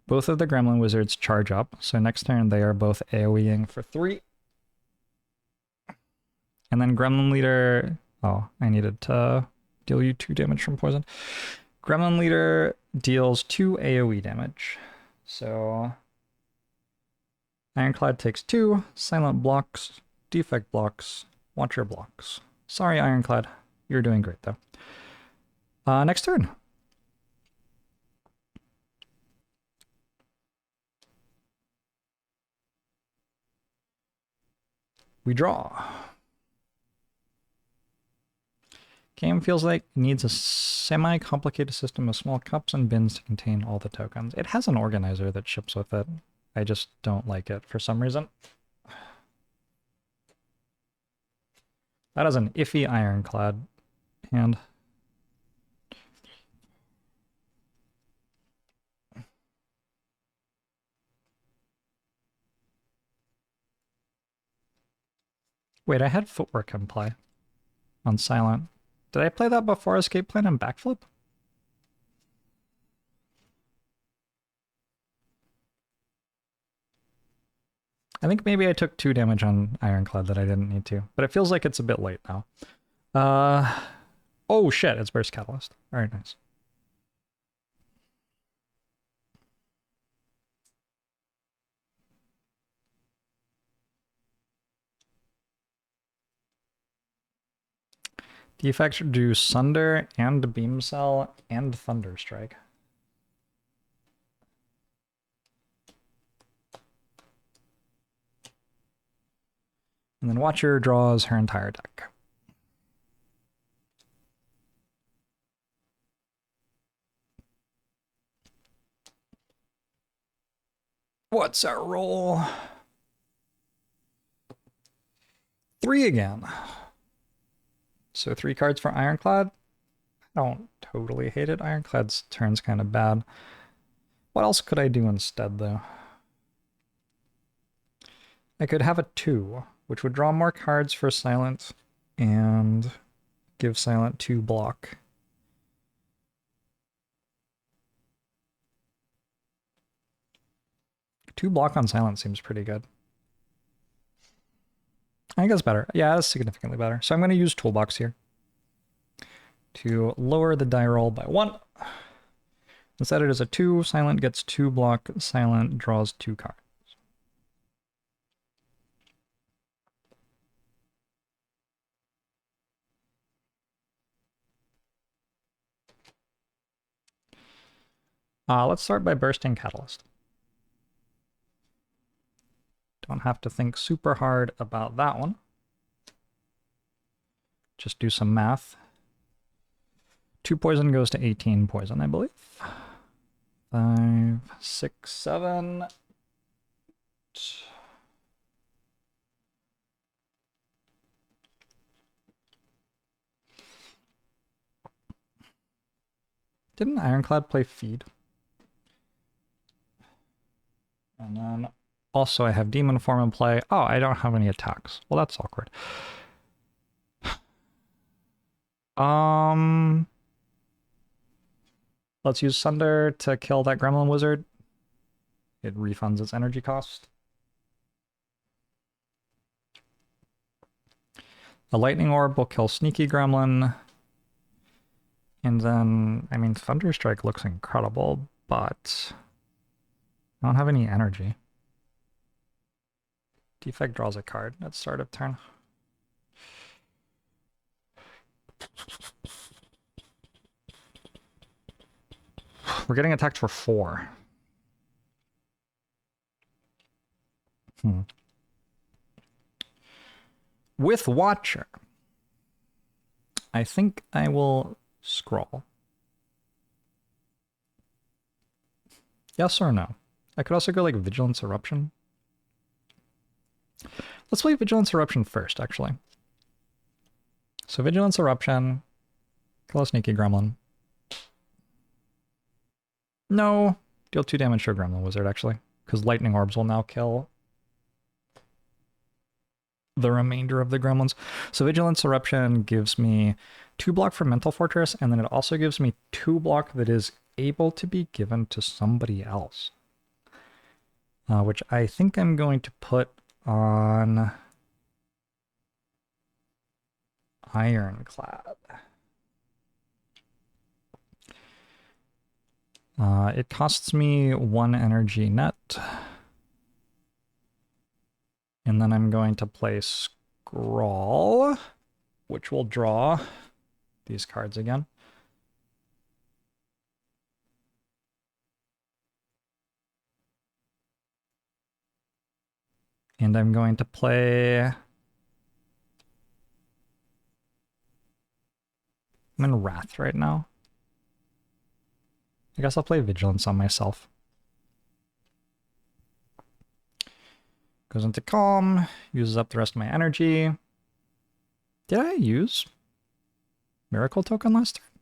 S1: Both of the Gremlin Wizards charge up, so next turn they are both AoEing for 3. And then Gremlin Leader... Oh, I needed to deal you 2 damage from poison. Gremlin Leader deals 2 AoE damage. So Ironclad takes 2, silent blocks, defect blocks, watcher blocks. Sorry, Ironclad. You're doing great, though. Next turn. We draw. Game feels like it needs a semi-complicated system of small cups and bins to contain all the tokens. It has an organizer that ships with it. I just don't like it for some reason. That is an iffy Ironclad hand. Wait, I had footwork in play on silent. Did I play that before escape plan and backflip? I think maybe I took 2 damage on Ironclad that I didn't need to, but it feels like it's a bit late now. Oh shit, it's Burst Catalyst. Alright, nice. Defects do Sunder and Beam Cell and Thunder Strike. And then Watcher draws her entire deck. What's our roll? 3 again. So 3 cards for Ironclad. I don't totally hate it. Ironclad's turn's kind of bad. What else could I do instead, though? I could have a 2, which would draw more cards for Silent and give Silent 2 block. Two block on Silent seems pretty good. I think that's better. Yeah, that's significantly better. So I'm going to use Toolbox here to lower the die roll by 1. Instead it is a 2. Silent gets 2 block. Silent draws 2 cards. Let's start by bursting Catalyst. Don't have to think super hard about that one. Just do some math. 2 poison goes to 18 poison, I believe. 5, 6, 7. Didn't Ironclad play Feed? And then also I have Demon Form in play. Oh, I don't have any attacks. Well, that's awkward. Let's use Sunder to kill that Gremlin Wizard. It refunds its energy cost. The Lightning Orb will kill Sneaky Gremlin. And then, I mean, Thunderstrike looks incredible, but I don't have any energy. Defect draws a card at start of turn. We're getting attacked for 4. With Watcher, I think I will scroll. Yes or no? I could also go like Vigilance Eruption. Let's play Vigilance Eruption first, actually. So Vigilance Eruption, kill a Sneaky Gremlin. No, deal 2 damage to a Gremlin Wizard, actually, because Lightning Orbs will now kill the remainder of the Gremlins. So Vigilance Eruption gives me 2 block for Mental Fortress, and then it also gives me 2 block that is able to be given to somebody else. Which I think I'm going to put on Ironclad. It costs me 1 energy net. And then I'm going to play Scrawl, which will draw these cards again. And I'm going to play... I'm in Wrath right now. I guess I'll play Vigilance on myself. Goes into Calm, uses up the rest of my energy. Did I use Miracle Token last turn?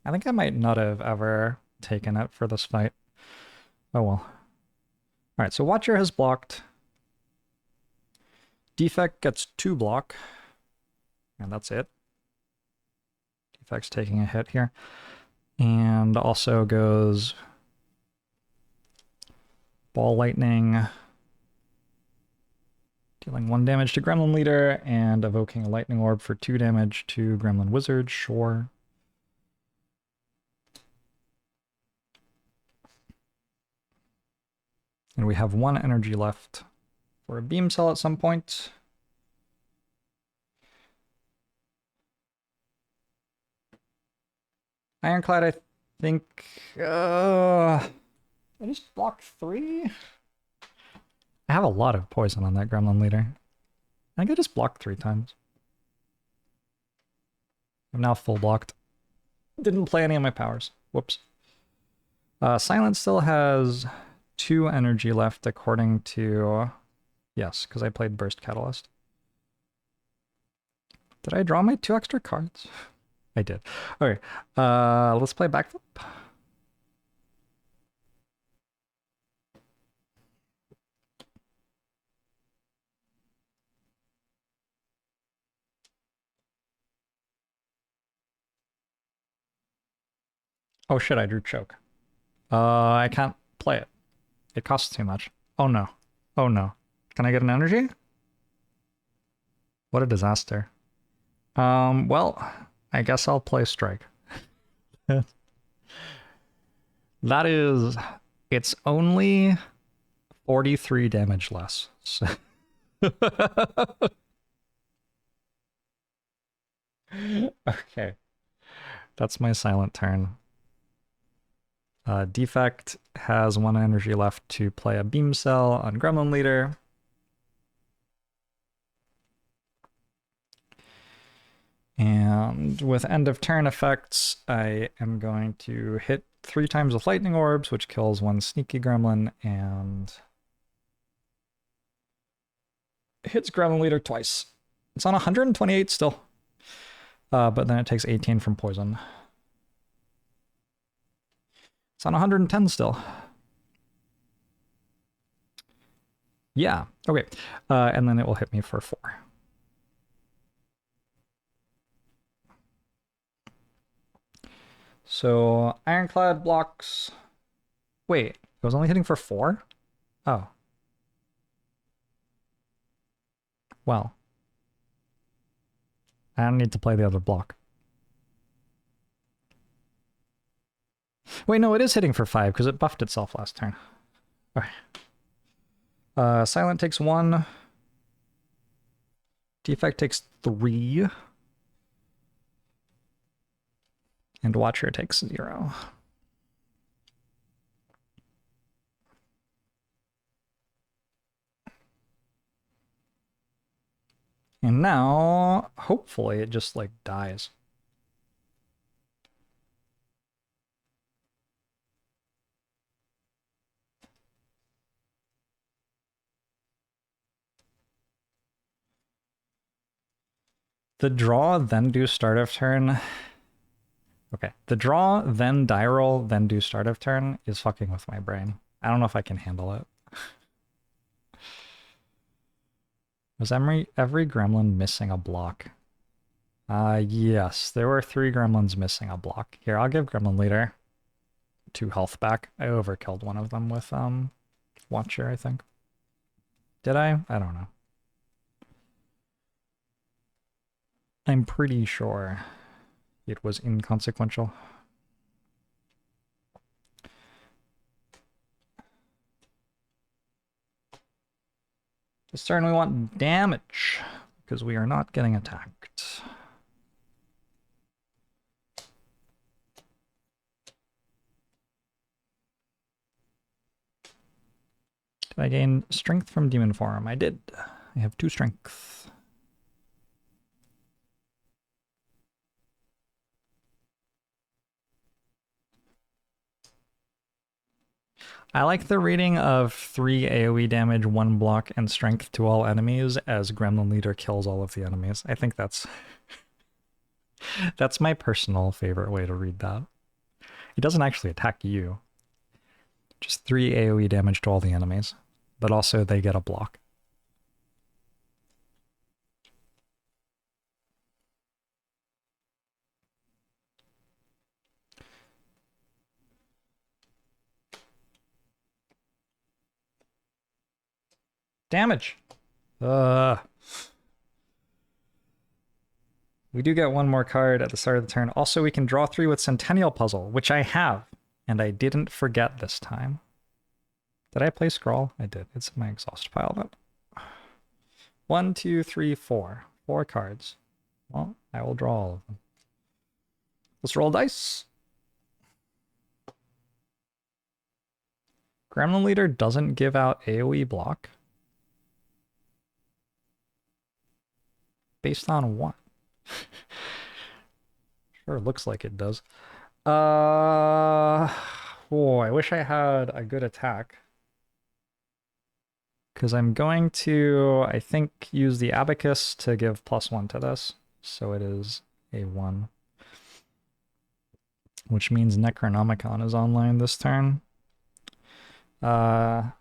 S1: I think I might not have ever taken it for this fight. Oh well. Alright, so Watcher has blocked. Defect gets 2 block. And that's it. Defect's taking a hit here. And also goes Ball Lightning, dealing 1 damage to Gremlin Leader, and evoking a Lightning Orb for 2 damage to Gremlin Wizard, sure. And we have 1 energy left for a Beam Cell at some point. Ironclad, I think... I just blocked 3? I have a lot of poison on that Gremlin Leader. I think I just blocked 3 times. I'm now full blocked. Didn't play any of my powers. Whoops. Silence still has 2 energy left according to... Yes, because I played Burst Catalyst. Did I draw my 2 extra cards? I did. Okay, let's play Backflip. Oh shit, I drew Choke. I can't play it. It costs too much. Oh no. Oh no. Can I get an energy? What a disaster. Well, I guess I'll play Strike. That is... It's only 43 damage less. So okay. That's my silent turn. Defect has 1 energy left to play a Beam Cell on Gremlin Leader. And with end of turn effects, I am going to hit 3 times with Lightning Orbs, which kills 1 sneaky Gremlin, and hits Gremlin Leader twice. It's on 128 still. But then it takes 18 from poison. It's on 110 still. Yeah, okay. And then it will hit me for 4. So Ironclad blocks... Wait, it was only hitting for 4? Oh. Well. I don't need to play the other block. Wait, no, it is hitting for 5 because it buffed itself last turn. Okay. Silent takes 1. Defect takes 3. And Watcher takes 0. And now, hopefully, it just, like, dies. The draw, then do start of turn. Okay. The draw, then die roll, then do start of turn is fucking with my brain. I don't know if I can handle it. Was every gremlin missing a block? Yes. There were 3 gremlins missing a block. Here, I'll give Gremlin Leader 2 health back. I overkilled one of them with Watcher, I think. Did I? I don't know. I'm pretty sure it was inconsequential. Just turn we want damage, because we are not getting attacked. Did I gain strength from demon form? I did. I have 2 strength. I like the reading of 3 AoE damage, 1 block, and strength to all enemies as Gremlin Leader kills all of the enemies. I think that's that's my personal favorite way to read that. He doesn't actually attack you. Just 3 AoE damage to all the enemies, but also they get a block. Damage! We do get 1 more card at the start of the turn. Also, we can draw 3 with Centennial Puzzle, which I have, and I didn't forget this time. Did I play Scrawl? I did. It's in my exhaust pile then. 1, 2, 3, 4. 4 cards. Well, I will draw all of them. Let's roll dice. Gremlin Leader doesn't give out AoE block. Based on what? Sure looks like it does. Oh, I wish I had a good attack. Because I'm going to, I think, use the Abacus to give +1 to this. So it is a 1. Which means Necronomicon is online this turn. Going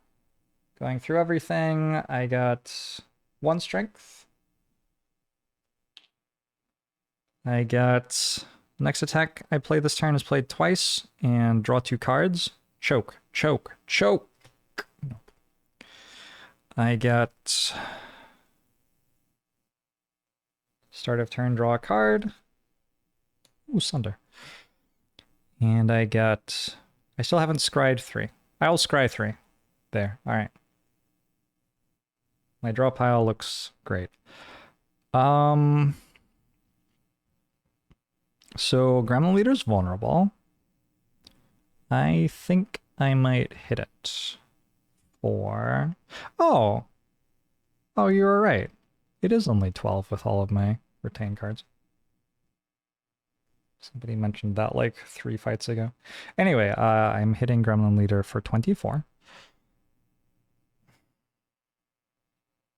S1: through everything, I got 1 strength. I got next attack I play this turn is played twice and draw 2 cards. Choke, choke, choke. I got start of turn, draw a card. Ooh, Sunder. And I still haven't scryed 3. I'll scry 3. There, all right. My draw pile looks great. So Gremlin Leader's vulnerable. I think I might hit it for... Oh, you were right. It is only 12 with all of my retained cards. Somebody mentioned that like 3 fights ago. Anyway, I'm hitting Gremlin Leader for 24.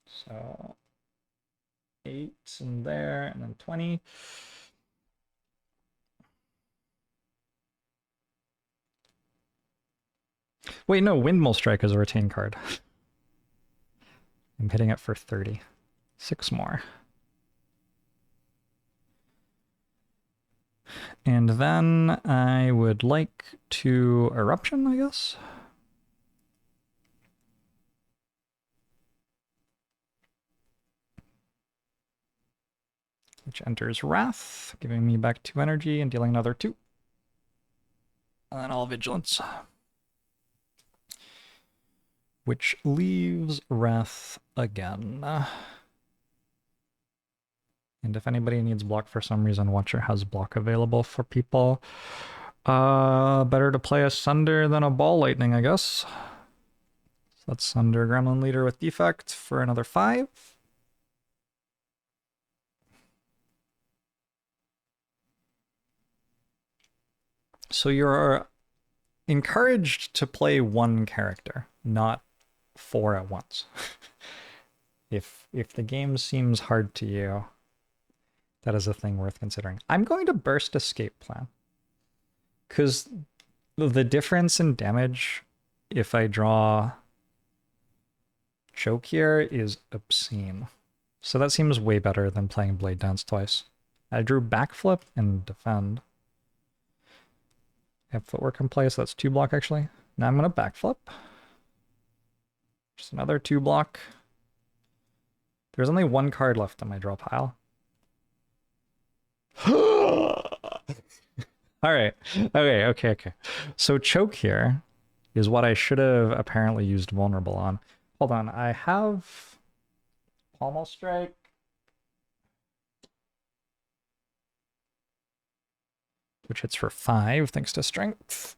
S1: So 8 in there, and then 20. Wait, no, Windmill Strike is a retained card. I'm hitting it for 30. 6 more. And then I would like to Eruption, I guess. Which enters Wrath, giving me back 2 energy and dealing another 2. And then all Vigilance. Which leaves Wrath again. And if anybody needs block for some reason, Watcher has block available for people. Better to play a Sunder than a Ball Lightning, I guess. So that's Sunder Gremlin Leader with Defect for another 5. So you're encouraged to play 1 character, not 4 at once. If the game seems hard to you, that is a thing worth considering. I'm going to burst Escape Plan. Because the difference in damage if I draw Choke here is obscene. So that seems way better than playing Blade Dance twice. I drew Backflip and Defend. I have Footwork in play, so that's 2 block actually. Now I'm going to Backflip. Just another 2 block. There's only 1 card left in my draw pile. Alright. Okay. So Choke here is what I should have apparently used Vulnerable on. Hold on, I have Pommel Strike. Which hits for 5 thanks to strength.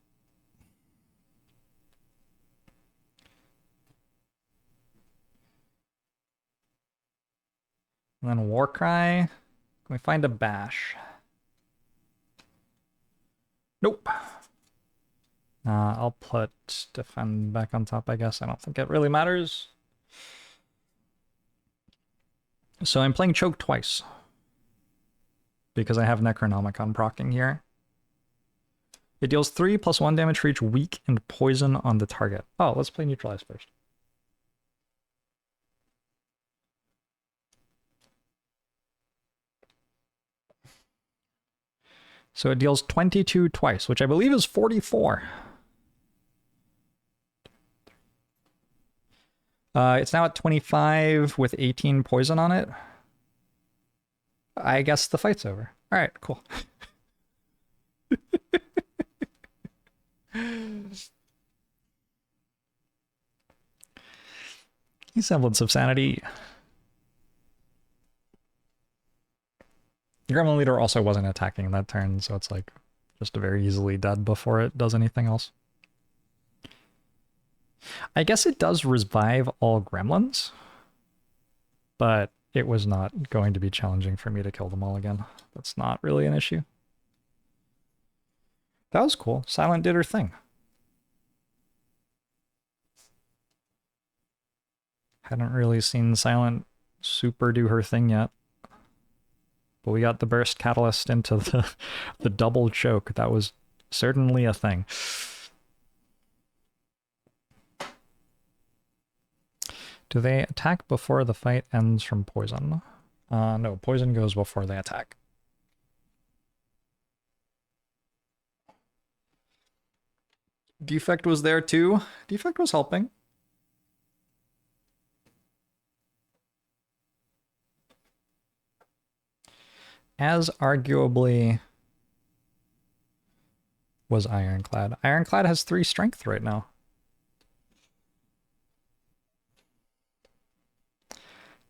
S1: And then Warcry. Can we find a bash? Nope. I'll put defend back on top, I guess. I don't think it really matters. So I'm playing Choke twice. Because I have Necronomicon proccing here. It deals 3 plus 1 damage for each weak and poison on the target. Oh, let's play Neutralize first. So it deals 22 twice, which I believe is 44. It's now at 25 with 18 poison on it. I guess the fight's over. All right, cool. Semblance of sanity. Gremlin Leader also wasn't attacking that turn, so it's like just very easily dead before it does anything else. I guess it does revive all gremlins, but it was not going to be challenging for me to kill them all again. That's not really an issue. That was cool. Silent did her thing. Hadn't really seen Silent super do her thing yet. But we got the burst catalyst into the double choke. That was certainly a thing. Do they attack before the fight ends from poison? No, poison goes before they attack. Defect was there too. Defect was helping. As arguably was Ironclad. Ironclad has 3 strength right now.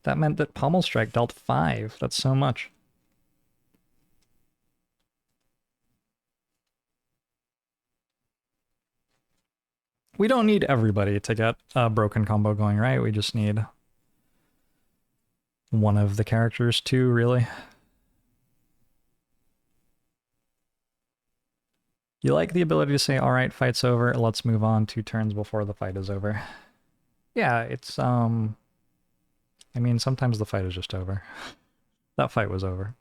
S1: That meant that Pommel Strike dealt 5. That's so much. We don't need everybody to get a broken combo going, right? We just need one of the characters too, really. You like the ability to say, all right, fight's over, let's move on 2 turns before the fight is over. Yeah, it's, I mean, sometimes the fight is just over. That fight was over.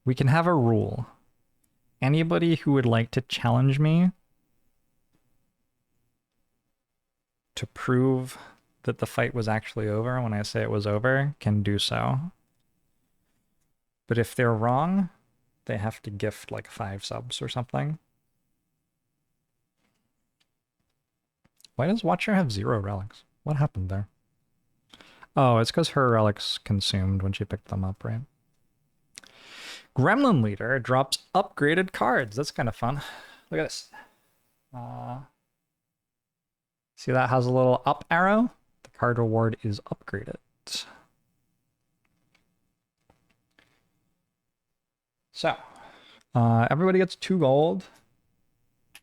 S1: We can have a rule. Anybody who would like to challenge me to prove that the fight was actually over when I say it was over can do so. But if they're wrong, they have to gift like 5 subs or something. Why does Watcher have 0 relics? What happened there? Oh, it's because her relics consumed when she picked them up, right? Gremlin Leader drops upgraded cards. That's kind of fun. Look at this. See that has a little up arrow? The card reward is upgraded. So, everybody gets 2 gold.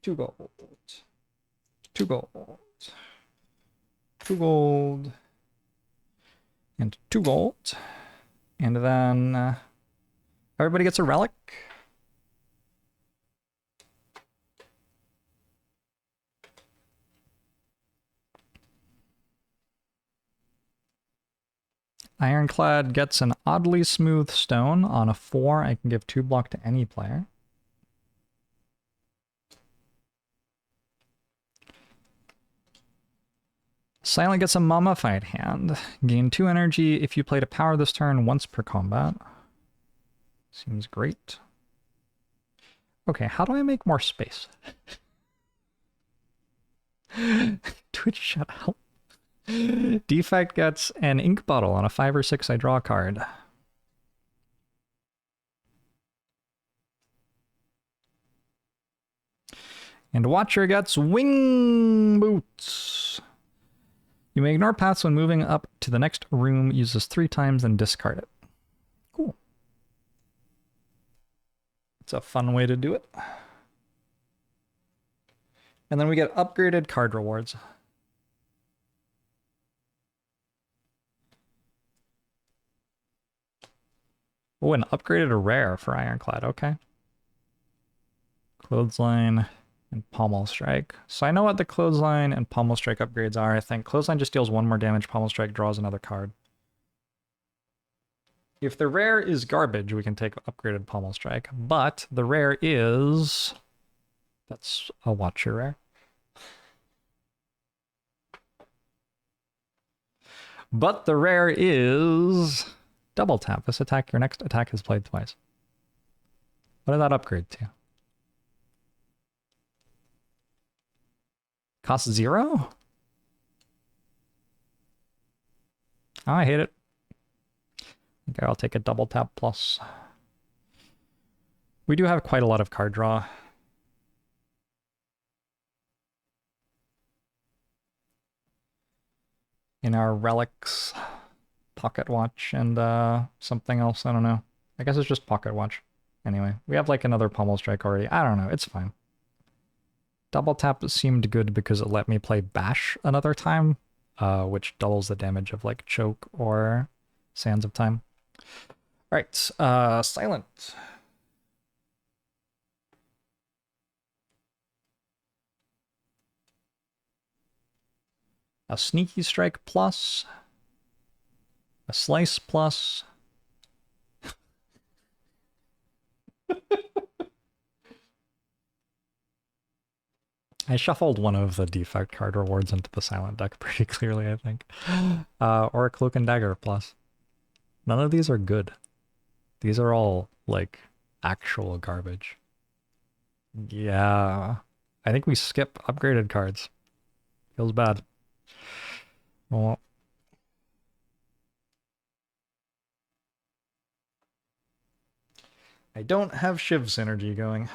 S1: 2 gold. 2 gold. 2 gold. And 2 gold. And then everybody gets a relic. Ironclad gets an oddly smooth stone. On a 4, I can give 2 block to any player. Silent gets a Mummified Hand. Gain 2 energy if you played a power this turn once per combat. Seems great. Okay, how do I make more space? Twitch, shut up. Defect gets an ink bottle. On a 5 or 6, I draw a card. And Watcher gets wing boots. You may ignore paths when moving up to the next room. Use this 3 times and discard it. Cool. It's a fun way to do it. And then we get upgraded card rewards. Oh, and upgraded a rare for Ironclad. Okay. Clothesline and Pommel Strike. So I know what the Clothesline and Pommel Strike upgrades are, I think. Clothesline just deals 1 more damage. Pommel Strike draws another card. If the rare is garbage, we can take upgraded Pommel Strike. But the rare is... That's a Watcher rare. But the rare is... Double tap. This attack, your next attack is played twice. What did that upgrade to? Cost 0? Oh, I hate it. Okay, I'll take a double tap plus. We do have quite a lot of card draw. In our relics, Pocket Watch, and something else, I don't know. I guess it's just Pocket Watch. Anyway, we have like another Pommel Strike already. I don't know, it's fine. Double tap seemed good because it let me play Bash another time, which doubles the damage of like Choke or Sands of Time. Alright, Silent. A Sneaky Strike plus. A Slice plus. I shuffled one of the defect card rewards into the Silent deck pretty clearly, I think. Or a Cloak and Dagger plus. None of these are good. These are all, like, actual garbage. Yeah. I think we skip upgraded cards. Feels bad. Well... I don't have Shiv synergy going.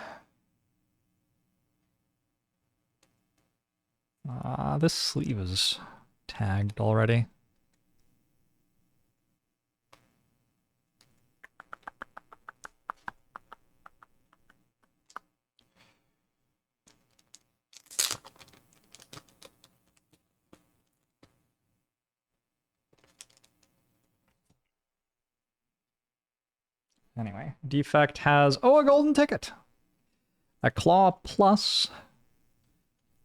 S1: This sleeve is tagged already. Anyway, defect has, oh, a golden ticket. A claw plus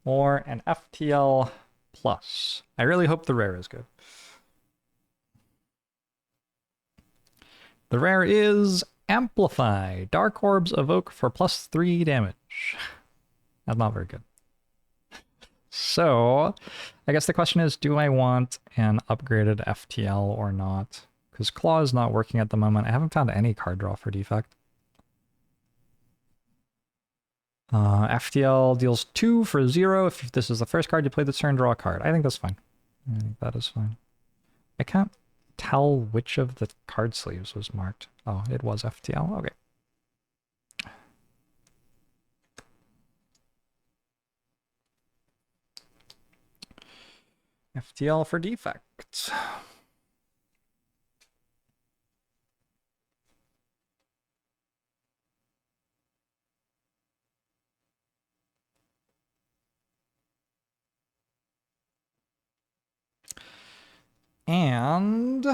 S1: or an FTL plus. I really hope the rare is good. The rare is Amplify. Dark Orbs evoke for +3 damage. That's not very good. So, I guess the question is, do I want an upgraded FTL or not? Because Claw is not working at the moment. I haven't found any card draw for defect. FTL deals 2 for 0. If this is the first card you play this turn, draw a card. I think that's fine. I think that is fine. I can't tell which of the card sleeves was marked. Oh, it was FTL. Okay. FTL for defect. And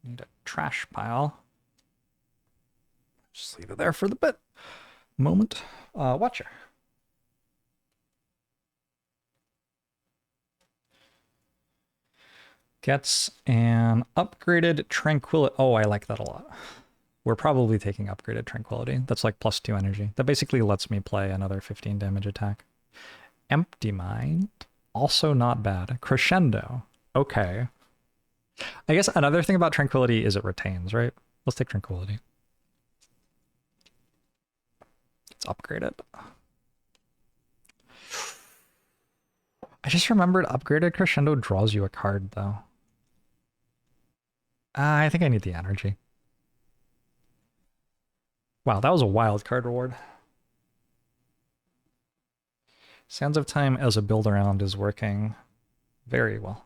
S1: need a trash pile. Just leave it there for the bit. Moment. Watcher. Gets an upgraded Tranquility. Oh, I like that a lot. We're probably taking upgraded Tranquility. That's like +2 energy. That basically lets me play another 15 damage attack. Empty Mind. Also not bad. Crescendo. Okay. I guess another thing about Tranquility is it retains, right? Let's take Tranquility. It's upgraded. I just remembered upgraded Crescendo draws you a card, though. I think I need the energy. Wow, that was a wild card reward. Sands of Time as a build around is working very well.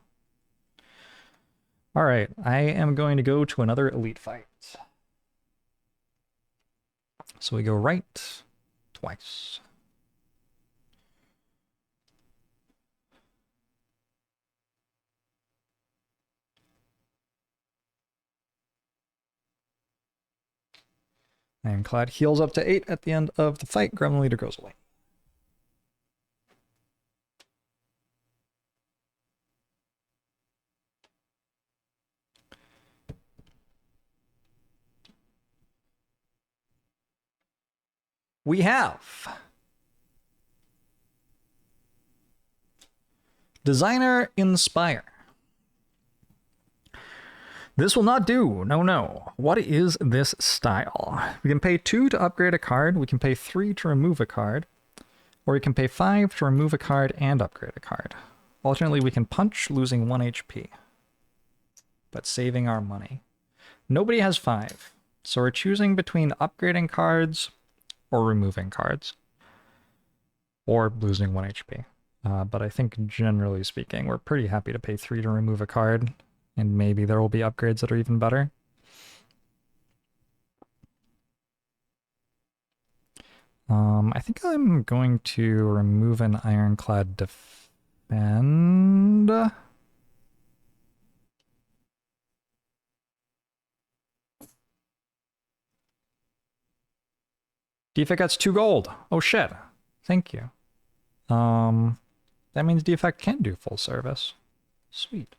S1: All right, I am going to go to another elite fight. So we go right twice. Ironclad heals up to 8 at the end of the fight. Gremlin Leader goes away. We have Designer In-Spire. This will not do. No, no. What is this style? We can pay 2 to upgrade a card. We can pay 3 to remove a card. Or we can pay 5 to remove a card and upgrade a card. Alternately, we can punch, losing 1 HP. But saving our money. Nobody has 5. So we're choosing between upgrading cards or removing cards. Or losing 1 HP. But I think generally speaking, we're pretty happy to pay 3 to remove a card. And maybe there will be upgrades that are even better. I think I'm going to remove an Ironclad Defend. Defect gets 2 gold. Oh shit. Thank you. That means Defect can do full service. Sweet.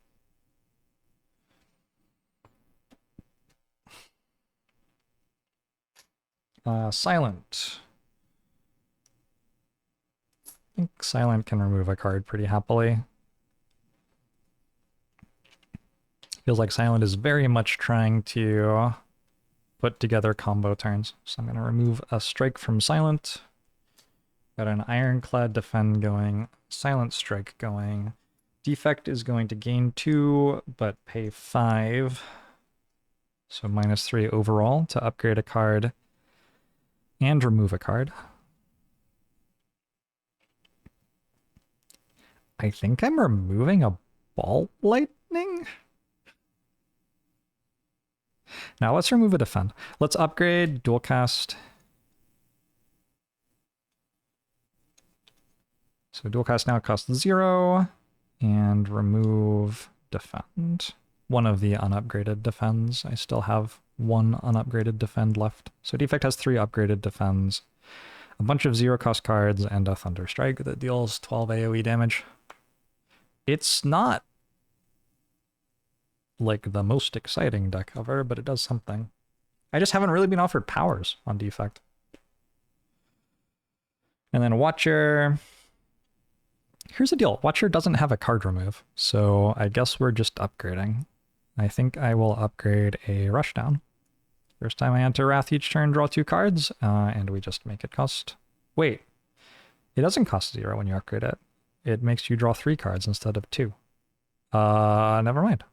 S1: Silent. I think Silent can remove a card pretty happily. Feels like Silent is very much trying to put together combo turns. So I'm going to remove a strike from Silent. Got an Ironclad Defend going, Silent Strike going. Defect is going to gain 2, but pay 5. So -3 overall to upgrade a card and remove a card. I think I'm removing a Ball Lightning? Now let's remove a Defend. Let's upgrade Dual Cast. So Dual Cast now costs 0, and remove Defend. One of the unupgraded Defends. I still have 1 unupgraded Defend left. So Defect has 3 upgraded Defends, a bunch of 0-cost cards, and a Thunder Strike that deals 12 AoE damage. It's not like the most exciting deck ever, but it does something. I just haven't really been offered powers on Defect. And then Watcher. Here's the deal. Watcher doesn't have a card remove, so I guess we're just upgrading. I think I will upgrade a Rushdown. First time I enter Wrath each turn, draw 2 cards, and we just make it cost... Wait, it doesn't cost 0 when you upgrade it. It makes you draw 3 cards instead of 2. Never mind.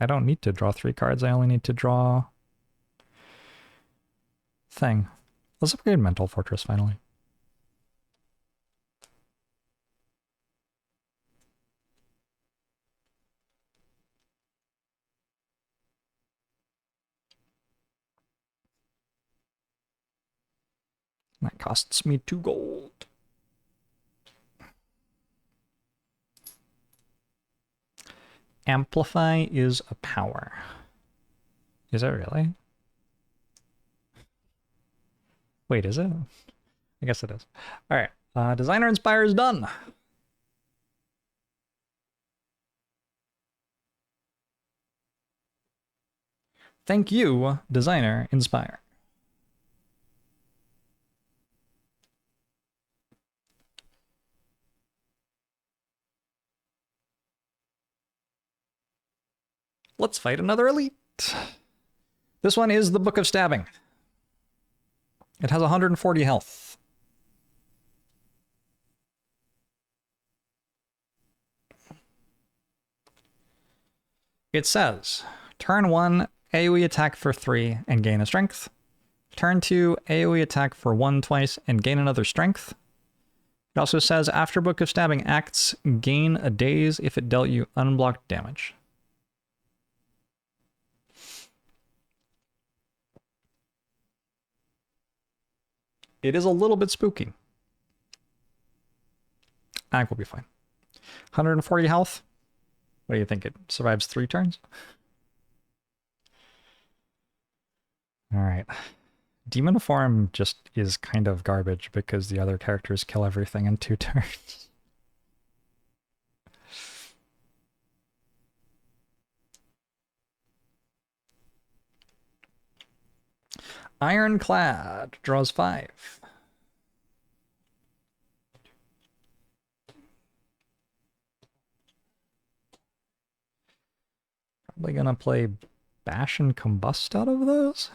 S1: I don't need to draw 3 cards, I only need to draw... Thing. Let's upgrade Mental Fortress finally. That costs me 2 gold. Amplify is a power. Is it really? Wait, is it? I guess it is. All right, Designer In-Spire is done. Thank you, Designer In-Spire. Let's fight another elite. This one is the Book of Stabbing. It has 140 health. It says, turn 1, AoE attack for 3 and gain a strength. Turn 2, AoE attack for 1 twice and gain another strength. It also says, after Book of Stabbing acts, gain a daze if it dealt you unblocked damage. It is a little bit spooky. I think we'll be fine. 140 health. What do you think? It survives 3 turns? Alright. Demon form just is kind of garbage because the other characters kill everything in 2 turns. Ironclad draws 5. Probably gonna play Bash and Combust out of those.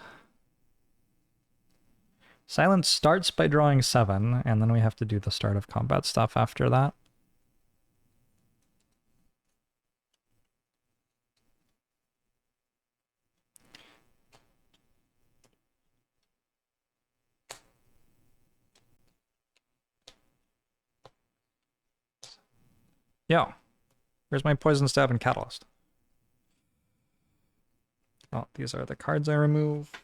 S1: Silence starts by drawing 7, and then we have to do the start of combat stuff after that. Yo, where's my Poison Stab and Catalyst? Oh, these are the cards I removed.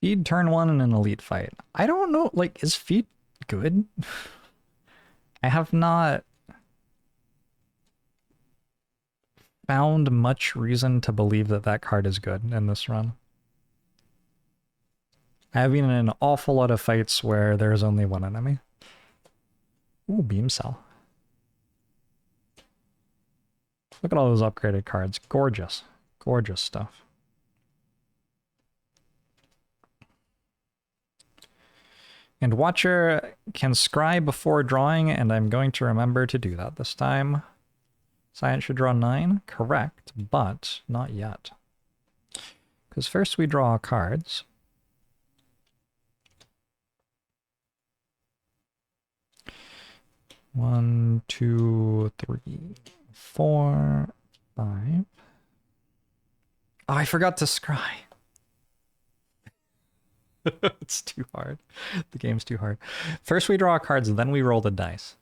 S1: Feed turn 1 in an elite fight. I don't know, like, is Feed good? I have not found much reason to believe that that card is good in this run. I have been in an awful lot of fights where there's only one enemy. Ooh, Beam Cell. Look at all those upgraded cards. Gorgeous. Gorgeous stuff. And Watcher can scry before drawing, and I'm going to remember to do that this time. Science should draw 9. Correct, but not yet. Because first we draw cards. One, 2, 3, 4, 5. Oh, I forgot to scry. It's too hard. The game's too hard. First we draw cards, then we roll the dice.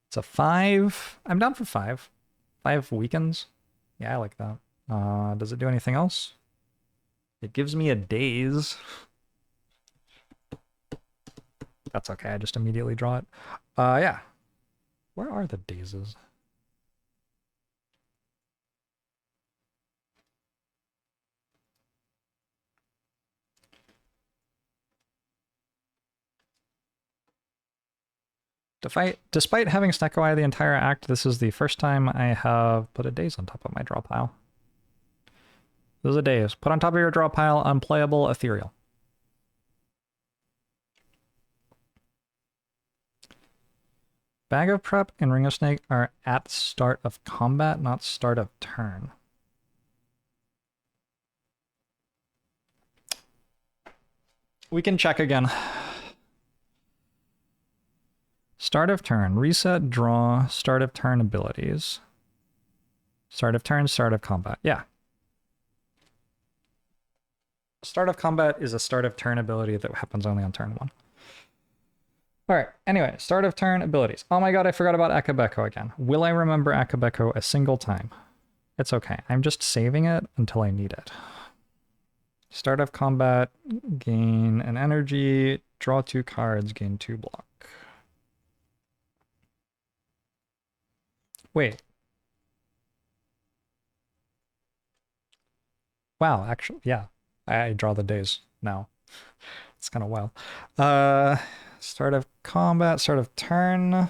S1: It's a 5. I'm down for 5. 5 weakens. Yeah, I like that. Does it do anything else? It gives me a daze. That's okay, I just immediately draw it. Yeah. Where are the dazes? Despite having Snecko Eye the entire act, this is the first time I have put a daze on top of my draw pile. This is a daze. Put on top of your draw pile, unplayable, ethereal. Bag of Prep and Ring of Snake are at start of combat, not start of turn. We can check again. Start of turn, reset, draw, start of turn abilities. Start of turn, start of combat. Yeah. Start of combat is a start of turn ability that happens only on turn 1. Alright, anyway, start of turn abilities. Oh my god, I forgot about Akabeko again. Will I remember Akabeko a single time? It's okay. I'm just saving it until I need it. Start of combat, gain an energy, draw 2 cards, gain 2 block. Wait. Wow, actually, yeah. I draw the days now. It's kind of wild. Start of combat, start of turn.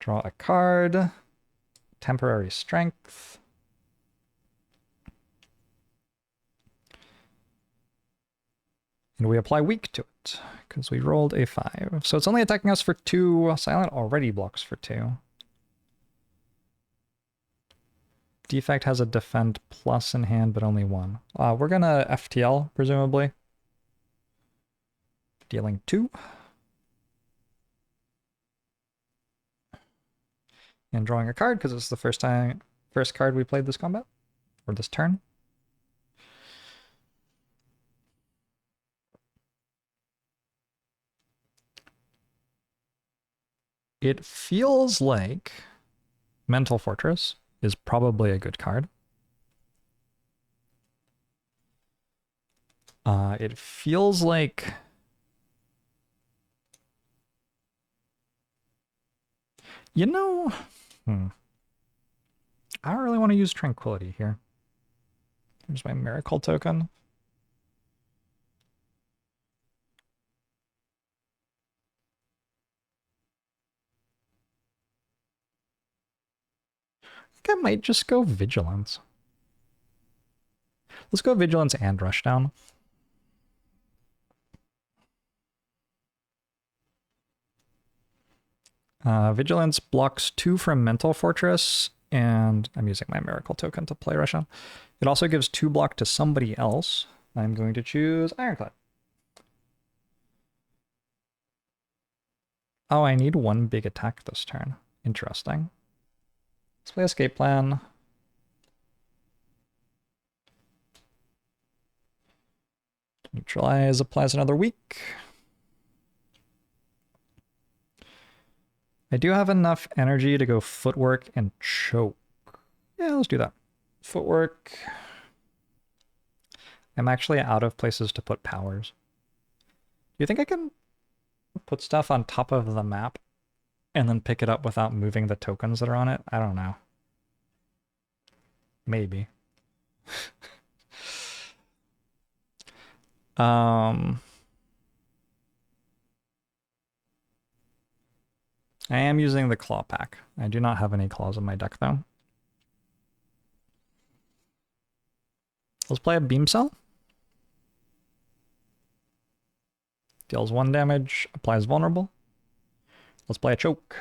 S1: Draw a card. Temporary strength. And we apply weak to it, because we rolled a 5. So it's only attacking us for 2. Silent already blocks for 2. Defect has a defend plus in hand, but only 1. We're gonna FTL, presumably. Dealing 2. and drawing a card because it's the first card we played this combat, or this turn. It feels like Mental Fortress is probably a good card. It feels like... You know... I don't really want to use Tranquility here. Here's my Miracle token. I think I might just go Vigilance. Let's go Vigilance and Rushdown. Vigilance blocks 2 from Mental Fortress, and I'm using my Miracle token to play Rushdown. It also gives 2 block to somebody else. I'm going to choose Ironclad. Oh, I need 1 big attack this turn. Interesting. Let's play Escape Plan. Neutralize applies another week. I do have enough energy to go Footwork and Choke. Yeah, let's do that. Footwork. I'm actually out of places to put powers. Do you think I can put stuff on top of the map and then pick it up without moving the tokens that are on it? I don't know. Maybe. I am using the Claw Pack. I do not have any claws in my deck, though. Let's play a Beam Cell. Deals 1 damage, applies vulnerable. Let's play a Choke.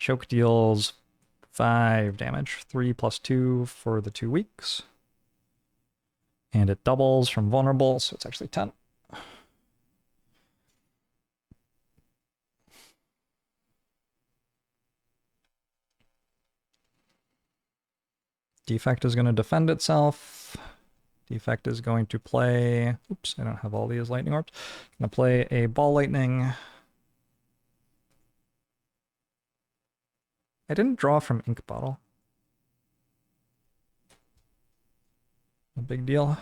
S1: Choke deals 5 damage, 3 plus 2 for the 2 weeks. And it doubles from vulnerable, so it's actually 10. Defect is going to defend itself. Defect is going to play... Oops, I don't have all these lightning orbs. Going to play a Ball Lightning. I didn't draw from Ink Bottle. No big deal.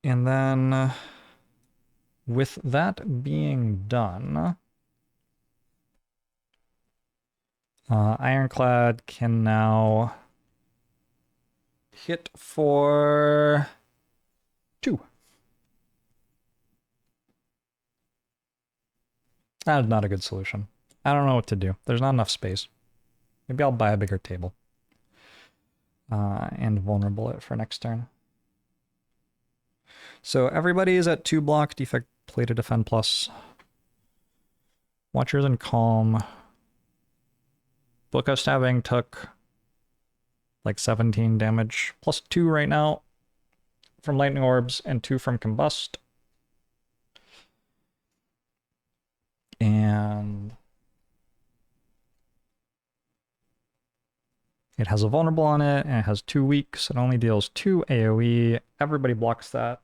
S1: And then with that being done, Ironclad can now hit for 2. That is not a good solution. I don't know what to do. There's not enough space. Maybe I'll buy a bigger table. And vulnerable it for next turn. So everybody is at 2 block. Defect play to defend plus. Watchers and Calm. Book of Stabbing took like 17 damage. Plus 2 right now from Lightning Orbs and 2 from Combust. And it has a vulnerable on it, and it has 2 weeks. It only deals 2 AoE. Everybody blocks that.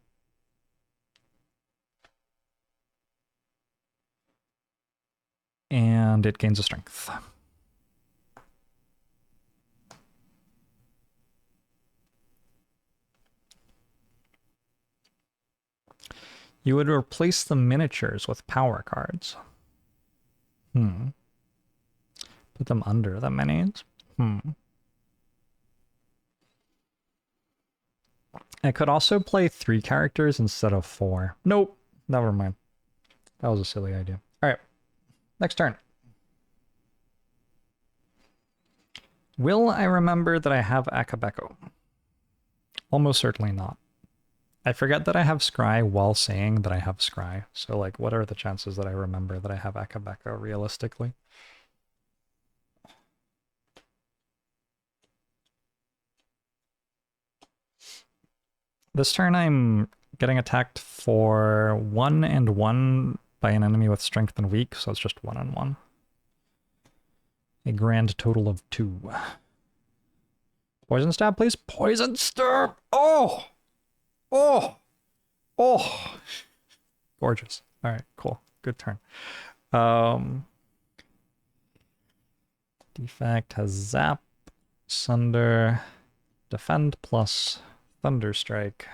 S1: And it gains a strength. You would replace the miniatures with power cards. Put them under the minis. I could also play 3 characters instead of 4. Nope. Never mind. That was a silly idea. Alright. Next turn. Will I remember that I have Akabeko? Almost certainly not. I forget that I have Scry while saying that I have Scry. So, like, what are the chances that I remember that I have Akabeko realistically? This turn I'm getting attacked for 1 and 1 by an enemy with strength and weak, so it's just 1 and 1. A grand total of 2. Poison stab, please. Poison stab! Oh! Oh! Oh! Gorgeous. Alright, cool. Good turn. Defect has zap, sunder, defend plus thunder strike.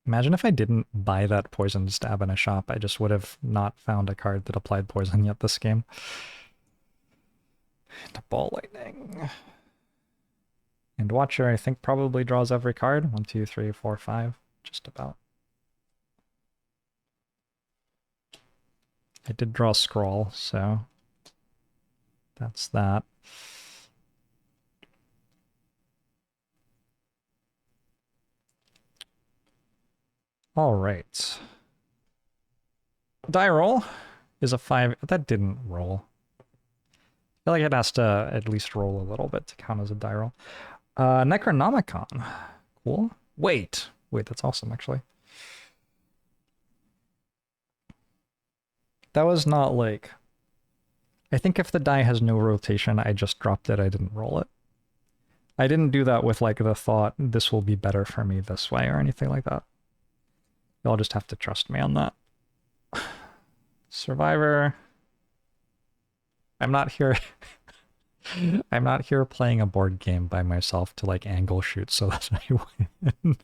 S1: Imagine if I didn't buy that poison stab in a shop. I just would have not found a card that applied poison yet this game. And ball lightning. And Watcher, I think, probably draws every card. 1, 2, 3, 4, 5. Just about. I did draw Scroll, so that's that. All right. Die roll is a 5. That didn't roll. I feel like it has to at least roll a little bit to count as a die roll. Necronomicon. Cool. Wait, that's awesome, actually. That was not like... I think if the die has no rotation, I just dropped it, I didn't roll it. I didn't do that with like the thought, this will be better for me this way or anything like that. You'll just have to trust me on that. Survivor. I'm not here... I'm not here playing a board game by myself to like angle shoot so that I win.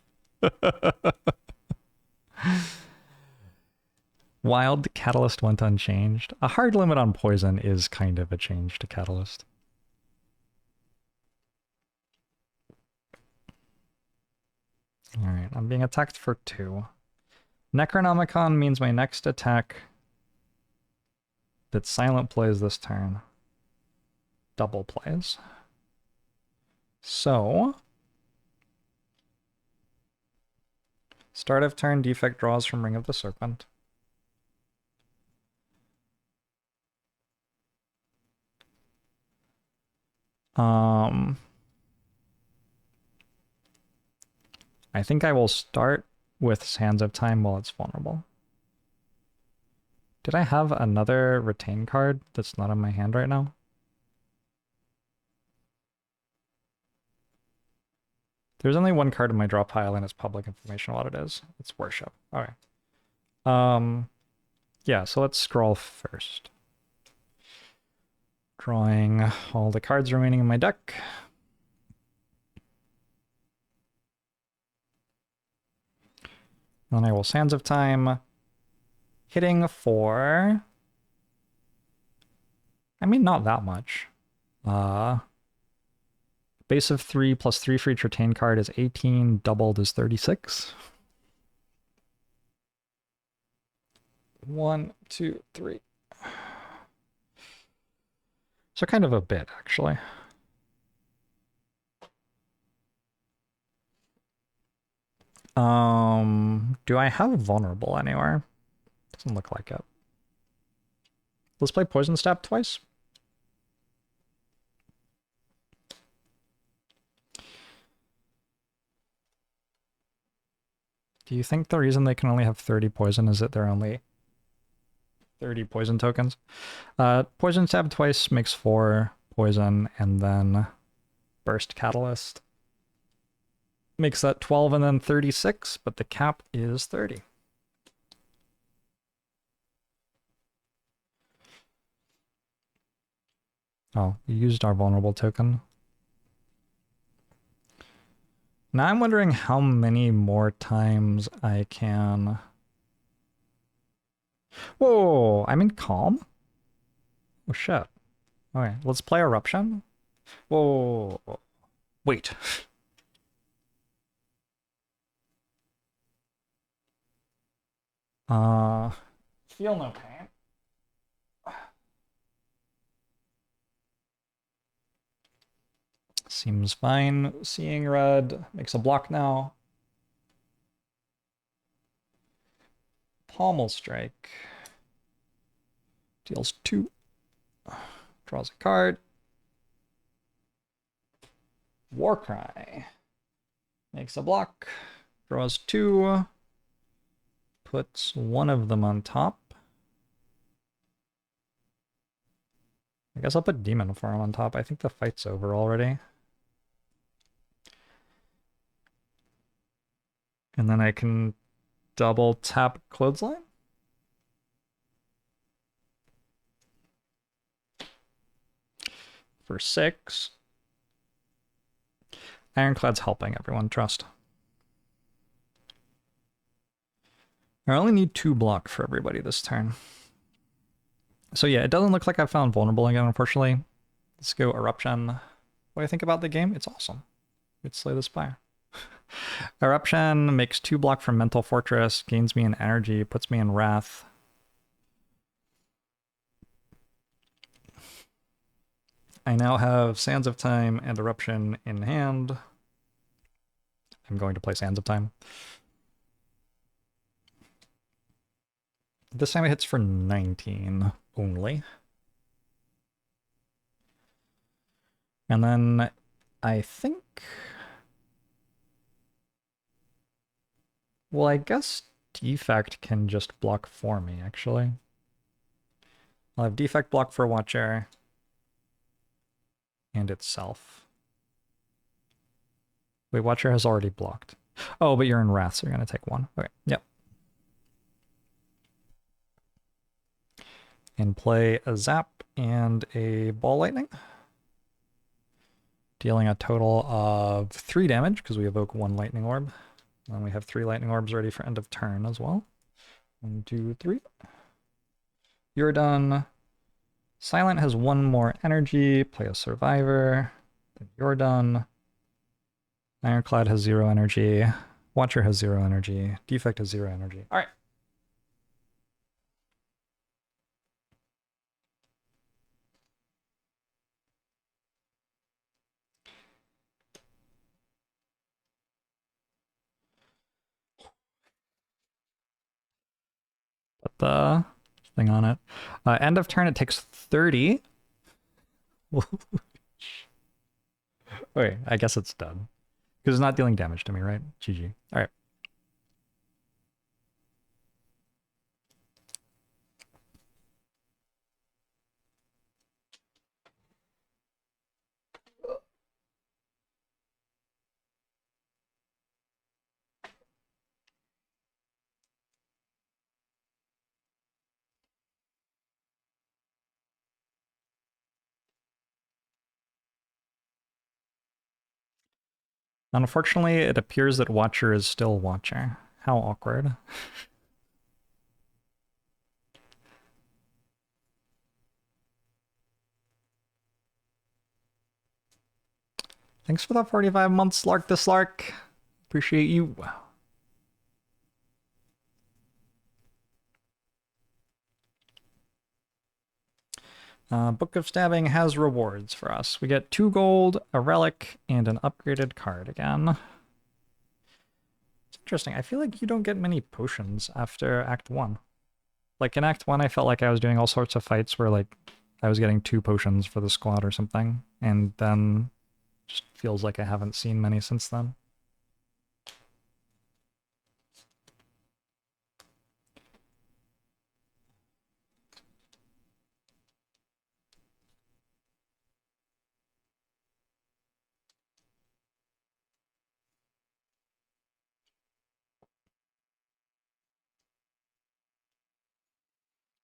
S1: Wild Catalyst went unchanged. A hard limit on poison is kind of a change to Catalyst. Alright, I'm being attacked for 2. Necronomicon means my next attack that silent plays this turn double plays. So, start of turn, defect draws from Ring of the Serpent. I think I will start with Sands of Time while it's vulnerable. Did I have another retain card that's not in my hand right now? There's only one card in my draw pile and it's public information what it is. It's Worship. Alright. Yeah, so let's scroll first. Drawing all the cards remaining in my deck. Then I will Sands of Time. Hitting for... I mean, not that much. Base of 3 plus 3 for each retain card is 18, doubled is 36. 1, 2, 3. So kind of a bit, actually. Do I have vulnerable anywhere? Doesn't look like it. Let's play Poison Stab twice. Do you think the reason they can only have 30 poison is that they're only 30 poison tokens? Poison Stab twice makes 4 poison, and then Burst Catalyst makes that 12 and then 36, but the cap is 30. Oh, you used our vulnerable token. Now I'm wondering how many more times I can... Whoa, I'm in Calm? Oh shit. Okay, let's play Eruption. Whoa. Wait. Feel no pain. Seems fine. Seeing red makes a block now. Pommel Strike. Deals 2. Draws a card. Warcry. Makes a block, draws 2, puts one of them on top. I guess I'll put Demon Form on top. I think the fight's over already. And then I can double tap Clothesline. For 6. Ironclad's helping everyone, trust. I only need 2 block for everybody this turn. So yeah, it doesn't look like I found Vulnerable again, unfortunately. Let's go Eruption. What do I think about the game? It's awesome. It's Slay the Spire. Eruption makes 2 block from Mental Fortress, gains me an energy, puts me in Wrath. I now have Sands of Time and Eruption in hand. I'm going to play Sands of Time. This time it hits for 19 only. And then I think... Well, I guess Defect can just block for me, actually. I'll have Defect block for Watcher and itself. Wait, Watcher has already blocked. Oh, but you're in Wrath, so you're going to take 1. Okay, yep. And play a Zap and a Ball Lightning. Dealing a total of 3 damage, because we evoke 1 Lightning Orb. And we have 3 Lightning Orbs ready for end of turn as well. 1, 2, 3. You're done. Silent has 1 more energy. Play a Survivor. Then you're done. Ironclad has 0 energy. Watcher has 0 energy. Defect has 0 energy. All right. Put the thing on it. End of turn, it takes 30. Wait, I guess it's done. Because it's not dealing damage to me, right? GG. All right. Unfortunately, it appears that Watcher is still Watcher. How awkward. Thanks for that 45 months, Slark the Slark. Appreciate you. Book of Stabbing has rewards for us. We get 2 gold, a relic, and an upgraded card again. It's interesting. I feel like you don't get many potions after Act 1. Like in Act 1, I felt like I was doing all sorts of fights where like I was getting 2 potions for the squad or something, and then just feels like I haven't seen many since then.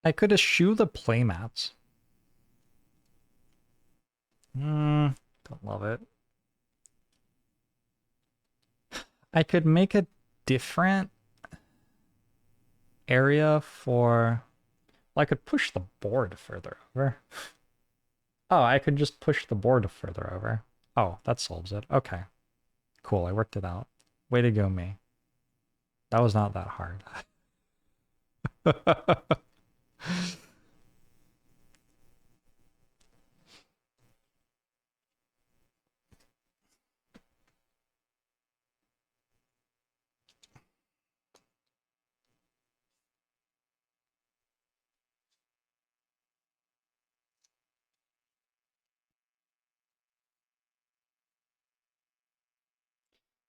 S1: I could eschew the playmats. Don't love it. I could make a different area for... Well, I could push the board further over. Oh, I could just push the board further over. Oh, that solves it. Okay. Cool, I worked it out. Way to go, me. That was not that hard.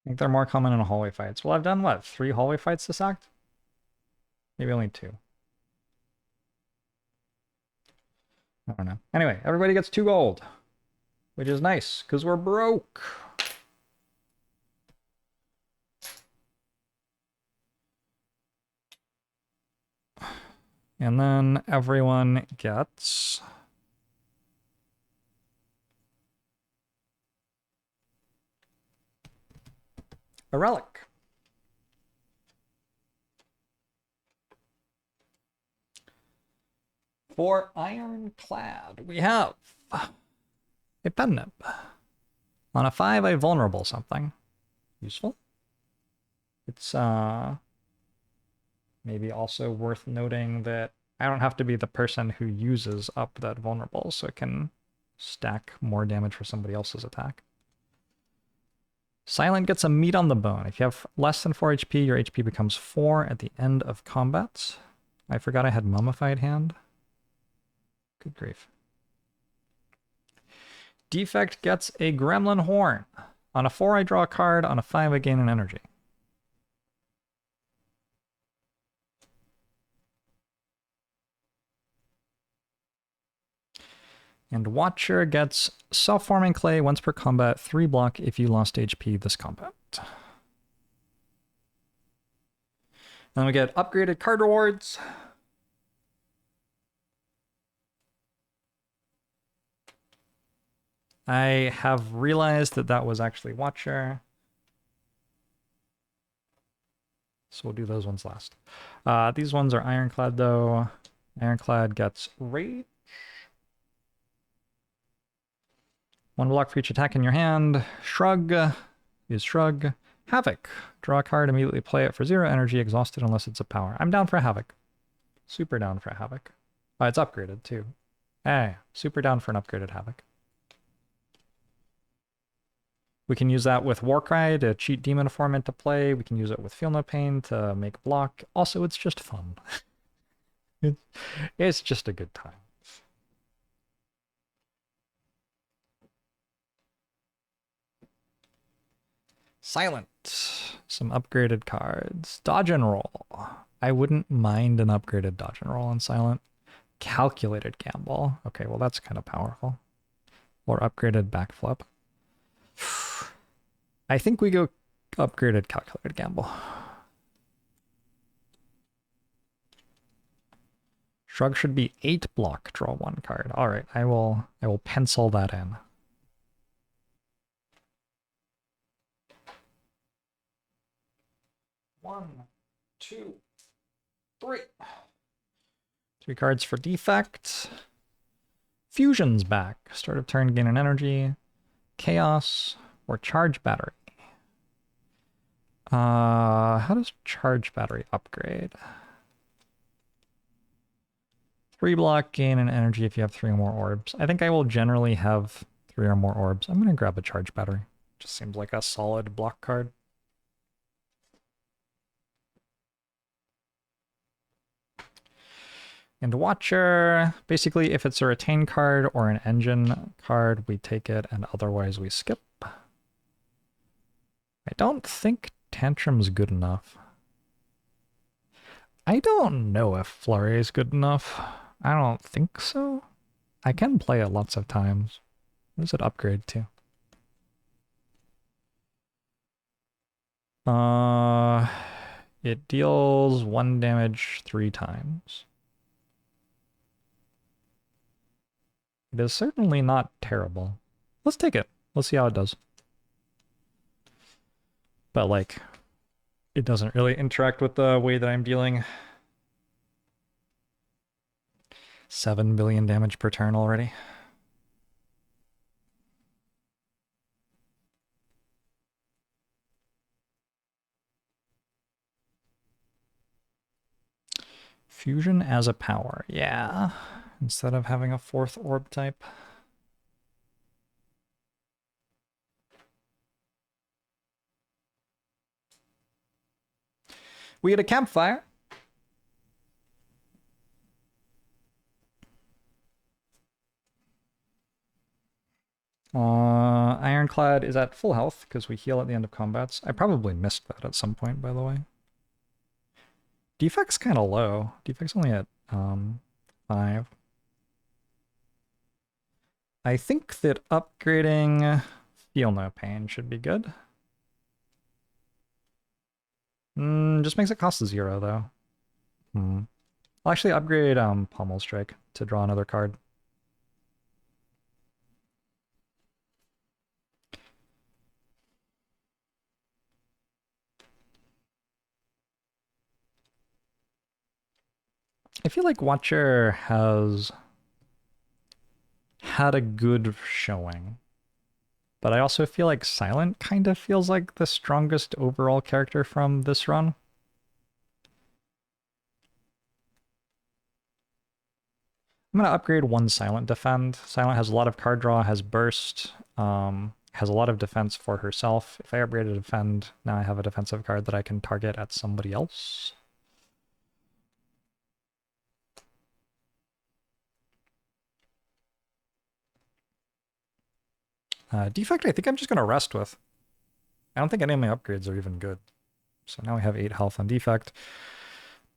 S1: I think they're more common in hallway fights. Well, I've done, what, 3 hallway fights this act? Maybe only 2. I don't know. Anyway, everybody gets 2 gold, which is nice, because we're broke. And then everyone gets a relic. For Ironclad, we have a pen nib. On a 5, a vulnerable something. Useful. It's maybe also worth noting that I don't have to be the person who uses up that vulnerable, so it can stack more damage for somebody else's attack. Silent gets a meat on the bone. If you have less than 4 HP, your HP becomes 4 at the end of combat. I forgot I had Mummified Hand. Good grief. Defect gets a Gremlin Horn. On a 4, I draw a card. On a 5, I gain an energy. And Watcher gets Self-Forming Clay once per combat, 3 block if you lost HP this combat. Then we get upgraded card rewards. I have realized that that was actually Watcher. So we'll do those ones last. These ones are Ironclad, though. Ironclad gets Rage. 1 block for each attack in your hand. Shrug. Use Shrug. Havoc. Draw a card, immediately play it for 0 energy, exhausted unless it's a power. I'm down for Havoc. Super down for Havoc. It's upgraded, too. Hey, super down for an upgraded Havoc. We can use that with Warcry to cheat Demon Form into play. We can use it with Feel No Pain to make block. Also, it's just fun. It's just a good time. Silent. Some upgraded cards. Dodge and Roll. I wouldn't mind an upgraded Dodge and Roll on Silent. Calculated Gamble. Okay, well that's kind of powerful. Or upgraded Backflip. I think we go upgraded Calculated Gamble. Shrug should be 8 block, draw 1 card. All right, I will pencil that in. One, 2, 3. 3 cards for Defect. Fusion's back. Start of turn, gain an energy. Chaos or Charge Battery. How does Charge Battery upgrade? 3 block, gain an energy if you have 3 or more orbs. I think I will generally have 3 or more orbs. I'm going to grab a Charge Battery. Just seems like a solid block card. And Watcher, basically if it's a retain card or an engine card, we take it, and otherwise we skip. I don't think Tantrum's good enough. I don't know if Flurry is good enough. I don't think so. I can play it lots of times. What does it upgrade to? It deals 1 damage 3 times. It is certainly not terrible. Let's take it. Let's see how it does. But, like, it doesn't really interact with the way that I'm dealing. 7 billion damage per turn already. Fusion as a power, yeah. Instead of having a 4th orb type. We get a Campfire. Ironclad is at full health because we heal at the end of combats. I probably missed that at some point, by the way. Defect's kind of low. Defect's only at 5. I think that upgrading Feel No Pain should be good. Just makes it cost 0, though. I'll actually upgrade Pommel Strike to draw another card. I feel like Watcher has had a good showing, but I also feel like Silent kind of feels like the strongest overall character from this run. I'm going to upgrade one Silent Defend. Silent has a lot of card draw, has Burst, has a lot of defense for herself. If I upgrade a Defend, now I have a defensive card that I can target at somebody else. Defect, I think I'm just going to rest with. I don't think any of my upgrades are even good. So now we have 8 health on Defect.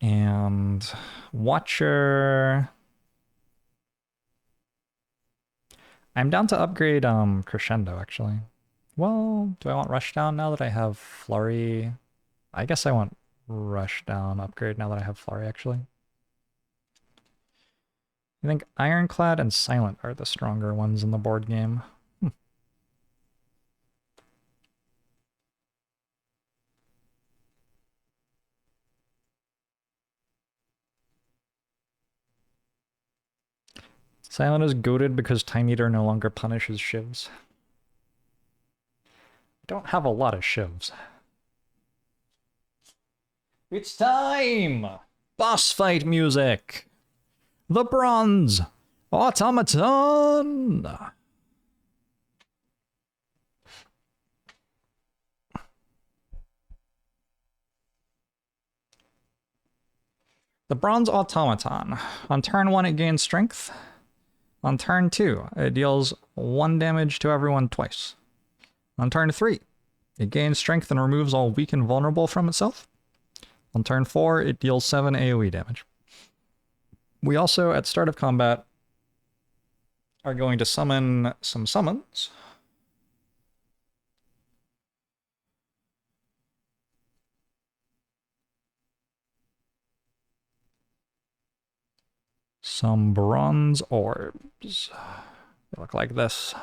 S1: And Watcher... I'm down to upgrade Crescendo, actually. Well, do I want Rushdown now that I have Flurry? I guess I want Rushdown upgrade now that I have Flurry, actually. I think Ironclad and Silent are the stronger ones in the board game. Silent is goated because Time Eater no longer punishes shivs. I don't have a lot of shivs. It's time! Boss fight music! The Bronze Automaton! The Bronze Automaton. On turn 1, it gains strength. On turn 2, it deals 1 damage to everyone twice. On turn 3, it gains strength and removes all weak and vulnerable from itself. On turn 4, it deals 7 AoE damage. We also, at start of combat, are going to summon some summons. Some bronze orbs. They look like this.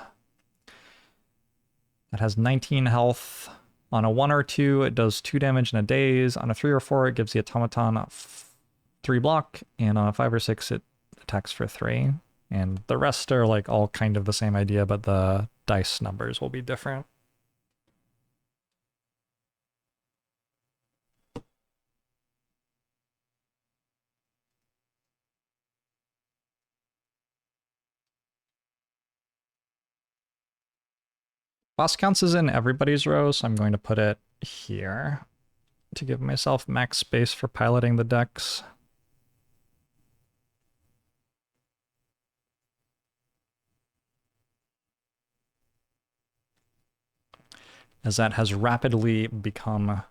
S1: That has 19 health. On a 1 or 2, it does 2 damage in a daze. On a 3 or 4, it gives the automaton a 3 block. And on a 5 or 6, it attacks for 3. And the rest are like all kind of the same idea, but the dice numbers will be different. Boss counts is in everybody's row, so I'm going to put it here to give myself max space for piloting the decks. As that has rapidly become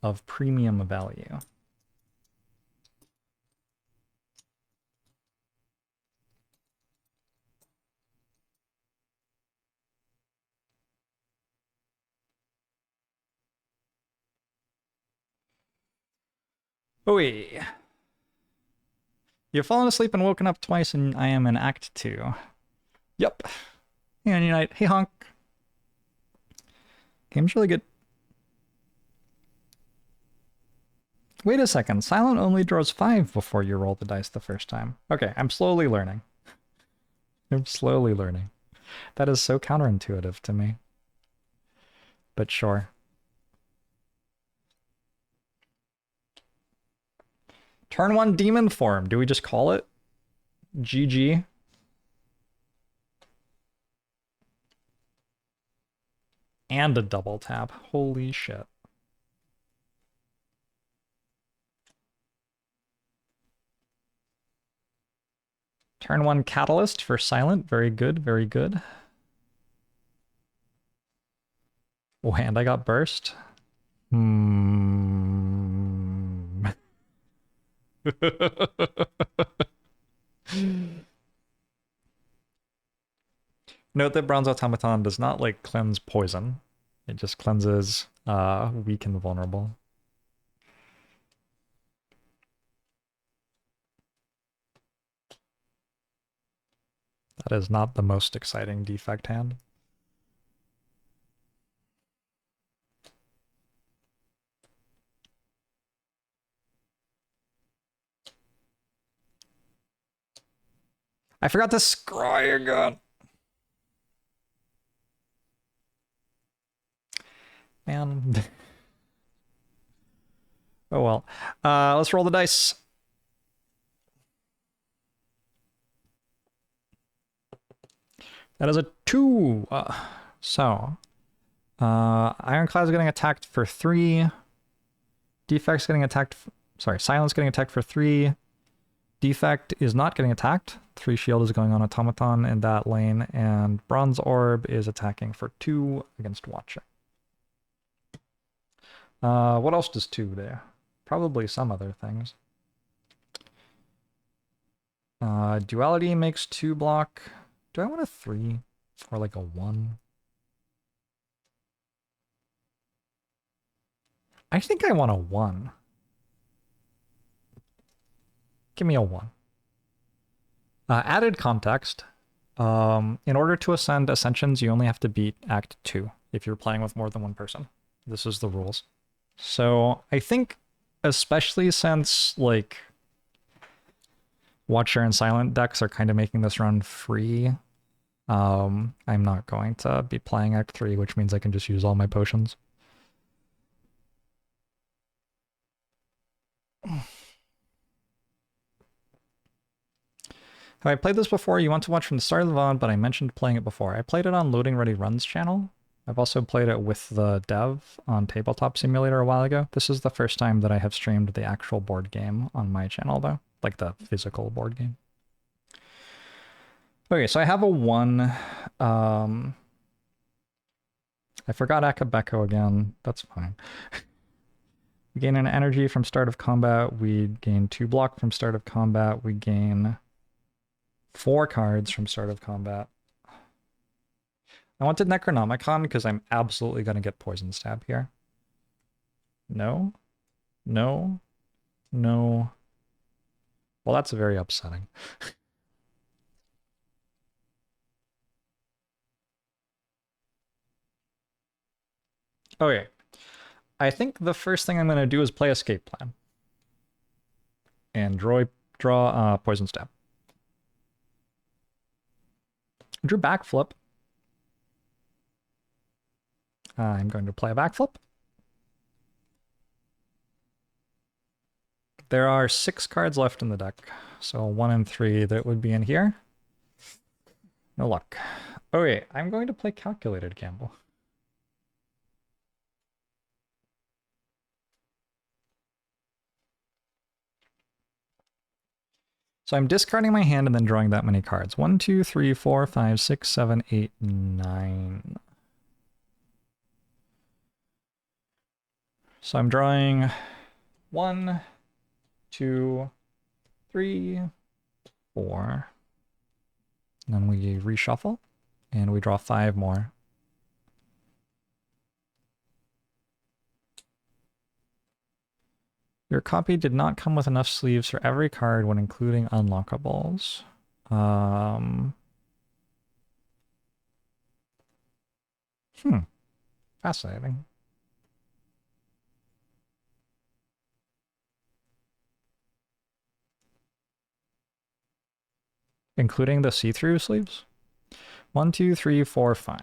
S1: of premium value. Oi. You've fallen asleep and woken up twice, and I am in Act 2. Yup. And Unite. Hey, Honk. Game's really good. Wait a second. Silent only draws 5 before you roll the dice the first time. Okay, I'm slowly learning. I'm slowly learning. That is so counterintuitive to me. But sure. Turn 1 demon form. Do we just call it? GG. And a double tap. Holy shit. Turn 1 catalyst for Silent. Very good, very good. Oh, and I got burst. Hmm. Note that Bronze Automaton does not like cleanse poison. It just cleanses weak and vulnerable. That is not the most exciting defect hand. I forgot to scry again. Man. Oh well. Let's roll the dice. That is a 2. Ironclad's getting attacked for 3. Defect's getting attacked. Sorry, Silence getting attacked for 3. Defect is not getting attacked. 3 shield is going on Automaton in that lane, and Bronze Orb is attacking for 2 against Watching. What else does 2 do? Probably some other things. Duality makes 2 block. Do I want a 3 or like a 1? I think I want a 1. Give me a 1. Added context. In order to ascend Ascensions, you only have to beat Act 2 if you're playing with more than one person. This is the rules. So I think, especially since like Watcher and Silent decks are kind of making this run free, I'm not going to be playing Act 3, which means I can just use all my potions. Have I played this before? You want to watch from the start of the VOD, but I mentioned playing it before. I played it on Loading Ready Runs channel. I've also played it with the dev on Tabletop Simulator a while ago. This is the first time that I have streamed the actual board game on my channel, though. Like the physical board game. Okay, so I have a 1. I forgot Akabeko again. That's fine. We gain an energy from start of combat. We gain 2 block from start of combat. We gain 4 cards from start of combat. I wanted Necronomicon because I'm absolutely going to get Poison Stab here. No. No. No. Well, that's very upsetting. Okay. I think the first thing I'm going to do is play Escape Plan. And draw Poison Stab. Drew Backflip. I'm going to play a Backflip. There are 6 cards left in the deck. So 1 and 3 that would be in here. No luck. Okay, I'm going to play Calculated Gamble. So I'm discarding my hand and then drawing that many cards. 1, 2, 3, 4, 5, 6, 7, 8, 9. So I'm drawing 1, 2, 3, 4. And then we reshuffle and we draw 5 more. Your copy did not come with enough sleeves for every card when including unlockables. Fascinating. Including the see-through sleeves? 1, 2, 3, 4, 5.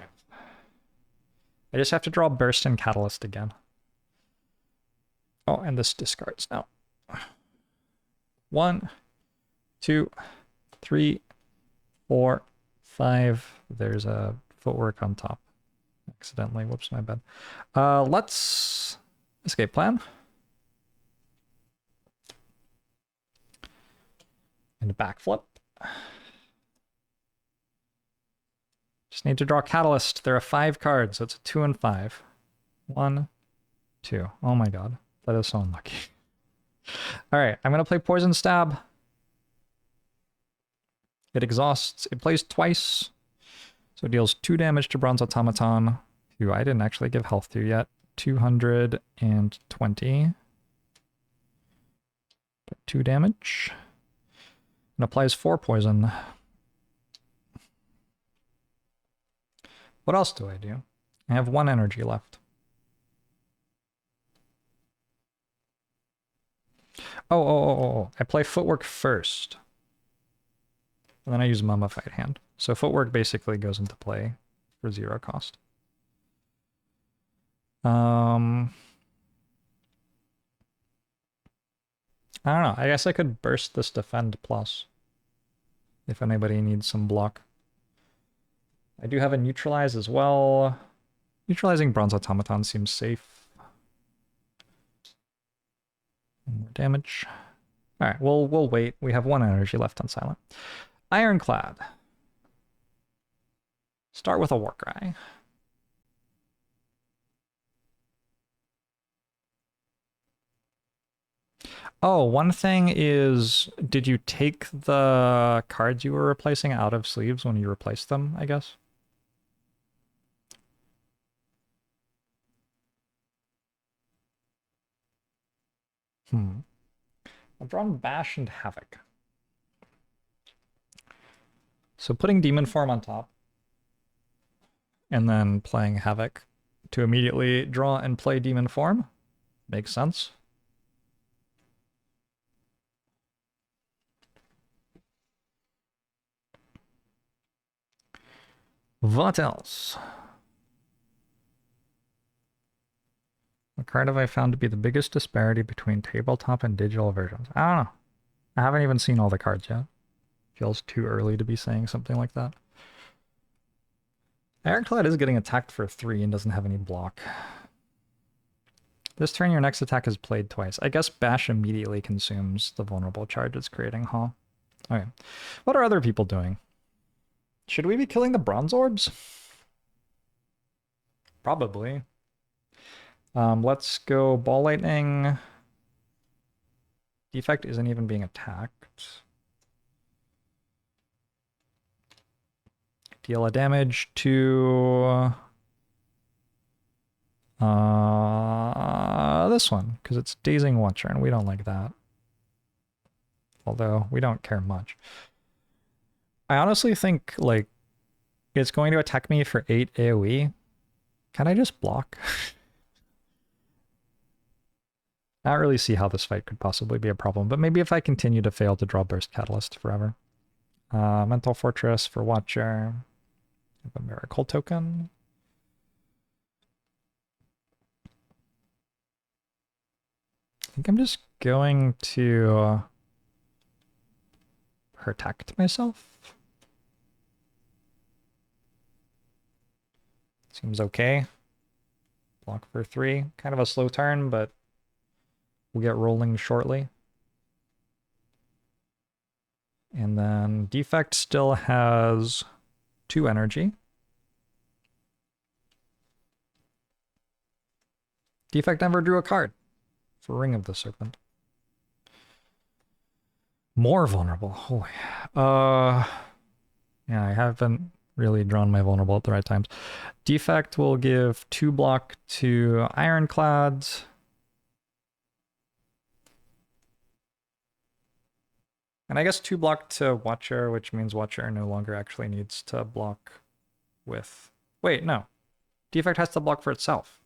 S1: I just have to draw Burst and Catalyst again. Oh, and this discards now. 1, 2, 3, 4, 5. There's a footwork on top. Accidentally. Whoops, my bad. Let's Escape Plan. And a Backflip. Just need to draw Catalyst. There are 5 cards, so it's a 2 and 5. 1, 2. Oh my god. That is so unlucky. Alright, I'm gonna play Poison Stab. It exhausts. It plays twice. So it deals 2 damage to Bronze Automaton, who I didn't actually give health to yet. 220. 2 damage. And applies 4 poison. What else do I do? I have 1 energy left. Oh. I play Footwork first. And then I use Mummified Hand. So Footwork basically goes into play for 0 cost. I don't know. I guess I could burst this Defend Plus if anybody needs some block. I do have a Neutralize as well. Neutralizing Bronze Automaton seems safe. More damage. All right, we'll wait. We have 1 energy left on Silent. Ironclad. Start with a Warcry. Oh, one thing is, did you take the cards you were replacing out of sleeves when you replaced them, I guess? I've drawn Bash and Havoc. So putting Demon Form on top, and then playing Havoc to immediately draw and play Demon Form makes sense. What else? What card have I found to be the biggest disparity between tabletop and digital versions? I don't know. I haven't even seen all the cards yet. Feels too early to be saying something like that. Ironclad is getting attacked for 3 and doesn't have any block. This turn, your next attack is played twice. I guess Bash immediately consumes the vulnerable charge it's creating, huh? Okay. What are other people doing? Should we be killing the bronze orbs? Probably. Let's go Ball Lightning. Defect isn't even being attacked. Deal a damage to this one, because it's Dazing Watcher, and we don't like that. Although, we don't care much. I honestly think, like, it's going to attack me for 8 AoE. Can I just block? I don't really see how this fight could possibly be a problem, but maybe if I continue to fail to draw Burst Catalyst forever. Mental Fortress for Watcher. A Miracle Token. I think I'm just going to protect myself. Seems okay. Block for 3. Kind of a slow turn, but we'll get rolling shortly. And then Defect still has 2 energy. Defect never drew a card for Ring of the Serpent. More vulnerable. Holy. Yeah, I haven't really drawn my vulnerable at the right times. Defect will give 2 block to Ironclads. And I guess 2 block to Watcher, which means Watcher no longer actually needs to block with... Wait, no. Defect has to block for itself.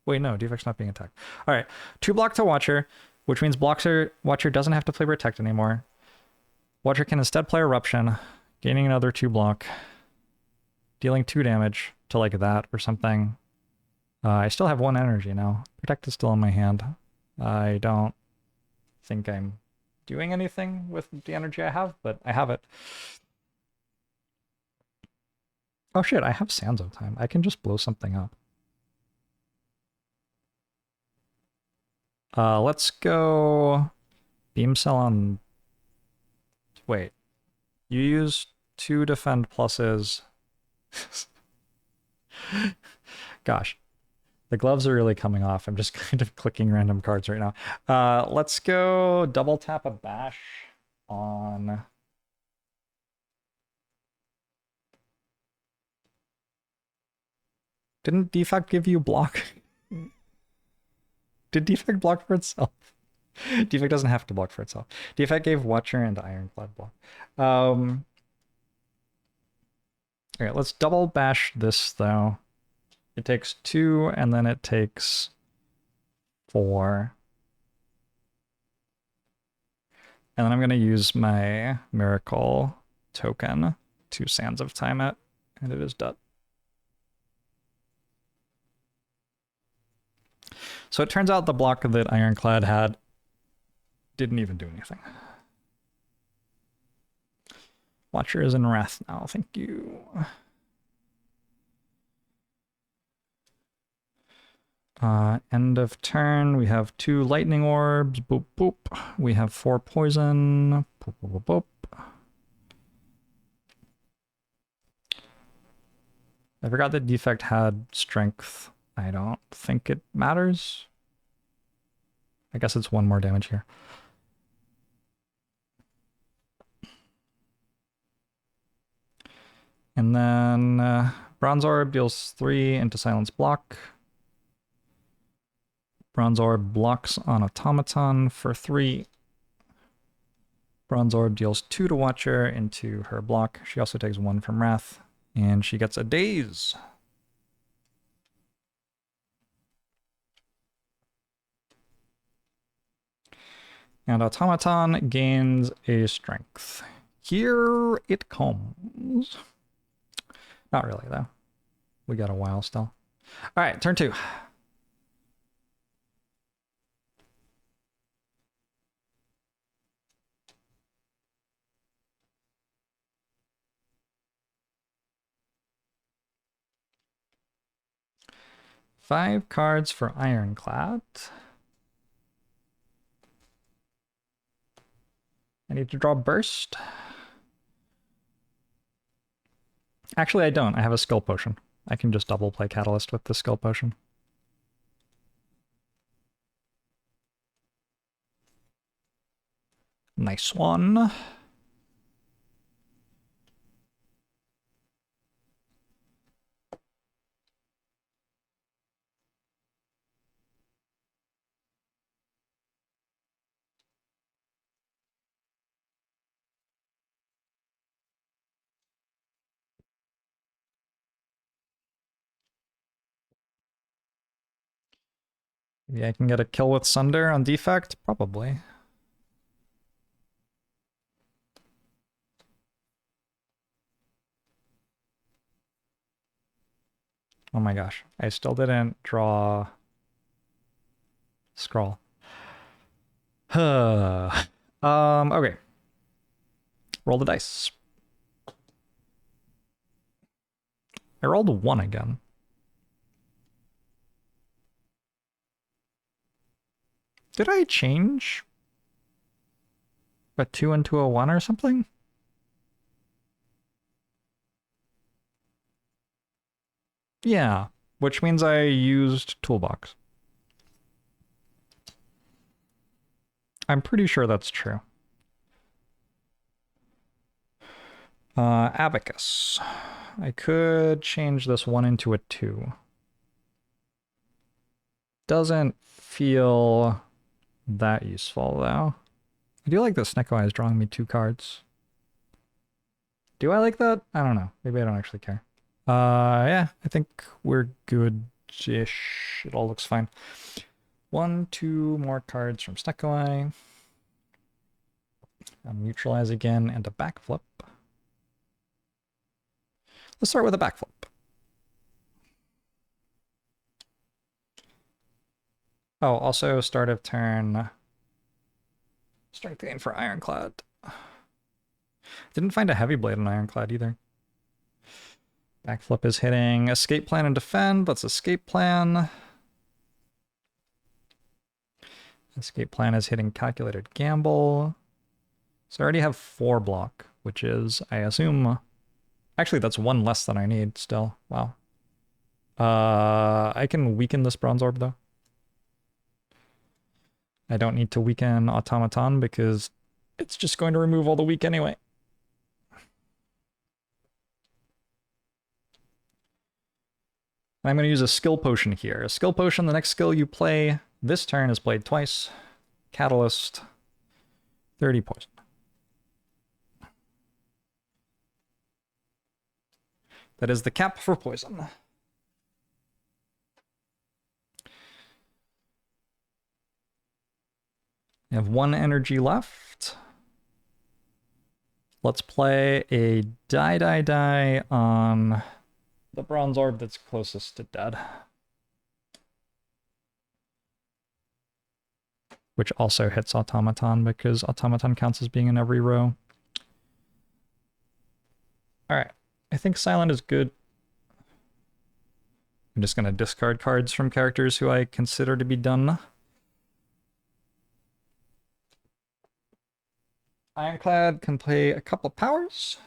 S1: Wait, no, Defect's not being attacked. All right, 2 block to Watcher, which means Watcher doesn't have to play Protect anymore. Watcher can instead play Eruption, gaining another 2 block, dealing 2 damage to like that or something. I still have 1 energy now. Protect is still in my hand. I don't think I'm doing anything with the energy I have, but I have it. Oh shit, I have Sands of Time. I can just blow something up. Let's go Beam Cell on... Wait. You use 2 defend pluses. Gosh. The gloves are really coming off. I'm just kind of clicking random cards right now. Let's go double tap a bash on... Didn't Defect give you block? Did Defect block for itself? Defect doesn't have to block for itself. Defect gave Watcher and Ironclad block. Okay, let's double bash this though. It takes 2 and then it takes 4. And then I'm going to use my Miracle token to Sands of Time it, and it is dead. So it turns out the block that Ironclad had didn't even do anything. Watcher is in Wrath now, thank you. End of turn, we have 2 lightning orbs, boop boop. We have 4 poison, boop boop boop boop. I forgot that Defect had strength. I don't think it matters. I guess it's 1 more damage here. And then Bronze Orb deals 3 into Silence Block. Bronze Orb blocks on Automaton for 3. Bronze Orb deals 2 to Watcher into her block. She also takes 1 from Wrath, and she gets a Daze. And Automaton gains a Strength. Here it comes. Not really, though. We got a while still. All right, turn 2. Five cards for Ironclad. I need to draw Burst. Actually, I don't. I have a Skill Potion. I can just double play Catalyst with the Skill Potion. Nice one. Maybe I can get a kill with Sunder on Defect? Probably. Oh my gosh, I still didn't draw Scroll. Okay. Roll the dice. I rolled a 1 again. Did I change a 2 into a 1 or something? Yeah, which means I used Toolbox. I'm pretty sure that's true. Abacus. I could change this 1 into a 2. Doesn't feel that useful, though. I do like that Snecko Eye is drawing me 2 cards. Do I like that? I don't know. Maybe I don't actually care. Yeah, I think we're good-ish. It all looks fine. 1, 2 more cards from Snecko Eye. I'll neutralize again and a backflip. Let's start with a backflip. Oh, also start of turn. Strength gain for Ironclad. Didn't find a heavy blade on Ironclad either. Backflip is hitting Escape Plan and Defend. Let's Escape Plan. Escape Plan is hitting Calculated Gamble. So I already have 4 block, which is, I assume... Actually, that's 1 less than I need still. Wow. I can weaken this bronze orb though. I don't need to weaken Automaton because it's just going to remove all the weak anyway. And I'm going to use a skill potion here. A skill potion, the next skill you play this turn is played twice. Catalyst, 30 poison. That is the cap for poison. I have 1 energy left. Let's play a die on the bronze orb that's closest to dead. Which also hits Automaton because Automaton counts as being in every row. Alright, I think Silent is good. I'm just going to discard cards from characters who I consider to be done. Ironclad can play a couple of powers.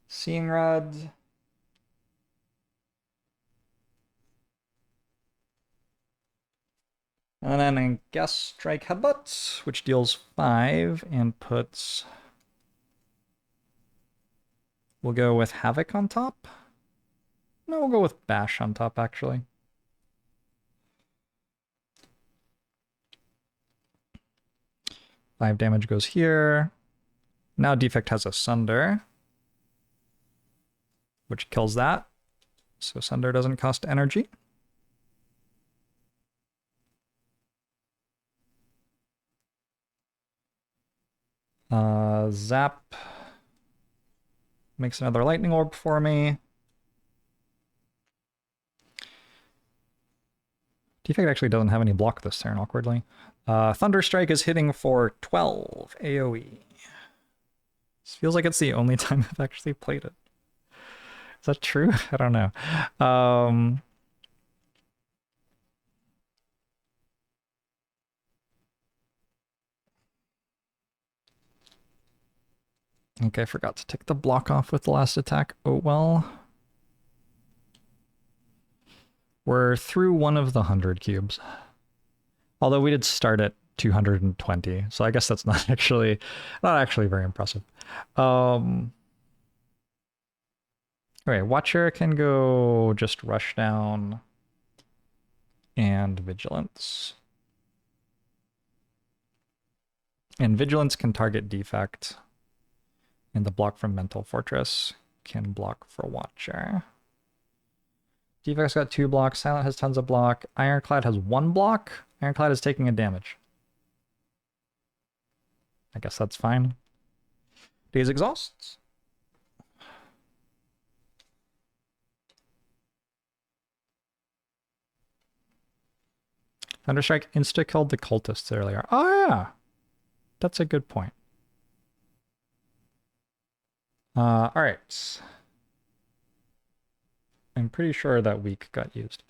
S1: Seeing Rod. And then I guess Strike Headbutt, which deals 5 and puts... We'll go with Havoc on top. No, we'll go with Bash on top, actually. Five damage goes here. Now Defect has a Sunder, which kills that. So Sunder doesn't cost energy. Zap makes another lightning orb for me. Defect actually doesn't have any block this turn, awkwardly. Thunder Strike is hitting for 12 AoE. This feels like it's the only time I've actually played it. Is that true? I don't know. Okay, I forgot to take the block off with the last attack. Oh well. We're through one of the 100 cubes. Although we did start at 220, so I guess that's not actually very impressive. Okay, Watcher can go just Rush Down and Vigilance. And Vigilance can target Defect. And the block from Mental Fortress can block for Watcher. Defect's got 2 blocks. Silent has tons of block. Ironclad has 1 block. Ironclad is taking a damage. I guess that's fine. Daze Exhausts. Thunderstrike insta-killed the cultists earlier. Oh yeah! That's a good point. Alright. I'm pretty sure that weak got used.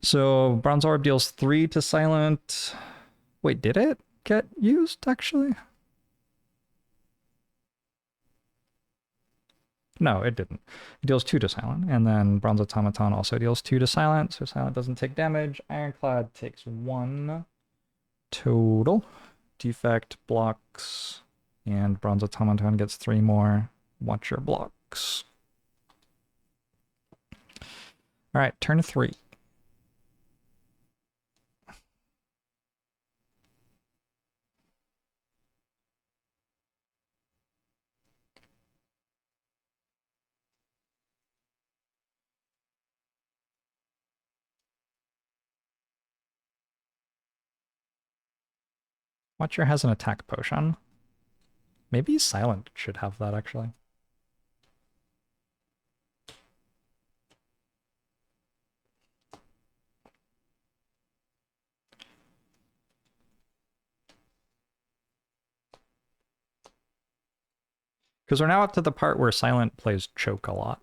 S1: So Bronze Orb deals 3 to Silent. Wait, did it get used, actually? No, it didn't. It deals 2 to Silent. And then Bronze Automaton also deals 2 to Silent, so Silent doesn't take damage. Ironclad takes 1 total. Defect blocks. And Bronze Automaton gets 3 more. Watcher blocks. Alright, turn 3. Watcher has an attack potion. Maybe Silent should have that, actually. Because we're now up to the part where Silent plays Choke a lot.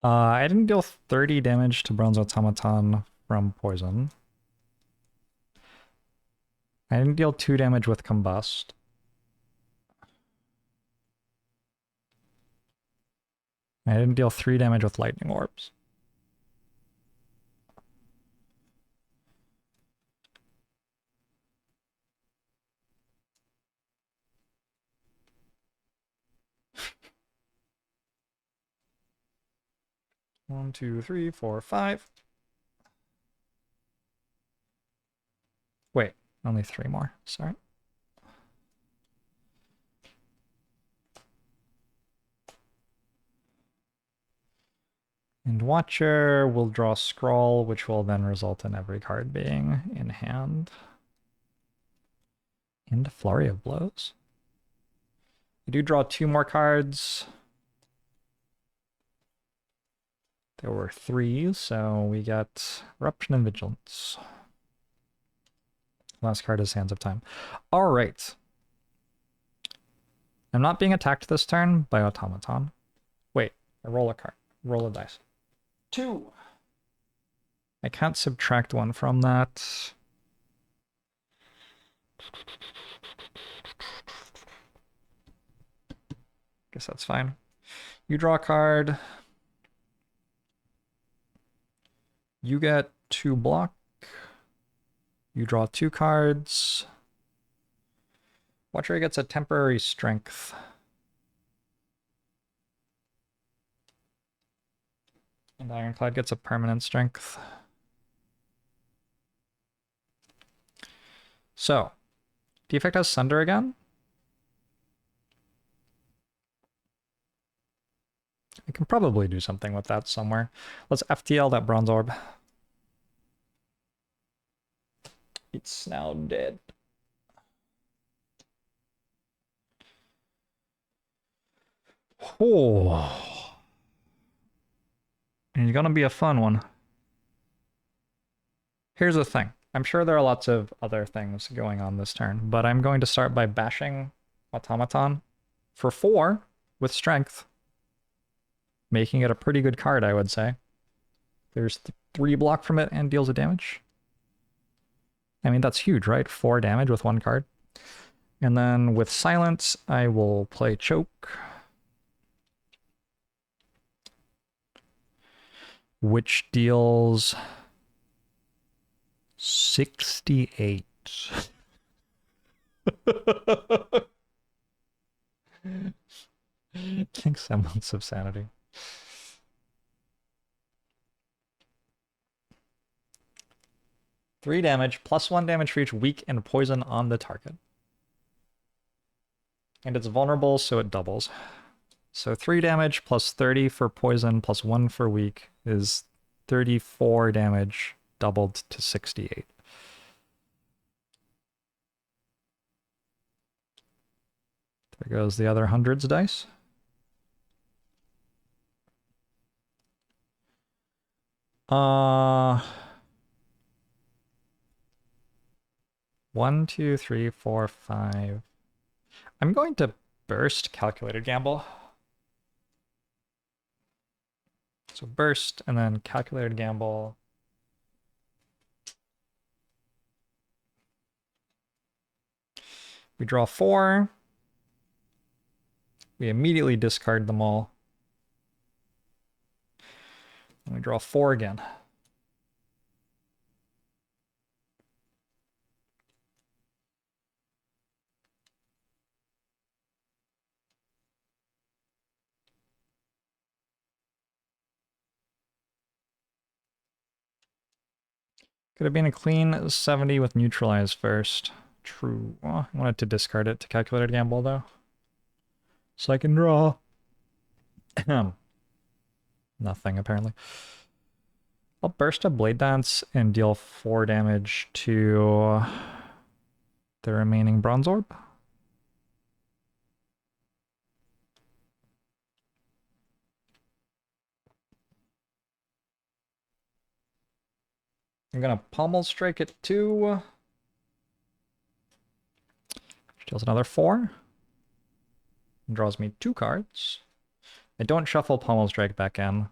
S1: I didn't deal 30 damage to Bronze Automaton from poison. I didn't deal 2 damage with Combust. I didn't deal 3 damage with Lightning Orbs. One, two, three, four, five. Wait, only 3 more. Sorry. And Watcher will draw Scroll, which will then result in every card being in hand. And Flurry of Blows. I do draw 2 more cards. There were 3, so we got Eruption and Vigilance. Last card is Sands of Time. All right. I'm not being attacked this turn by Automaton. Wait, I roll a card. Roll a dice. 2. I can't subtract 1 from that. Guess that's fine. You draw a card. You get 2 block. You draw 2 cards. Watcher gets a temporary strength. And Ironclad gets a permanent strength. So, the effect has Sunder again. I can probably do something with that somewhere. Let's FTL that Bronze Orb. It's now dead. Oh. And it's gonna be a fun one. Here's the thing. I'm sure there are lots of other things going on this turn, but I'm going to start by bashing Automaton for 4 with strength. Making it a pretty good card, I would say. There's 3 block from it and deals a damage. I mean, that's huge, right? 4 damage with 1 card. And then with Silence, I will play Choke, which deals 68. Think semblance of sanity. Three damage, plus 1 damage for each weak and poison on the target. And it's vulnerable, so it doubles. So 3 damage plus 30 for poison plus 1 for weak is 34 damage, doubled to 68. There goes the other hundreds dice. One, two, three, four, 5. I'm going to burst Calculated Gamble. So burst and then Calculated Gamble. We draw 4. We immediately discard them all. And we draw 4 again. Could have been a clean 70 with Neutralize first. True. Well, I wanted to discard it to Calculated Gamble, though. So I can draw. Nothing, apparently. I'll burst a Blade Dance and deal 4 damage to the remaining Bronze Orb. I'm gonna Pommel Strike it 2. Which deals another 4. And draws me 2 cards. I don't shuffle Pommel Strike back in,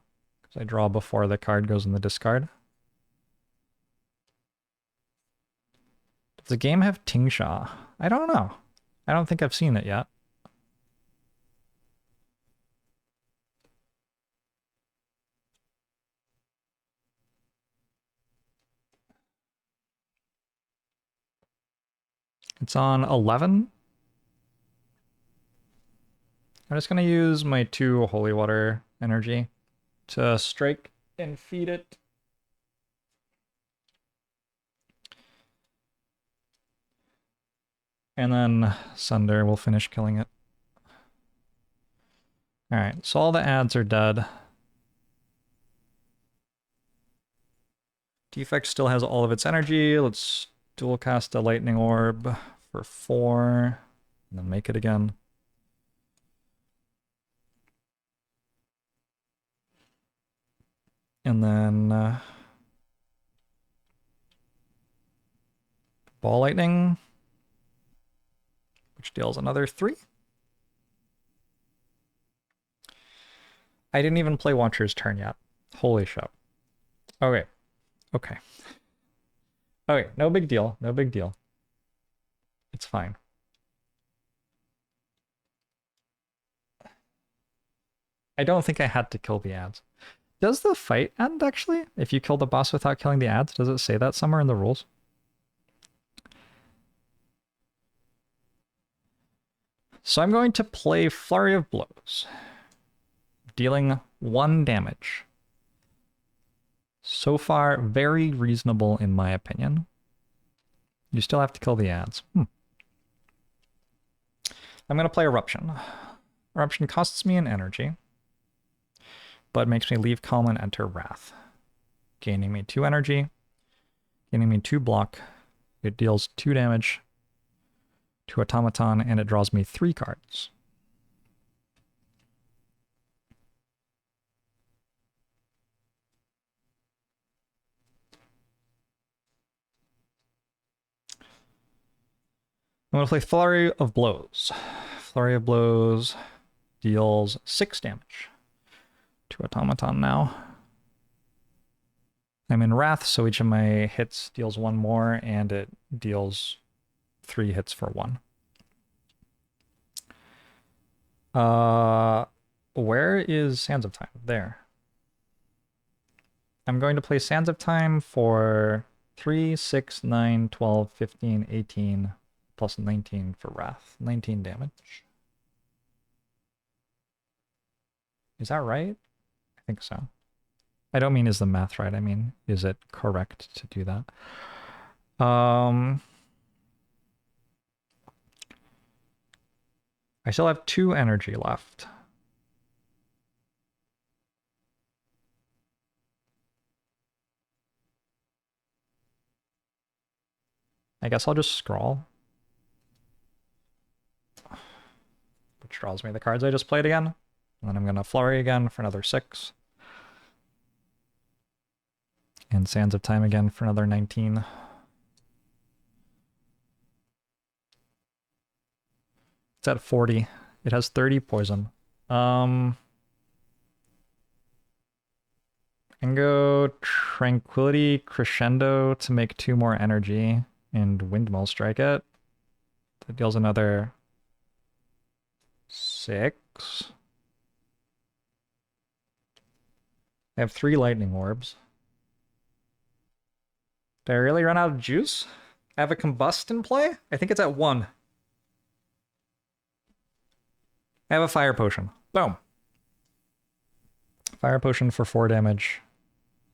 S1: So I draw before the card goes in the discard. Does the game have Tingsha? I don't know. I don't think I've seen it yet. It's on 11. I'm just going to use my 2 Holy Water energy to strike and feed it. And then Sunder will finish killing it. Alright, so all the ads are dead. Defect still has all of its energy. Let's dual cast a Lightning Orb for 4. And then make it again. And then Ball Lightning, which deals another 3. I didn't even play Watcher's turn yet. Holy shit. Okay. Okay. Okay, no big deal. No big deal. It's fine. I don't think I had to kill the ads. Does the fight end, actually? If you kill the boss without killing the ads? Does it say that somewhere in the rules? So I'm going to play Flurry of Blows, dealing 1 damage. So far, very reasonable in my opinion. You still have to kill the ads. I'm going to play Eruption. Eruption costs me an energy, but makes me leave Calm and enter Wrath, gaining me 2 energy, gaining me 2 block. It deals 2 damage to Automaton, and it draws me 3 cards. I'm going to play Flurry of Blows. Flurry of Blows deals 6 damage to Automaton now. I'm in Wrath, so each of my hits deals 1 more, and it deals 3 hits for 1. Where is Sands of Time? There. I'm going to play Sands of Time for 3, 6, 9, 12, 15, 18, plus 19 for Wrath. 19 damage. Is that right? I think so. I don't mean is the math right, I mean is it correct to do that? I still have 2 energy left. I guess I'll just scroll. Which draws me the cards I just played again. And then I'm going to Flurry again for another 6. And Sands of Time again for another 19. It's at 40. It has 30 poison. And go Tranquility Crescendo to make 2 more energy and Windmill Strike it. That deals another 6. I have 3 Lightning Orbs. Did I really run out of juice? I have a Combust in play? I think it's at 1. I have a Fire Potion. Boom. Fire Potion for 4 damage.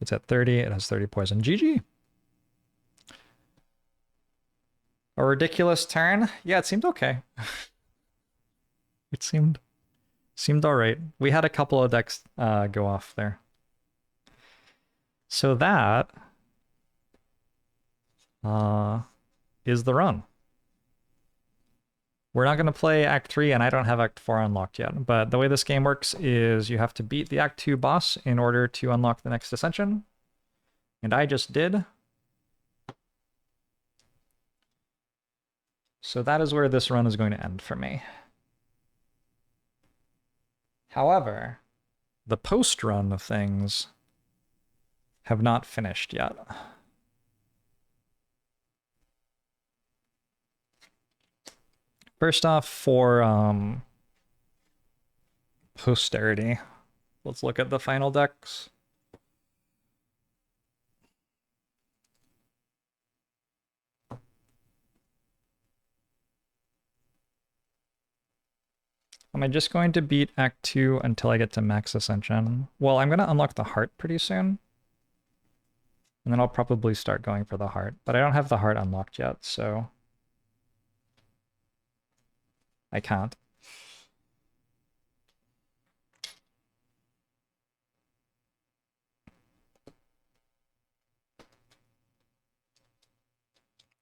S1: It's at 30. It has 30 poison. GG. A ridiculous turn? Yeah, it seemed okay. It seemed all right. We had a couple of decks go off there. So that is the run. We're not going to play Act 3, and I don't have Act 4 unlocked yet, but the way this game works is you have to beat the Act 2 boss in order to unlock the next Ascension, and I just did. So that is where this run is going to end for me. However, the post-run of things have not finished yet. First off, for posterity, let's look at the final decks. Am I just going to beat Act 2 until I get to Max Ascension? Well, I'm going to unlock the heart pretty soon. And then I'll probably start going for the heart. But I don't have the heart unlocked yet, so I can't.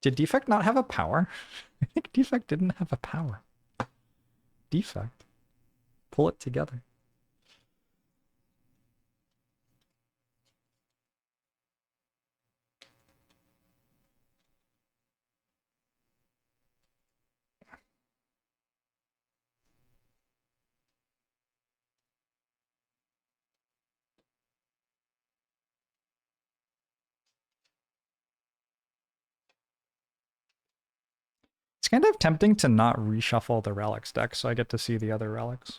S1: Did Defect not have a power? I think Defect didn't have a power. Defect. Pull it together. It's kind of tempting to not reshuffle the relics deck so I get to see the other relics.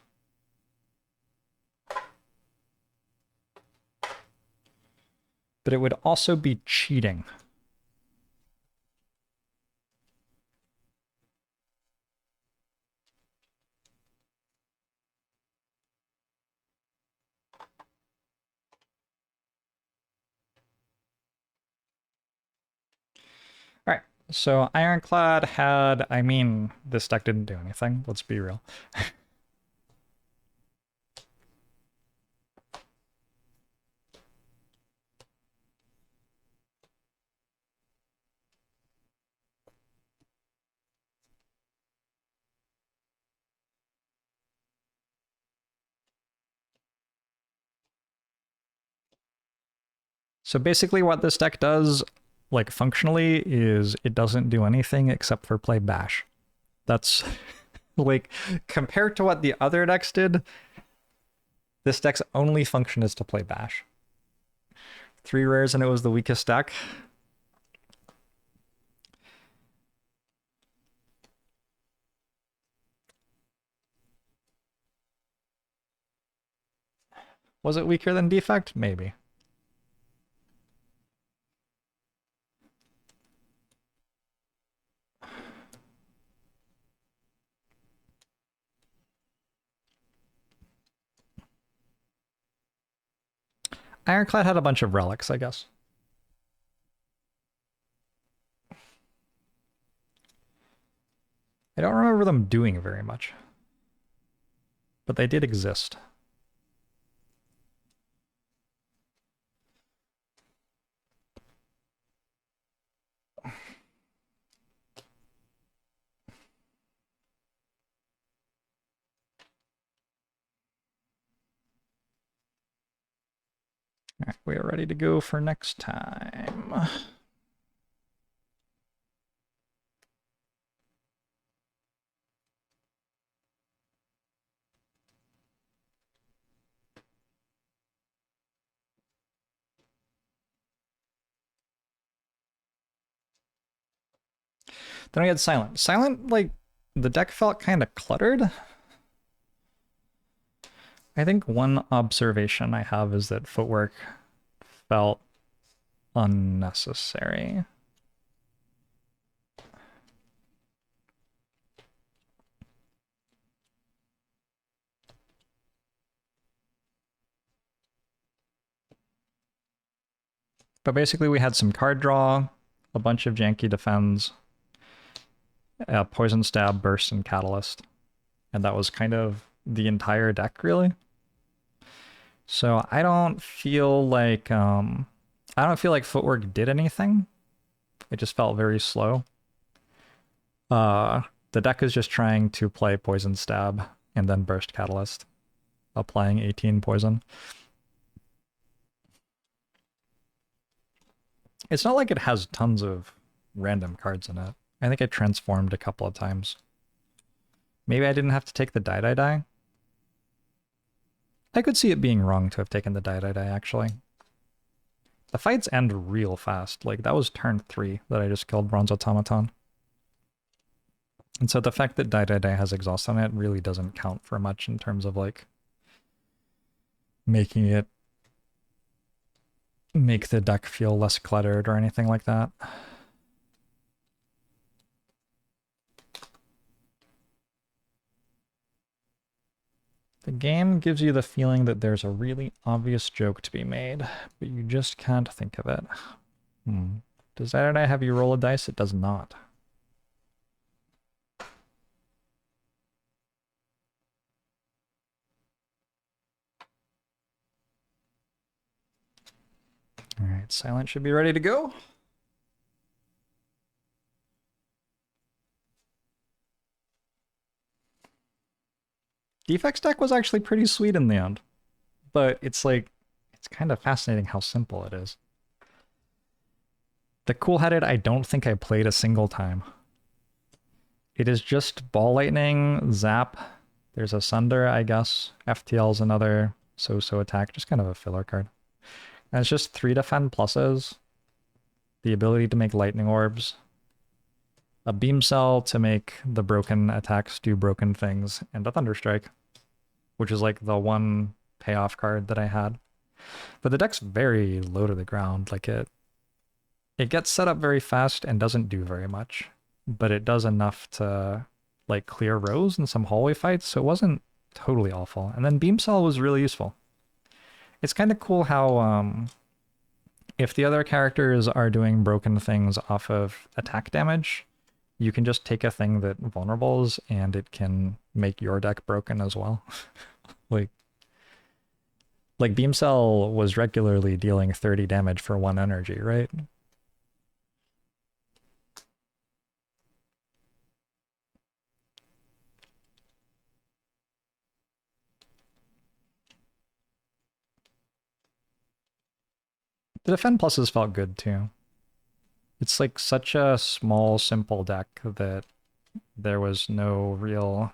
S1: But it would also be cheating. All right, so Ironclad had, I mean, this deck didn't do anything, let's be real. So basically what this deck does, like functionally, is it doesn't do anything except for play Bash. That's like, compared to what the other decks did, this deck's only function is to play Bash. 3 rares and it was the weakest deck. Was it weaker than Defect? Maybe. Ironclad had a bunch of relics, I guess. I don't remember them doing very much. But they did exist. All right, we are ready to go for next time. Then we had Silent. Silent, like, the deck felt kind of cluttered. I think one observation I have is that footwork felt unnecessary. But basically we had some card draw, a bunch of janky defends, Poison Stab, Burst, and Catalyst. And that was kind of the entire deck, really. So I don't feel like footwork did anything. It just felt very slow. The deck is just trying to play Poison Stab and then Burst Catalyst, applying 18 poison. It's not like it has tons of random cards in it. I think I transformed a couple of times. Maybe I didn't have to take the die. I could see it being wrong to have taken the die, actually. The fights end real fast. Like, that was turn 3 that I just killed Bronze Automaton. And so the fact that Die Die Die has exhaust on it really doesn't count for much in terms of, like, making it make the deck feel less cluttered or anything like that. The game gives you the feeling that there's a really obvious joke to be made, but you just can't think of it. Does that have you roll a dice? It does not. Alright, Silent should be ready to go. Defects deck was actually pretty sweet in the end, but it's like, it's kind of fascinating how simple it is. The Cool-Headed, I don't think I played a single time. It is just Ball Lightning, Zap, there's a Sunder, I guess. FTL's another so-so attack, just kind of a filler card. And it's just 3 defend pluses, the ability to make Lightning Orbs, a Beam Cell to make the broken attacks do broken things, and a Thunderstrike, which is like the one payoff card that I had. But the deck's very low to the ground. Like, it gets set up very fast and doesn't do very much, but it does enough to like clear rows in some hallway fights, so it wasn't totally awful. And then Beam Cell was really useful. It's kind of cool how if the other characters are doing broken things off of attack damage, you can just take a thing that vulnerables and it can make your deck broken as well. like Beam Cell was regularly dealing 30 damage for 1 energy, right? The defend pluses felt good too. It's like such a small, simple deck that there was no real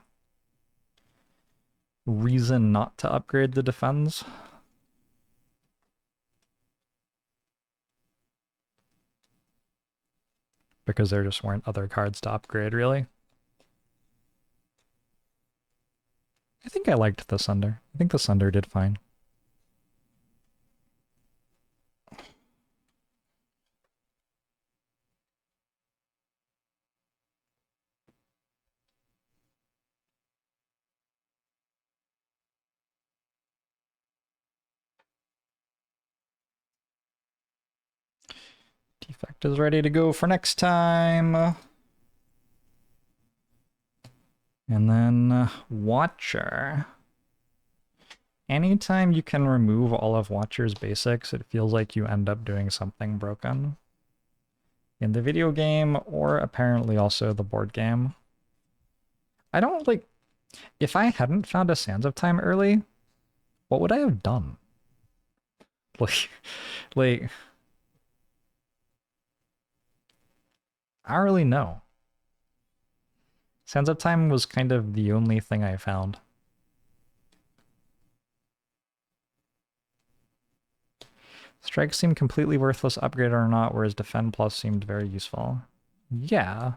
S1: reason not to upgrade the defense. Because there just weren't other cards to upgrade, really. I think I liked the Sunder. I think the Sunder did fine. Defect is ready to go for next time. And then Watcher. Anytime you can remove all of Watcher's basics, it feels like you end up doing something broken. In the video game, or apparently also the board game. I don't like... If I hadn't found a Sands of Time early, what would I have done? Like, I don't really know. Sands of Time was kind of the only thing I found. Strikes seemed completely worthless, upgrade or not, whereas Defend Plus seemed very useful. Yeah,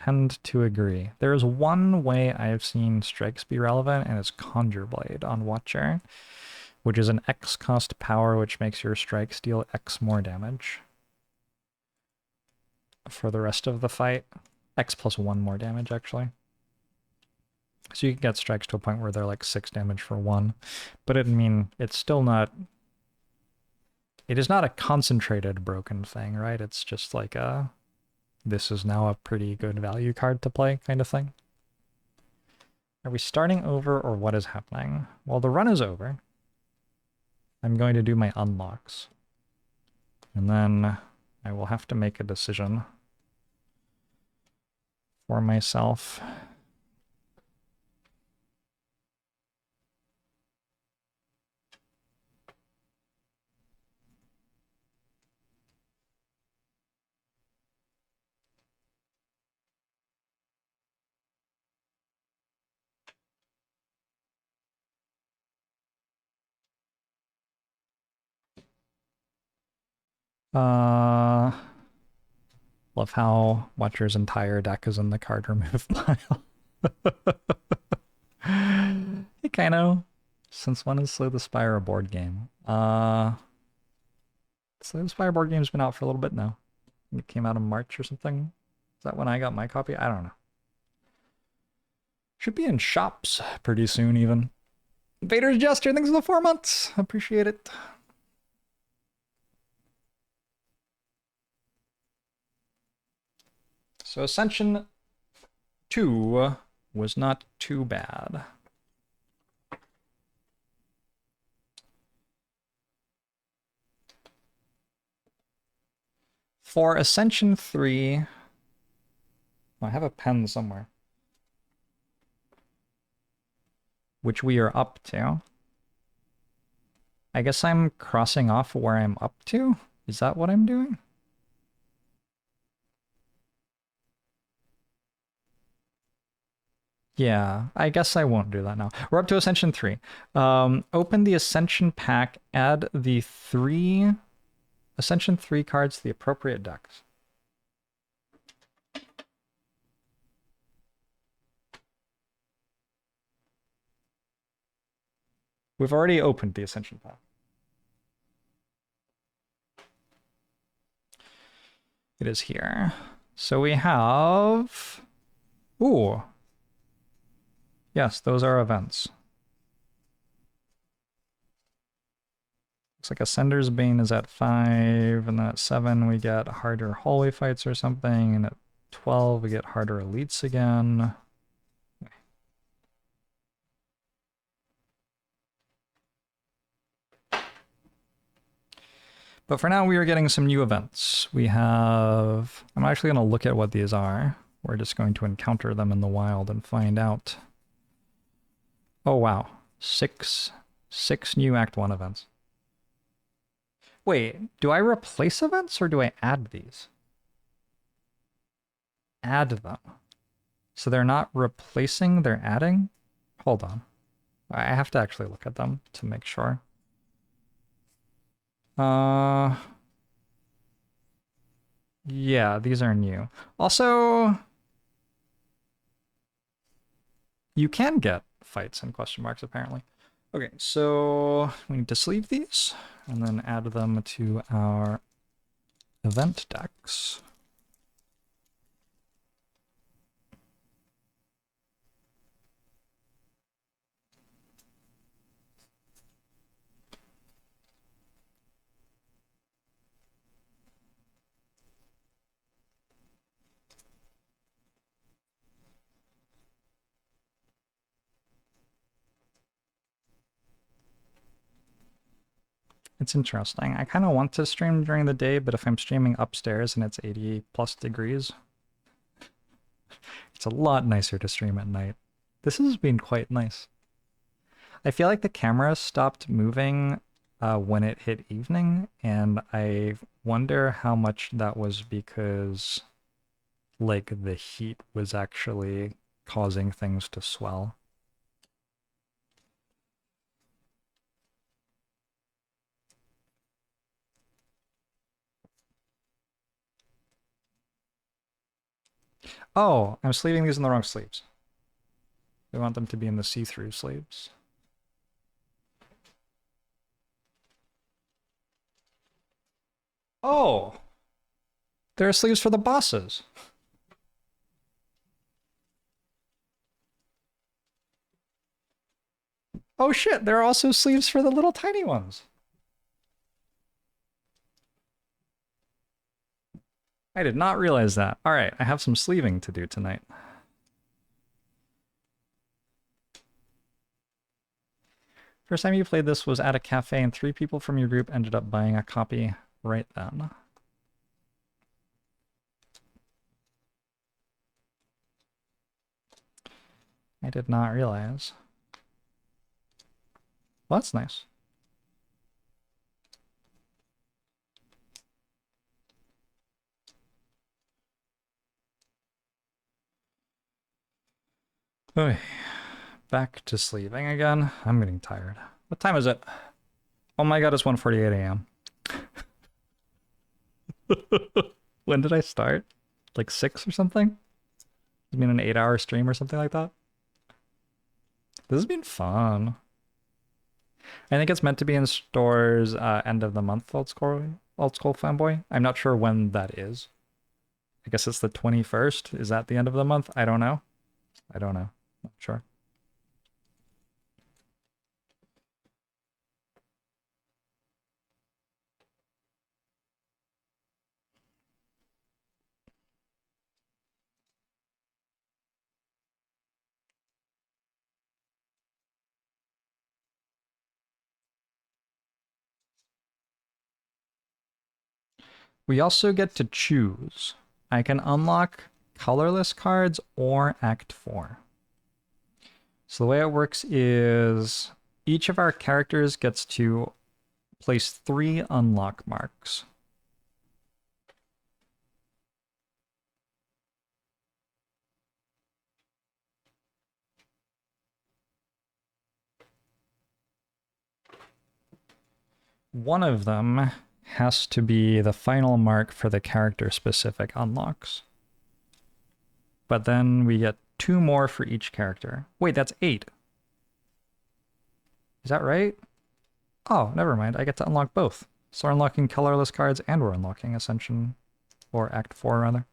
S1: tend to agree. There is one way I've seen strikes be relevant, and it's Conjure Blade on Watcher, which is an X cost power which makes your strikes deal X more damage for the rest of the fight. X plus 1 more damage, actually. So you can get strikes to a point where they're like 6 damage for 1. But I mean, it's still not... It is not a concentrated broken thing, right? It's just like a... This is now a pretty good value card to play kind of thing. Are we starting over or what is happening? Well, the run is over. I'm going to do my unlocks. And then I will have to make a decision for myself. Love how Watcher's entire deck is in the card remove pile. Hey, Kaino. Since when is Slay the Spire a board game? Slay the Spire board game's been out for a little bit now. It came out in March or something. Is that when I got my copy? I don't know. Should be in shops pretty soon, even. Vader's Jester, thanks for the 4 months. Appreciate it. So Ascension 2 was not too bad. For Ascension 3, I have a pen somewhere, which we are up to. I guess I'm crossing off where I'm up to? Is that what I'm doing? Yeah, I guess I won't do that now. We're up to Ascension 3. Open the Ascension pack, add the 3 Ascension 3 cards to the appropriate decks. We've already opened the Ascension pack. It is here. So we have... Ooh. Yes, those are events. Looks like Ascender's Bane is at 5, and then at 7 we get harder hallway fights or something, and at 12 we get harder elites again. But for now, we are getting some new events. We have... I'm actually going to look at what these are. We're just going to encounter them in the wild and find out. Oh, wow. Six new Act 1 events. Wait, do I replace events or do I add these? Add them. So they're not replacing, they're adding? Hold on. I have to actually look at them to make sure. Yeah, these are new. Also, you can get fights and question marks, apparently. Okay, so we need to sleeve these and then add them to our event decks. It's interesting. I kind of want to stream during the day, but if I'm streaming upstairs and it's 80 plus degrees, it's a lot nicer to stream at night. This has been quite nice. I feel like the camera stopped moving when it hit evening, and I wonder how much that was because, like, the heat was actually causing things to swell. Oh, I'm sleeving these in the wrong sleeves. We want them to be in the see-through sleeves. Oh! There are sleeves for the bosses. Oh shit, there are also sleeves for the little tiny ones. I did not realize that. All right, I have some sleeving to do tonight. First time you played this was at a cafe and 3 people from your group ended up buying a copy right then. I did not realize. Well, that's nice. Okay. Back to sleeving again. I'm getting tired. What time is it? Oh my god, it's 1:48 a.m. When did I start? Like 6 or something? I mean, an 8-hour stream or something like that. This has been fun. I think it's meant to be in stores end of the month, Old School Fanboy. I'm not sure when that is. I guess it's the 21st. Is that the end of the month? I don't know. I don't know. Not sure. We also get to choose. I can unlock colorless cards or Act 4. So the way it works is each of our characters gets to place 3 unlock marks. One of them has to be the final mark for the character-specific unlocks. But then we get 2 more for each character. Wait, that's 8. Is that right? Oh, never mind. I get to unlock both. So we're unlocking colorless cards and we're unlocking Ascension, or Act 4 rather.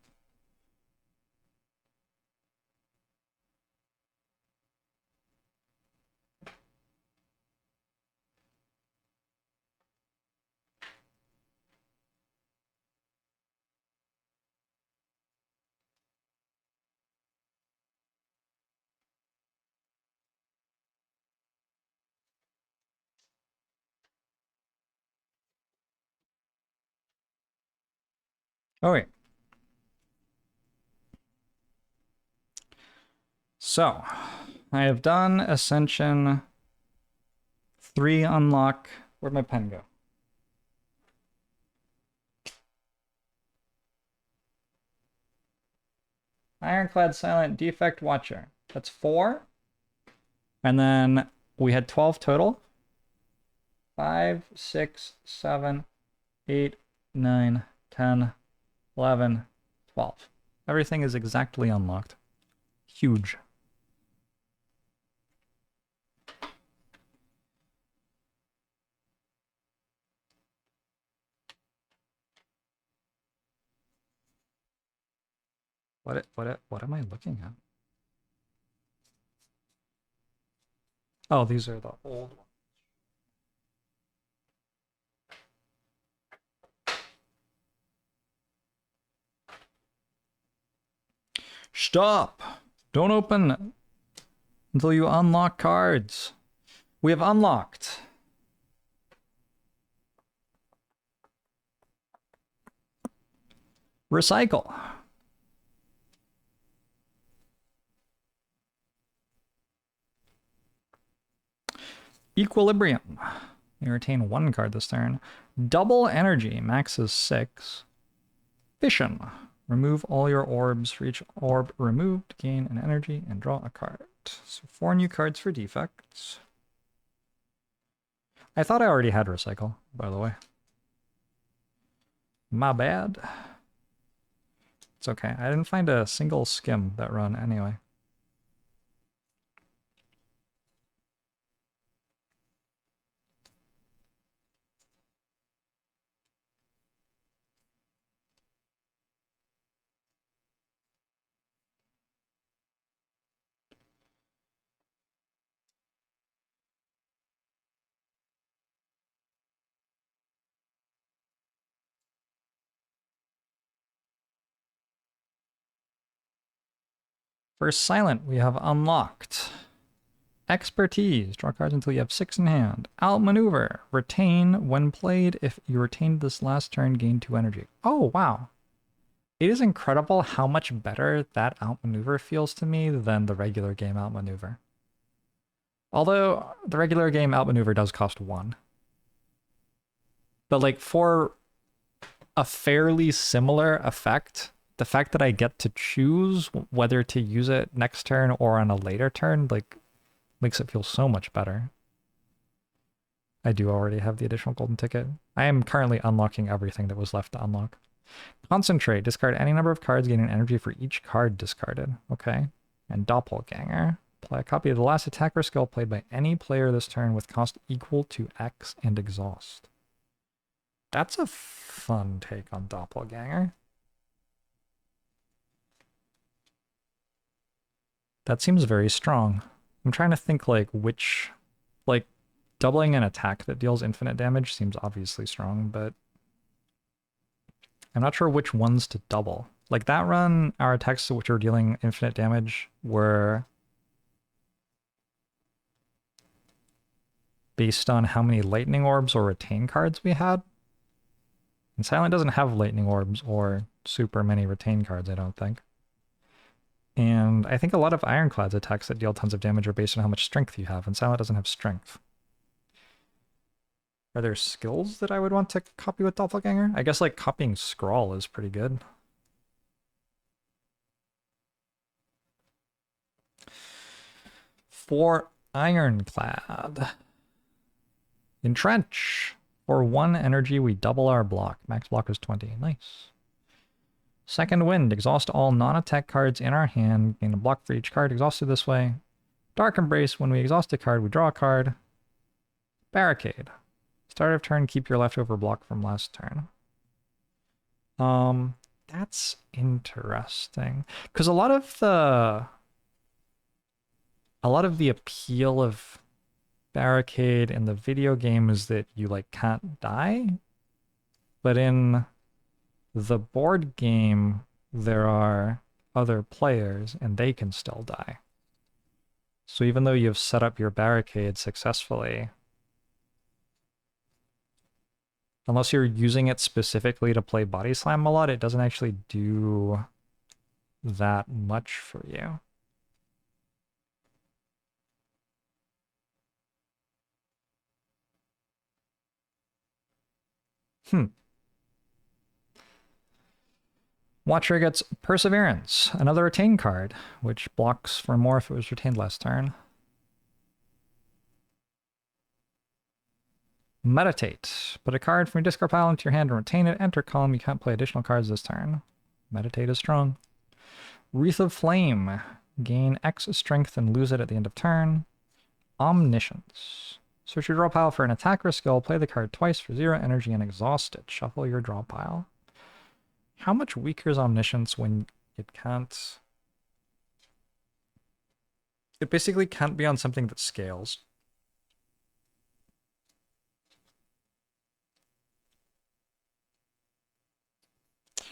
S1: Oh wait. So, I have done Ascension 3 unlock. Where'd my pen go? Ironclad Silent Defect Watcher. That's 4. And then we had 12 total. 5, 6, 7, 8, 9, 10, 11, 12. Everything is exactly unlocked. Huge. What am I looking at? Oh, these are the old ones. Stop! Don't open until you unlock cards. We have unlocked. Recycle. Equilibrium. You retain 1 card this turn. Double energy. Max is 6. Fission. Remove all your orbs. For each orb removed, gain an energy and draw a card. So 4 new cards for defects. I thought I already had recycle, by the way. My bad. It's okay. I didn't find a single skim that run anyway. For Silent, we have unlocked Expertise. Draw cards until you have 6 in hand. Outmaneuver. Retain when played. If you retained this last turn, gain 2 energy. Oh, wow. It is incredible how much better that outmaneuver feels to me than the regular game outmaneuver. Although the regular game outmaneuver does cost 1. But like for a fairly similar effect, the fact that I get to choose whether to use it next turn or on a later turn, like, makes it feel so much better. I do already have the additional golden ticket. I am currently unlocking everything that was left to unlock. Concentrate. Discard any number of cards, gaining energy for each card discarded. Okay. And Doppelganger. Play a copy of the last attack or skill played by any player this turn with cost equal to X and exhaust. That's a fun take on Doppelganger. That seems very strong. I'm trying to think like which, like doubling an attack that deals infinite damage seems obviously strong, but I'm not sure which ones to double. Like that run, our attacks which are dealing infinite damage were based on how many lightning orbs or retain cards we had. And Silent doesn't have lightning orbs or super many retain cards, I don't think. And I think a lot of Ironclad's attacks that deal tons of damage are based on how much strength you have, and Silent doesn't have strength. Are there skills that I would want to copy with Doppelganger? I guess like copying Scrawl is pretty good. For Ironclad. Entrench. For 1 energy, we double our block. Max block is 20. Nice. Second Wind. Exhaust all non-attack cards in our hand. Gain a block for each card exhausted this way. Dark Embrace. When we exhaust a card, we draw a card. Barricade. Start of turn, keep your leftover block from last turn. That's interesting. Because a lot of the appeal of Barricade in the video game is that you like can't die. But in the board game, there are other players and they can still die. So even though you've set up your barricade successfully, unless you're using it specifically to play Body Slam a lot, it doesn't actually do that much for you. Watcher gets Perseverance, another retain card, which blocks for more if it was retained last turn. Meditate. Put a card from your discard pile into your hand and retain it. Enter column. You can't play additional cards this turn. Meditate is strong. Wreath of Flame. Gain X strength and lose it at the end of turn. Omniscience. Search your draw pile for an attack or skill. Play the card twice for 0 energy and exhaust it. Shuffle your draw pile. How much weaker is Omniscience when it can't... It basically can't be on something that scales.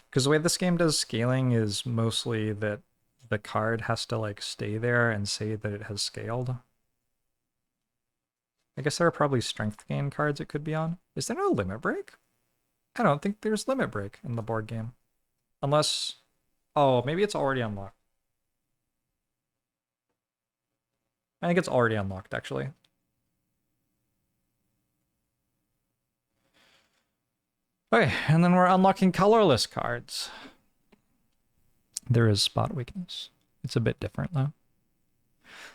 S1: Because the way this game does scaling is mostly that the card has to like stay there and say that it has scaled. I guess there are probably strength gain cards it could be on. Is there no limit break? I don't think there's limit break in the board game. Unless... Oh, maybe it's already unlocked. I think it's already unlocked, actually. Okay, and then we're unlocking colorless cards. There is spot weakness. It's a bit different, though.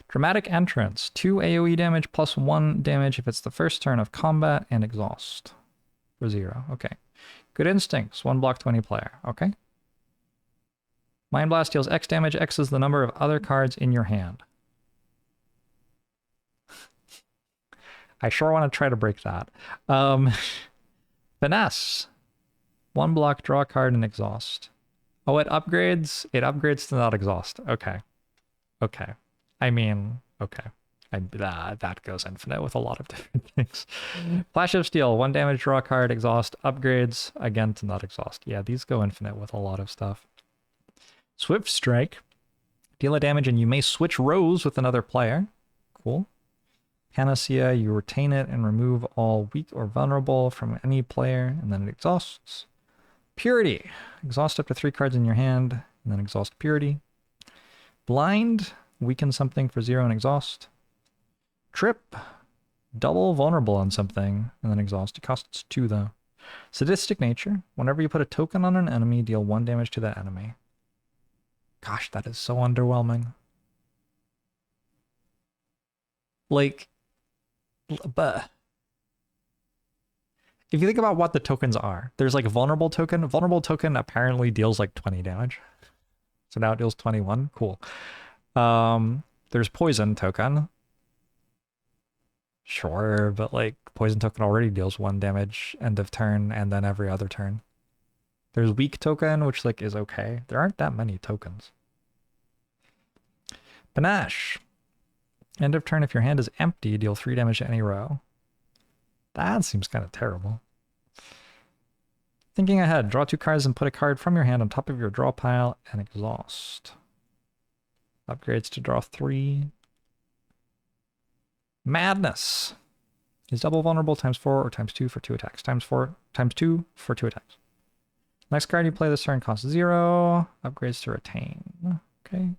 S1: Dramatic Entrance. 2 AoE damage plus 1 damage if it's the first turn of combat and exhaust. For 0. Okay. Good Instincts. 1 block to any player. Okay. Mind Blast deals X damage. X is the number of other cards in your hand. I sure want to try to break that. Finesse. 1 block, draw a card, and exhaust. Oh, it upgrades? It upgrades to not exhaust. Okay. Okay. I mean, okay. That goes infinite with a lot of different things. Flash of Steel. 1 damage, draw a card, exhaust. Upgrades, again, to not exhaust. Yeah, these go infinite with a lot of stuff. Swift Strike. Deal a damage and you may switch rows with another player. Cool. Panacea, you retain it and remove all weak or vulnerable from any player, and then it exhausts. Purity. Exhaust up to 3 cards in your hand, and then exhaust Purity. Blind. Weaken something for 0 and exhaust. Trip. Double vulnerable on something, and then exhaust. It costs 2, though. Sadistic Nature. Whenever you put a token on an enemy, deal 1 damage to that enemy. Gosh, that is so underwhelming. Like... But If you think about what the tokens are, there's like vulnerable token. Vulnerable token apparently deals like 20 damage. So now it deals 21. Cool. There's poison token. Sure, but like poison token already deals 1 damage end of turn and then every other turn. There's weak token, which like is okay. There aren't that many tokens. Panache. End of turn, if your hand is empty, deal 3 damage to any row. That seems kind of terrible. Thinking ahead, draw 2 cards and put a card from your hand on top of your draw pile and exhaust. Upgrades to draw 3. Madness. Is double vulnerable times 4 or times 2 for 2 attacks. Times 2 for 2 attacks. Next card you play this turn costs 0. Upgrades to retain. Okay.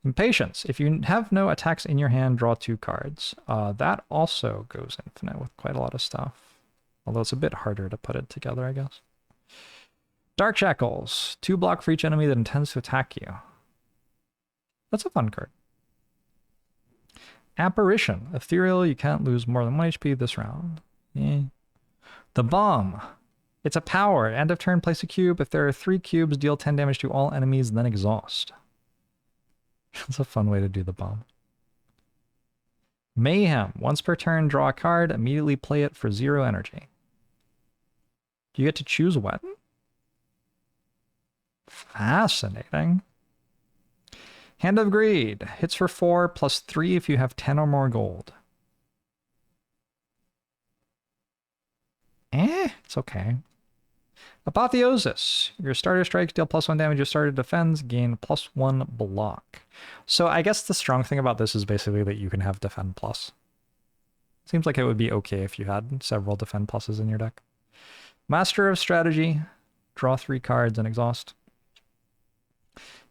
S1: Impatience. If you have no attacks in your hand, draw 2 cards. That also goes infinite with quite a lot of stuff. Although it's a bit harder to put it together, I guess. Dark Shackles. 2 block for each enemy that intends to attack you. That's a fun card. Apparition. Ethereal. You can't lose more than 1 HP this round. The Bomb. It's a power. End of turn, place a cube. If there are 3 cubes, deal 10 damage to all enemies, then exhaust. That's a fun way to do the bomb. Mayhem. Once per turn, draw a card. Immediately play it for 0 energy. Do you get to choose a weapon? Fascinating. Hand of Greed. Hits for 4 plus 3 if you have 10 or more gold. It's okay. Apotheosis. Your starter strikes deal +1 damage. Your starter defends, gain +1 block. So I guess the strong thing about this is basically that you can have defend plus. Seems like it would be okay if you had several defend pluses in your deck. Master of Strategy. Draw 3 cards and exhaust.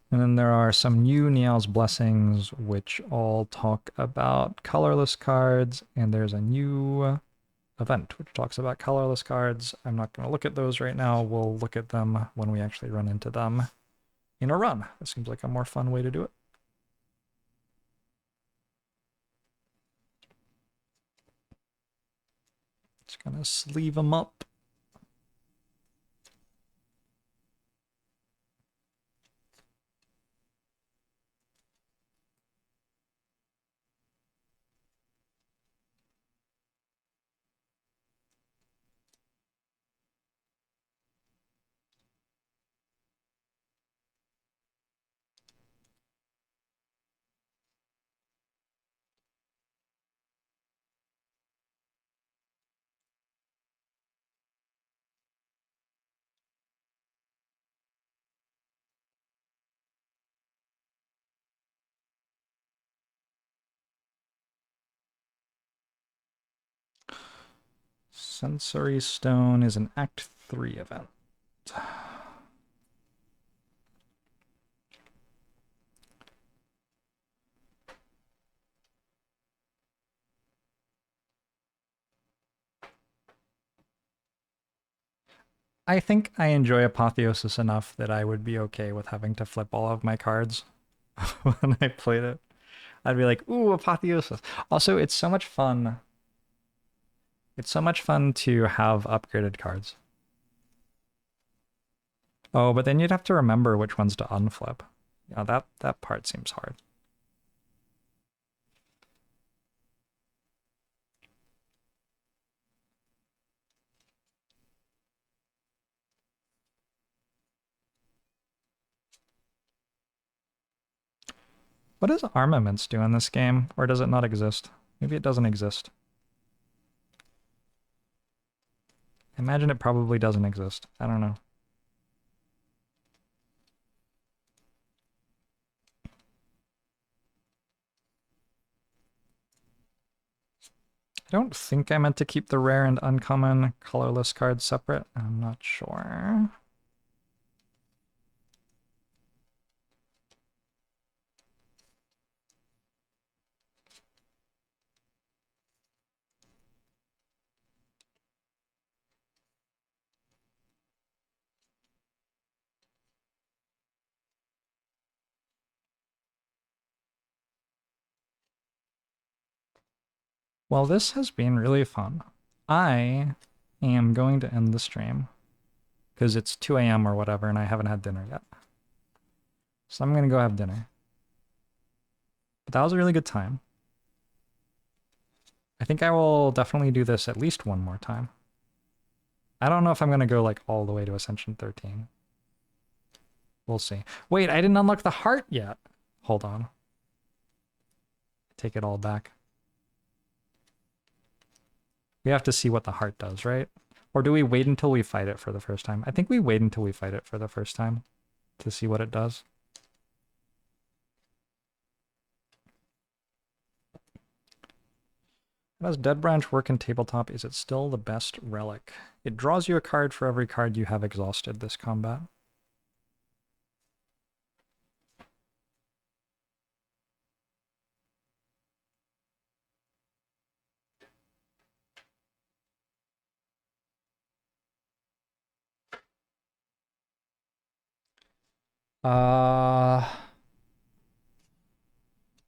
S1: And then there are some new Nial's Blessings, which all talk about colorless cards. And there's a new event, which talks about colorless cards. I'm not going to look at those right now. We'll look at them when we actually run into them in a run. This seems like a more fun way to do it. Just going to sleeve them up. Sensory Stone is an Act 3 event. I think I enjoy Apotheosis enough that I would be okay with having to flip all of my cards when I played it. I'd be like, ooh, Apotheosis. Also, it's so much fun. It's so much fun to have upgraded cards. Oh, but then you'd have to remember which ones to unflip. Yeah, that part seems hard. What does armaments do in this game? Or does it not exist? Maybe it doesn't exist. I imagine it probably doesn't exist. I don't know. I don't think I meant to keep the rare and uncommon colorless cards separate. I'm not sure. Well, this has been really fun. I am going to end the stream because it's 2 a.m. or whatever and I haven't had dinner yet. So I'm going to go have dinner. But that was a really good time. I think I will definitely do this at least one more time. I don't know if I'm going to go like all the way to Ascension 13. We'll see. Wait, I didn't unlock the heart yet. Hold on. Take it all back. We have to see what the heart does, right? Or do we wait until we fight it for the first time? I think we wait until we fight it for the first time to see what it does. How does Dead Branch work in tabletop? Is it still the best relic? It draws you a card for every card you have exhausted this combat.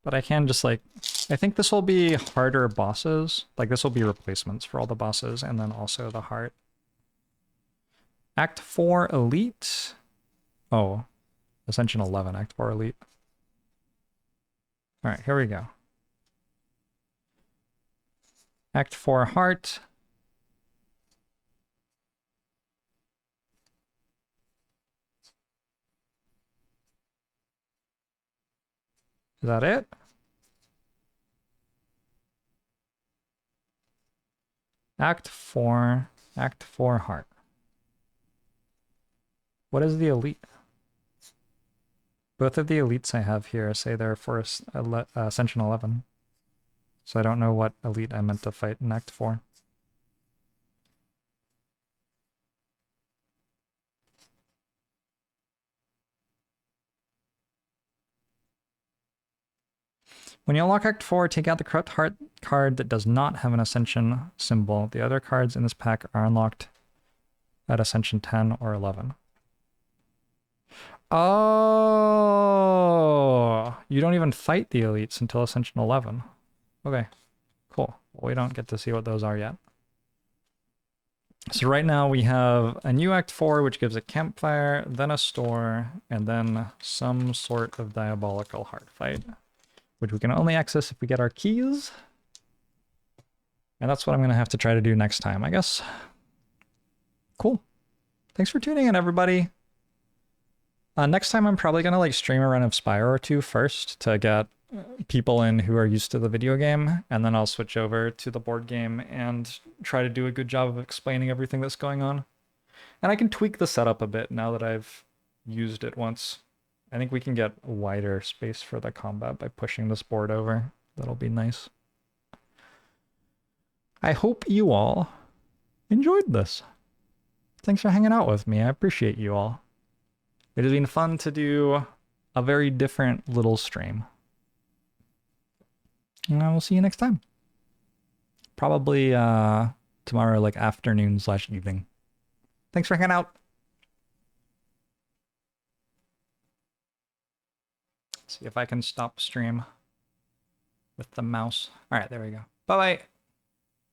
S1: But I can just like, I think this will be harder bosses. Like this will be replacements for all the bosses and then also the heart. Act 4 Elite. Oh, Ascension 11, Act 4 Elite. All right, here we go. Act 4 Heart. Is that it? Act 4 Heart. What is the elite? Both of the elites I have here say they're for Ascension 11. So I don't know what elite I meant to fight in Act 4. When you unlock Act 4, take out the Corrupt Heart card that does not have an Ascension symbol. The other cards in this pack are unlocked at Ascension 10 or 11. Oh, you don't even fight the elites until Ascension 11. Okay, cool. Well, we don't get to see what those are yet. So right now we have a new Act 4, which gives a Campfire, then a store, and then some sort of diabolical heart fight, which we can only access if we get our keys. And that's what I'm going to have to try to do next time, I guess. Cool. Thanks for tuning in, everybody. Next time I'm probably going to like stream a run of Spire or two first to get people in who are used to the video game, and then I'll switch over to the board game and try to do a good job of explaining everything that's going on. And I can tweak the setup a bit now that I've used it once. I think we can get wider space for the combat by pushing this board over. That'll be nice. I hope you all enjoyed this. Thanks for hanging out with me. I appreciate you all. It has been fun to do a very different little stream. And I will see you next time. Probably tomorrow, like afternoon/evening. Thanks for hanging out. See if I can stop stream with the mouse. All right, there we go. Bye-bye.